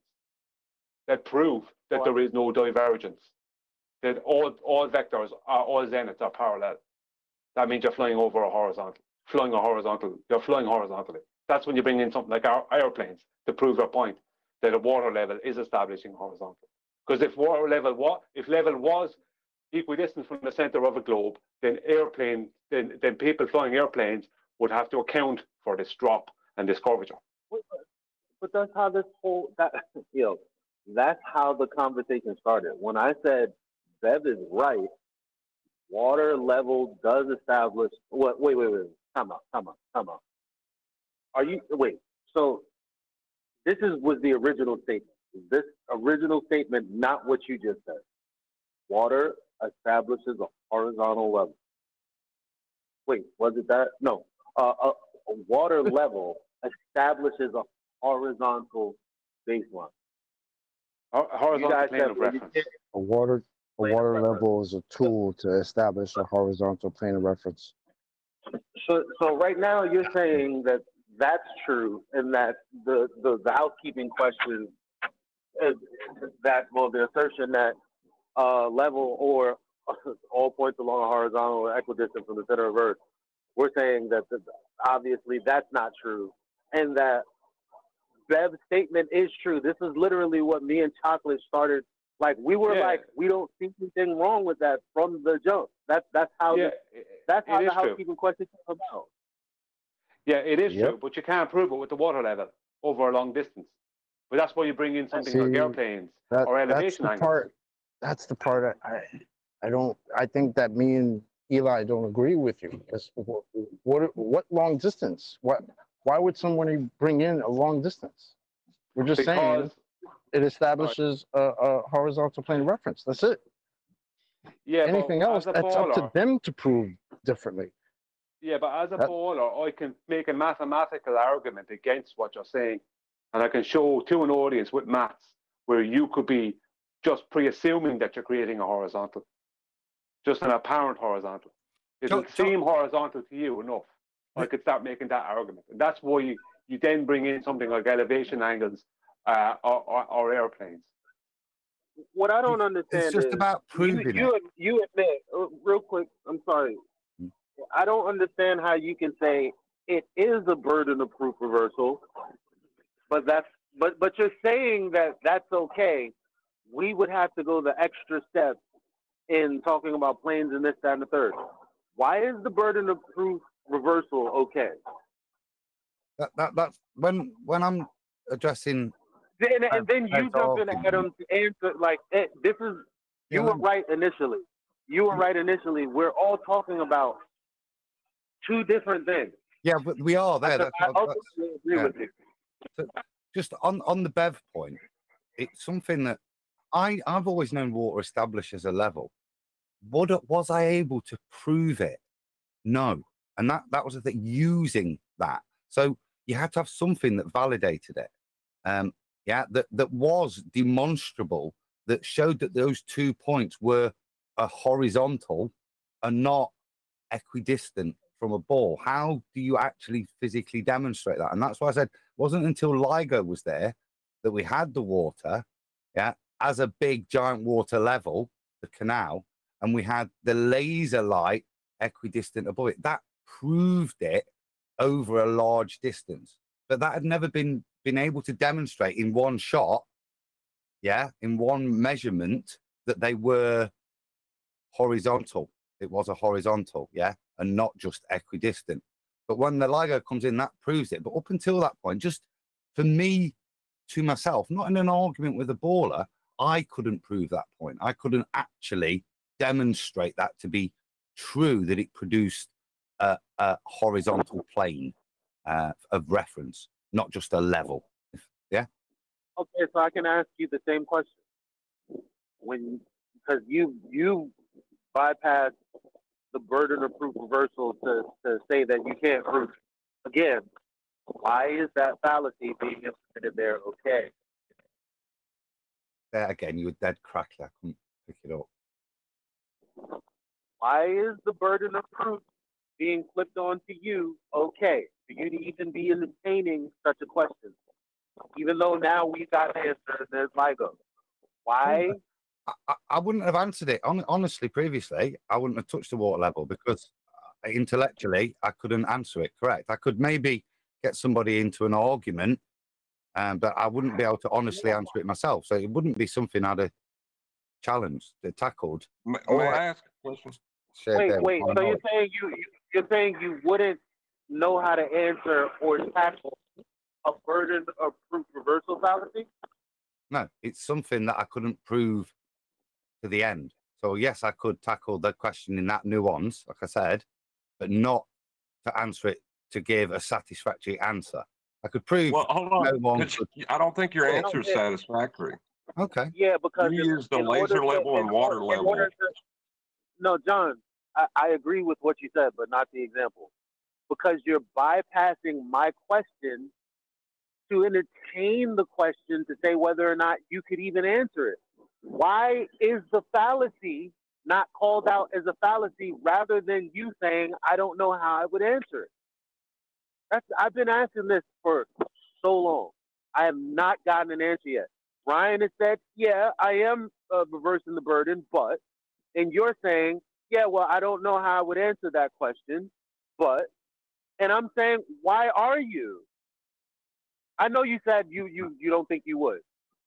Speaker 2: that prove that there is no divergence, that all vectors are all zeniths are parallel. That means you're flying over you're flying horizontally. That's when you bring in something like airplanes to prove your point that a water level is establishing horizontal. Because if level was equidistant from the center of a globe, then then people flying airplanes would have to account for this drop and this curvature.
Speaker 19: But that's how that's how the conversation started. When I said Bev is right, water level does establish. Wait. Come on. So this was the original statement. Is this original statement not what you just said? Water establishes a horizontal level. Wait, was it that? No. A water level establishes a horizontal baseline.
Speaker 2: Horizontal plane of reference.
Speaker 13: A water level is a tool to establish a horizontal plane of reference.
Speaker 19: So right now you're saying that that's true, and that the housekeeping question is the assertion that level or all points along a horizontal are equidistant from the center of Earth. We're saying that obviously that's not true, and that Bev's statement is true. This is literally what me and Chocolate started. Like we were we don't see anything wrong with that from the jump. That's how the housekeeping question came about.
Speaker 2: Yeah, it is true, but you can't prove it with the water level over a long distance. But that's why you bring in something like airplanes or elevation angles.
Speaker 13: That's the part I don't. I think that me and Eli don't agree with you. Because what long distance? Why would somebody bring in a long distance? We're just saying it establishes a horizontal plane of reference. That's it.
Speaker 2: Yeah.
Speaker 13: Anything else, that's up to them to prove differently.
Speaker 2: Yeah, but as a baller, I can make a mathematical argument against what you're saying, and I can show to an audience with maths where you could be just pre-assuming that you're creating a horizontal, just an apparent horizontal. It will seem horizontal to you enough. I could start making that argument, and that's why you then bring in something like elevation angles or airplanes.
Speaker 19: What I don't understand
Speaker 17: it's just
Speaker 19: is
Speaker 17: about proving
Speaker 19: you admit real quick. I'm sorry. I don't understand how you can say it is a burden of proof reversal, but you're saying that that's okay. We would have to go the extra step in talking about planes and this, that, and the third. Why is the burden of proof reversal okay?
Speaker 17: That's when I'm addressing.
Speaker 19: And then you jump in, Adam, to answer like this is. You were right initially. We're all talking about two different things.
Speaker 17: Yeah, but we are there.
Speaker 19: I ultimately agree with you.
Speaker 17: So just on the Bev point, it's something that I've always known water establishes a level. Was I able to prove it? No. And that was the thing, using that. So you had to have something that validated it. That was demonstrable, that showed that those 2 points were a horizontal and not equidistant from a ball. How do you actually physically demonstrate that? And that's why I said it wasn't until LIGO was there that we had the water, as a big giant water level, the canal, and we had the laser light equidistant above it. That proved it over a large distance. But that had never been able to demonstrate in one shot, in one measurement, that they were horizontal. It was a horizontal, and not just equidistant. But when the LIGO comes in, that proves it. But up until that point, just for me, to myself, not in an argument with a baller, I couldn't prove that point. I couldn't actually demonstrate that to be true, that it produced a horizontal plane of reference, not just a level. Yeah.
Speaker 19: Okay, so I can ask you the same question. Because you bypass the burden of proof reversal to say that you can't prove it. Again, why is that fallacy being implemented there? Okay.
Speaker 17: There again, you were dead crackly. I couldn't pick it up.
Speaker 19: Why is the burden of proof being flipped onto you? Okay, for you to even be entertaining such a question, even though now we got an answer and there's LIGO. Why?
Speaker 17: I wouldn't have answered it honestly. Previously, I wouldn't have touched the water level because intellectually I couldn't answer it correct. I could maybe get somebody into an argument, but I wouldn't be able to honestly answer it myself. So it wouldn't be something I'd have challenged, tackled.
Speaker 5: May I ask a question?
Speaker 19: Wait. So you're saying you wouldn't know how to answer or tackle a burden of proof reversal fallacy?
Speaker 17: No, it's something that I couldn't prove to the end. So yes, I could tackle the question in that nuance, like I said, but not to answer it to give a satisfactory answer. I could prove.
Speaker 5: Well, hold on.
Speaker 17: No one
Speaker 5: I don't think your answer is satisfactory.
Speaker 17: Okay.
Speaker 19: Yeah, because
Speaker 5: you use the laser level and water level.
Speaker 19: No, John, I agree with what you said, but not the example. Because you're bypassing my question to entertain the question to say whether or not you could even answer it. Why is the fallacy not called out as a fallacy rather than you saying, I don't know how I would answer it? I've been asking this for so long. I have not gotten an answer yet. Ryan has said, yeah, I am reversing the burden, but, and you're saying, yeah, well, I don't know how I would answer that question, but, and I'm saying, why are you? I know you said you don't think you would,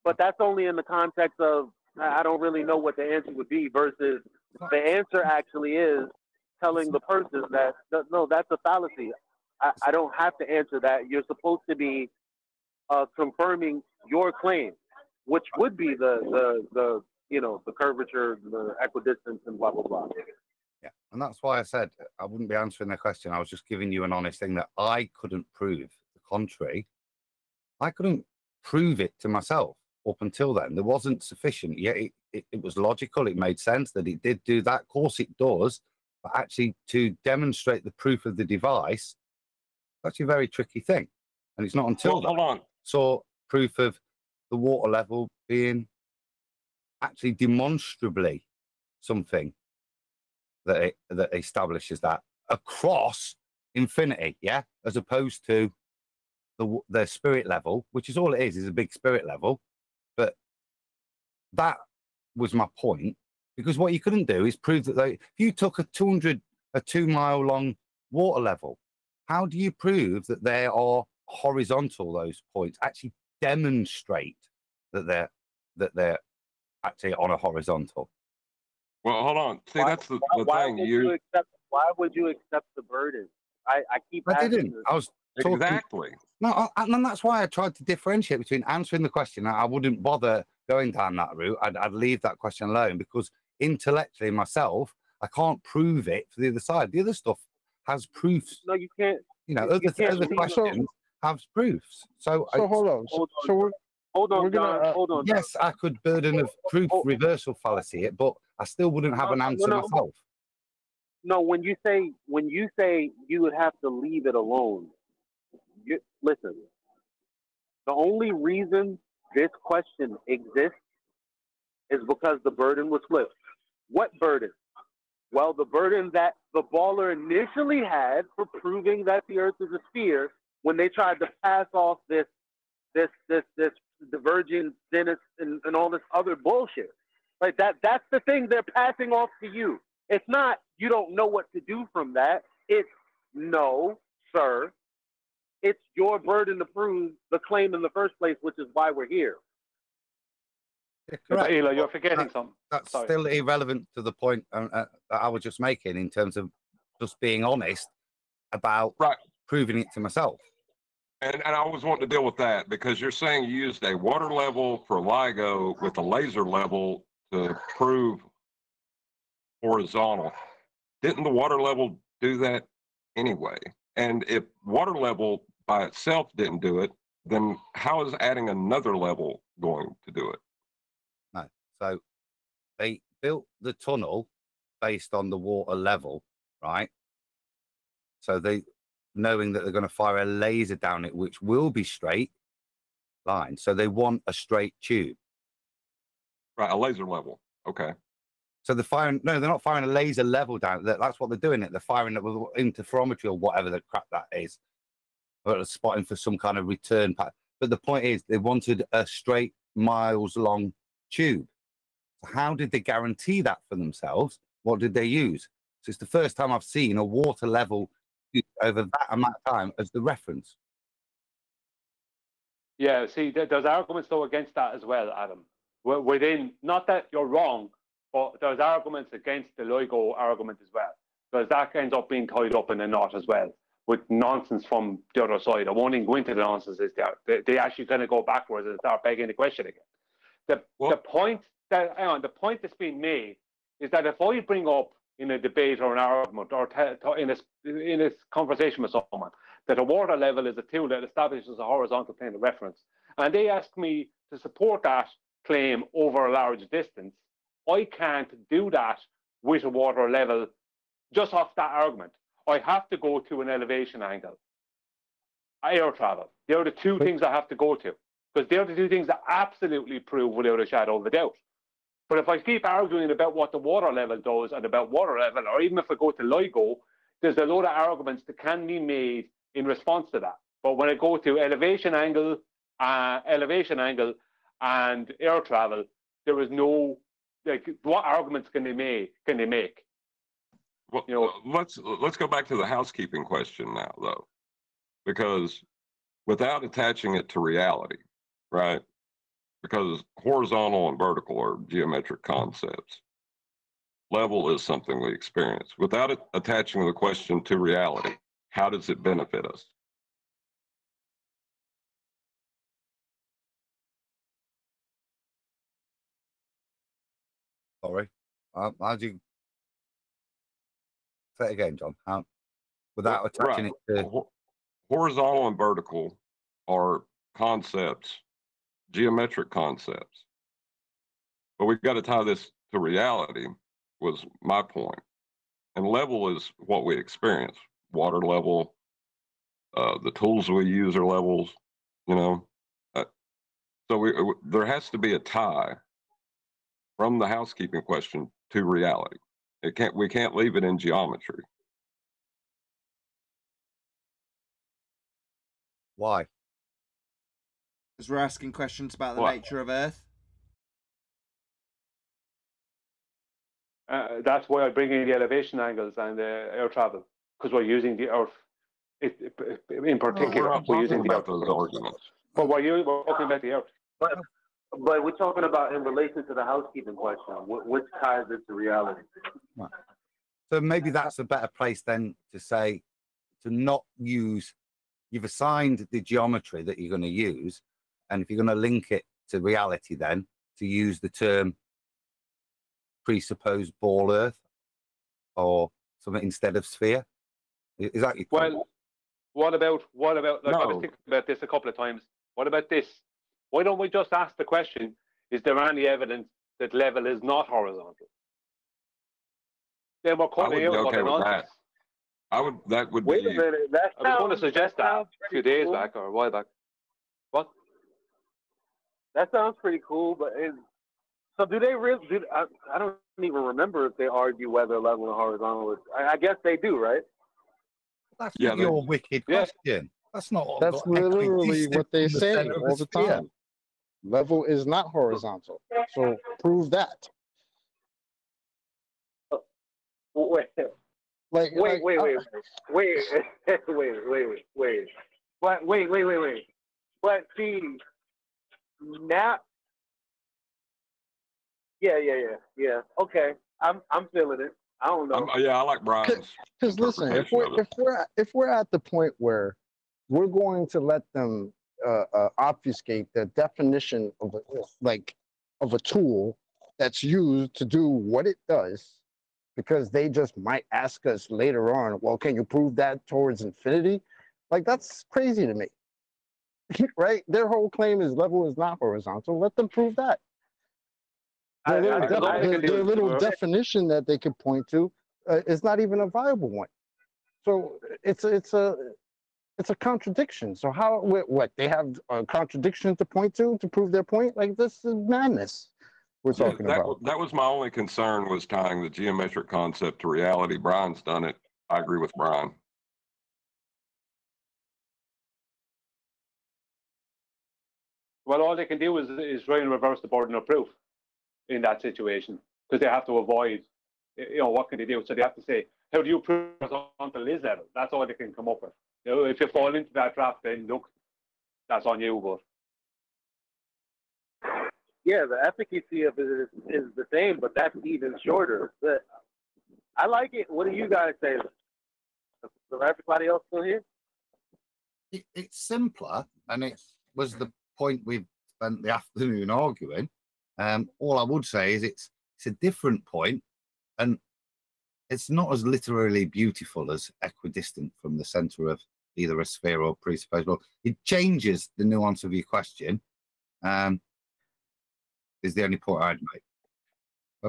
Speaker 19: but that's only in the context of, I don't really know what the answer would be versus the answer actually is telling the person that, no, that's a fallacy. I don't have to answer that. You're supposed to be confirming your claim, which would be the curvature, the equidistance, and blah blah blah.
Speaker 17: Yeah, and that's why I said I wouldn't be answering the question. I was just giving you an honest thing that I couldn't prove the contrary. I couldn't prove it to myself up until then. There wasn't sufficient. Yeah, it was logical. It made sense that it did do that. Of course, it does. But actually, to demonstrate the proof of the device, that's a very tricky thing. And it's not until
Speaker 5: hold on.
Speaker 17: Saw proof of the water level being actually demonstrably something that establishes that across infinity, as opposed to the spirit level, which is all it is a big spirit level. But that was my point, because what you couldn't do is prove that if you took a 2 mile long water level How do you prove that they are horizontal? Those points actually demonstrate that they're actually on a horizontal.
Speaker 5: Well, hold on. See, that's the thing.
Speaker 19: Why would you accept the burden? I keep asking
Speaker 17: didn't.
Speaker 19: this.
Speaker 17: I was talking.
Speaker 5: Exactly.
Speaker 17: No, and that's why I tried to differentiate between answering the question. I wouldn't bother going down that route. I'd leave that question alone because intellectually myself, I can't prove it for the other side. The other stuff has proofs.
Speaker 19: No, you can't.
Speaker 17: You know,
Speaker 19: you can't
Speaker 17: other questions have proofs. So
Speaker 13: hold on.
Speaker 19: Hold on,
Speaker 13: John.
Speaker 19: Hold on.
Speaker 17: Yes, I could burden of proof reversal fallacy it, but I still wouldn't have an answer myself.
Speaker 19: No, when you say you would have to leave it alone, listen. The only reason this question exists is because the burden was flipped. What burden? Well, the burden that the baller initially had for proving that the Earth is a sphere when they tried to pass off this divergence, Dennis, and all this other bullshit. Like that's the thing they're passing off to you. It's not you don't know what to do from that. It's no, sir. It's your burden to prove the claim in the first place, which is why we're here.
Speaker 17: Yeah, correct.
Speaker 16: Eli, you're forgetting something.
Speaker 17: That's still irrelevant to the point that I was just making in terms of just being honest about proving it to myself.
Speaker 5: And I was wanting to deal with that because you're saying you used a water level for LIGO with a laser level to prove horizontal. Didn't the water level do that anyway? And if water level by itself didn't do it, then how is adding another level going to do it?
Speaker 17: No. So they built the tunnel based on the water level, right? So they, knowing that they're going to fire a laser down it, which will be straight line. So they want a straight tube.
Speaker 5: Right, a laser level. Okay.
Speaker 17: So they're firing, no, they're not firing a laser level down. That's what they're doing it. They're firing it with interferometry or whatever the crap that is. Or spotting for some kind of return path. But the point is, they wanted a straight miles long tube. So how did they guarantee that for themselves? What did they use? So it's the first time I've seen a water level over that amount of time as the reference.
Speaker 16: Yeah, see, there's arguments though against that as well, Adam. Within, not that you're wrong, but there's arguments against the LIGO argument as well, because that ends up being tied up in a knot as well with nonsense from the other side. I won't even go into the nonsense. They actually kind of go backwards and start begging the question again. The point that's being made is that if I bring up in a debate or an argument or in a conversation with someone that a water level is a tool that establishes a horizontal plane of reference, and they ask me to support that claim over a large distance, I can't do that with a water level just off that argument. I have to go to an elevation angle, air travel. They're the two things I have to go to, because they're the two things that absolutely prove without a shadow of a doubt. But if I keep arguing about what the water level does and about water level, or even if I go to LIGO, there's a load of arguments that can be made in response to that. But when I go to elevation angle and air travel, there is no, like, what arguments can they make?
Speaker 5: Well, you know, let's go back to the housekeeping question now, though, because without attaching it to reality, right? Because horizontal and vertical are geometric concepts. Level is something we experience. Without it attaching the question to reality, how does it benefit us?
Speaker 17: Sorry. How do you say it again, John? How, without attaching it to
Speaker 5: horizontal and vertical are concepts, geometric concepts. But we've got to tie this to reality, was my point. And level is what we experience. Water level, the tools we use are levels, you know. So there has to be a tie from the housekeeping question to reality. We can't leave it in geometry.
Speaker 17: Why?
Speaker 1: Because we're asking questions about the nature of Earth.
Speaker 16: That's why I bring in the elevation angles and air travel, because we're using the Earth in particular, we're using the Earth.
Speaker 5: those arguments.
Speaker 16: But we're talking about the Earth.
Speaker 19: But we're talking about in relation to the housekeeping question, which ties it to reality.
Speaker 17: Right. So maybe that's a better place then to say, to not use, you've assigned the geometry that you're going to use, and if you're going to link it to reality then, to use the term presupposed ball Earth or something instead of sphere. Is that your point?
Speaker 16: Well, what about like I was thinking about this a couple of times. What about this? Why don't we just ask the question, is there any evidence that level is not horizontal? Then we're cutting out what the nonsense.
Speaker 5: That would
Speaker 19: Wait
Speaker 5: be.
Speaker 19: a minute.
Speaker 16: I was going to suggest that a few days back or a while back. What?
Speaker 19: That sounds pretty cool, but so do they really? I don't even remember if they argue whether level and horizontal is. I guess they do, right?
Speaker 17: That's your wicked question. That's not.
Speaker 13: That's literally what they say all the time. Level is not horizontal. So prove that.
Speaker 19: Wait. Wait. But see, now. Yeah. Okay, I'm feeling it. I don't know.
Speaker 5: I like Brian's.
Speaker 13: Because listen, if we're at the point where we're going to let them obfuscate the definition of a tool that's used to do what it does, because they just might ask us later on, well, can you prove that towards infinity? Like, that's crazy to me. Right? Their whole claim is level is not horizontal. Let them prove that. Their little definition that they could point to is not even a viable one. So it's a contradiction. So how, what, they have a contradiction to point to prove their point? Like, this is madness we're talking about.
Speaker 5: That was my only concern, was tying the geometric concept to reality. Brian's done it. I agree with Brian.
Speaker 16: Well, all they can do is try and reverse the burden of proof in that situation, because they have to avoid, what can they do? So they have to say, how do you prove horizontal is level? That's all they can come up with. If you fall into that trap, then look, that's on you. But
Speaker 19: yeah, the efficacy of it is the same, but that's even shorter. But I like it. What do you guys say? Is everybody else still here?
Speaker 17: It's simpler, and it was the point we've spent the afternoon arguing. All I would say is it's a different point, and it's not as literally beautiful as equidistant from the center of either a sphere or presupposed. Well, it changes the nuance of your question. Is the only point I'd make.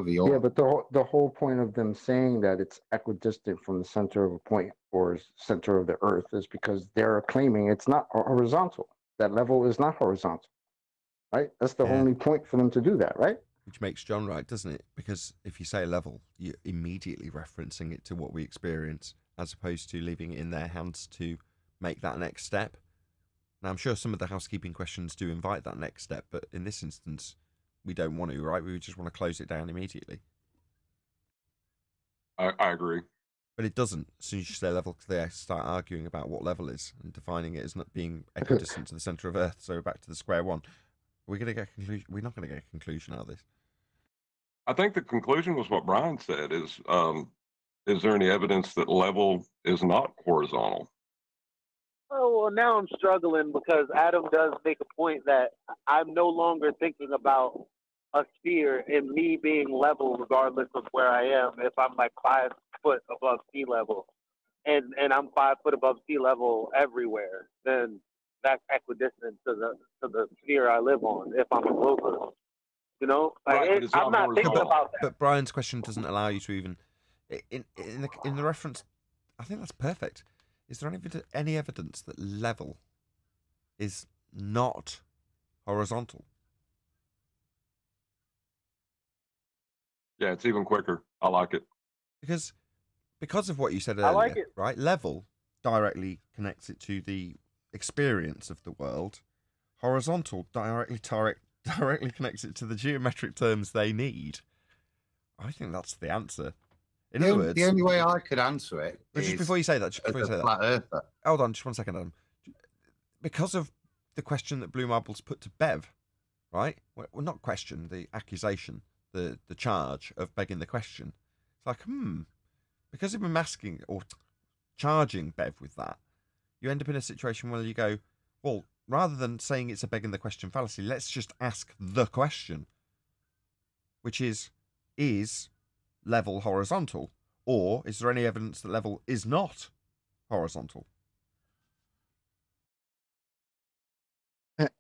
Speaker 13: Yeah, but the whole point of them saying that it's equidistant from the center of a point or center of the Earth is because they're claiming it's not horizontal. That level is not horizontal. Right? That's the only point for them to do that, right?
Speaker 1: Which makes John right, doesn't it? Because if you say level, you're immediately referencing it to what we experience, as opposed to leaving it in their hands to make that next step. Now, I'm sure some of the housekeeping questions do invite that next step, but in this instance, we don't want to, right? We just want to close it down immediately.
Speaker 5: I agree.
Speaker 1: But it doesn't. As soon as you say level, they start arguing about what level is and defining it as not being equidistant to the center of Earth. So we're back to the square one. We're going to get a conclusion. We're not going to get a conclusion out of this.
Speaker 5: I think the conclusion was what Brian said: is there any evidence that level is not horizontal?
Speaker 19: Oh, well, now I'm struggling because Adam does make a point that I'm no longer thinking about a sphere and me being level regardless of where I am. If I'm like 5 foot above sea level, and I'm 5 foot above sea level everywhere, then that's equidistant to the sphere I live on. If I'm a glober, I'm not thinking about that.
Speaker 1: But Brian's question doesn't allow you to even in the reference. I think that's perfect. Is there any evidence that level is not horizontal?
Speaker 5: Yeah, it's even quicker. I like it.
Speaker 1: Because of what you said earlier,
Speaker 19: like it.
Speaker 1: Right? Level directly connects it to the experience of the world. Horizontal directly connects it to the geometric terms they need. I think that's the answer. In other words,
Speaker 17: the only way I could answer it
Speaker 1: just
Speaker 17: is
Speaker 1: before you say that,
Speaker 17: flat earther.
Speaker 1: Hold on, just 1 second, Adam. Because of the question that Blue Marble's put to Bev, right? Well, not question, the accusation, the charge of begging the question. It's like, because of him asking or charging Bev with that, you end up in a situation where you go, well, rather than saying it's a begging the question fallacy, let's just ask the question, which is level horizontal, or is there any evidence that level is not horizontal?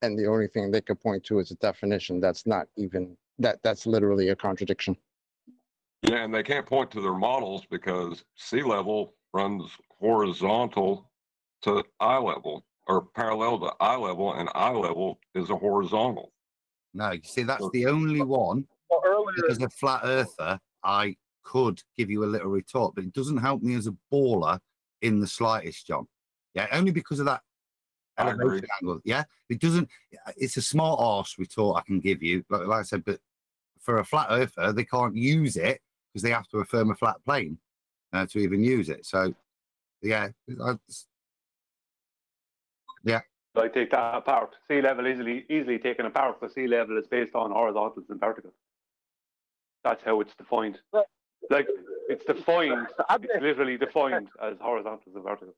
Speaker 13: And the only thing they could point to is a definition that's not even that's literally a contradiction.
Speaker 5: Yeah, and they can't point to their models because sea level runs horizontal to eye level, or parallel to eye level, and eye level is a horizontal.
Speaker 17: No, you see, that's the only one. Because a flat earther, I could give you a little retort, but it doesn't help me as a baller in the slightest, John. Yeah, only because of that elevation angle. Yeah, it doesn't. It's a smart arse retort I can give you, like I said, but for a flat earther, they can't use it because they have to affirm a flat plane to even use it. So, yeah, yeah.
Speaker 16: I take that apart. Sea level easily taken apart. The sea level is based on horizontals and verticals. That's how it's defined. Like it's defined. It's literally defined as horizontals and verticals.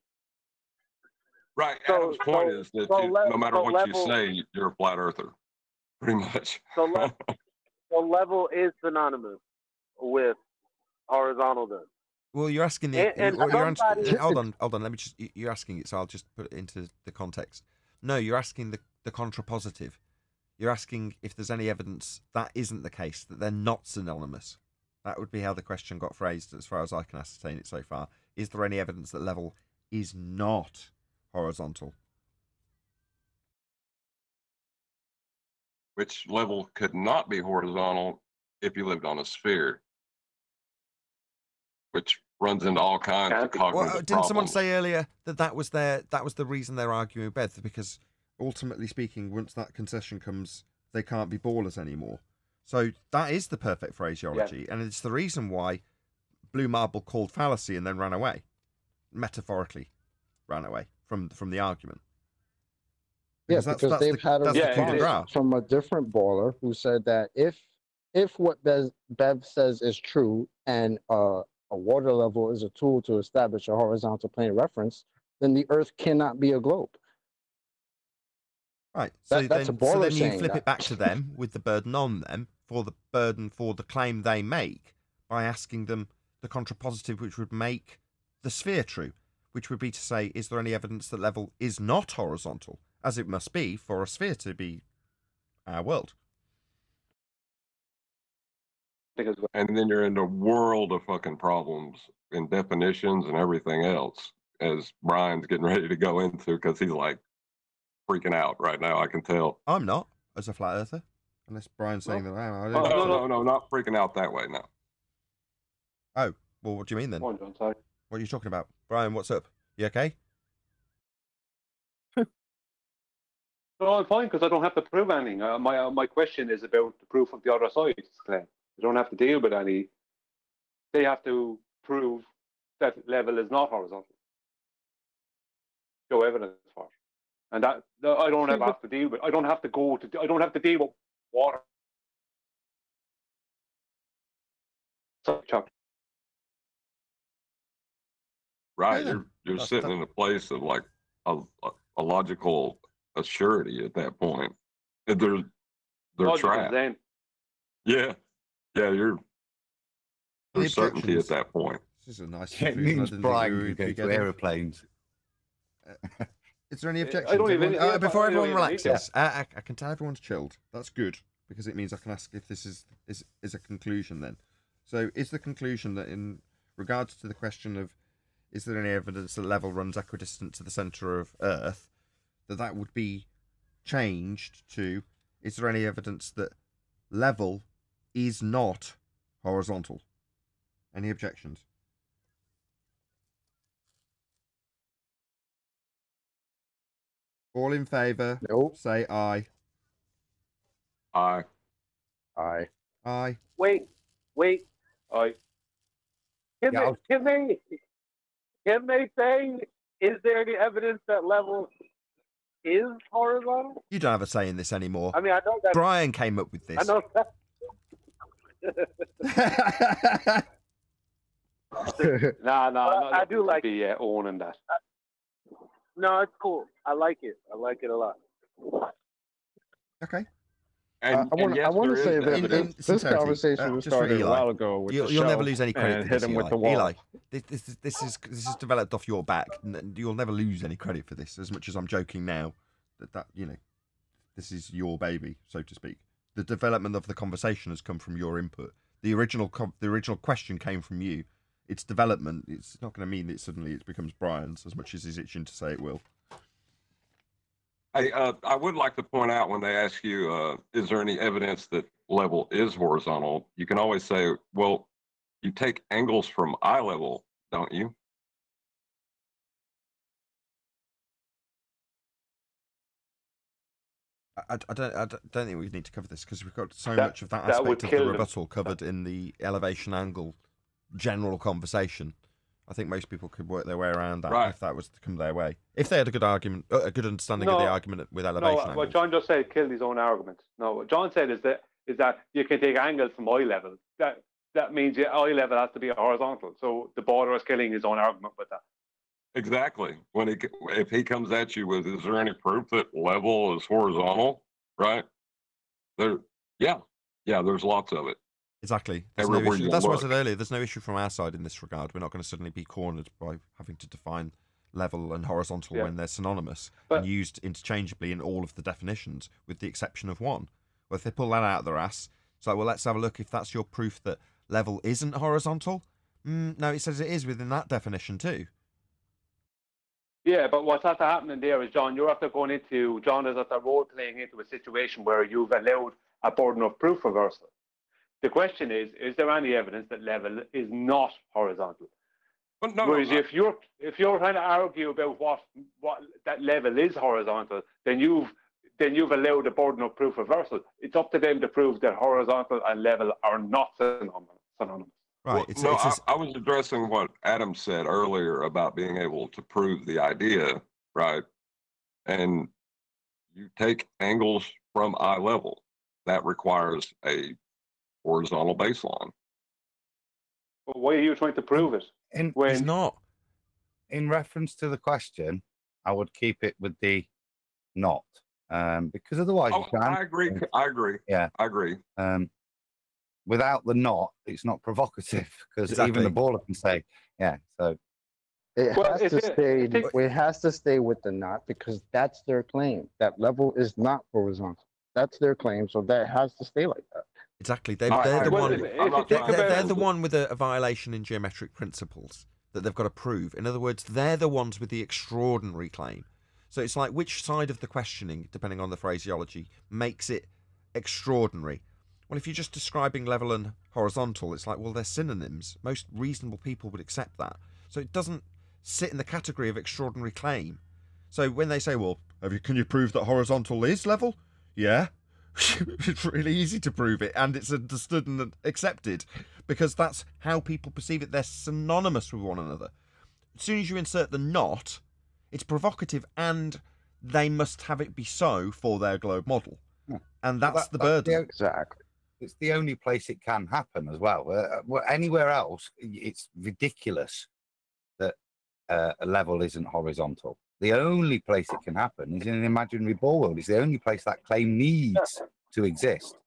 Speaker 5: Right. Adam's point is that no matter what you say, you're a flat earther, pretty much.
Speaker 19: So level is synonymous with horizontal then.
Speaker 1: Well, you're asking hold on. Let me just. You're asking it, so I'll just put it into the context. No, you're asking the contrapositive. You're asking if there's any evidence that isn't the case, that they're not synonymous. That would be how the question got phrased, as far as I can ascertain it so far. Is there any evidence that level is not horizontal?
Speaker 5: Which level could not be horizontal if you lived on a sphere, which runs into all kinds of cognitive problems.
Speaker 1: Didn't someone say earlier that was the reason they're arguing with Beth? Because ultimately speaking, once that concession comes, they can't be ballers anymore. So that is the perfect phraseology, and it's the reason why Blue Marble called fallacy and then ran away, metaphorically ran away from the argument.
Speaker 13: Because they've had a response from a different baller who said that if what Bev says is true and a water level is a tool to establish a horizontal plane of reference, then the Earth cannot be a globe.
Speaker 1: Right. So
Speaker 13: that's a baller
Speaker 1: so then you
Speaker 13: saying
Speaker 1: flip
Speaker 13: that.
Speaker 1: it back to them with the burden on them for the burden for the claim they make by asking them the contrapositive, which would make the sphere true, which would be to say, is there any evidence that level is not horizontal, as it must be for a sphere to be our world?
Speaker 5: And then you're in a world of fucking problems in definitions and everything else, as Brian's getting ready to go into, because he's like freaking out right now. I can tell.
Speaker 1: I'm not, as a flat earther, unless Brian's saying that I am.
Speaker 5: No, not freaking out that way. No.
Speaker 1: Oh, well, what do you mean then?
Speaker 16: Come on, John, sorry.
Speaker 1: What are you talking about, Brian? What's up? You okay?
Speaker 16: No, I'm fine because I don't have to prove anything. My question is about the proof of the other side's claim. I don't have to deal with any. They have to prove that level is not horizontal. Show evidence for it, and that I don't ever have to deal with. I don't have to go to. I don't have to deal with water.
Speaker 5: Right, you're sitting in a place of like a logical assurity at that point. They're trapped. Yeah, there's certainty at that point.
Speaker 1: This is a nice.
Speaker 17: It means Brian can go to aeroplanes.
Speaker 1: Is there any objections?
Speaker 16: I don't even,
Speaker 1: before everyone
Speaker 16: even
Speaker 1: relaxes, I can tell everyone's chilled. That's good, because it means I can ask if this is a conclusion then. So is the conclusion that in regards to the question of is there any evidence that level runs equidistant to the centre of Earth, that would be changed to is there any evidence that level is not horizontal? Any objections? All in favour?
Speaker 13: Nope.
Speaker 1: Say aye.
Speaker 5: Aye.
Speaker 13: Aye.
Speaker 1: Aye.
Speaker 19: Wait.
Speaker 16: Aye.
Speaker 19: Can they say, is there any evidence that level is horizontal?
Speaker 1: You don't have a say in this anymore.
Speaker 19: I mean, I know that
Speaker 1: Brian came up with this.
Speaker 19: I know that.
Speaker 16: I
Speaker 19: do like
Speaker 16: be owning that.
Speaker 19: No, it's cool. I like it. I like it a lot.
Speaker 1: Okay.
Speaker 13: I want to say that this conversation was started a while ago. With
Speaker 1: You'll never lose any credit for this,
Speaker 13: hit him
Speaker 1: Eli.
Speaker 13: with the wall.
Speaker 1: Eli, this is developed off your back. You'll never lose any credit for this. As much as I'm joking now, that this is your baby, so to speak. The development of the conversation has come from your input. The original question came from you. Its development, it's not going to mean that suddenly it becomes Brian's, as much as he's itching to say it will.
Speaker 5: I would like to point out when they ask you, is there any evidence that level is horizontal? You can always say, well, you take angles from eye level, don't you?
Speaker 1: I don't think we need to cover this because we've got so much of that aspect of the rebuttal covered in the elevation angle general conversation. I think most people could work their way around that if that was to come their way. If they had a good argument, a good understanding of the argument with elevation angle.
Speaker 16: What John just said killed his own argument. No, what John said is that you can take angles from eye level. That means your eye level has to be horizontal. So the border is killing his own argument with that.
Speaker 5: Exactly. If he comes at you with, is there any proof that level is horizontal? Right? There's lots of it.
Speaker 1: Exactly. That's what I said earlier. There's no issue from our side in this regard. We're not going to suddenly be cornered by having to define level and horizontal when they're synonymous and used interchangeably in all of the definitions, with the exception of one. Well, if they pull that out of their ass, it's like, well, let's have a look if that's your proof that level isn't horizontal. No, it says it is within that definition too.
Speaker 16: Yeah, but what's after happening there is, John, you're after going into, John is after role-playing into a situation where you've allowed a burden of proof reversal. The question is there any evidence that level is not horizontal? Whereas if you're trying to argue about what that level is horizontal, then you've allowed a burden of proof reversal. It's up to them to prove that horizontal and level are not synonymous.
Speaker 1: Right.
Speaker 5: I was addressing what Adam said earlier about being able to prove the idea, right? And you take angles from eye level. That requires a horizontal baseline.
Speaker 16: But why are you trying to prove it?
Speaker 1: It's not.
Speaker 17: In reference to the question, I would keep it with the not, because otherwise you can.
Speaker 5: I agree.
Speaker 17: Yeah,
Speaker 5: I agree.
Speaker 17: Without the not, it's not provocative, because even the baller can say, yeah. So
Speaker 13: it has to stay with the not, because that's their claim. That level is not horizontal. That's their claim, so that has to stay like that.
Speaker 1: Exactly. They're the one with a violation in geometric principles that they've got to prove. In other words, they're the ones with the extraordinary claim. So it's like, which side of the questioning, depending on the phraseology, makes it extraordinary? Well, if you're just describing level and horizontal, it's like, well, they're synonyms. Most reasonable people would accept that. So it doesn't sit in the category of extraordinary claim. So when they say, well, can you prove that horizontal is level? Yeah. It's really easy to prove it, and it's understood and accepted, because that's how people perceive it. They're synonymous with one another. As soon as you insert the not, it's provocative, and they must have it be so for their globe model. And that's the burden.
Speaker 17: Exactly. It's the only place it can happen as well. Anywhere else, it's ridiculous that a level isn't horizontal. The only place it can happen is in an imaginary ball world. It's the only place that claim needs to exist.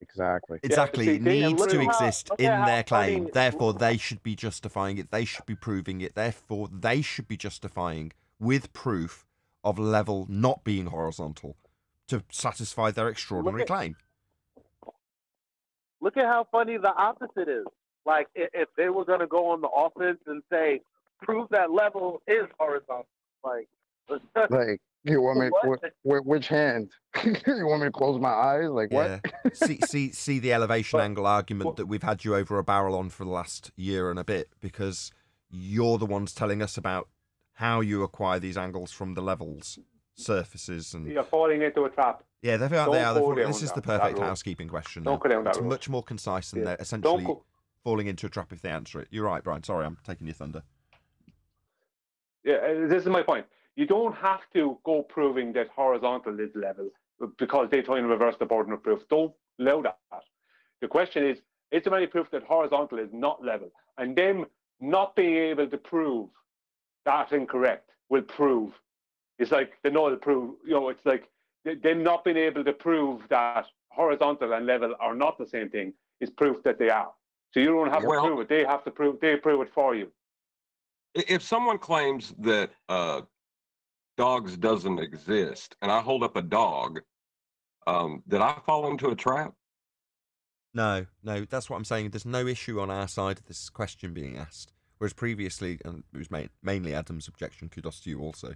Speaker 13: Exactly.
Speaker 1: Exactly. It needs to exist in their claim. Therefore, they should be justifying it. They should be proving it. Therefore, they should be justifying with proof of level not being horizontal to satisfy their extraordinary claim.
Speaker 19: Look at how funny the opposite is. Like, if they were going to go on the offense and say, prove that level is horizontal. Like
Speaker 13: you want me which hand? You want me to close my eyes? Like what?
Speaker 1: see the elevation angle argument that we've had you over a barrel on for the last year and a bit, because you're the ones telling us about how you acquire these angles from the levels, surfaces, and
Speaker 16: you're falling into a trap.
Speaker 1: Yeah, they are. This is the perfect housekeeping question.
Speaker 16: Don't go down that
Speaker 1: road. It's much more concise than they're essentially falling into a trap if they answer it. You're right, Brian. Sorry, I'm taking your thunder.
Speaker 16: Yeah, this is my point. You don't have to go proving that horizontal is level because they try and reverse the burden of proof. Don't allow that. The question is there any proof that horizontal is not level? And them not being able to prove that's incorrect will prove. It's like the null prove, it's like them not being able to prove that horizontal and level are not the same thing is proof that they are. So you don't have to prove it. They have to prove it for you.
Speaker 5: If someone claims that dogs doesn't exist and I hold up a dog, did I fall into a trap?
Speaker 1: No, that's what I'm saying. There's no issue on our side of this question being asked. Whereas previously, and it was mainly Adam's objection, kudos to you also,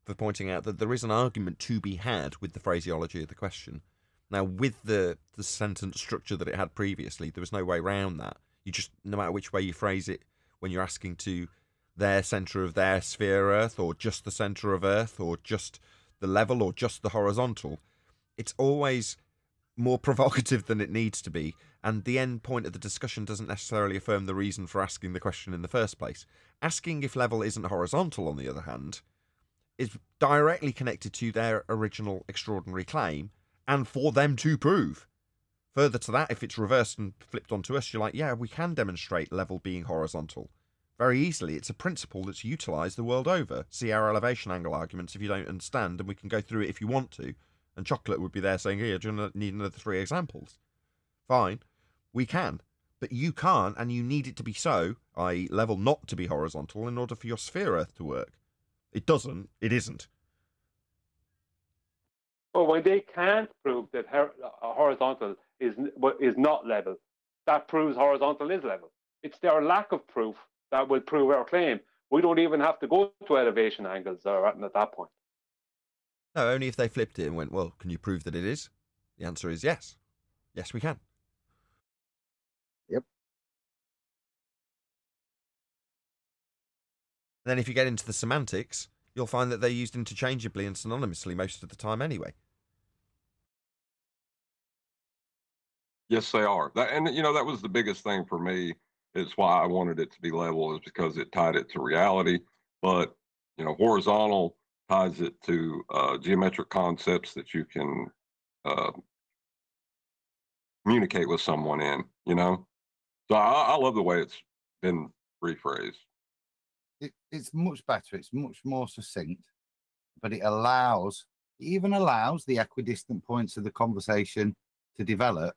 Speaker 1: for pointing out that there is an argument to be had with the phraseology of the question. Now, with the sentence structure that it had previously, there was no way around that. You just, no matter which way you phrase it, when you're asking to their centre of their sphere Earth, or just the centre of Earth, or just the level, or just the horizontal, it's always more provocative than it needs to be, and the end point of the discussion doesn't necessarily affirm the reason for asking the question in the first place. Asking if level isn't horizontal, on the other hand, is directly connected to their original extraordinary claim, and for them to prove. Further to that, if it's reversed and flipped onto us, you're like, yeah, we can demonstrate level being horizontal. Very easily. It's a principle that's utilised the world over. See our elevation angle arguments if you don't understand, and we can go through it if you want to. And Chocolate would be there saying, here, do you need another 3 examples? Fine, we can. But you can't, and you need it to be so, i.e. level not to be horizontal, in order for your sphere Earth to work. It doesn't, it isn't.
Speaker 16: Well, when they can't prove that horizontal is not level, that proves horizontal is level. It's their lack of proof that will prove our claim. We don't even have to go to elevation angles at that point.
Speaker 1: No, only if they flipped it and went, well, can you prove that it is? The answer is yes. Yes, we can.
Speaker 13: Yep.
Speaker 1: And then if you get into the semantics, you'll find that they're used interchangeably and synonymously most of the time anyway.
Speaker 5: Yes, they are. That was the biggest thing for me. It's why I wanted it to be level, is because it tied it to reality. But, horizontal ties it to geometric concepts that you can communicate with someone in, So I love the way it's been rephrased.
Speaker 17: It's much better. It's much more succinct, but it even allows the equidistant points of the conversation to develop.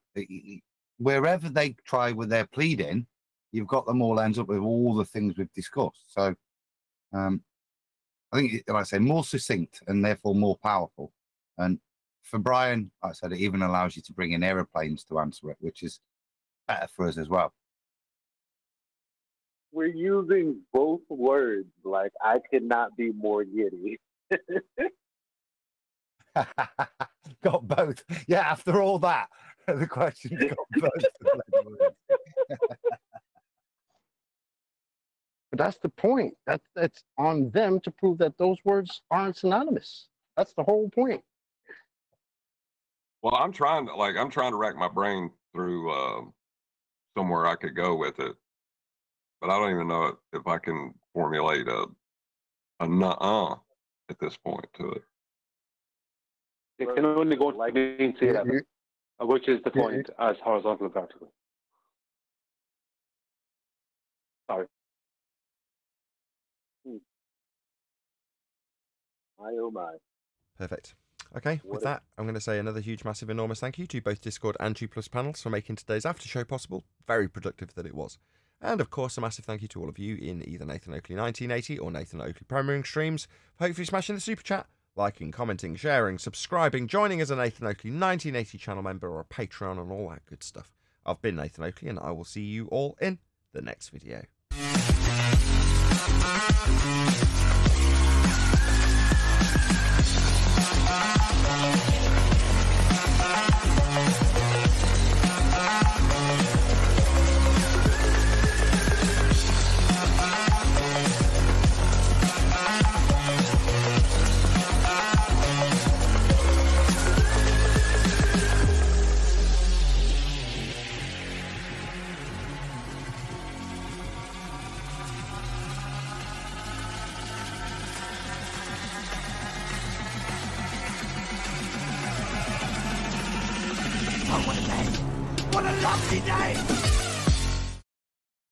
Speaker 17: Wherever they try with their pleading, you've got them all ends up with all the things we've discussed. So I think, like I say, more succinct and therefore more powerful. And for Brian, like I said, it even allows you to bring in aeroplanes to answer it, which is better for us as well.
Speaker 19: We're using both words. Like, I could not be more giddy.
Speaker 17: Got both. Yeah, after all that, the question's got both.
Speaker 13: But that's the point. That's on them to prove that those words aren't synonymous. That's the whole point.
Speaker 5: Well, I'm trying to rack my brain through somewhere I could go with it, but I don't even know if I can formulate a nuh-uh at this point to it.
Speaker 16: It can only go to mean sea level, which is defined as horizontal and vertical. Sorry.
Speaker 19: My oh my.
Speaker 1: Perfect. Okay, with that, I'm going to say another huge, massive, enormous thank you to both Discord and G+ panels for making today's after show possible. Very productive that it was. And of course, a massive thank you to all of you in either Nathan Oakley 1980 or Nathan Oakley Premiering streams for hopefully smashing the super chat, liking, commenting, sharing, subscribing, joining as a Nathan Oakley 1980 channel member or a Patreon and all that good stuff. I've been Nathan Oakley and I will see you all in the next video.
Speaker 20: What a lovely day!